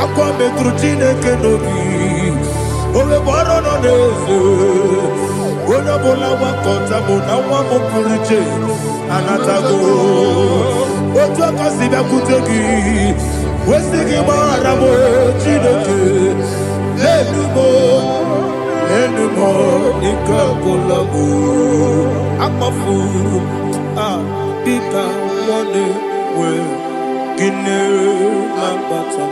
akwa metụrụ Chineke n'obi owe gbọrọ nọ n'eze onye ọbụla gbakọta mụ na nwa m pụrụ iche anatago otu aka si bịakwute gị wesị gị gbaghara m Chineke Enumo ike agwụla m akpafuru dịka nwanne wee gịnị na-abata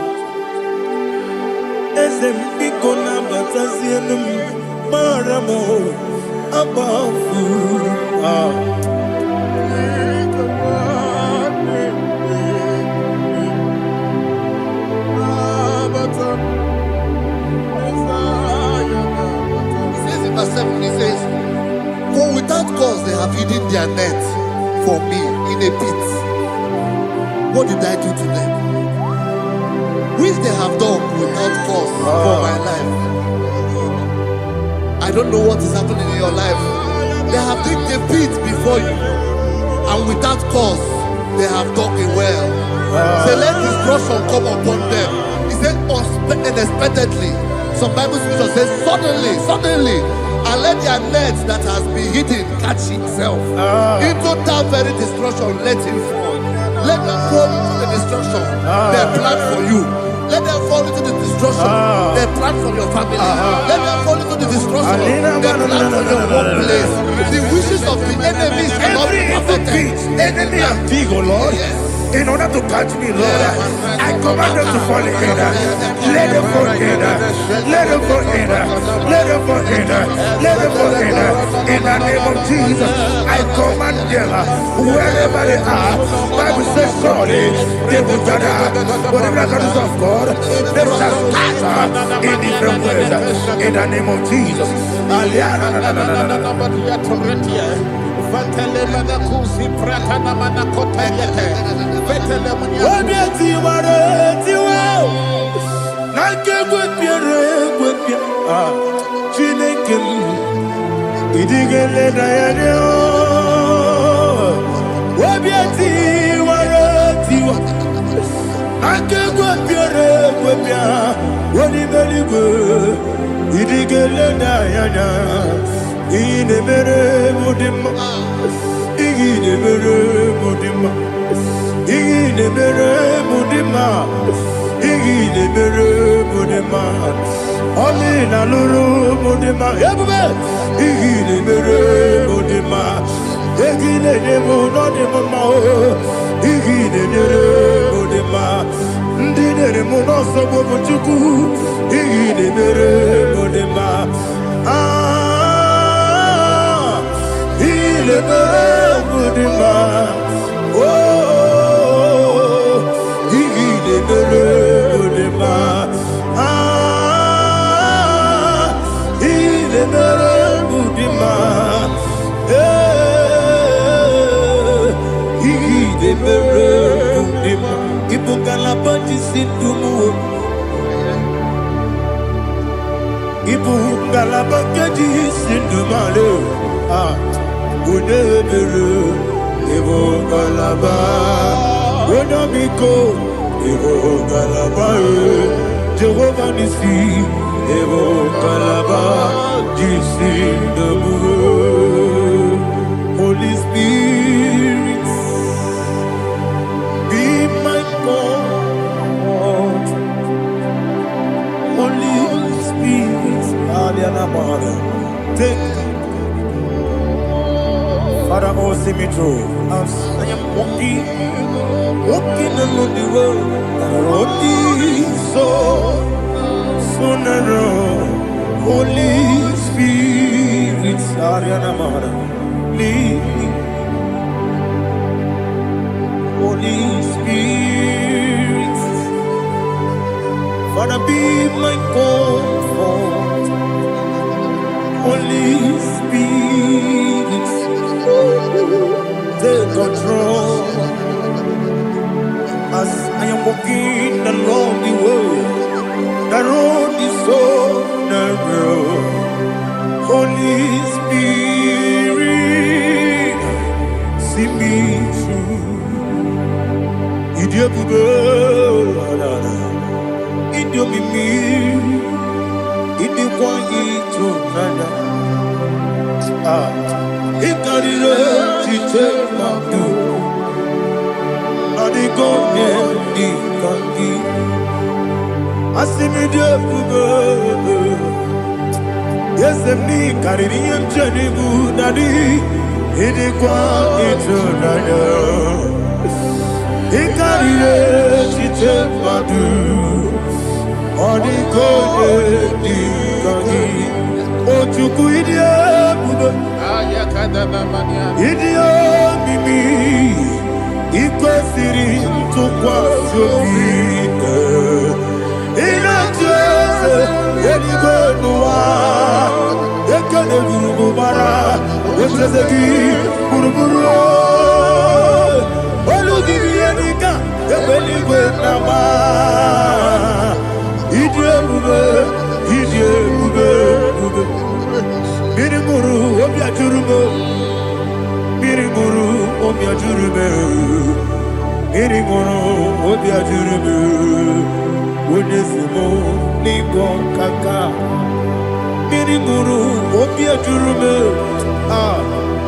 eze m biko na-abatazienu m mara m akpafuru Verse 7, he says, for without cause they have hidden their net for me in a pit. What did I do to them? Which they have done without cause for my life. I don't know what is happening in your life. They have digged a pit before you, and without cause they have dug a well. Say, let destruction come upon them. He said, unexpectedly. Some Bible scripture says, suddenly, and let their nets that has been hidden catch itself. Into that very destruction, let him fall. Let them fall into the destruction they plan for you. Let them fall into the destruction they plan for your family. Let them fall into the destruction they plan for your workplace. The wishes of the enemies are not perfected. Enemy are big, oh Lord. Yes. In order to catch me, Lord, I command them to fall in. Let them fall in. Let them fall in. Let them fall in. Let them fall in. In the name of Jesus, I command them wherever they are. Bible says surely they will gather. But the miracles of God, they shall scatter in different ways. In the name of Jesus. Jehovah Nissi, Evo Kalaba, Holy Spirit, be my God, Take, Father, oh, see me through. As I am walking along the road, the road is so narrow. Holy Spirit, Ariana Mara, lead me. Holy Spirit, Father, be my comfort. Holy Spirit, take control. As I am walking along the road is so narrow. Holy Spirit, see me through. Idiabube, Idiomimi, Idiwanyitonana. Ikarire Chitemadu, Adigone Ikangi. Asimidiabube. Yes, me Caribbean Janibu Nadi, Idikwa Itonana. Ikarire Chitemadu, Adigone Ikangi. Ojuku Idiabube. Idio mimi iko siri tukwa sofika inatese yedigo nuwa yekane gurubu bara yeteseki buruburu olugibi yenika yebeligwe nama idiebube Miriguru obiajurume Miriguru obiajurume Miriguru obiajurume Wonesimo nigo kaka Miriguru obiajurume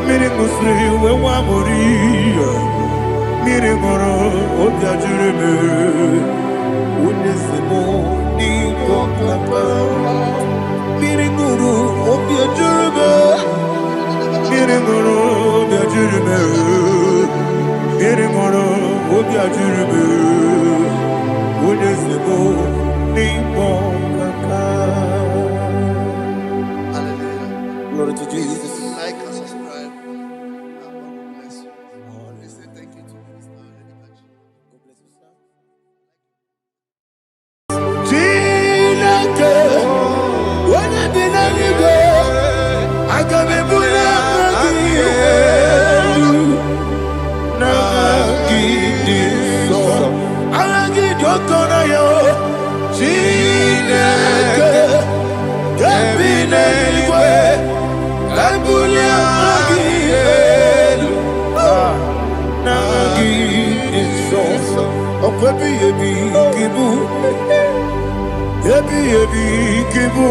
Mirigusri wewamuri Miriguru obiajurume Wonesimo nigo kaka Miriguru obiajurume Miriguru obiajurume Miriguru obiajurume Wonesimo nigo kaka. Hallelujah. Glory to Jesus. Like and subscribe. God bless you. Let's say thank you to Minister Lady Pachi. God bless you, sir. Chineke, when I did not go, I come and put up Chineke, Kebineliwe, Kambulia Magielu, Nagi Isoso, Okwebi Ebi Kibu, Ebi Kibu,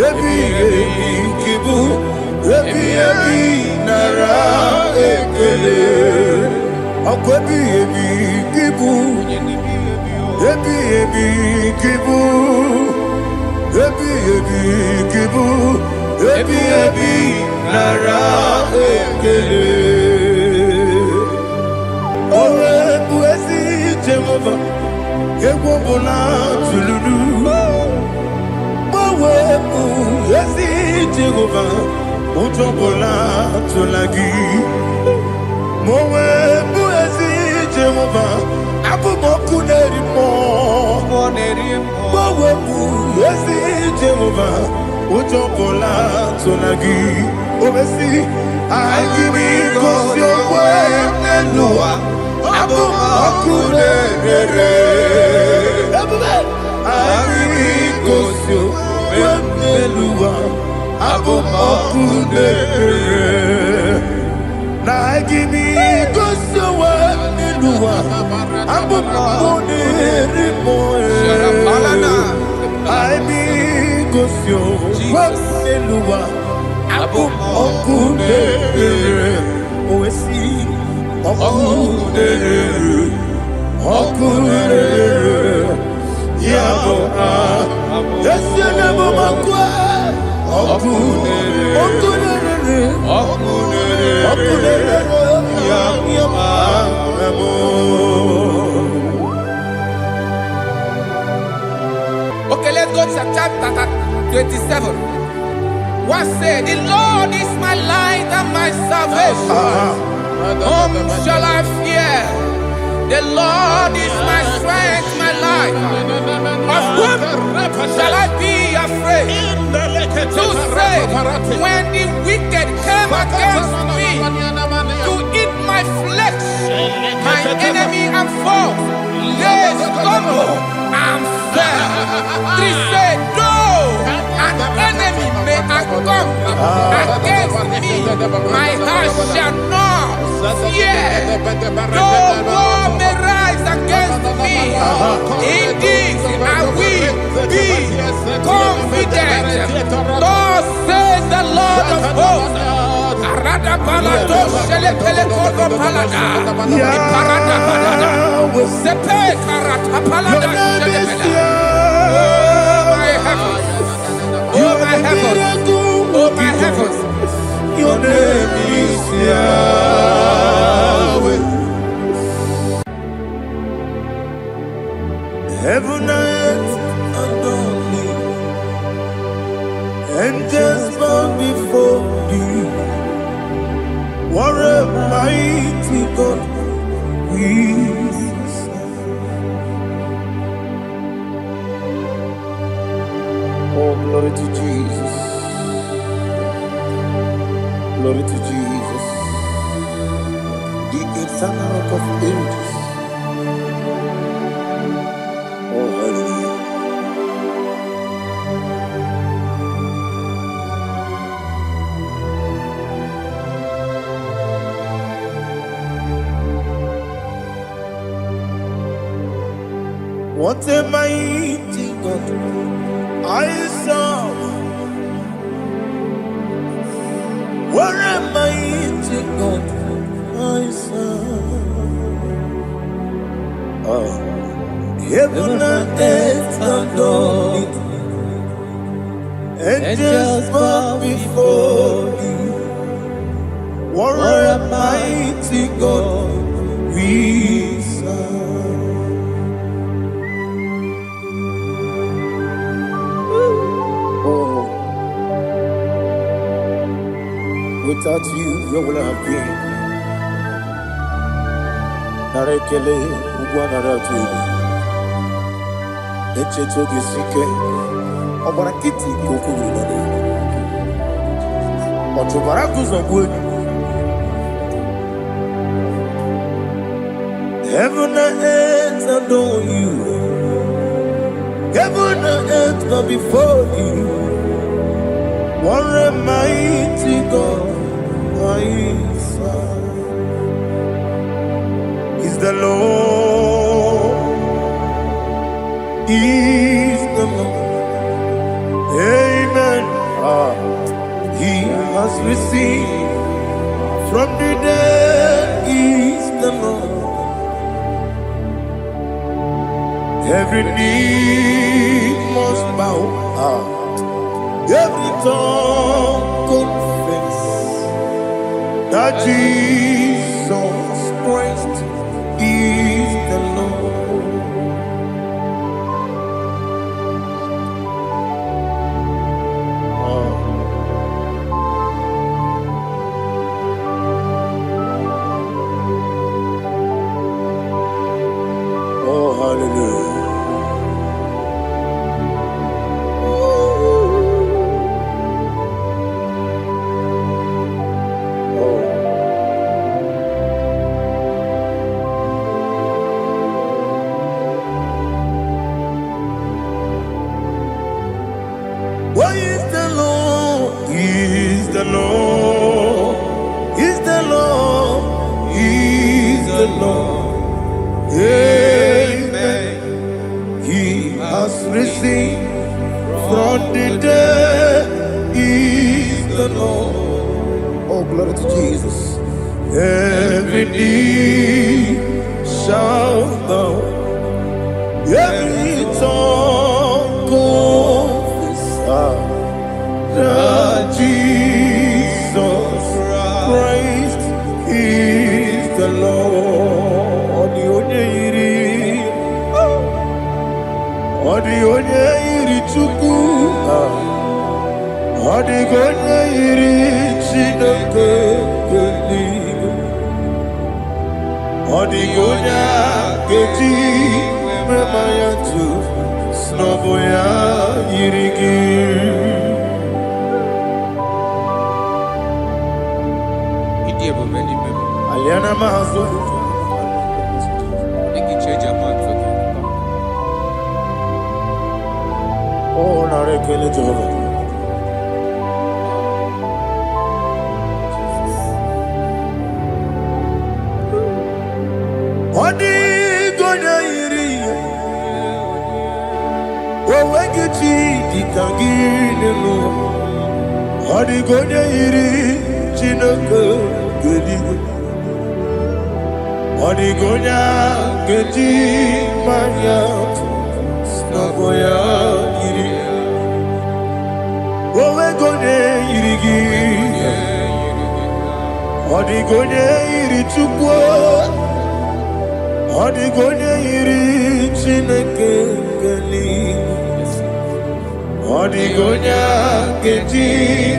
Ebi Kibu, Ebi Nara Ekele, Okwebi Ebi Kibu, Ebi Kibu, Ebi Kibu, Ebi Nara Ekele. Owe buesi Jehova, Ewobola Tululu. Owe buesi Jehova, Ojobola Tulagi. Owe buesi Jehova, Abumoku Nerimo. Owe buesi Jehova, Ojobola Tulagi. Obesi, I give you cause your way, Nelua. Abumoku Nerere. I give you cause your way, Nelua. Abumoku Nerere. Now I give me cause your way, Nelua. Abumoku Nerere. I be cause your way, Nelua. Okudere, Oesi, Okudere, Yabo, Yesenemo Okay, let's go to chapter 27. What said, the Lord is my light and my salvation. Whom shall I fear? The Lord is my strength, my life. Of whom shall I be afraid? To say, when the wicked came against me to eat my flesh, my enemy and foe, they stumble and fell. Three say, though an enemy may come against me, my heart shall not fear. Though war may rise against me, in this I will be confident. Thus says the Lord of hosts. Arada balado shele pele kodo palada. Iparada balada. Sepe karata palada shele pele. Oh my heavens. Oh my heavens. Oh my heavens. Your name is Yahweh. Heaven and earth adore thee. Angels bow before thee. What a mighty God we serve. Oh, glory to Jesus. Glory to Jesus. The eternal rock of ages. Oh, hallelujah. What a mighty God I serve. What a mighty God I serve. Oh. Heaven and earth adore it. Angels bow before thee. What a mighty God we serve. Without you, where would I have been? Narekele, Ugwanaratu. Echetoge Sike, Obarakiti Kokuru. Otobarakus of wood. Heaven and earth adore you. Heaven and earth bow before you. What a mighty God I serve. Is the Lord, is the Lord. Amen. He has received from the dead, is the Lord. Every knee must bow. Every tongue confess that Jesus Christ is the Lord. Oh, hallelujah. What is the Lord? Is the Lord? Is the Lord? Is the Lord? Amen. He has risen from the dead. Is the Lord? Oh, glory to Jesus. Every knee shall bow. Every tongue confess. onye iri Chukwu, ọ dịghị onye iri Chineke eluigwe, ọ dịghị onye ga-eji mema ya tụ n'ọbụ ya yiri gị. Aliana Mahazo. Oh, Narekele Jehovah. Odi gonya iri, owegichi dikaginu. Odi gonya iri, Chineke geligo. Odi gonya geji maya, snaboya iri. Owegonya irigi, odi gonya iri chukwu. Ọ dịghị onye yiri Chineke eluigwe, ọ dịghị onye ga-eji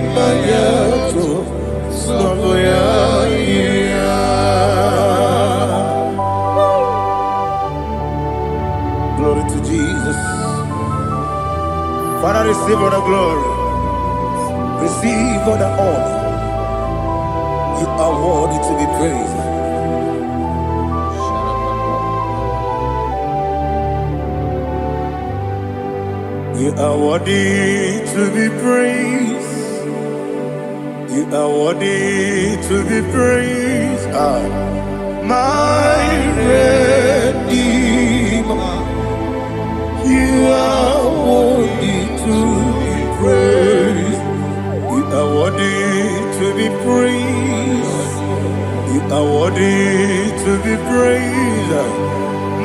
mmanya atụ n'ọbụ ya yiri ya. Glory to Jesus. Father, receive all the glory, receive all the honor. You are worthy to be praised. You are worthy to be praised. You are worthy to be praised. My Redeemer. You are worthy to be praised. You are worthy to be praised. You are worthy to be praised.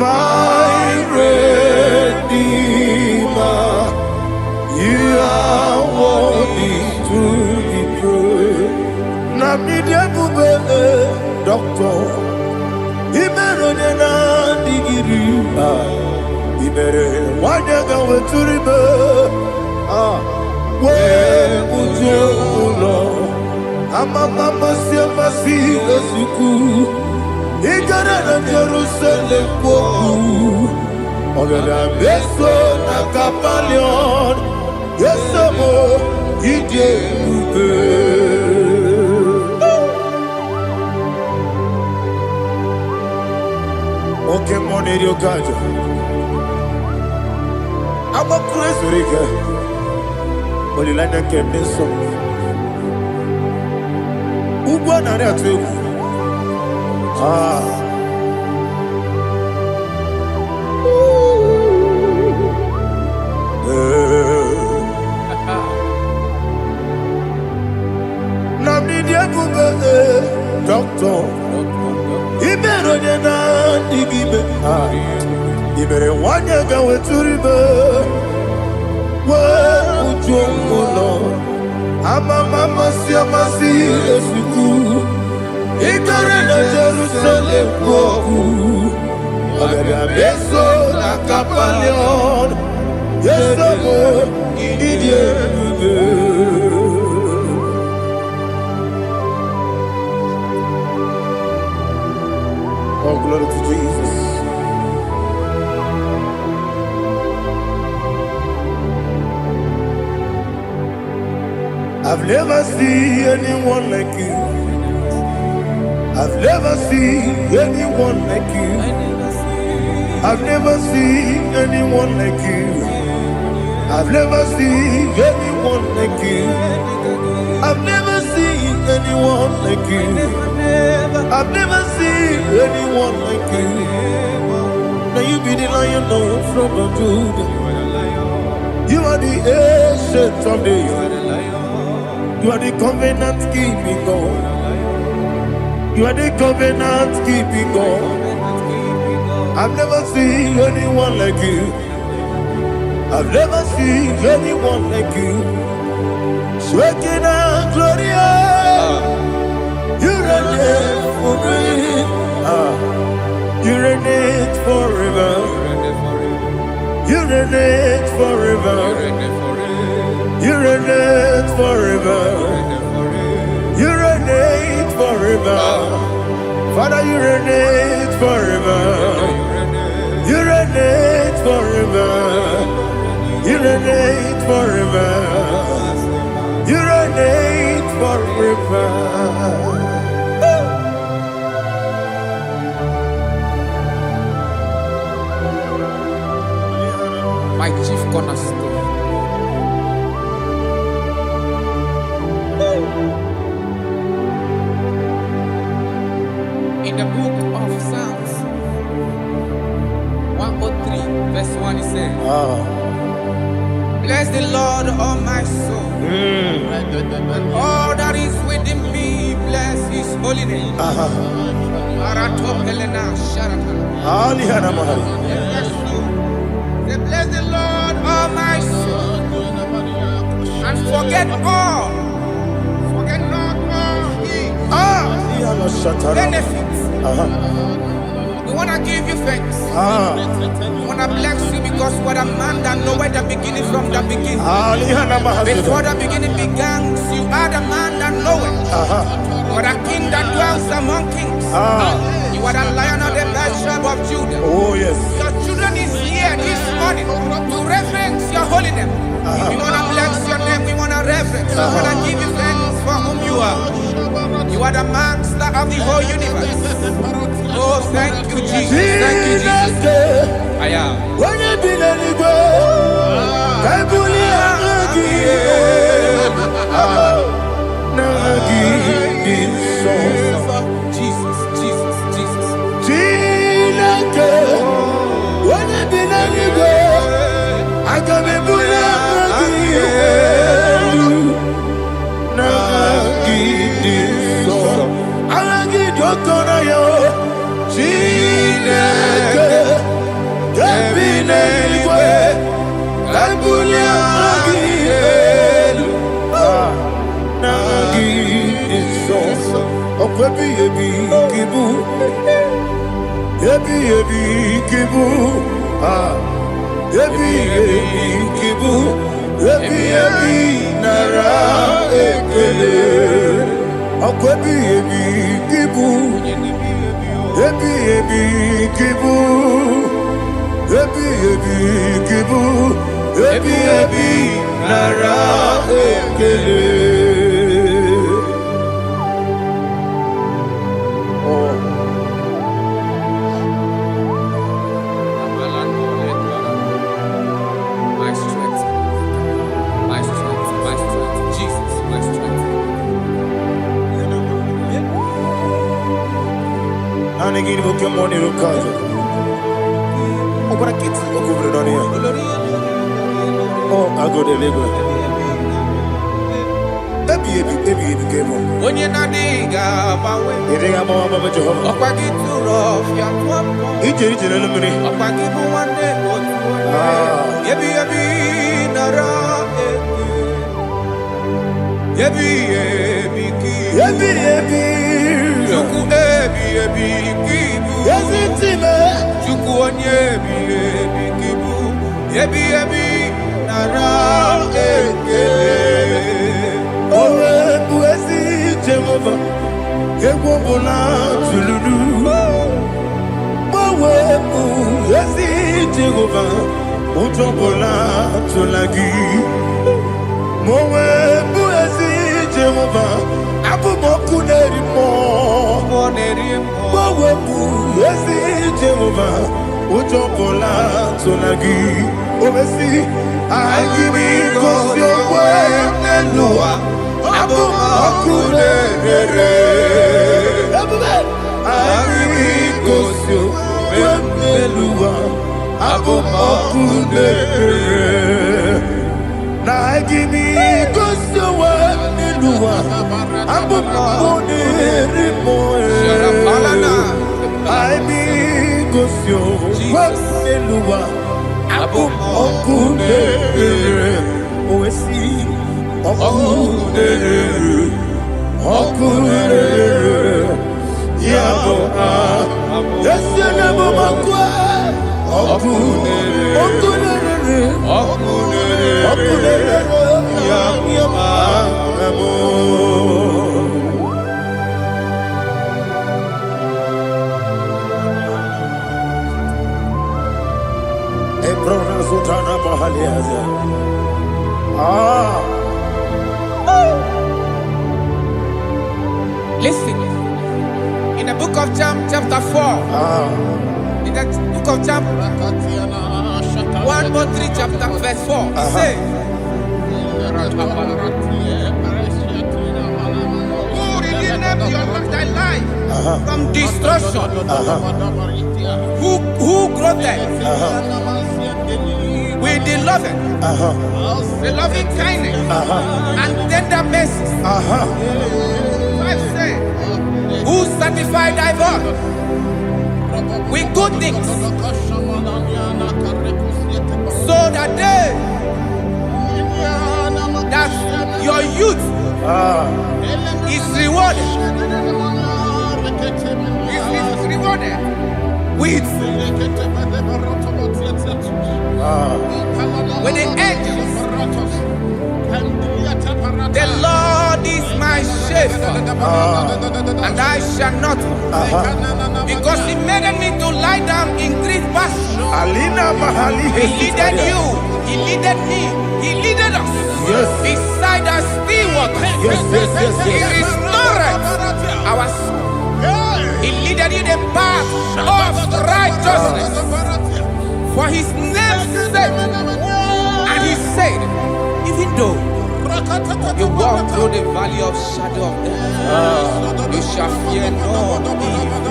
My Redeemer. You are worthy to be praised. Namide bube doctor, imero na digiri. Imere wanyaga weturibe. We ujulo, amama siamasi esuku. Igara na Jerusalem koku. Ogada beso na kapalion. Yes, amo ije ube. Okay, money rio kajo. I'm a crazy rika. Oli lana kemeso. Ugwa na ria tu. Doctor, Ibero na digibe. Ibere wanya gawe turibe. Wa ujomulo. Mama siamasi esuku. Igara na Jerusalem koku. Agada beso na kapalion. Yesomo idie ube. Oh, glory to Jesus. I've never seen anyone like you. I've never seen anyone like you. I've never seen anyone like you. I've never seen anyone like you. I've never seen anyone like you. I've never seen anyone like you. Now you be the Lion from the Judah. You are the ancient of days. You are the covenant keeping God. You are the covenant keeping God. I've never seen anyone like you. I've never seen anyone like you. Shekinah Gloria. You reign for me. You reign forever. You reign forever. You reign forever. You reign forever. Father, you reign forever. You reign forever. You reign forever. You reign forever. My chief cornerstone. In the book of Psalms 103, verse 1, it says, bless the Lord, all my soul. All that is within me, bless his holy name. Say, bless the Lord, all my soul, and forget not all his benefits. We want to give you thanks. We want to bless you because what a man that knoweth the beginning from the beginning. Before the beginning began, you are the man that knoweth. What a king that dwells among kings. You are the Lion of the tribe of Judah. Oh yes. Your children is here this morning to reverence your holy name. We want to bless your name. We want to reverence. We want to give you thanks for whom you are. You are the master of the whole universe. Oh, thank you, Jesus. Thank you, Jesus. I am. When you be Jesus, Jesus, Jesus. I can be My strength, my strength, my strength, Jesus, my strength. And again, we come on here, God. Oh, what a kid, oh, go on here. Oh, I go to Lagos. Baby, came on. When you're not diga, You think I'm on Mama Jehovah? up I get too rough, you're one. Each and every minute. Up I give you one day, yebi, nara, yebi, ki. Chuku, kibu. Yes, it's him. Chuku, kibu. Yebi, nara, Jehovah, Ewobola Tululu. Yesi Jehovah, Utobola Tulagi. Yesi Jehovah, Abumoku Nerimo. Yesi Jehovah, Utobola Tulagi. Obesi, I give you cause your way, Nelua. Abumoku Nerere. Agibigosio, Wemelua, Abumoku Nerere. Agibigosio, Wemelua, Abumoku Nerere. Agibigosio, Wemelua, Abumoku Nerere. Oesi, Oku Nerere, Oku Nerere. Yabo, yes, you never Listen, in the book of John, chapter 4, in the book of John 1 more 3, chapter verse 4, it says, who redeemed thy life from destruction, who clothed with the loving kindness and tender mercies. 5 says, who sanctified thy body with good things, so that your youth is rewarded. Is rewarded with the angels. The Lord is my shepherd, and I shall not want, because He made me to lie down in green pastures. He leaded you, He leaded me, He leaded us beside the still waters. He restored our soul. He leaded you the path of righteousness for His name's sake. And He said, even though you walk through the valley of shadow of death, you shall fear no evil,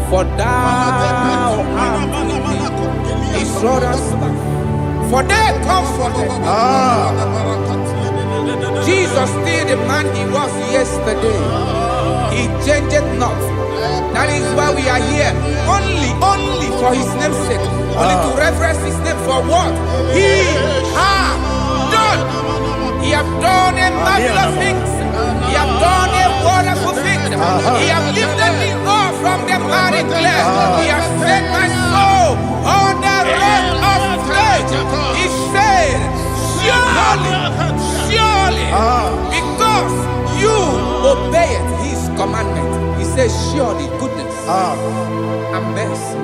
for thou art with me. His rod and staff, for they comforted. Jesus still the man He was yesterday. He changed not. That is why we are here, only for His name's sake, only to reverence His name for what He has done. He has done a marvelous things. He has done a wonderful thing. He has lifted me up from the miry clay. He has set my soul on the rock of faith. He said, surely, because you obeyed His commandment. He says, surely goodness and mercy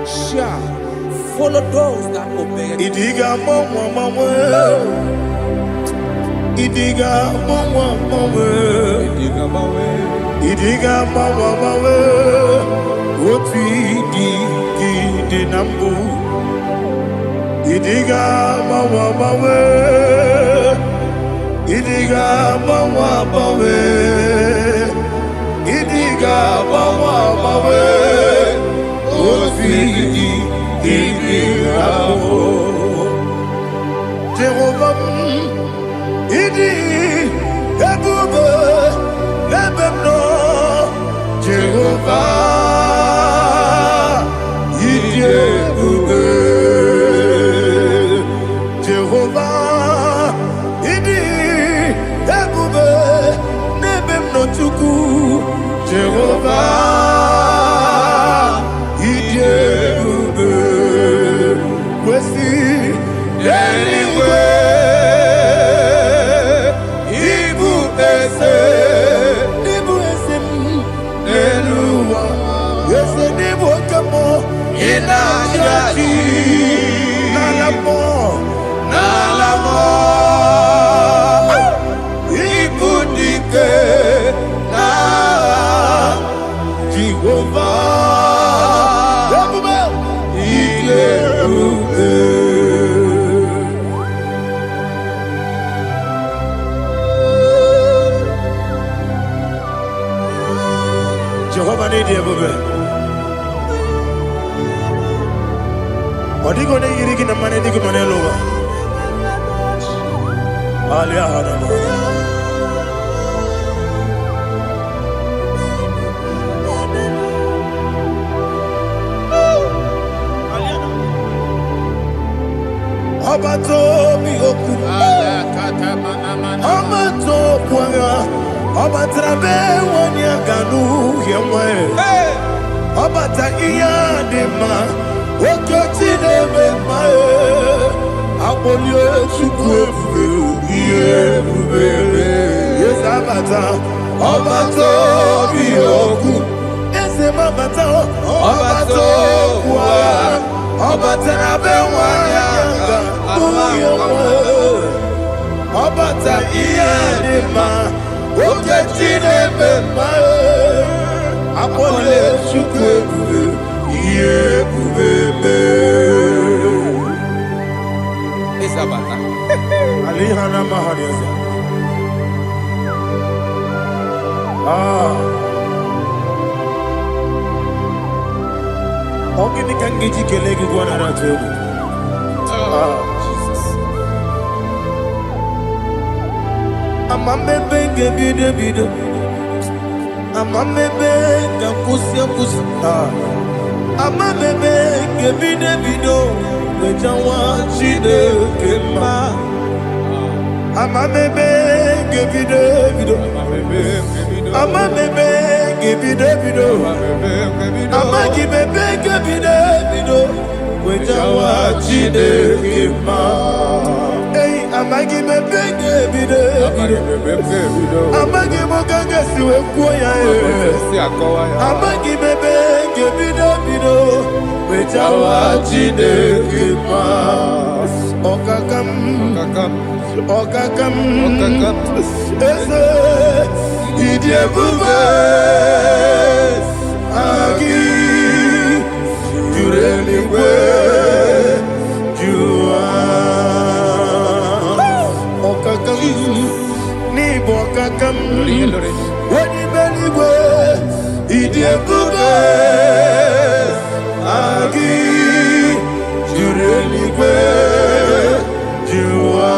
shall follow those that obey it. Idiga mawe Oti di nambu Idiga mawe Idiga mawe Idiga mawe Oti di nambu Jehovah Idi Ebube Lebemno Jehovah Idi Ebube Jehovah Idi Ebube Lebemno Chuku Jehovah Idi Ebube Kwesi anyway Nalamo Ibudike na Jehovah Jehovah need Ebube Odigo ne yirigi na mane digo manelowa Ali ahadama Abato mi oku Abato kwanga Abatrabe wanya ganu yemwe Abata iya dema Oketine me mae, abolio chukwe ye bube. Yes abata, obato bioku. Yes mabata, obato kwa, obata na bewanya, obata iye ni ma, oketine me mae, abolio chukwe ye bube. Isabata. Alihana mahadiasa. Ogini kangeji kelegi gwana ratubu. Jesus. Amamebe gebide bide. Amamebe gakusi. Amamebe gebide bido. Bejawa chide kema. Amamebe gebide bido. Amamebe gebide bido. Amagibebe gebide bido. Bejawa chide kema. Hey, amagibebe gebide bido. Amagiboganga siwe kuya. Amagibebe gebide bido. Bejawa chide kema. Okakam. Eze idiebube agi jureligwe jua okakam ni bokakam wani beligwe idiebube agi jureligwe jua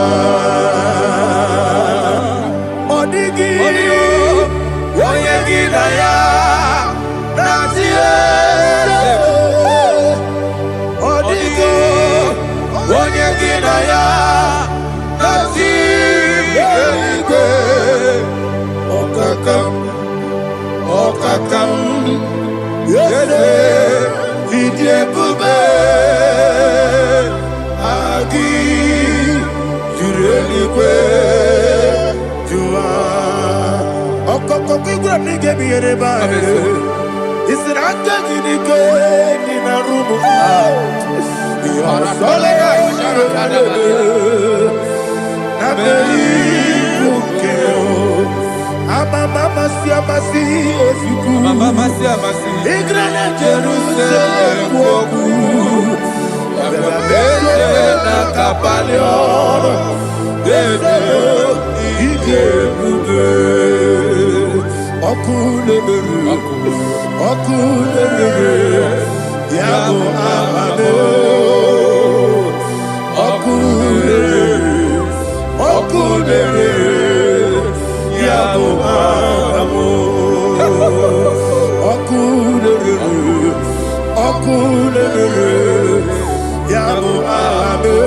Okakam, yede, idiebube, agi, jureligwe, jua. Okokokigura nige biyereba. Isiranga ginike nina rumu. Yosole nabeli bukeo. Mama siamasi efiku. Mama siamasi. Igrana Jerusalem woku. Bebe na kapalion. Bebe ide bube. Okulere. Yabo amamo. Okulere. Yabo amamo. Okulere. Yabo amamo.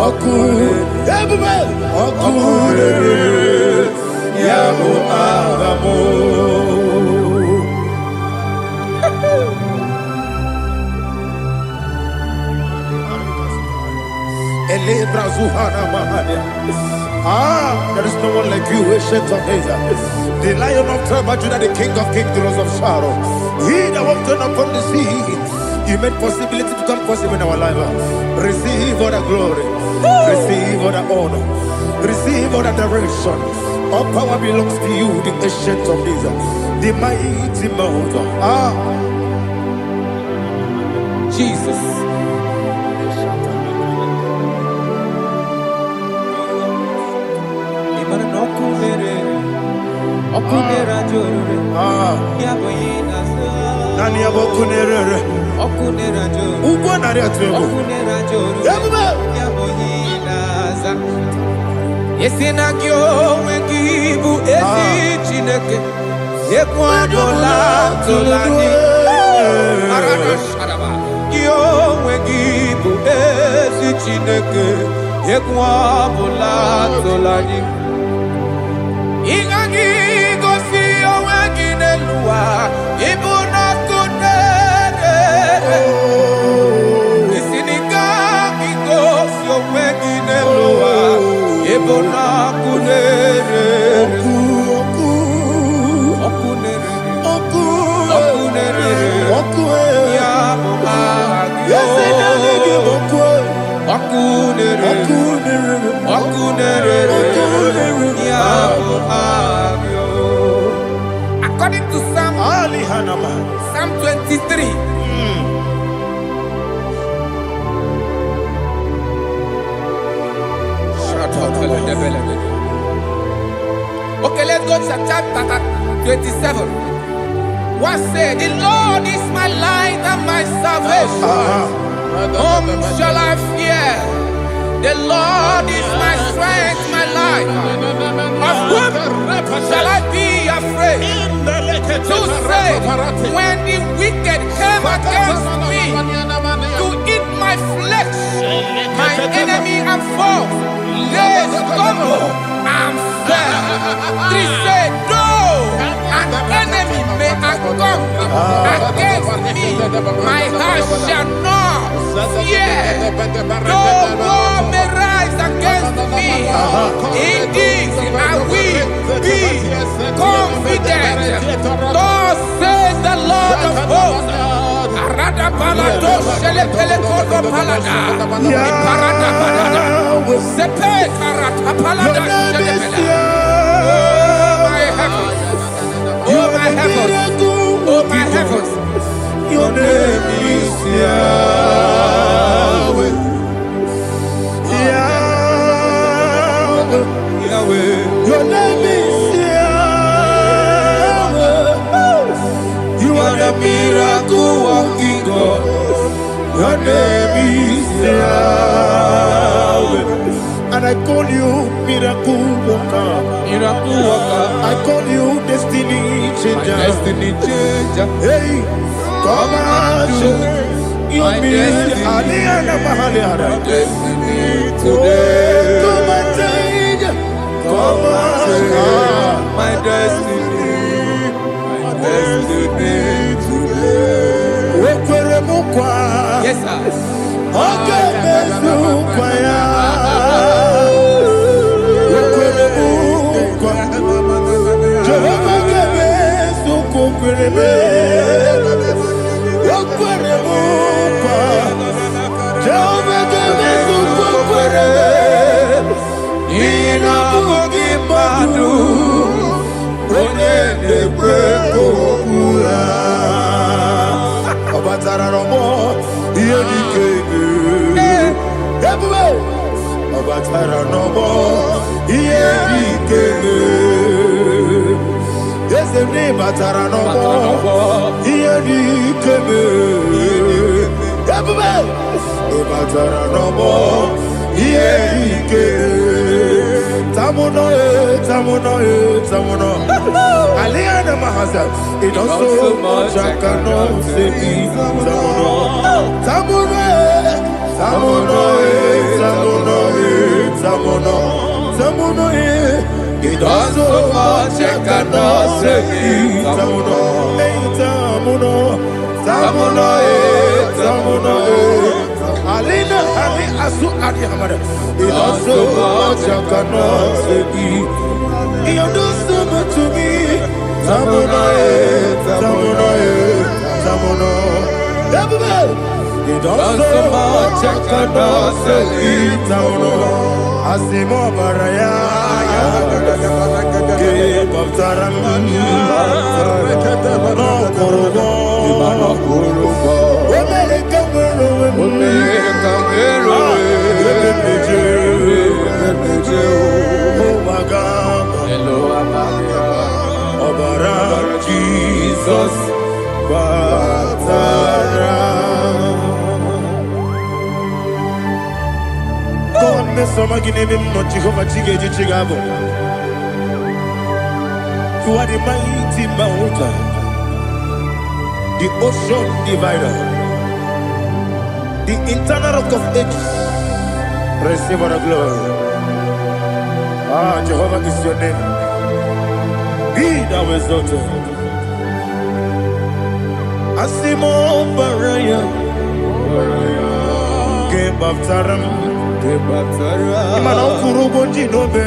Okulere. Yabo amamo. There is no one like you, ancient of days. The Lion of tribe of Judah, the King of kings, the Rose of Sharon. He that walked upon the sea. You made possibility to come possible in our life. Receive all the glory. Receive all the honor. Receive all the direction. All power belongs to you, the ancient of days, the mighty mountain. Jesus. Okunera jore, yaboyina so. Nani abokunere? Okunera jore. Ugo nari atwego. Okunera jore. Yaboyina za. Yesina kyo wengibu esi chineke. Yekwadola tolani. Arana sharaba. Kyo wengibu esi chineke. Yekwadola tolani. Igagi gosi owe ginelua ibuna kunere Isinika kikos yo wegine loa. Ebona kunere. According to Psalm 23. Okay, let's go to chapter 27. What said? The Lord is my light and my salvation. Whom shall I fear? The Lord is my strength, my life. Of whom shall I be afraid? To say, when the wicked came against me to eat my flesh, my enemy and foe, they stumble and fell. 3 say, though an enemy may come against me, my heart shall not fear. Though war may rise against me, in this I will be confident. Thus says the Lord of hosts. Arada balado shele pele kodo palada. Iparada balada. Sepe karata palada shele pele. Oh my heavens, oh my heavens, your name is Yahweh. Yahweh, Yahweh, your name is Yahweh. You are the miracle working God. Your name is Yahweh. And I call you miracle worker. Miracle worker. I call you destiny changer. My destiny changer. Hey, come on, you mean Aliana Mahaliana. My destiny today. Come and change. Come on, my destiny. My destiny today. Yes, sir. Okay, Aliana Mahasa, it also much I cannot say. Tamuno, it also much I cannot say. Tamuno, Alina, Ali Asu Adi Hamada, it also much I cannot say. You do so much to me. Tamuno. You do so much I cannot say. Tamuno. Asimo Baraya. Give up Taram. No Kurubo. Jesus, God, me some again him not Jehovah Chigabo. You are the mighty mountain, the ocean divider, the internal rock of ages. Receive all the glory. Ah, Jehovah is your name. Be thou exalted. Asimo Baraya. Gebaftaram. Imana ukurubo jinobe.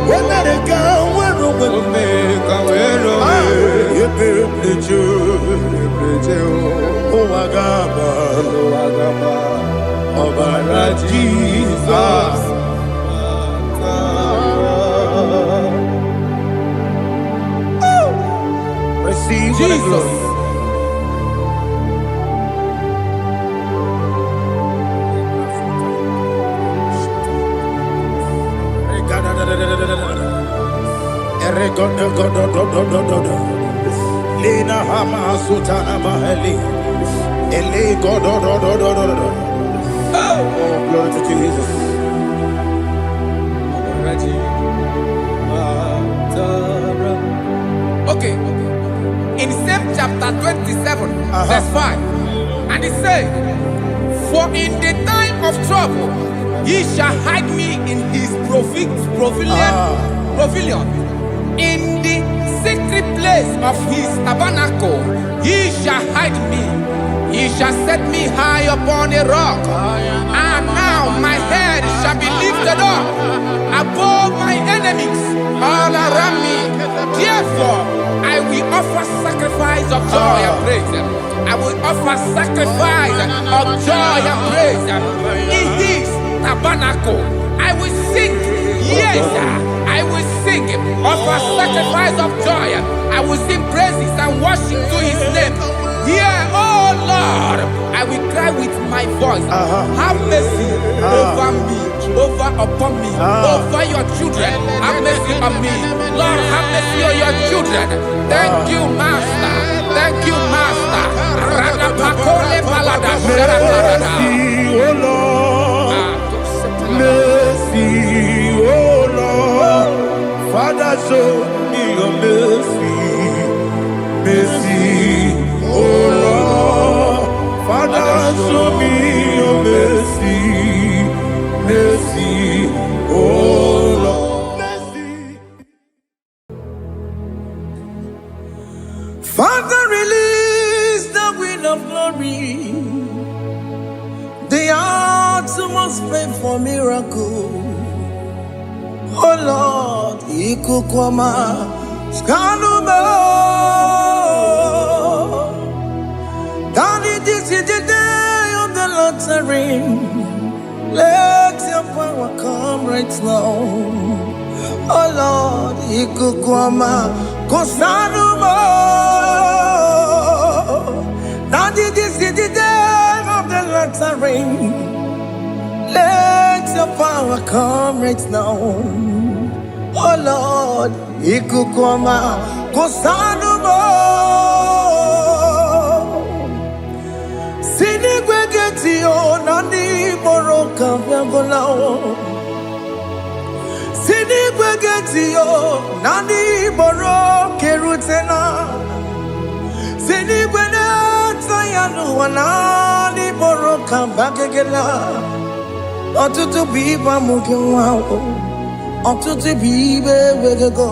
Wemereka wero. Yepe plecho. Owagaba. Obara Jesus. Receive Jesus. Lina hama sutana mahali. Ele godo. Oh, glory to Jesus. Okay. In same chapter 27, verse 5, and it says, "For in the time of trouble, he shall hide me in his pavilion. In the secret place of his tabernacle, he shall hide me. He shall set me high upon a rock, and now my head shall be lifted up above my enemies all around me. Therefore, I will offer sacrifice of joy and praise. I will offer sacrifice of joy and praise in his tabernacle. I will sing, yes, I will sing, offer sacrifice of joy. I will sing praises and worship to his name. Here, oh Lord, I will cry with my voice. Have mercy over me, upon me, over your children. Have mercy on me. Lord, have mercy on your children. Thank you, Master. Thank you, Master. Mercy, oh Lord. Mercy, oh Lord. Father, show me your mercy. Mercy, oh Lord. Father, show me your mercy. Mercy, oh Lord. Mercy. Father, release the wind of glory. The heart must pray for miracle. Oh Lord, Ikukwama, Skanuma. Daddy, this is the day of the lottery. Let your power come right now. Oh Lord, Ikukwama, Kosanuma. Daddy, this is the day of the lottery. Let your power come right now. Oh Lord, Ikukwama, Kosanuma. Sinigwegetio, Nandi Boroka, Vyangolao. Sinigwegetio, Nandi Boroke Rutena. Sinigwena, Tayanu, Nandi Boroka, Bagagela. Ọtụtụ bụ ibe amụghị nwa ahụ, ọtụtụ bụ ibe ewegego,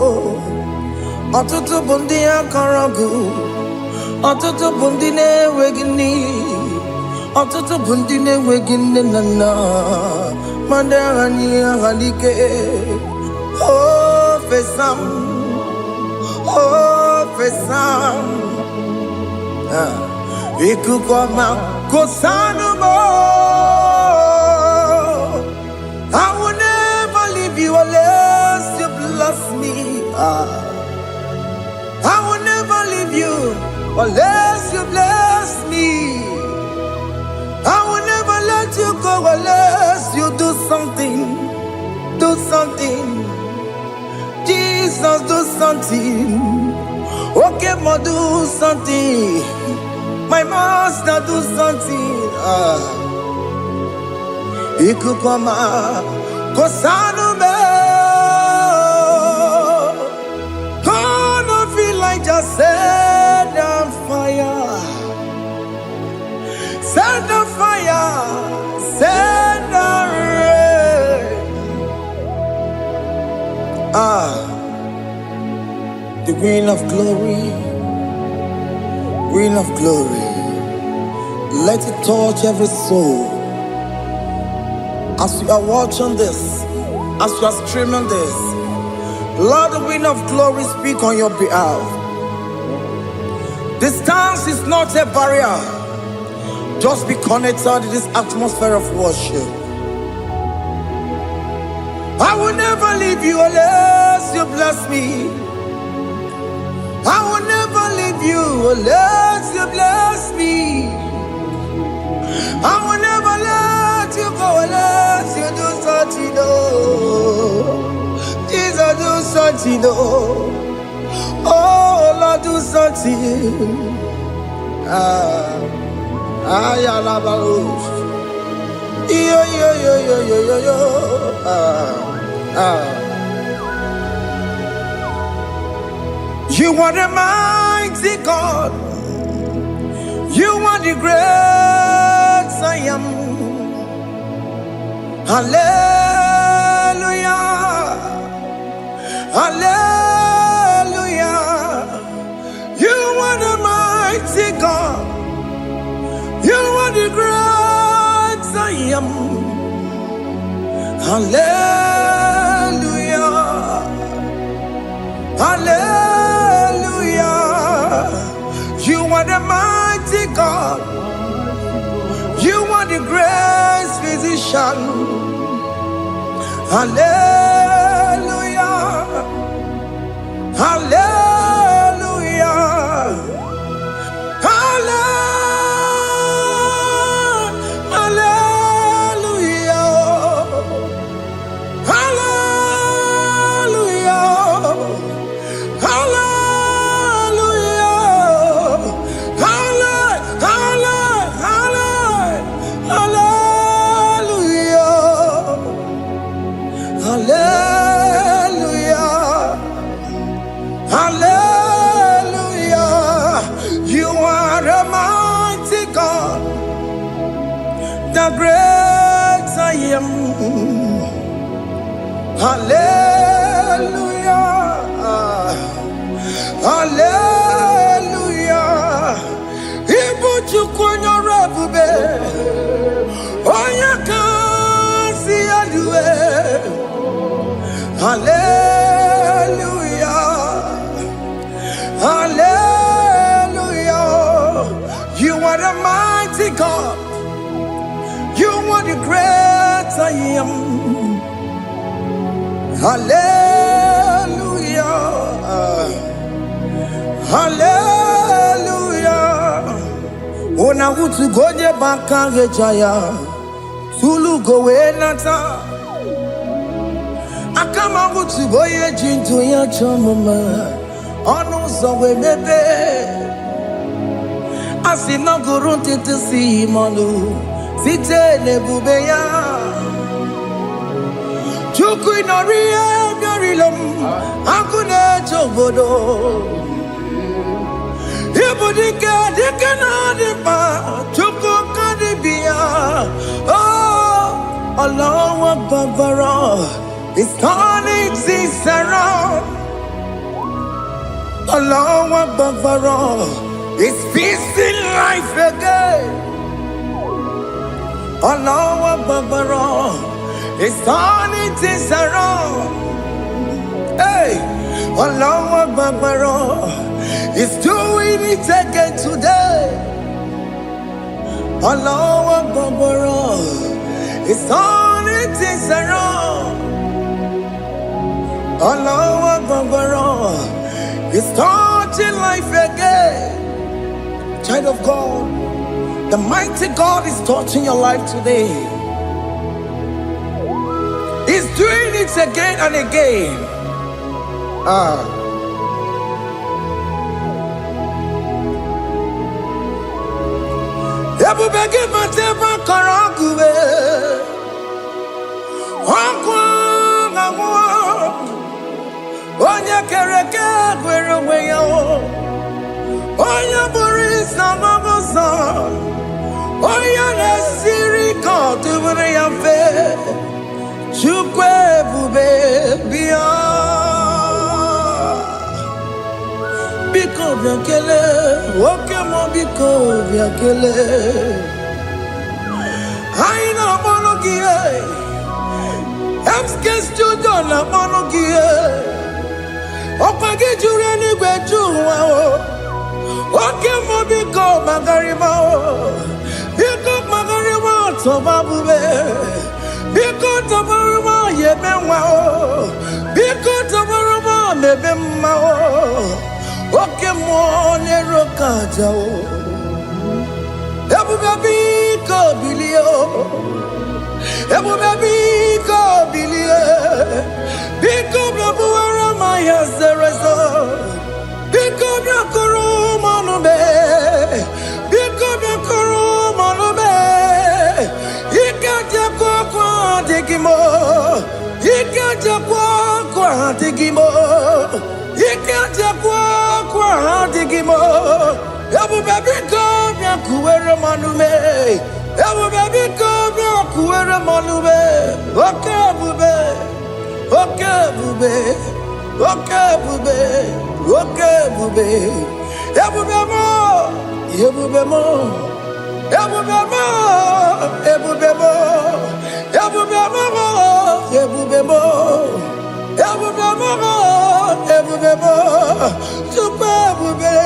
ọtụtụ bụ ndị akọrọ gị, ọtụtụ bụ ndị na-enweghị nne, ọtụtụ bụ ndị na-enweghị nne na nna, ma ndị agha n'ihe agha n'ike. O fesam, o fesam, ikuku ọma kosanụ m. I will never leave you unless you bless me. I will never leave you unless you bless me. I will never let you go unless you do something. Do something. Jesus, do something. Okay, ma, do something. My master, do something. Ikukwama, Kosanume. Gonna feel like just set on fire. Set on fire. Set on rain. The Queen of Glory. Queen of Glory. Let it touch every soul. As you are watching this, as you are streaming this, Lord, the wind of glory speak on your behalf. Distance is not a barrier. Just be connected to this atmosphere of worship. I will never leave you unless you bless me. I will never leave you unless you bless me. I will never let you go unless you do something. Oh, Jesus, do something. Oh, Lord, do something. I love you. You are the mighty God. You are the great I am. Hallelujah. Hallelujah. You are the mighty God. You are the great I am. Hallelujah. Hallelujah. You are the mighty God. You are the great physician. Hallelujah. Hallelujah. The great I am. Hallelujah. Hallelujah. Ibu chukwenyo rebube. Oya kasi alue. Hallelujah. Hallelujah. You are the mighty God. You are the great I am. Hallelujah. Hallelujah. Ona utu goje bakange jaya. Tulu gowe nata. Akama utu boye jintu ya chomama. Onu zowe mebe. Asina gurunti tisi manu. Site nebubeya Chuku inorie garilom Akune chobodo Ibudike dike na dipa Chuku kadibia Oh Allah Akbar It's turning things around Allah Akbar It's peace in life again Allah Akbar is turning things around. Hey, Allah Akbar is doing it again today. Allah Akbar is turning things around. Allah Akbar is touching life again. Child of God, the mighty God is touching your life today. He's doing it again and again. Oya Boris Namabosa. Oya Nesiri Kotubri Yafe. Chukwe Bube Bia. Biko biakele, oke mo biko biakele. Aina monogie, emske studio na monogie. Opage jure ni gbejuwa o, oke mo biko magarima o. Biko magarima tobabube, biko tobarima yebenwa o, biko tobarima mebemma o. Oke mo nero kaja o, ebu baby ko bilio, ebu baby ko bilie, biko babu ara maya zerezo, biko bakuru manube, biko bakuru manube, ikaja kwa digimo, ikaja kwa digimo, ikaja kwa digimo. Ebu baby come ya kuwere manume. Ebu baby come ya kuwere manume. Okay bube, okay bube, okay bube, okay bube. Ebu bemo, ebu bemo, ebu bemo, ebu bemo, ebu bemo, ebu bemo, ebu bemo, ebu bemo. Tukwe bube.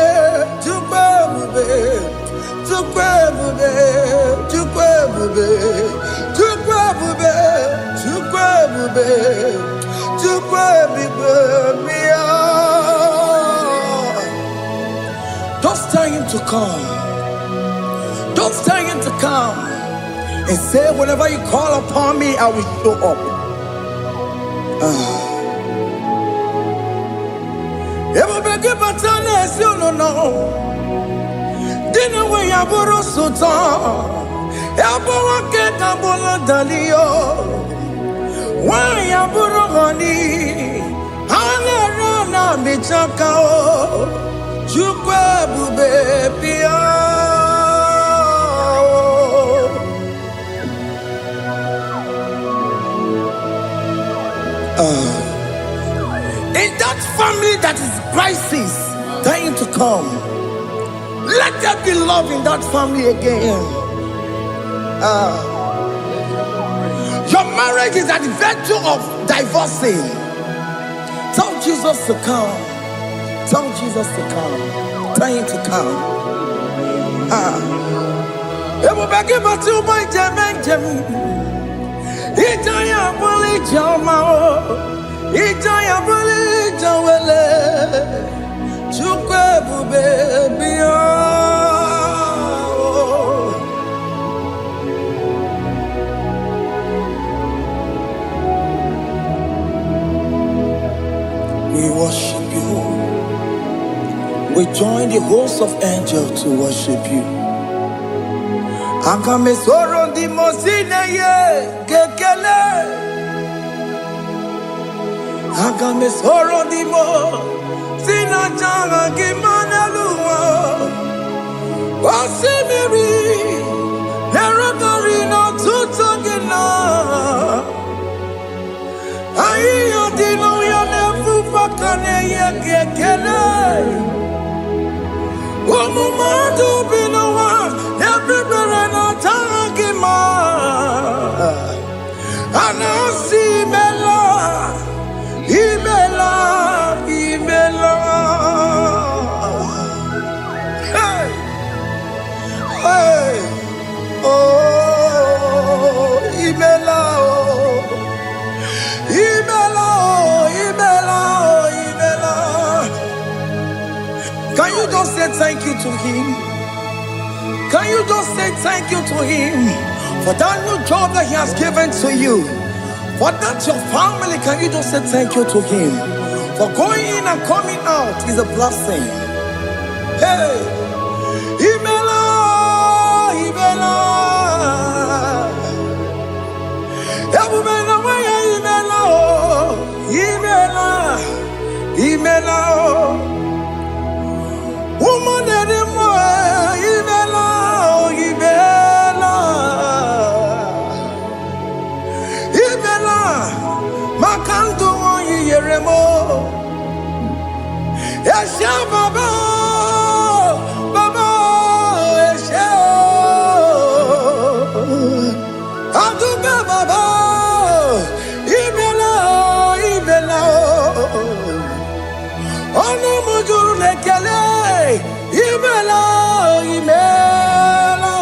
Don't tell him to come. Don't tell him to come. And say, whenever you call upon me, I will show up. Everybody but you know. Dina we yaburu sultan, yaburu keta bola dalio. Wa yaburu gani, hana rana bichaka o. Chukwe bube pia. In that family that is crisis, dying to come. Let there be love in that family again. Your marriage is at the verge of divorcing. Tell Jesus to come. Tell Jesus to come. Tell him to come. Everybody but you my jam. Itaya bully jamao. Itaya bully jawele. Chukwe bube biya. We worship you. We join the host of angels to worship you. Akame soro di mosine ye kekele. Akame soro di mo. Sina changa kimana luwa. Wasimiri. Nerokari no tutogina. Ayo dino ya nefu fakane ye kekele. Umumadu binowa. Nebribere no changa kima. Anasi mela. Imela. Hey, hey, oh, Imela, Imela, Imela, Imela. Can you just say thank you to him? Can you just say thank you to him for that new job that he has given to you? For that your family, can you just say thank you to him? For going in and coming out is a blessing. Hey, Imela, Imela, Imela, Imela, Imela, woman anymore, Imela, Imela, Imela, Makanto, Yeremo. Yasha Baba. Ono mujuru lekele. Imela, imela,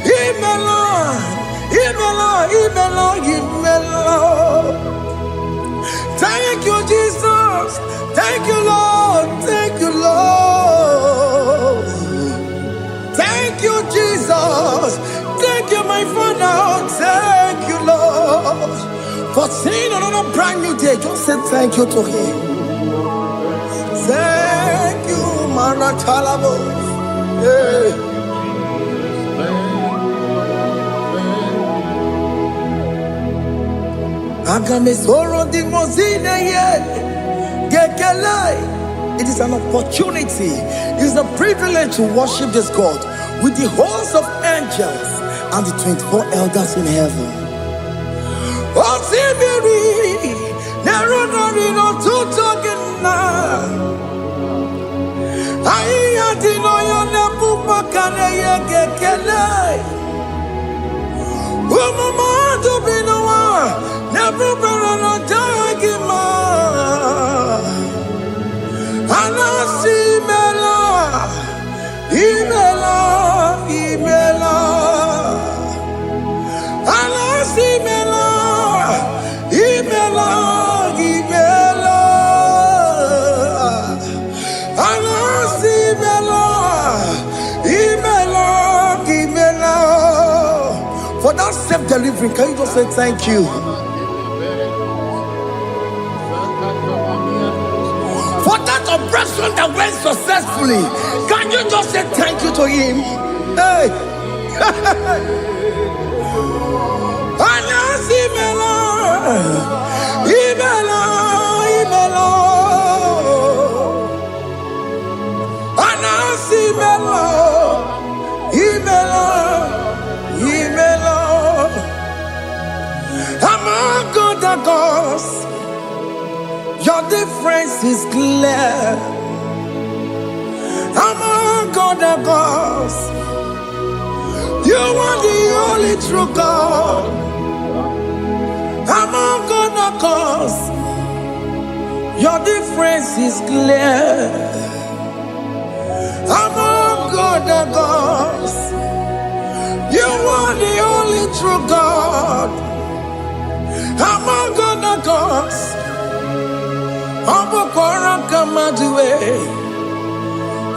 imela, imela, imela, imela. Thank you, Jesus. Thank you, Lord. Thank you, Lord. Thank you, Jesus. Thank you, my Father. Thank you, Lord. For seeing another brand new day, just say thank you to Him. Thank you, Manatalabo. Yeah. Agamesoro di Mozine, yeah. It is an opportunity, it is a privilege to worship this God with the host of angels and the 24 elders in heaven. Oh, Simiri, Nerunarino Tutogina. I didn't know Nepupakane Gekele. Oh, Mama, to be no one, never better Dagima. Anasimela, Imela, Imela. Anasimela, Imela, Imela. Anasimela, Imela, Imela. For that self-delivery, can you just say thank you? For that operation that went successfully, can you just say thank you to Him? Hey! Anasimela, Imela, Imela. Anasimela, Imela, Imela. Among other gods, your difference is clear. Among other gods, you are the only true God. Among other gods, your difference is clear. Among other gods, you are the only true God. Among other gods, Obokora Kamadue,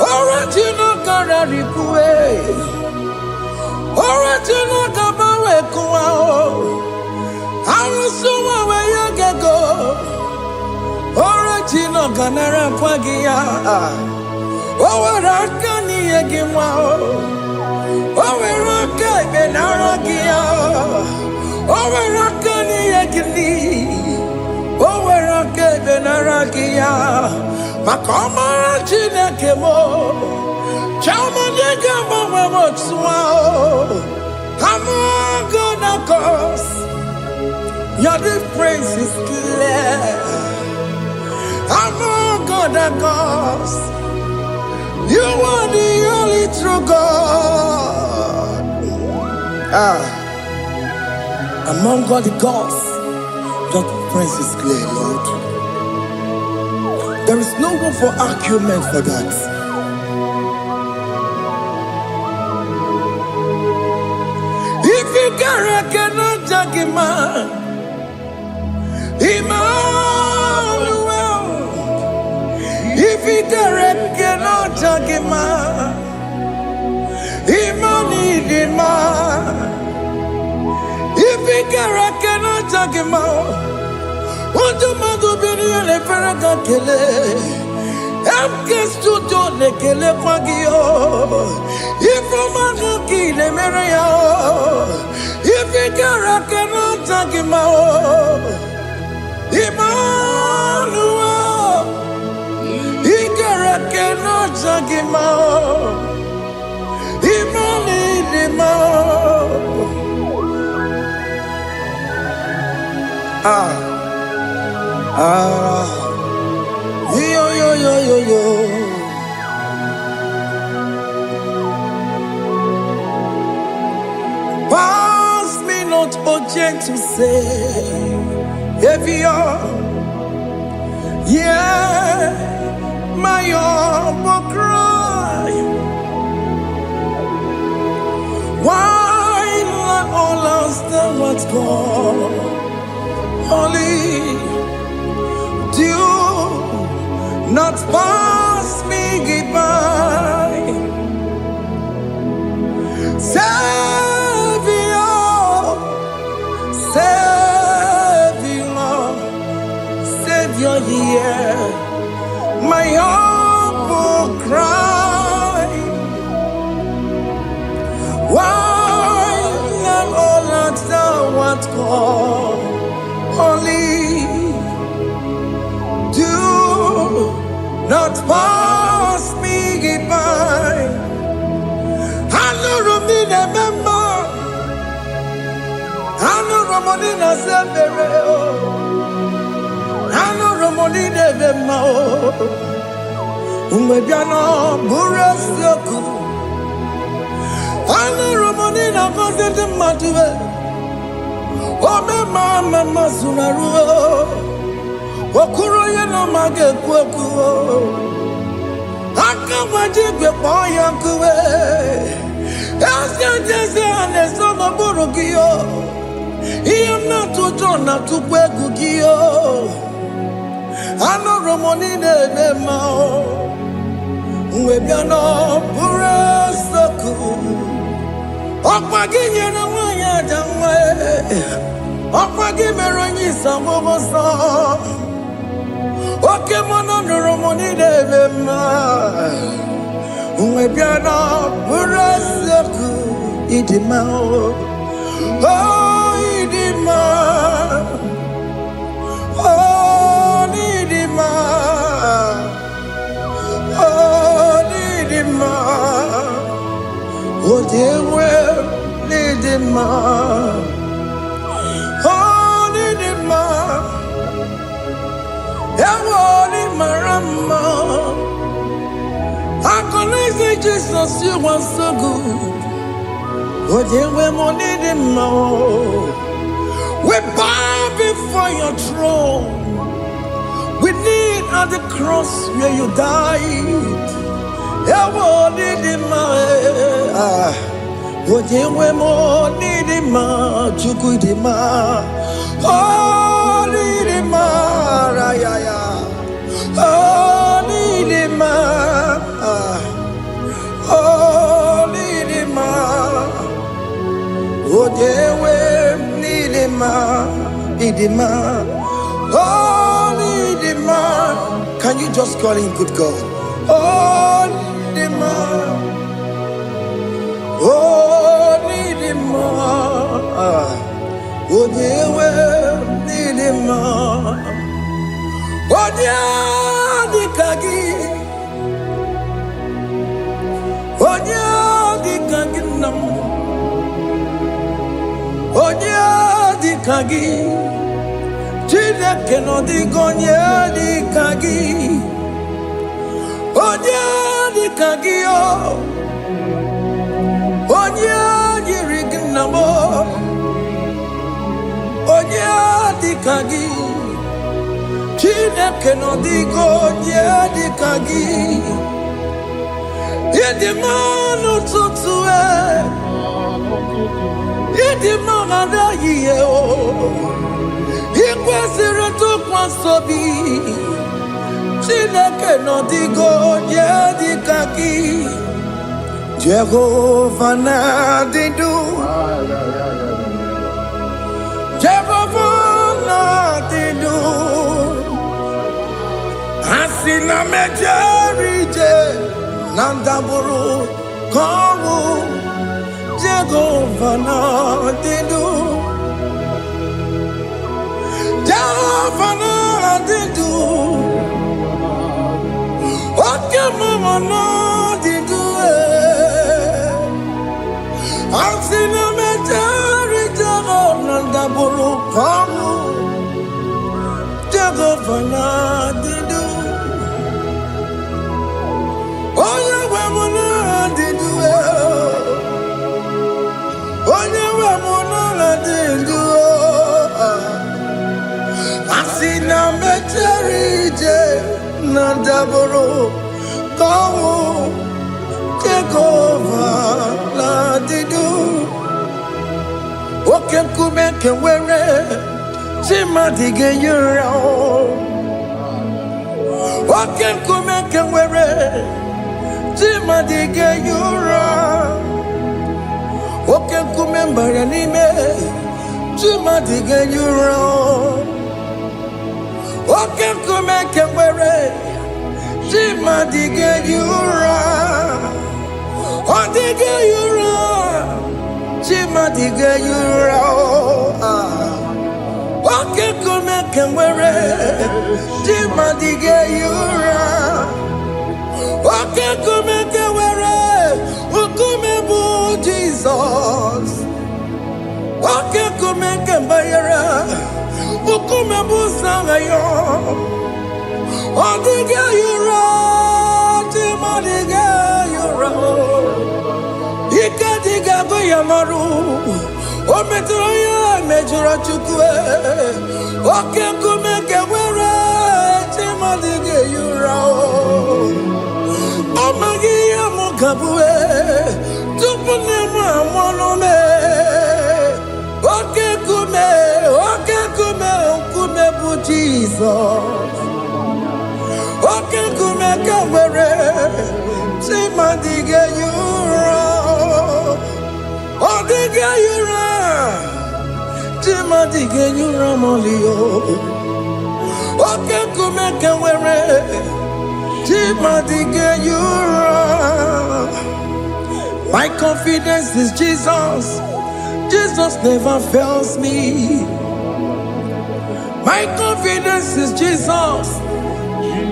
Original Kararikue, Original Kabawe Kuao, Arusuma Wayagego, Original Ganara Pagia, Owarakani Yagimao, Owaraka Benaragia, Owarakani Yagini. Owerake benarakia, makoma chinekemo, chama negamo wemotswao. I'm gonna cause your difference is clear. I'm gonna cause you are the only true God. Among all the gods, that difference is clear, Lord. There is no room for argument for that. If you cannot judge him, Emmanuel. If you cannot judge him, Emmanuel. If you cannot judge him, Ojo mago bini ele feraka kele, emke studio le kele kwagio. Ifo mago kile mere yo, ifikara kena tagima o. Emmanuel, ikara kena tagima o. Emmanuel. Yo. Pass me not, O gentle say, Savior, Yeah, my humble cry. Why let all else than what's gone? Only do not pass me by. Savior, Savior, Savior, here, my humble cry. Why let all that thou art gone? Only do not pass me by. Hello, Romina, member. Hello, Romonina, Severo. Hello, Romonina, member. Umbebiano, Burasioku. Hello, Romonina, Cosette Matue. Oh, mama, Masunaru. Okuro yeno mage kweku. Akamajigwe poyankuwe. Jese anesono burugiyo. Iyemna tujona tukwegugiyo. Ano romonine nemao. Mwebiano burasoku. Okwaginye na wanya jamwe. Okwagimero sambobosa. Oke mono romoni devema. Mwebiana burasoku. Idimao. Oh, idima. Oh, idima. Oh, idima. Oh, dewe, idima. Oh, idima. Ewoni marama. I can say Jesus, you are so good. Oh, dewe, idima. We bow before your throne. We kneel at the cross where you died. Ojewemo nidima, chukudima. Oh, nidima, rayaya. Oh, nidima. Oh, nidima. Ojewe nidima, nidima. Oh, nidima. Can you just call him good God? Oh, nidima. Oh, nidima. Ojewe nidima. Oje dikagi. Oje dikagi nam. Oje dikagi. Chineke no digonye dikagi. Oje dikagi yo. Oje dirignamo. Oje dikagi. Chineke no digonye dikagi. Yedimano tutue. Yedimano da yeo. Ikwesịrị tụkwasị obi. Chineke nọ dịgo onye dịka gị. Jehova na-adịdu. Jehova na-adịdu. Asị na mejere ije na ndaburu ka ọnwụ. Jehova na-adịdu. Jehova na-adịdu. Oke mama na-adịdu. Asị na mejere Jehova na ndaburu ka ọnwụ. Jehova na-adịdu. Onye nwe m na-adịdu. Onye nwe m na-adịdu. I see now mecherije na daboro kawo take over la didu oke nkume kenwere chimadige yura oke nkume kenwere chimadige yura oke nkume mbara n'ime chimadige yura oke nkume kenwere chimadige yura odige yura chimadige yura oke nkume kenwere chimadige yura oke nkume kenwere nkume bụ Jesus oke nkume kembayara nkume bụ Sanayo odige yura chimadige yura ike diga go yamaru o metro ya mejura chukwe oke nkume kenwere chimadige yura amagi ya mukabue tupune mwamonome oke nkume nkume bụ Jesus oke nkume kenwere chimadige yura odige yura chimadige yura molio oke nkume kenwere chimadige yura. My confidence is Jesus. Jesus never fails me. My confidence is Jesus.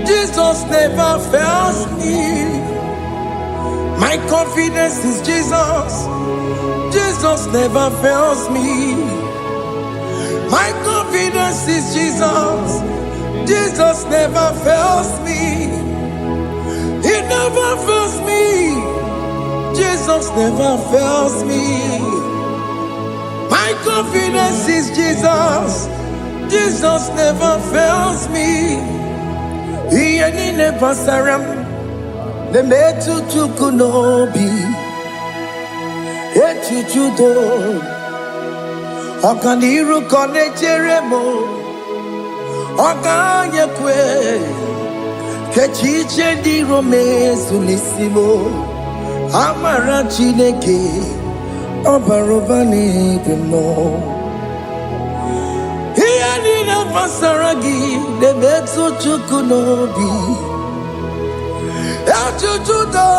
Jesus never fails me. My confidence is Jesus. Jesus never fails me. My confidence is Jesus. Jesus never fails me. He never fails me. Jesus never fails me. My confidence is Jesus. Jesus never fails me. He ain't never saram. The metu tukunobi. Echuchudo. Okaniru kone jeremo. Okanye kwe. Kechiche di rome sunisimo. Amara chineke. Obarobane demo. He ain't never saragi. The metu tukunobi. Echuchudo.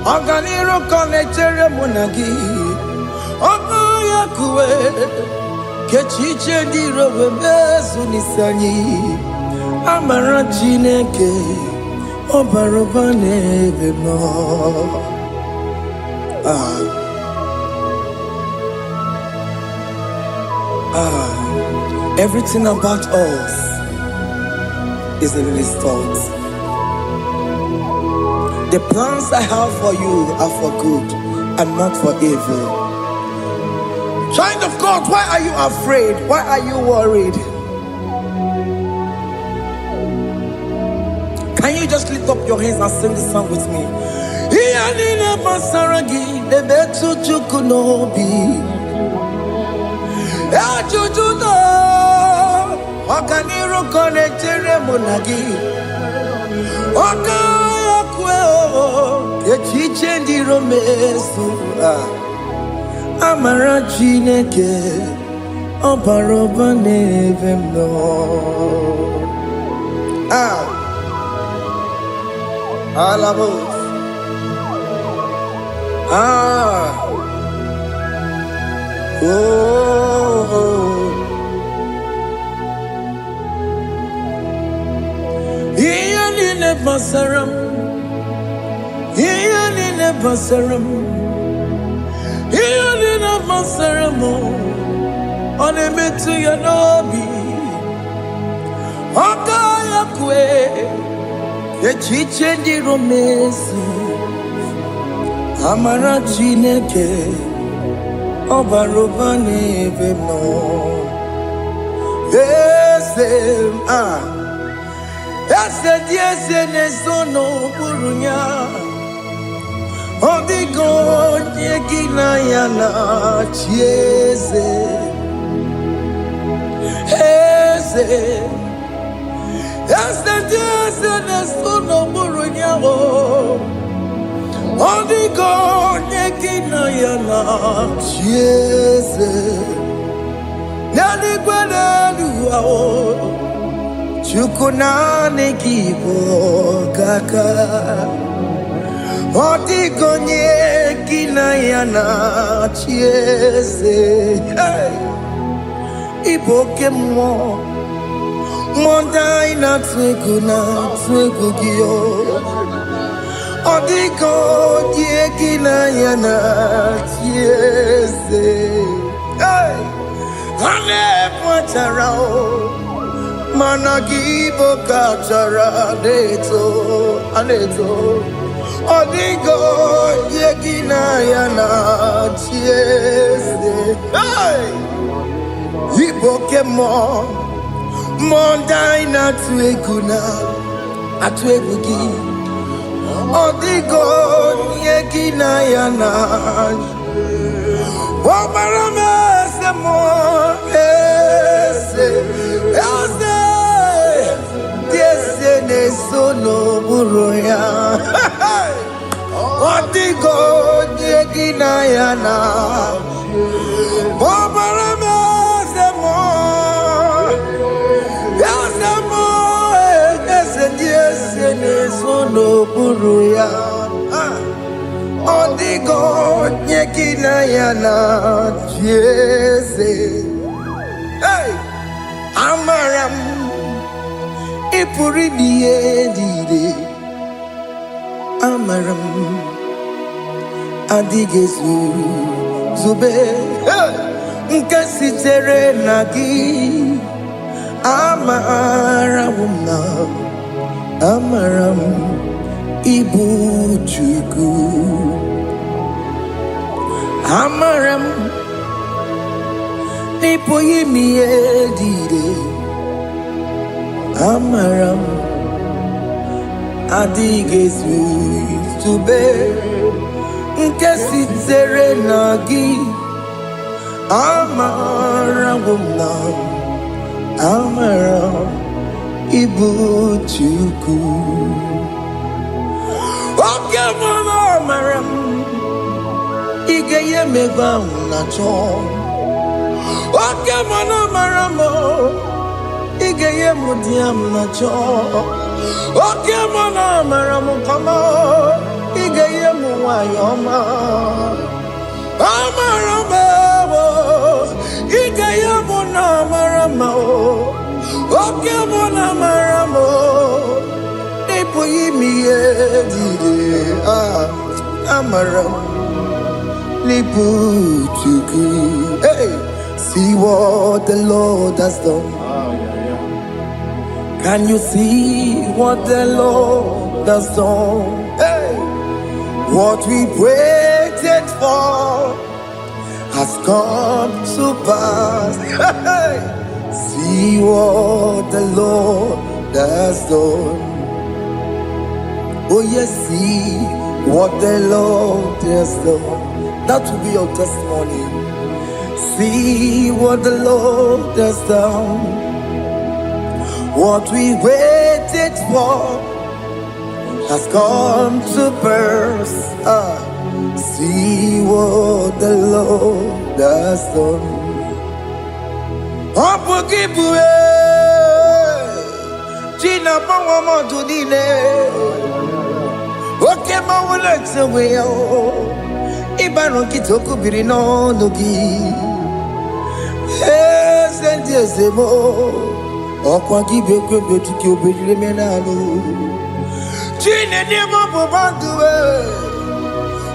Oganiru kone jeremo nagi. Okanye kwe. Kechiche di rome sunisani. Amara chineke. Obarobane demo. Everything about us is in His thoughts. The plans I have for you are for good and not for evil. Child of God, why are you afraid? Why are you worried? Can you just lift up your hands and sing this song with me? Okaniru kone jeremo nagi. Okaya kweo. Kechiche ndi romesu. Amara chineke. Obarobane vemno. Alamos. Basaram, Yalina Basaram, Yalina Basaramo, on a metu yanobi, Okaya kwe, the chiche di romesu, Amara chineke, Obarobane vemno. Yes, Ese nesono burunya. Odigo nyekina yana chieze. Ese nesono burunya. Odigo nyekina yana chieze. Nani kwanaluwa Chukunane kibo kaka Odigo nyekina yana chieze. Iboke mo Mondai na twegu giyo Odigo nyekina yana chieze. Hane pacharao Managibo kachara aneto Odigo yekina yana chiese. Iboke mo Mondai na atwegugi Odigo yekina yana Wamarame se mo Ese nesono buruya. Odigo nyekina yana Wamarame se mo Ese nesono buruya. Odigo nyekina yana chieze. Amaram ipuri dide. Amaram adigezu zube. Nkasitere nagi. Amaram ibu chuku. Amaram nipo yimiye dide. Amaram adigezu zube. Nkasitere nagi. Amaram ibu chuku. Okay, mama, amaram igeye meba unacho. Okay, mama, maramo igeye mudiam nacho. Okay, mama, maramo kama igeye muwayoma. Amaramo igeye muna maramo. Okay, mama, maramo nipo yimiye dide. Amaram nipo chuku. Hey, see what the Lord has done. Can you see what the Lord has done? Hey, what we waited for has come to pass. Hey, see what the Lord has done. Oh yes, see what the Lord has done. That will be your testimony. See what the Lord has done. What we waited for has come to pass. See what the Lord has done. China pawa modunine. Okay, ma wole tsewe yo. Ibano kitoko birino nogi. Sendi ezemo. Okwa gibe kwebe tiki obejile menalo. Chine ni mo banduwe.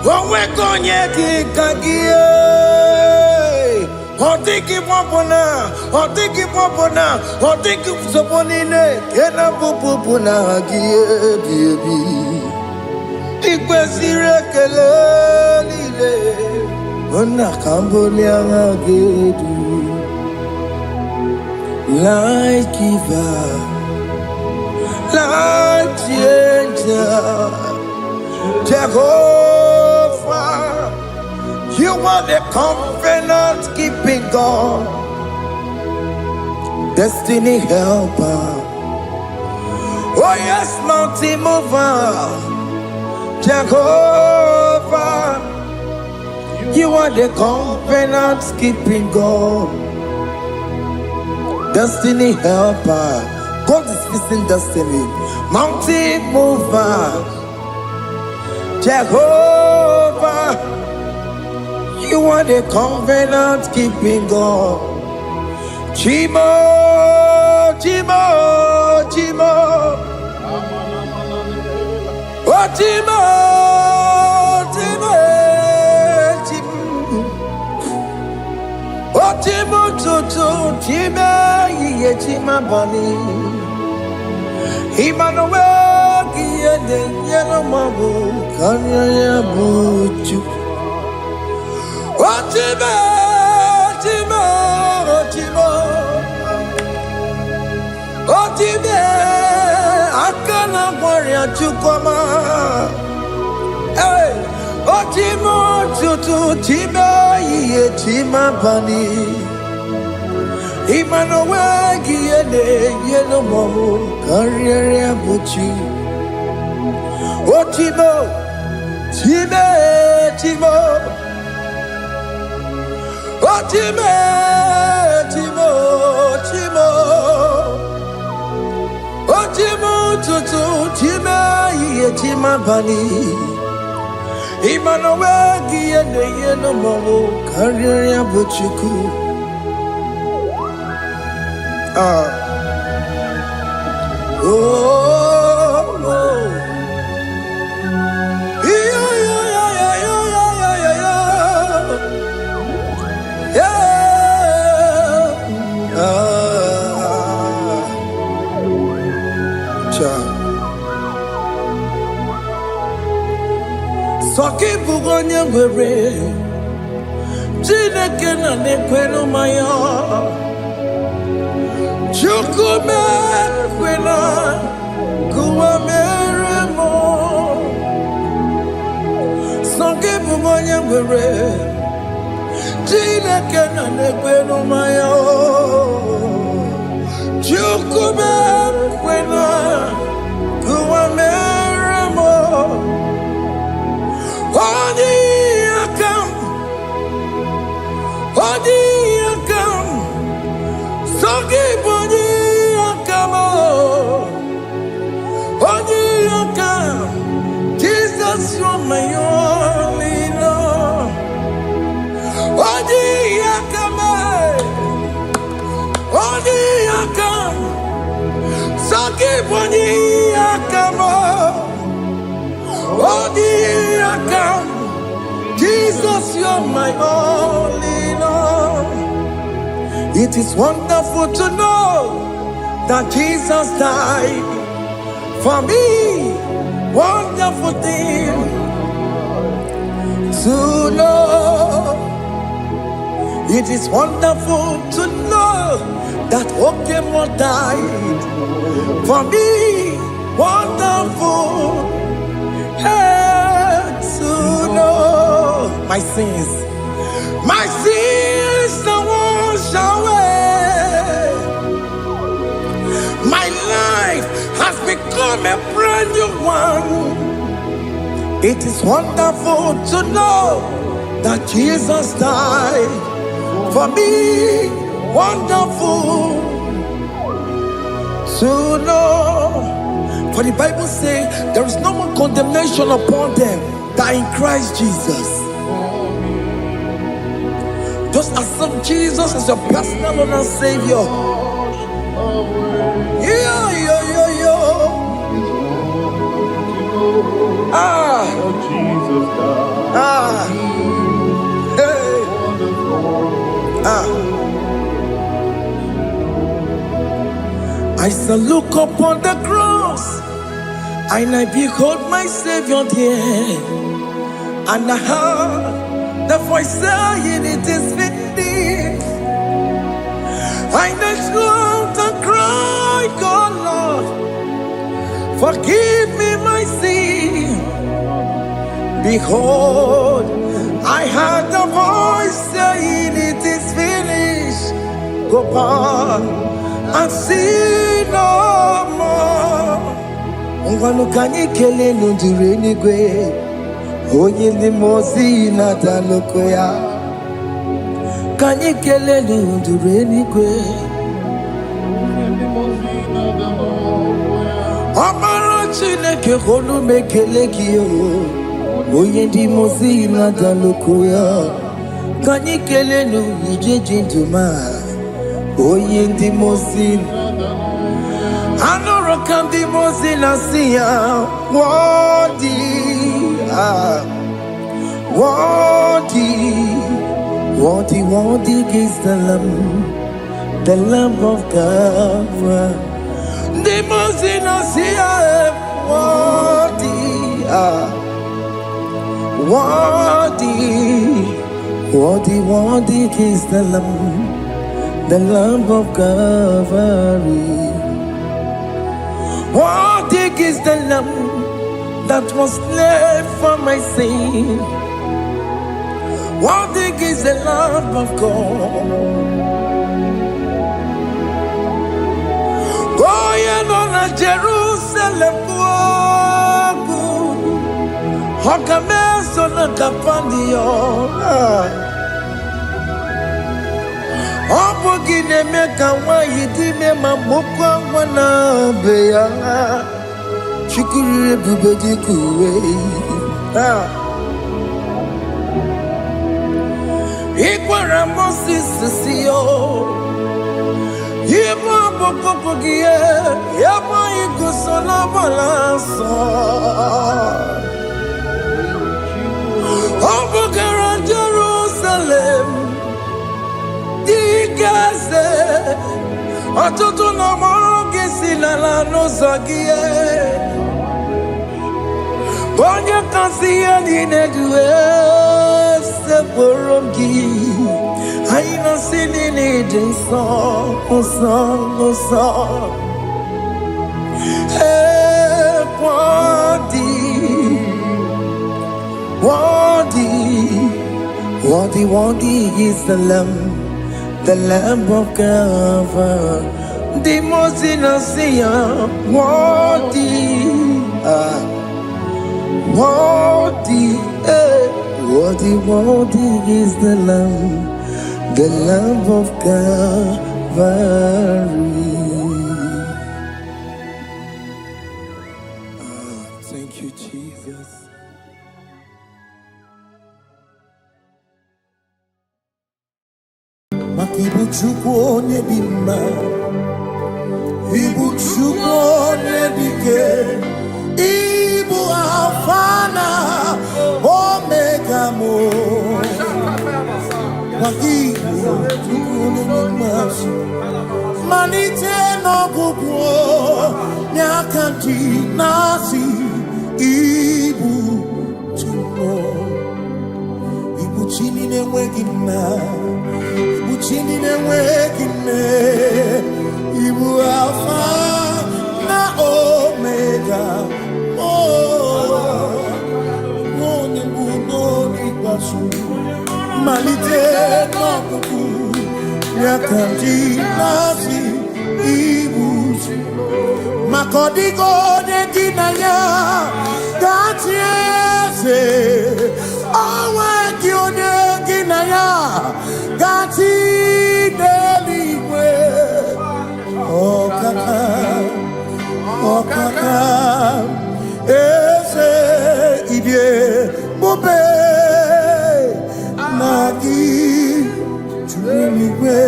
Onwe konye kikagie. Otiki popona, otiki soponine, kena popona gie baby. Ikwesire kele lile, ona kambolia gedu. light giver, light changer, Jehovah. You are the covenant keeping God, destiny helper. Oh yes, mountain mover, Jehovah. You are the covenant keeping God, destiny helper. God is fixing destiny. Mountain mover, Jehovah. You are the covenant keeping God. Chimo, Chimo, Chimo. Oh, Chimo, Chimo, Chimo. Oh, Chimo, Chuchu, Chimo, Ye, Chima, Bunny. Emmanuel, Kiede, Yellow Mabu, Kanya, Buchu. Oh, Chimo, Chimo, Chimo. Oh, Chimo, Akana, Warrior, Chukoma. Hey, oh, Chimo, Chuchu, Chimo, Ye, Chima, Bunny. Emmanuel, Kiede, Yellow Mabu, Kanya, Buchu. Oh, Chimo, Chimo, Chimo. Oh, Chimo, Chimo, Chimo. Oh, Chimo, Chuchu, Chimo, Ye, Chima, Bunny. Emmanuel, Kiede, Yellow Mabu, Kanya, Buchu. Oh, oh. Yeah, yeah, yeah, yeah, yeah, yeah, yeah, yeah. Soki bugonye were, Chineke na nekwenu maya. Chukume kwena kuwa meremo. Soki bugonye were, Chineke na nekwenu maya. Chukume kwena kuwa meremo. Odi akam, Soki boni akam, Odi akam. Jesus, you're my only Lord. Odi akam, Soki boni akam, Odi akam. Jesus, you're my only Lord. It is wonderful to know that Jesus died for me. Wonderful thing to know. It is wonderful to know that Okemo died for me. Wonderful. To know my sins are washed away. My life has become a brand new one. It is wonderful to know that Jesus died for me. Wonderful to know. For the Bible says there is no more condemnation upon them that in Christ Jesus. Just accept Jesus as your personal Lord and Savior. Yeah, yeah, yeah, yeah. Jesus died. Hey. I shall look upon the cross, and I behold my Savior there, and I heard the voice saying, "It is finished." I next look Forgive me my sin. Behold, I heard a voice saying, it is finished. Go back and sin no more. Ngwanu kanyi kele nundure nigwe. Oye ni mozi na daloko ya. Kanyi kele nundure nigwe. Amara Chineke kolu mekele kiyo. Oye di mozi na daloko ya. Kanyi kele nu ije jinduma. Oye di mozi. Anoro kandi mozi na siya. Wadi. Worthy is the Lamb of God. The most innocent, worthy is the Lamb of Calvary. Worthy is the Lamb that was slain for my sin. Worthy is the Lamb of God. Going on a Jerusalem, Hokameso na kapandio. Opogine meka wa yidime mamukwa wana beya. Shukuru bubeji kuwe. Ikwara Moses siyo. Yema boko gie. Yema igusona balanso. Obogara Jerusalem. Digaze. Atoto na moroge silala no zagie. Bonja kansiya ninedue se borongi. Aina sinini jinson, song. Hey, worthy is the Lamb of God. The most innocent, worthy is the Lamb of Calvary. Thank you, Jesus. Makibuchukwu onye dị mma, Ibuchukwu onye dike, Ibu Alpha na Omega mo. Makibuchukwu onye dị mma, malite n'ọgwụgwụ n'akantị n'asị. Ibu chini n'enweghị nna. Chini n'enweghị nne. Ibu Alpha na Omega. Onye mbụ n'onye ikpeazụ, malite n'ọgwụgwụ ya ka ndị na-asị Ibu. Maka ọ dịghị onye gị na ya ga-achị eze. O nweghị onye gị na ya ga-achị n'eluigwe. Ọkaka eze ibie mube na gị juru eluigwe.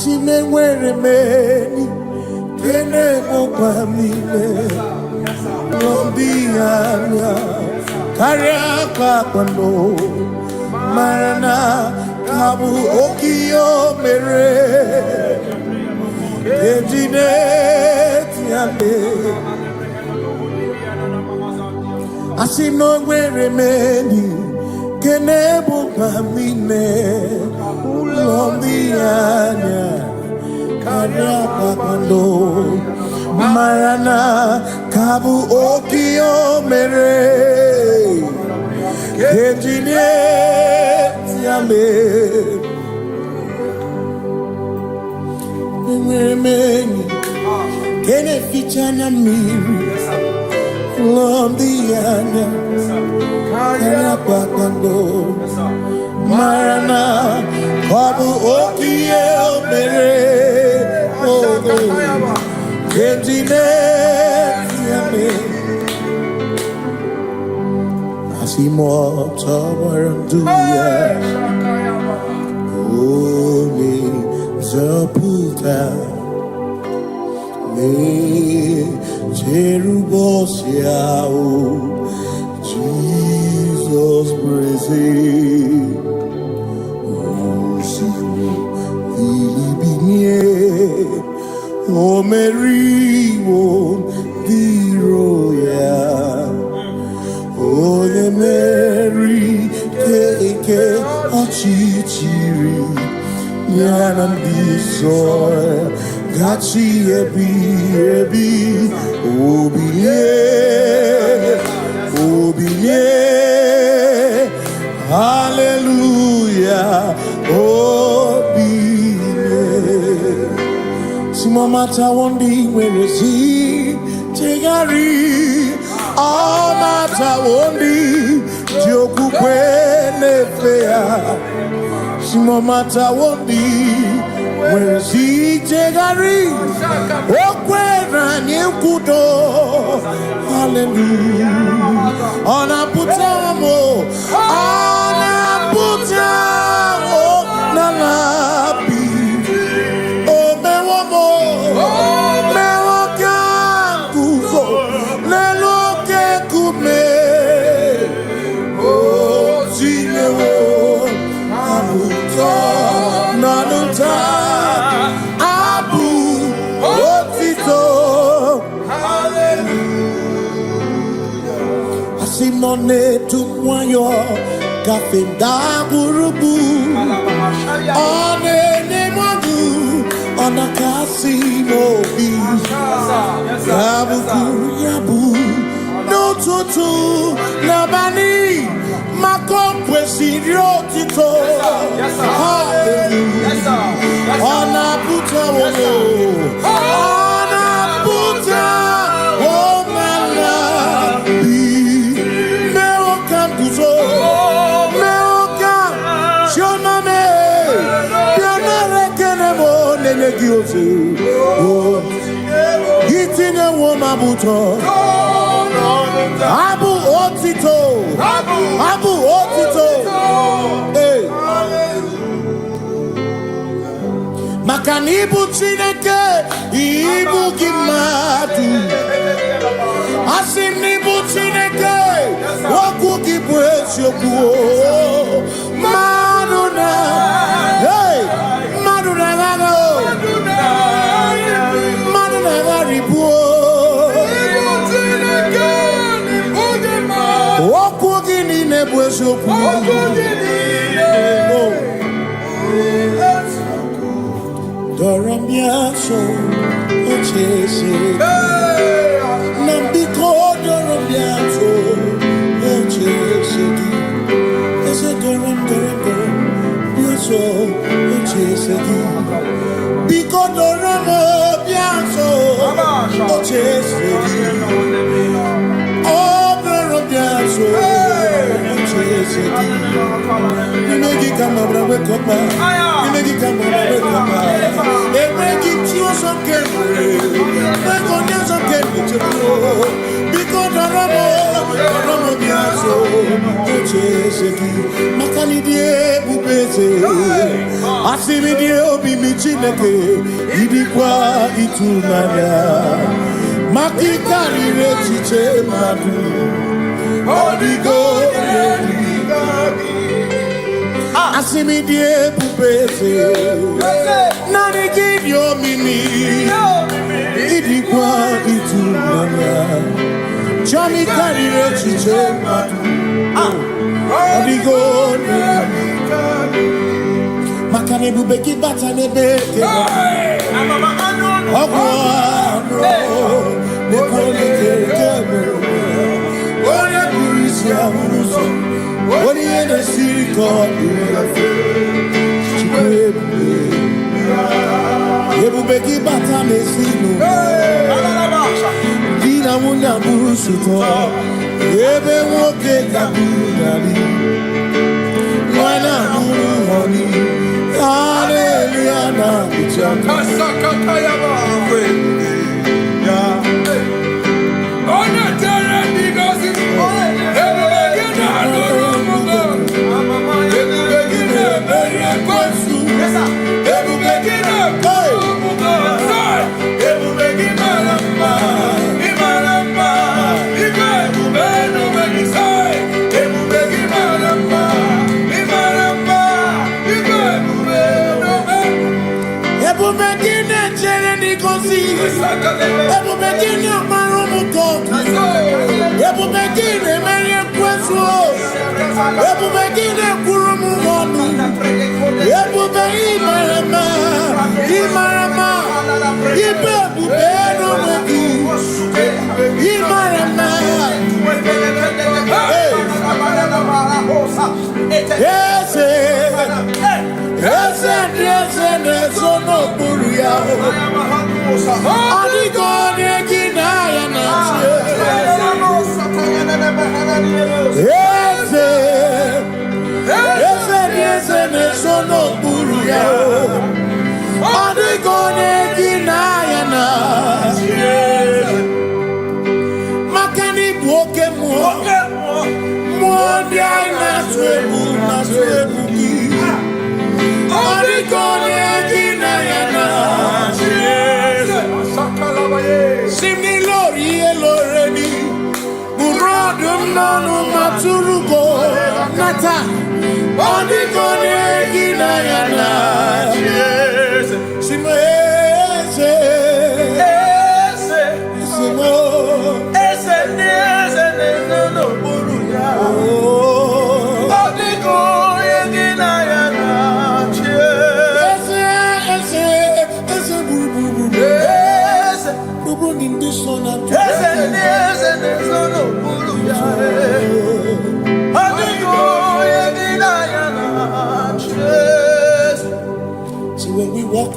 Si m enwere m enyi kene mụkwa m ime n'obi anya karịa kpakpando mara na ka bụ oke ihe o mere eji na-eti ame. Asị m na o nwere m enyi kene mụkwa m ime ụlọ ndị anya karịa kpakpando Marana Kabu Okio Mere Kejine Yame Mene Kene Fichana Miri Lombiana Kaya Pakando Marana Kabu Okio Mere Kejine Yame Asimo Tawaranduya Omi Zaputa Me Cherubosia Jesus praise Osimu Ilibinye O Mary won the royal O the Mary Keke Achichiri Yanam Bisoy Gachi Ebi Obiye Hallelujah Obiye Simomata wondi werezi Tigari Amata wondi Joku kwene fea Simomata wondi werezi Tigari Okwena nyekudo Hallelujah Ona putamo Ona putamo Nalabi Simone tumwayo kafenda burubu One nemadu Ona kasi mobi Yabu yabu No tutu Nabani Makompwe sirio tito Hallelujah Ona puta wono Ona puta Womala Meoka buzo Meoka Shoname Pianare kenemo Nenegioze Gitine woma buto Abu otito Abu otito Hey Makanibu chineke Ibu gimadu Asinibu chineke Woku gibwesyoku Maduna Hey Maduna gago Maduna garibu Woku gini nebwesyoku Doramiaso Ochese Nambiko Doramiaso Ochese Ese Doram Biaso Ochese Biko Doramiaso Ochese Oh Doramiaso Ochese Nimegi Kamabra Wekopa Nimegi Kamabra Wekopa Emegi Chioso Kemre Mekonya Kemre Biko Doramo Biaso Ochese Makani die Bubeze Asimi die Obi Michineke Idikwa Itunanya Makikari Rechiche Madu Odigo Asimi die Bubeze Nani give your mini Idikwa Itunanya Jami Kari Rechiche Madu Odigo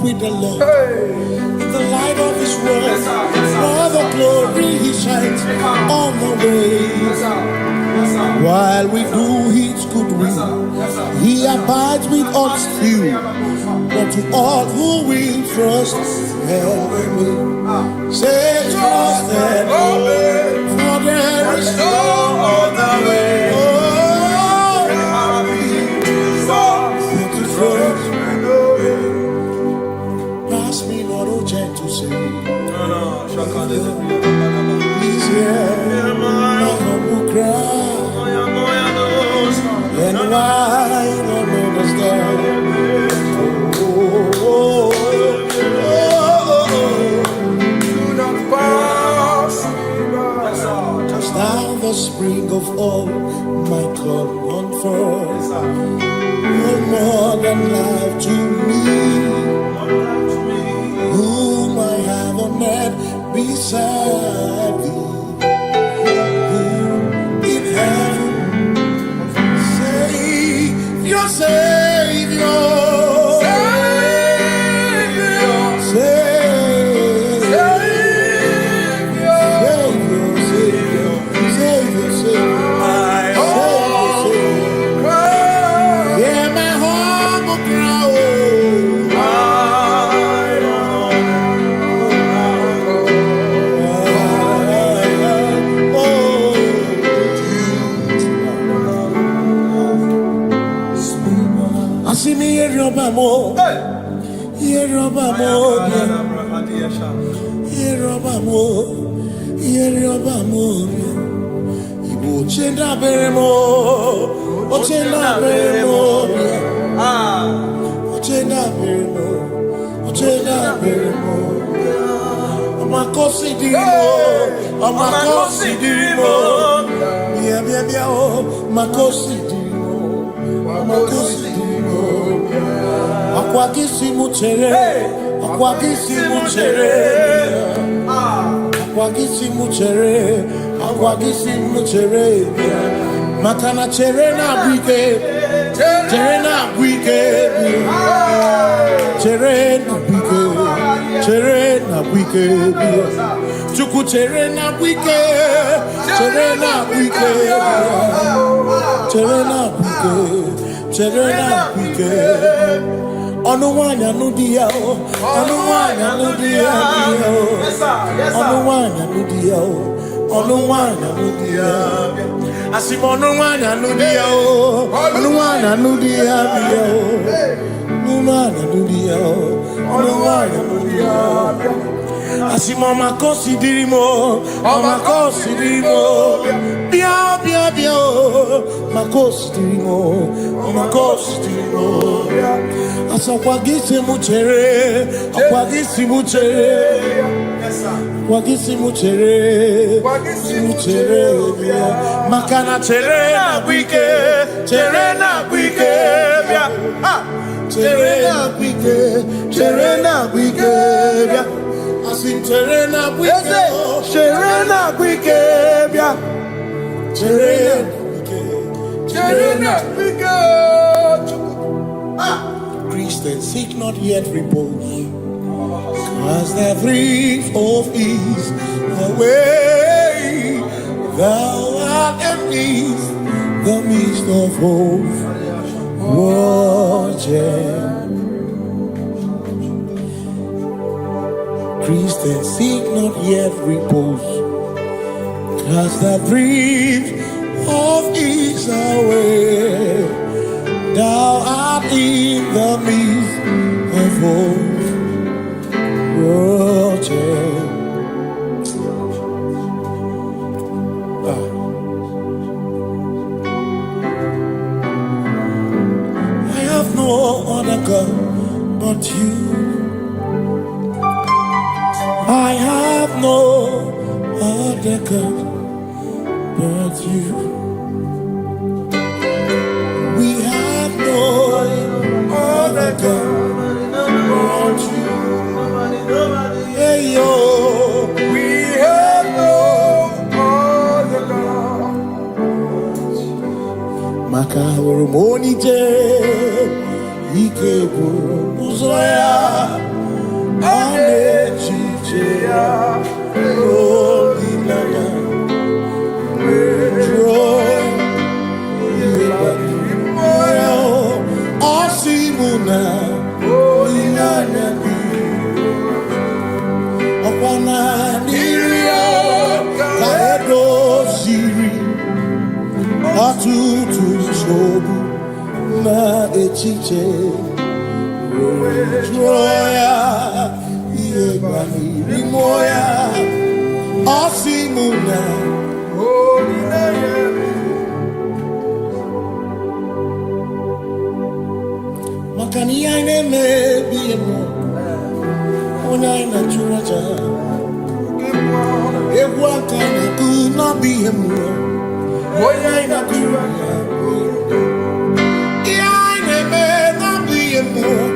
With the Lord, in the light of His word, for the glory He shines on the way. While we do His good will, He abides with us still. But to all who will trust and obey, say trust and obey, for there is no other way. Oh, to trust. To say, He's here, my humble cry, and why don't understand? Do not pass just now the spring of all my cup unfolds. You're more than life to me. Whom I have on earth beside thee, who in heaven, Savior, Savior, Savior, Savior, Savior, Savior, Akwagisi muchere, akwagisi muchere, akwagisi muchere, akwagisi muchere. Makana chere na bwike, chere na bwike, chere na bwike, chere na bwike. Chuku chere na bwike, chere na bwike, chere na bwike, chere na bwike. Onuwanya nudia, onuwanya nudia, onuwanya nudia, onuwanya nudia. Asim onuwanya nudia, onuwanya nudia, onuwanya nudia, onuwanya nudia. Asim omakosi dirimo, omakosi dirimo, bia bia bia, makosi dirimo, omakosi dirimo. Asakwagisi muchere, akwagisi muchere, akwagisi muchere, muchere. Makana chere na bwike, chere na bwike, chere na bwike, chere na bwike. Asim chere na bwike, chere na bwike, chere na bwike, chere na bwike. Christians seek not yet repose, cause the brief of ease away. Thou art at peace, the midst of hope. Watching. Christians seek not yet repose, cast the brief of ease away. Thou art in the midst of hope. Watching. I have no other God but you. I have no other God but you. We have no other God but you. Hey yo, we have no other God. Makahuru monite, ikeburu muzoya, anechicheya, rolinaya, joy, moya, osimuna, olinaya, opana niria, kaedo siri, atutu sobu, na echiche. Joya, Yebani, Rimoya, Osimuna, Makani, I may be a more when I naturata. If what I could not be a more when I naturata. I may not be a more.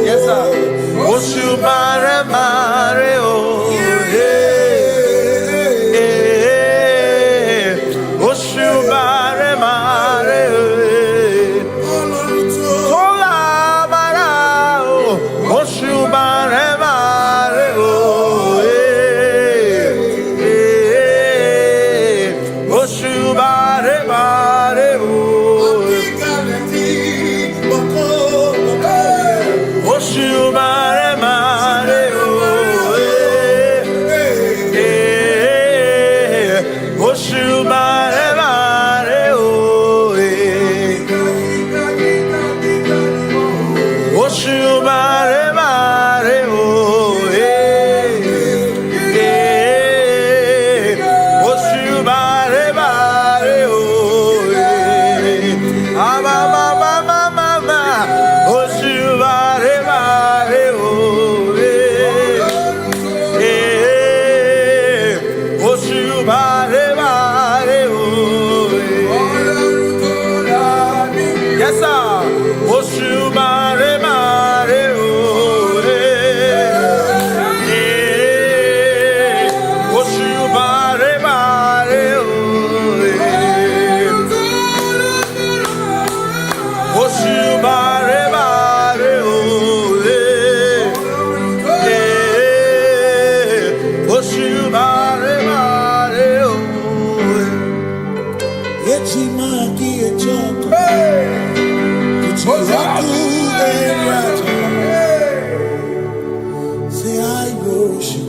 Yes, sir. Say I worship.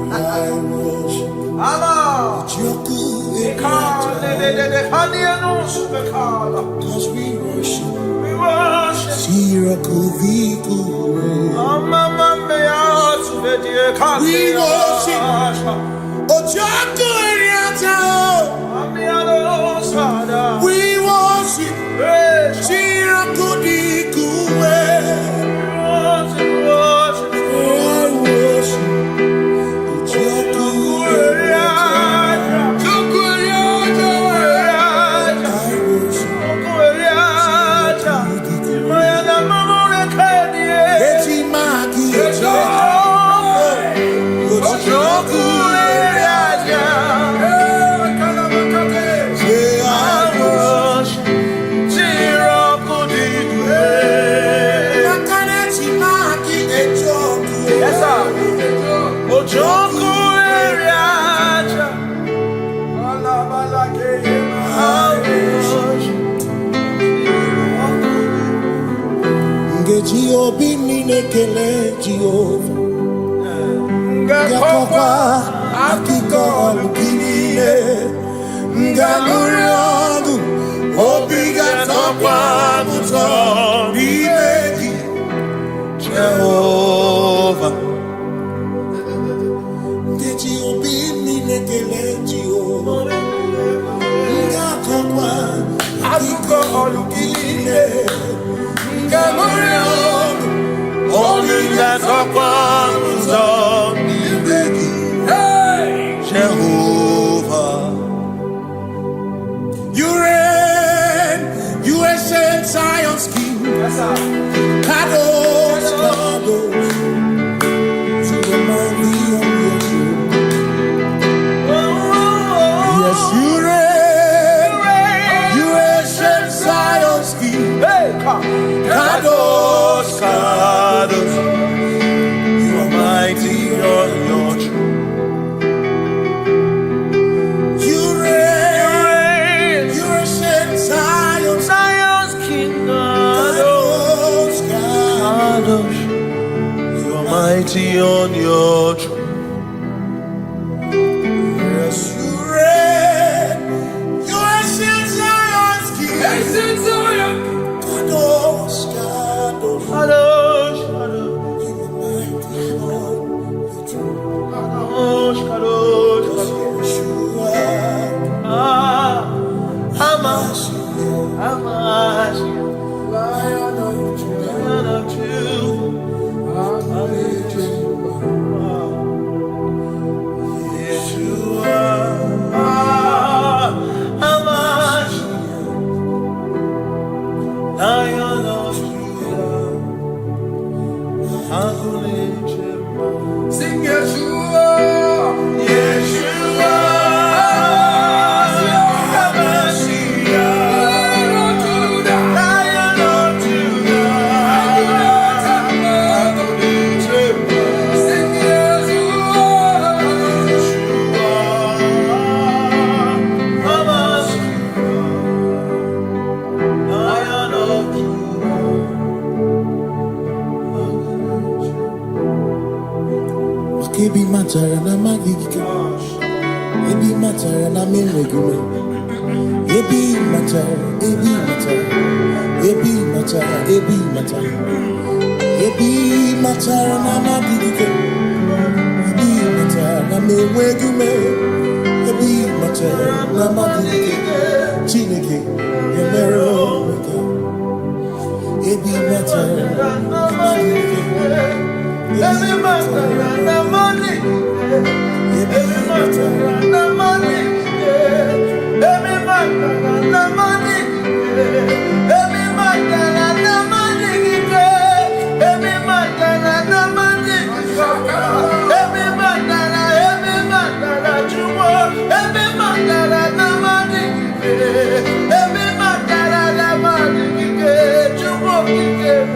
I worship. Cause we worship. We worship. We worship. Obi minekele Jehovah Ngakokwa akiko olukile Ngamuriagu Obi gatokwa muto Nimeki Jehovah Ngeji obi minekele Jehovah Ngakokwa akiko olukile Ngamuriagu Jehovah, you reign, you ancient Zion's King. Kadosh, Kadosh, to the mighty on your throne. Yes, you reign, you ancient Zion's King. Kadosh, Kadosh, you are mighty on your throne. You reign, you ancient Zion's King. Kadosh, Kadosh, you are mighty on your throne. Yes, you reign, you ancient Zion's King. Ancient Zion. Kadosh, Kadosh, Kadosh, Kadosh, you are mighty on your throne. Kadosh, Kadosh, Kadosh, you are Hamash, Lion of sing Yeshua, Yeshua, Lion of Judah, sing Yeshua, Lion of Ebi matara na magigike, ebi matara na menwegume, ebi matara, ebi matara, ebi matara, ebi matara, ebi matara na magigike, ebi matara na menwegume, ebi matara na magigike, Chineke emero weka, ebi matara na magigike. Every matter and the money, every matter and the money, every matter and the money, every matter and the money, every matter and the money, every matter that you want, every matter and the money, every matter and the money, you want to give.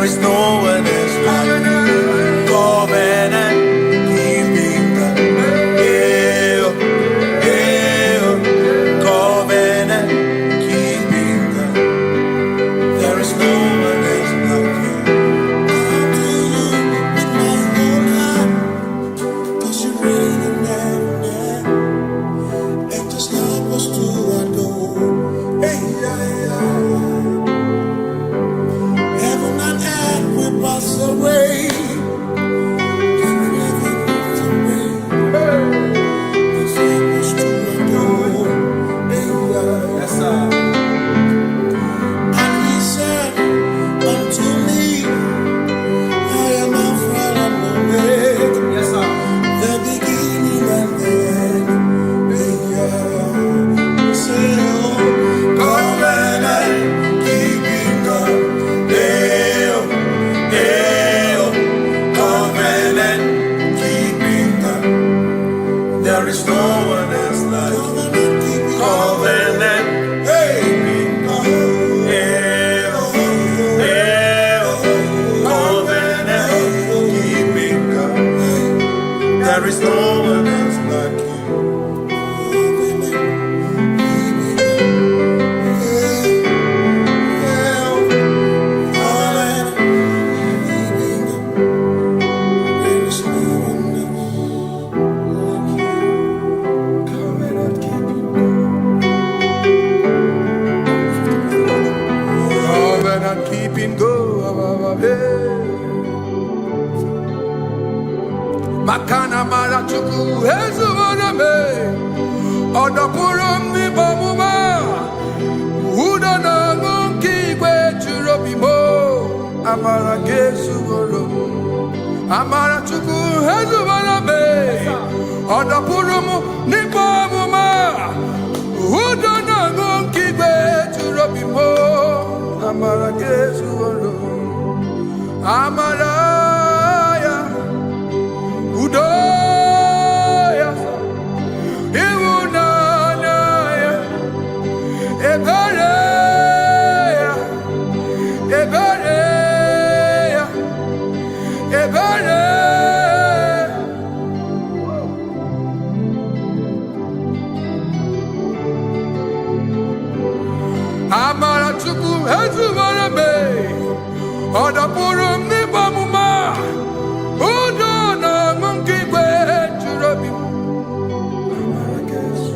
is no one else like you. Covenant keeping God. Yeah, yeah. Covenant keeping God. There is no one else like you. Come to you with my whole heart, 'cause you reign in heaven, and just help us to adore. Hey, yeah, yeah. Heaven and earth will pass away. Forever pass away. Just help us to adore. Hey, yeah. Yes, sir. And he said unto me, I am Alpha and Omega. Yes, sir. The beginning and the end. Hey, yeah. Say, oh, covenant keeping God. Hey, oh, covenant keeping God. There is no one else like you. Covenant keeping God. Hey, oh, covenant keeping God. There is no one else like you. Covenant keeping go. Makana mara chuku hezu me. Odapurum ni bamuma. Uda na ngunki kwe churobimo. Amara gesu goro. Amara chuku hezu me. Odapurum ni bamuma. Uda na ngunki kwe churobimo. Amara gesu goro. Amara ya. Udoya. Iwunanaya. Ebereya. Ebereya. Ebereya. Amara chuku ezubara me. Odapurum ni bamuma. Udo na ngunki kwe churobi. Amara gesu.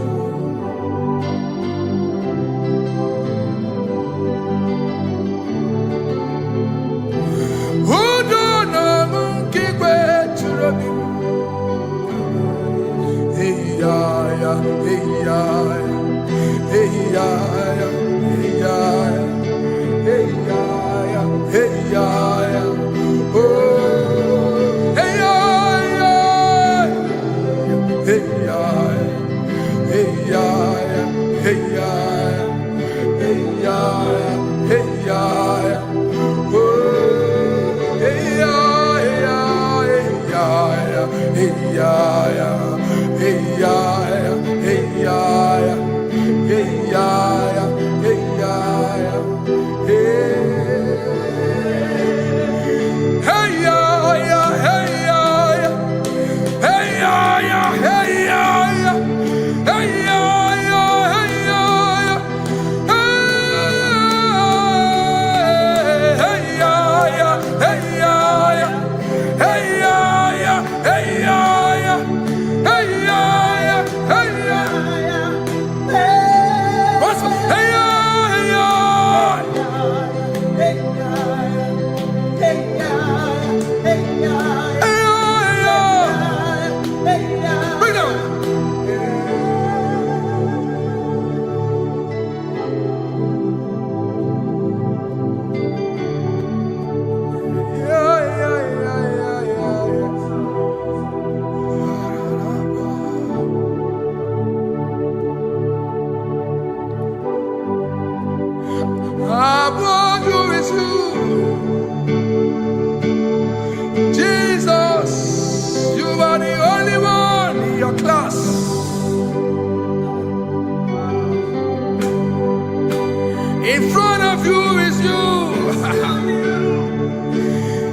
Udo na ngunki kwe churobi. Hey ya ya, hey ya ya, hey ya ya, hey ya ya, hey ya ya, hey ya ya. Oh, hey ya ya, hey ya ya, hey ya ya, hey ya ya, hey ya ya, hey ya ya. Oh, hey ya ya, hey ya ya, hey ya ya, hey ya ya, hey ya ya, hey ya ya, hey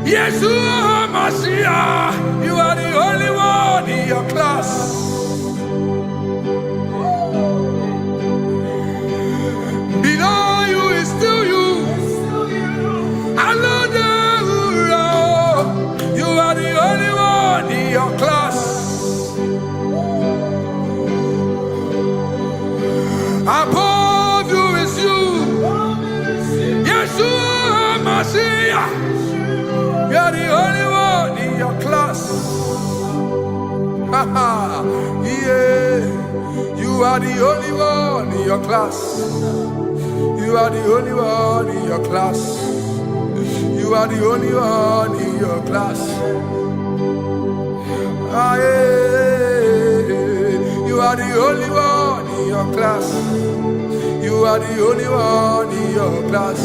Yeshua Mashiach, you are the only one in your class. Below you is still you. You are the only one in your class. Above you is you. Yeshua Mashiach. You are the only one in your class. Yeah. You are the only one in your class. You are the only one in your class. You are the only one in your class. Ah, yeah. You are the only one in your class. You are the only one in your class.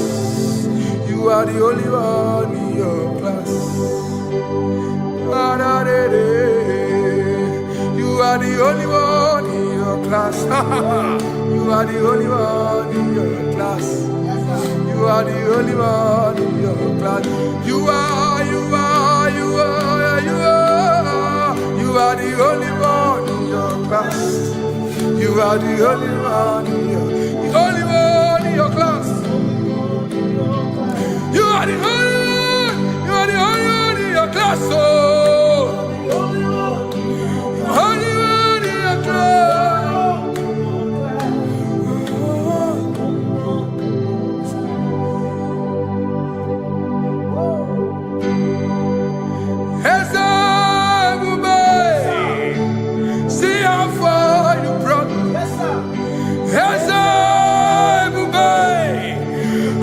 You are the only one in your class. Ah, da, da, da. You are the only one in your class. You are the only one in your class. You are the only one in your class. You are the only one in your class. You are the only one in your class. You are the only one in your class. Oh, only one in your class.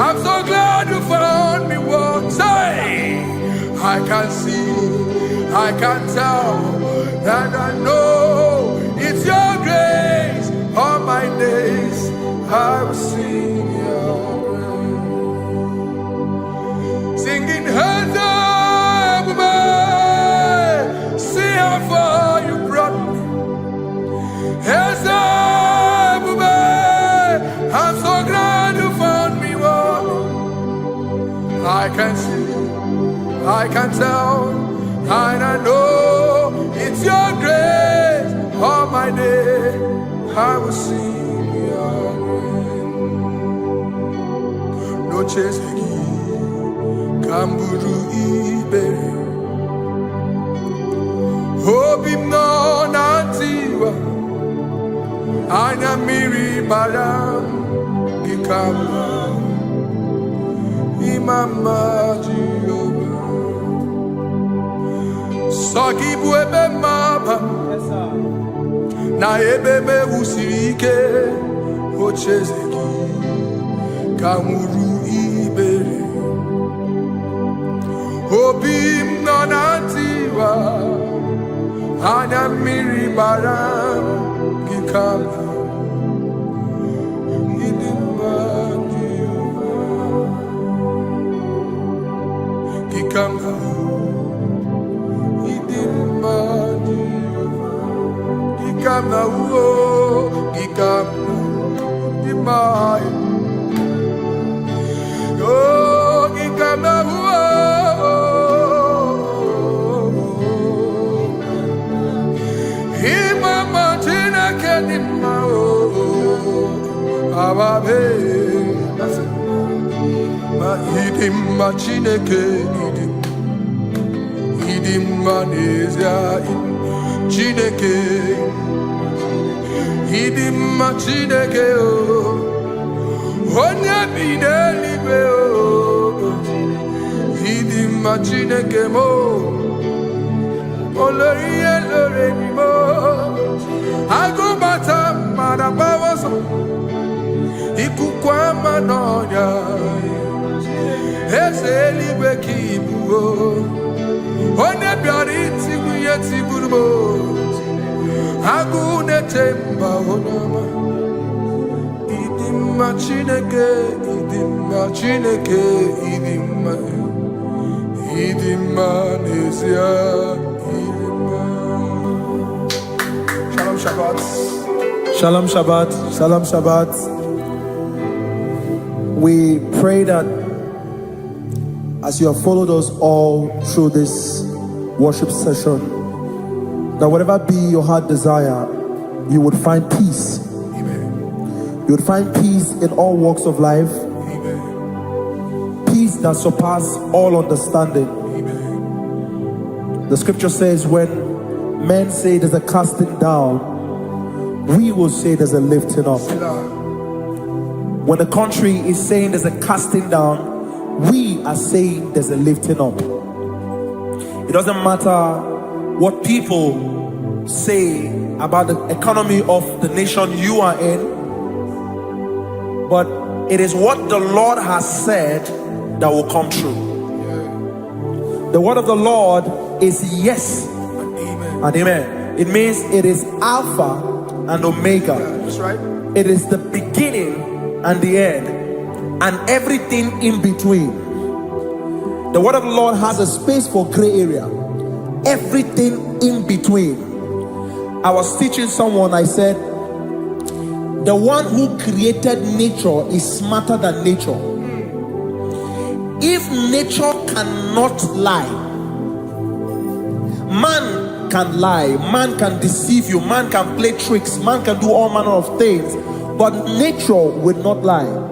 I'm so glad you found me once. I can see, I can tell, and I know it's your grace. All my days I will sing your grace. Singing, hands up, see how far you brought me. Hands up, I'm so glad you found me. I can see, I can tell, and I know it's your grace. All my day I will sing your grace. No chasing, Kamburu Iberi. Hope him no nantiwa. Anya miri baram gikamba. Imama Jehovah. Sagibu ebe maba. Na ebe me usirike. Ochezeki. Kamuru Iberi. Obim no nantiwa. Anya miri baram gikamba. Gikamba, Idima, Gikamba, Gikamba, Idima, oh, Gikamba, Imama Tina Kedima, Ababe, Idima Chineke, Idima Nezia, Chineke, Idima Chineke, Onya Bidelibe, Idima Chineke mo, Oloye Lorenimo, Agubata Madabawaso, Ikukwama Nonya. Eseliwe kibuo, one biari tibuye tiburubo, agune temba onama. Idima Chineke, Idima Nezia, Idima. Shalom Shabbat. Shalom Shabbat. Shalom Shabbat. We pray that as you have followed us all through this worship session, that whatever be your heart desire, you would find peace. Amen. You would find peace in all walks of life. Amen. Peace that surpasses all understanding. Amen. The scripture says, when men say there's a casting down, we will say there's a lifting up. When the country is saying there's a casting down, we are saying there's a lifting up. It doesn't matter what people say about the economy of the nation you are in, but it is what the Lord has said that will come true. The word of the Lord is yes and amen. It means it is Alpha and Omega. That's right. It is the beginning and the end, and everything in between. The word of the Lord has a space for gray area. Everything in between. I was teaching someone, I said, the one who created nature is smarter than nature. If nature cannot lie, man can lie, man can deceive you, man can play tricks, man can do all manner of things, but nature will not lie.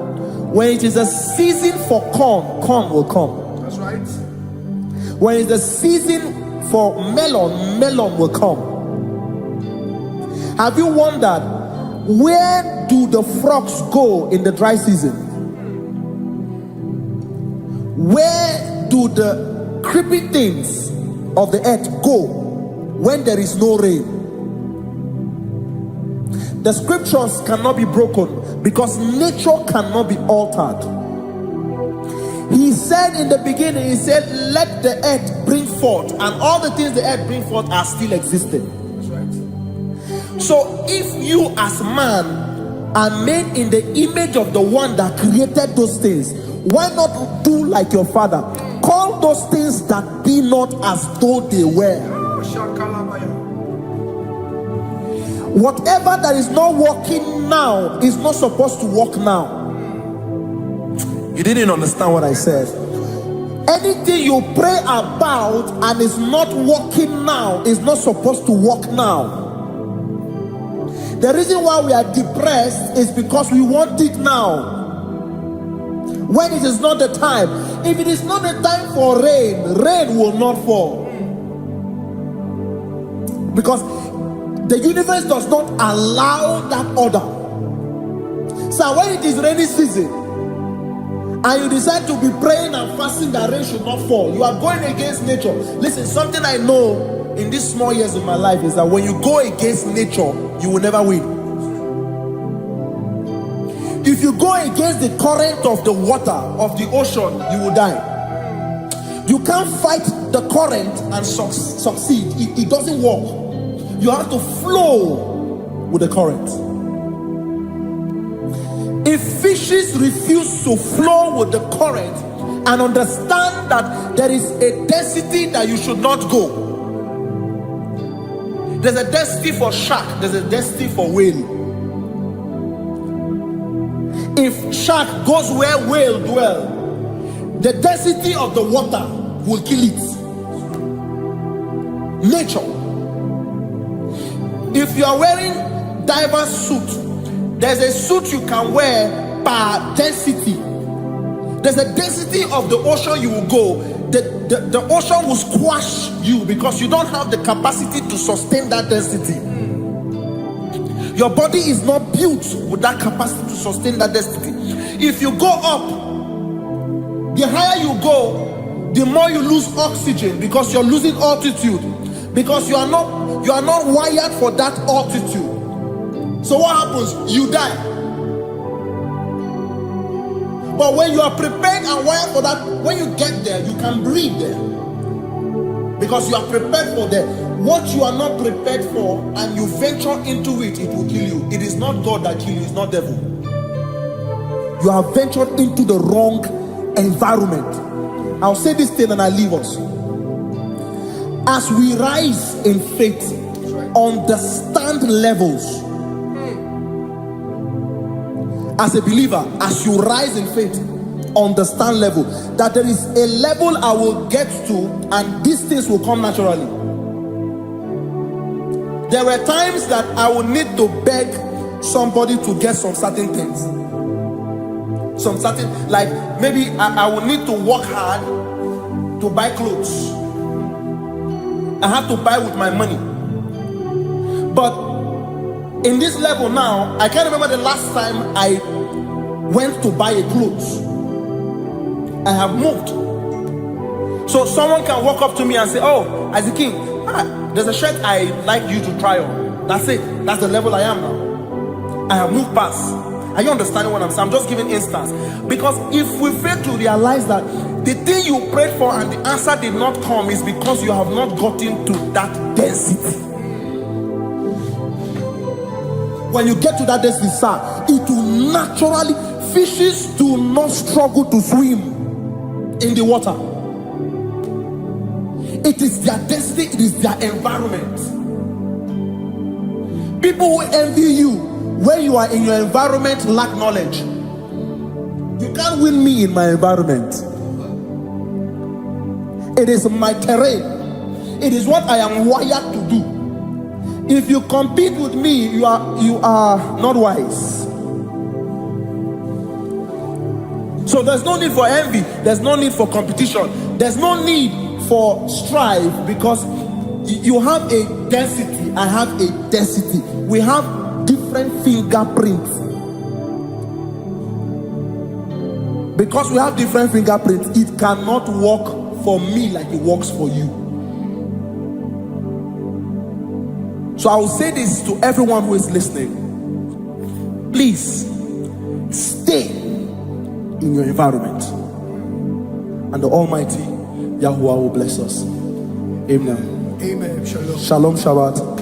When it is a season for corn, corn will come. That's right. When it's a season for melon, melon will come. Have you wondered, where do the frogs go in the dry season? Where do the creepy things of the earth go when there is no rain? The scriptures cannot be broken because nature cannot be altered. He said in the beginning, he said, let the earth bring forth, and all the things the earth bring forth are still existing. That's right. So if you as man are made in the image of the one that created those things, why not do like your father? Call those things that be not as though they were. Whatever that is not working now is not supposed to work now. You didn't understand what I said. Anything you pray about and is not working now is not supposed to work now. The reason why we are depressed is because we want it now, when it is not the time. If it is not the time for rain, rain will not fall, because the universe does not allow that order. So when it is rainy season and you decide to be praying and fasting that rain should not fall, you are going against nature. Listen, something I know in these small years of my life is that when you go against nature, you will never win. If you go against the current of the water of the ocean, you will die. You can't fight the current and succeed. It doesn't work. You have to flow with the current. If fishes refuse to flow with the current and understand that there is a density that you should not go, there's a density for shark, there's a density for whale. If shark goes where whale dwell, the density of the water will kill it. Nature. If you are wearing diver's suit, there's a suit you can wear per density. There's a density of the ocean you will go. The ocean will squash you because you don't have the capacity to sustain that density. Your body is not built with that capacity to sustain that density. If you go up, the higher you go, the more you lose oxygen because you're losing altitude, because you are not wired for that altitude. So what happens? You die. But when you are prepared and wired for that, when you get there, you can breathe there, because you are prepared for that. What you are not prepared for and you venture into it, it will kill you. It is not God that kills you, it's not devil. You have ventured into the wrong environment. I'll say this thing and I leave us. As we rise in faith, understand levels. As a believer, as you rise in faith, understand level. That there is a level I will get to and these things will come naturally. There were times that I would need to beg somebody to get some certain things. Some certain, like maybe I would need to work hard to buy clothes. I have to buy with my money. But in this level now, I can't remember the last time I went to buy a clothes. I have moved. So someone can walk up to me and say, oh, as a king, there's a shirt I like you to try on. That's it. That's the level I am now. I have moved past. Are you understanding what I'm saying? I'm just giving instance. Because if we fail to realize that the thing you prayed for and the answer did not come is because you have not gotten to that density. When you get to that density, sir, it will naturally, fishes do not struggle to swim in the water. It is their density, it is their environment. People who envy you when you are in your environment lack knowledge. You can't win me in my environment. It is my terrain. It is what I am wired to do. If you compete with me, you are not wise. So there's no need for envy. There's no need for competition. There's no need for strife because you have a density. I have a density. We have different fingerprints. Because we have different fingerprints, it cannot work for me like it works for you. So I will say this to everyone who is listening. Please stay in your environment, and the Almighty Yahuwah will bless us. Amen. Amen. Shalom. Shalom Shabbat.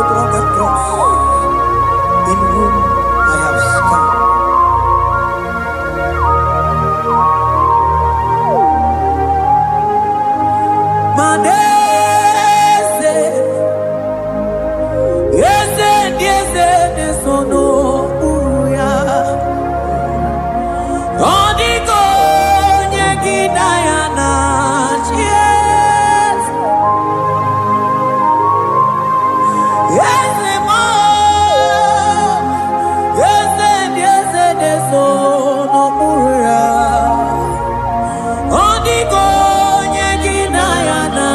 on the cross, in whom I have stand. Manese, yese sono uya. Odiko nyegidayana chies. Yese mo, yese sono uya. Odiko nyegidayana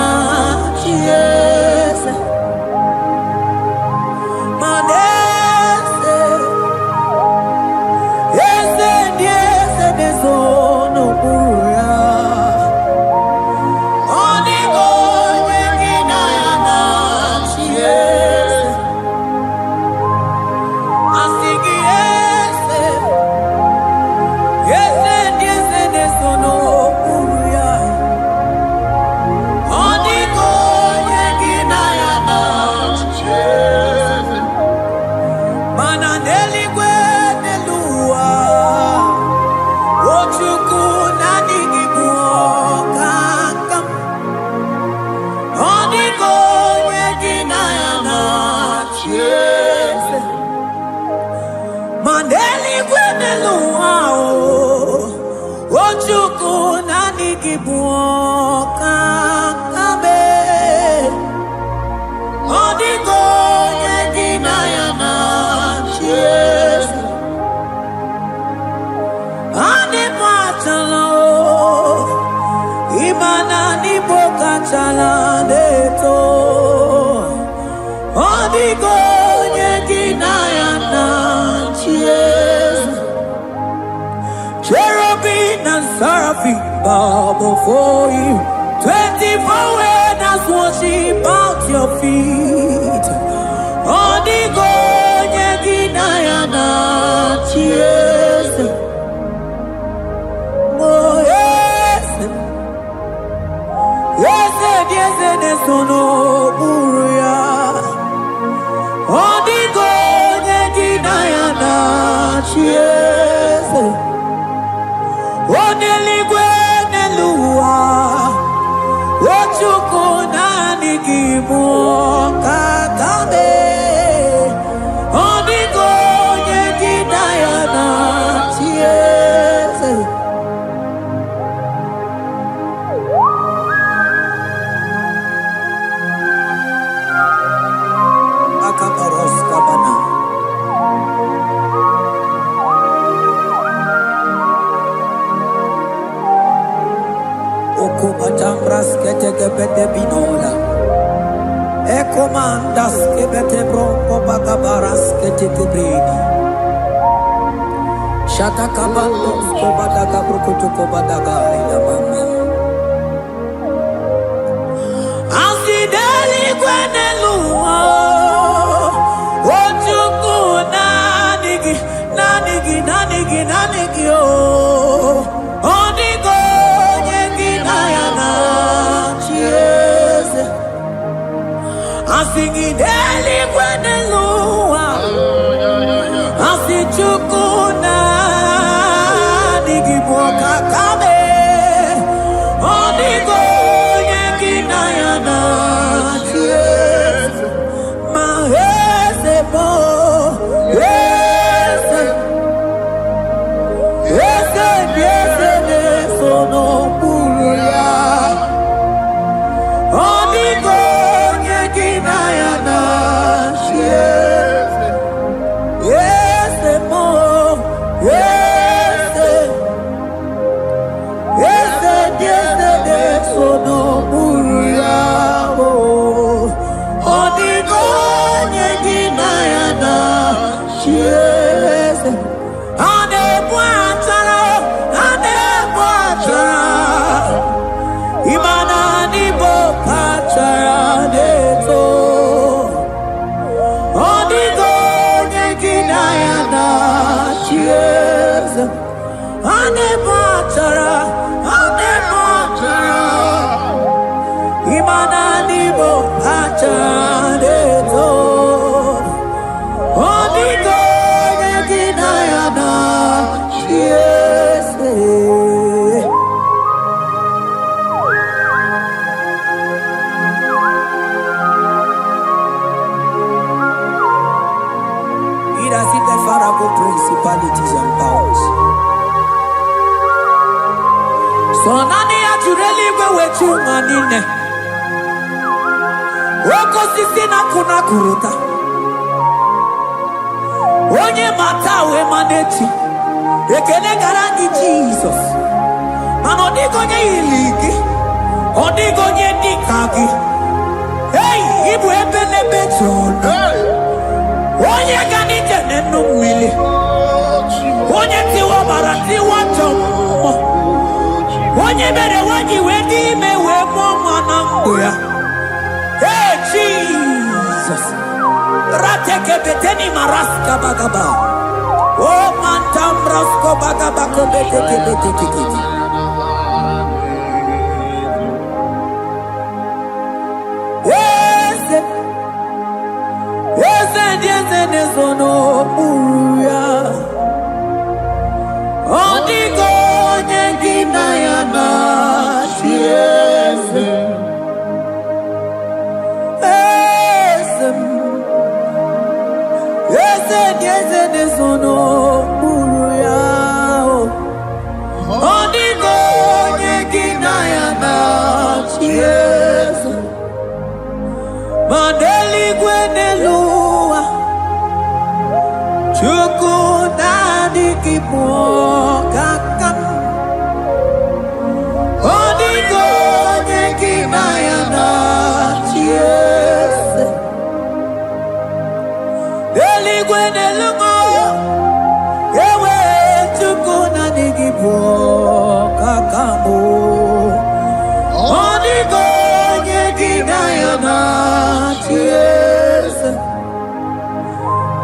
chies. Manese, yese sono uya. Odiko nyegidayana chies. Asigi yese sono uya. Odiko nyegidayana chies. Mananeli kwenelua, ochuku nanigibu kakam. Odiko nyegidayana chies. Maneli kwenelua, ochuku nanigibu kakabe. Odiko nyegidayana chies. Ane pachalo, imana ni boka chala deto. Odiko nyegidayana chies. Cherubim and seraphim bow before you. 24 elders worship at your feet. Odiko nyegidayana chies. Oh yes, yes, sono uya. Odiko nyegidayana chies. Oneligwe nelua, ochuku nanigibu kakabe. Odiko nyegidayana chies. Akaparos kabana. Okupatambras ketekebete binola. Ekomandas kebete bronco bagabaras ketekebrini. Shatakabandos kobadaga brukutu kobadaga ila mama. Asideli kwenelua, ochuku nanigi oh. Odiko nyegidayana chies. Asingideli kwenelua, asichuku nanigi kakabe. Odiko nyegidayana chies. Mahese po, yes, sono uya. Odiko nyegidayana chies. Yes, mo, yes, sono uya. Odiko nyegidayana chies. Ane bwatara, imana ni boka chara deto. Odiko nyegidayana chies. Ane bwatara, So nani ajureli we wetu manine. Woko sisi na kuna kuruta. Onye matawe maneti. Ekele garangi Jesus. Man odigonye iligi. Odigonye dikagi. Hey, ibu ebele betrono. Onye gani jene numili. Onye tiwa barati watomo. Onye bere wanyi wedi mewe mwana mbuya. Hey, Jesus. Rateke beteni maraska bagaba. Oh, mantam rasko bagabako beteke beteke. Nezono uya Odigo nyengina ya na Chieze Eze nezono uya Odigo nyengina ya na Chieze Mandeli gwenelua Chuku nadi kipo kakam Odigo nyekina ya na chiese Deli gwene lungo Ewe chuku nadi kipo kakamu Odigo nyekina ya na chiese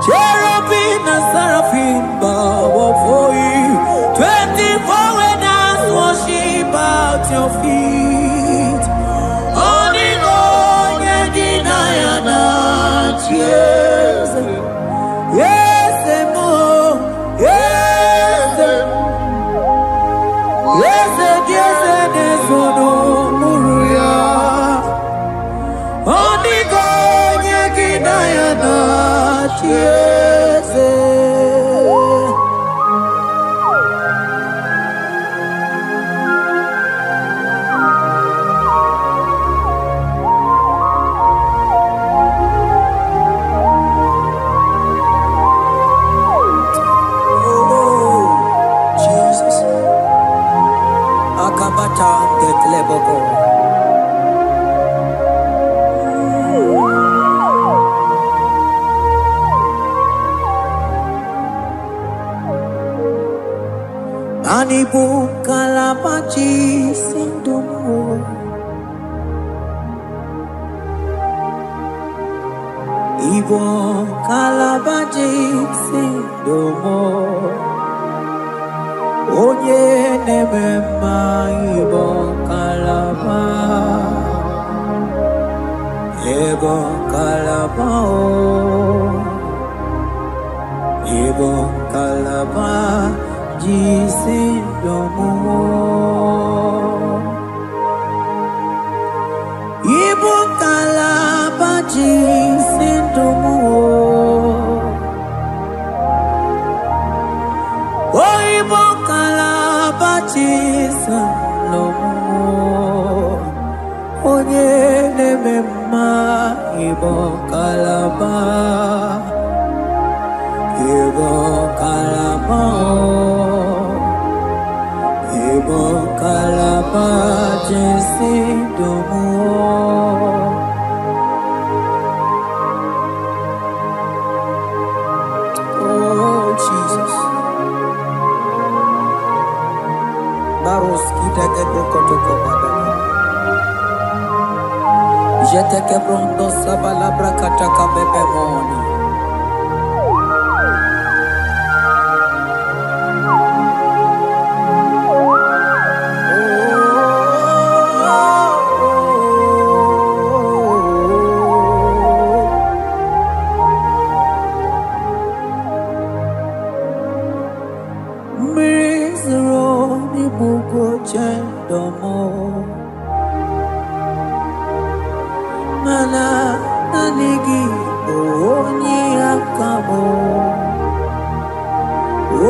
Cherubim and seraphim bow before you. 24 elders worship at your feet. Onigo yedinayana cheers. Yes, mo. Yes, yes, no muruya. Onigo yedinayana cheers. Anibu kalabachi sindumo Ibo kalabachi sindumo Onye nemema ibo kalaba Ibo kalaba Ibo kalaba Jisindomo Ibo kalaba jisindomo Oh Ibo kalaba jisindomo Onye nemema Ibo kalaba Ibo kalaba Ibo kalaba jisindomo Oh Jesus Baros kita kebrokotoko baba Jete kebrondo sabalabra kataka bebe moni Mana nanigi onye akamo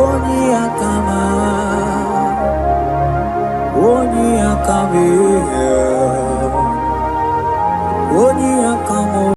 onye akama onye be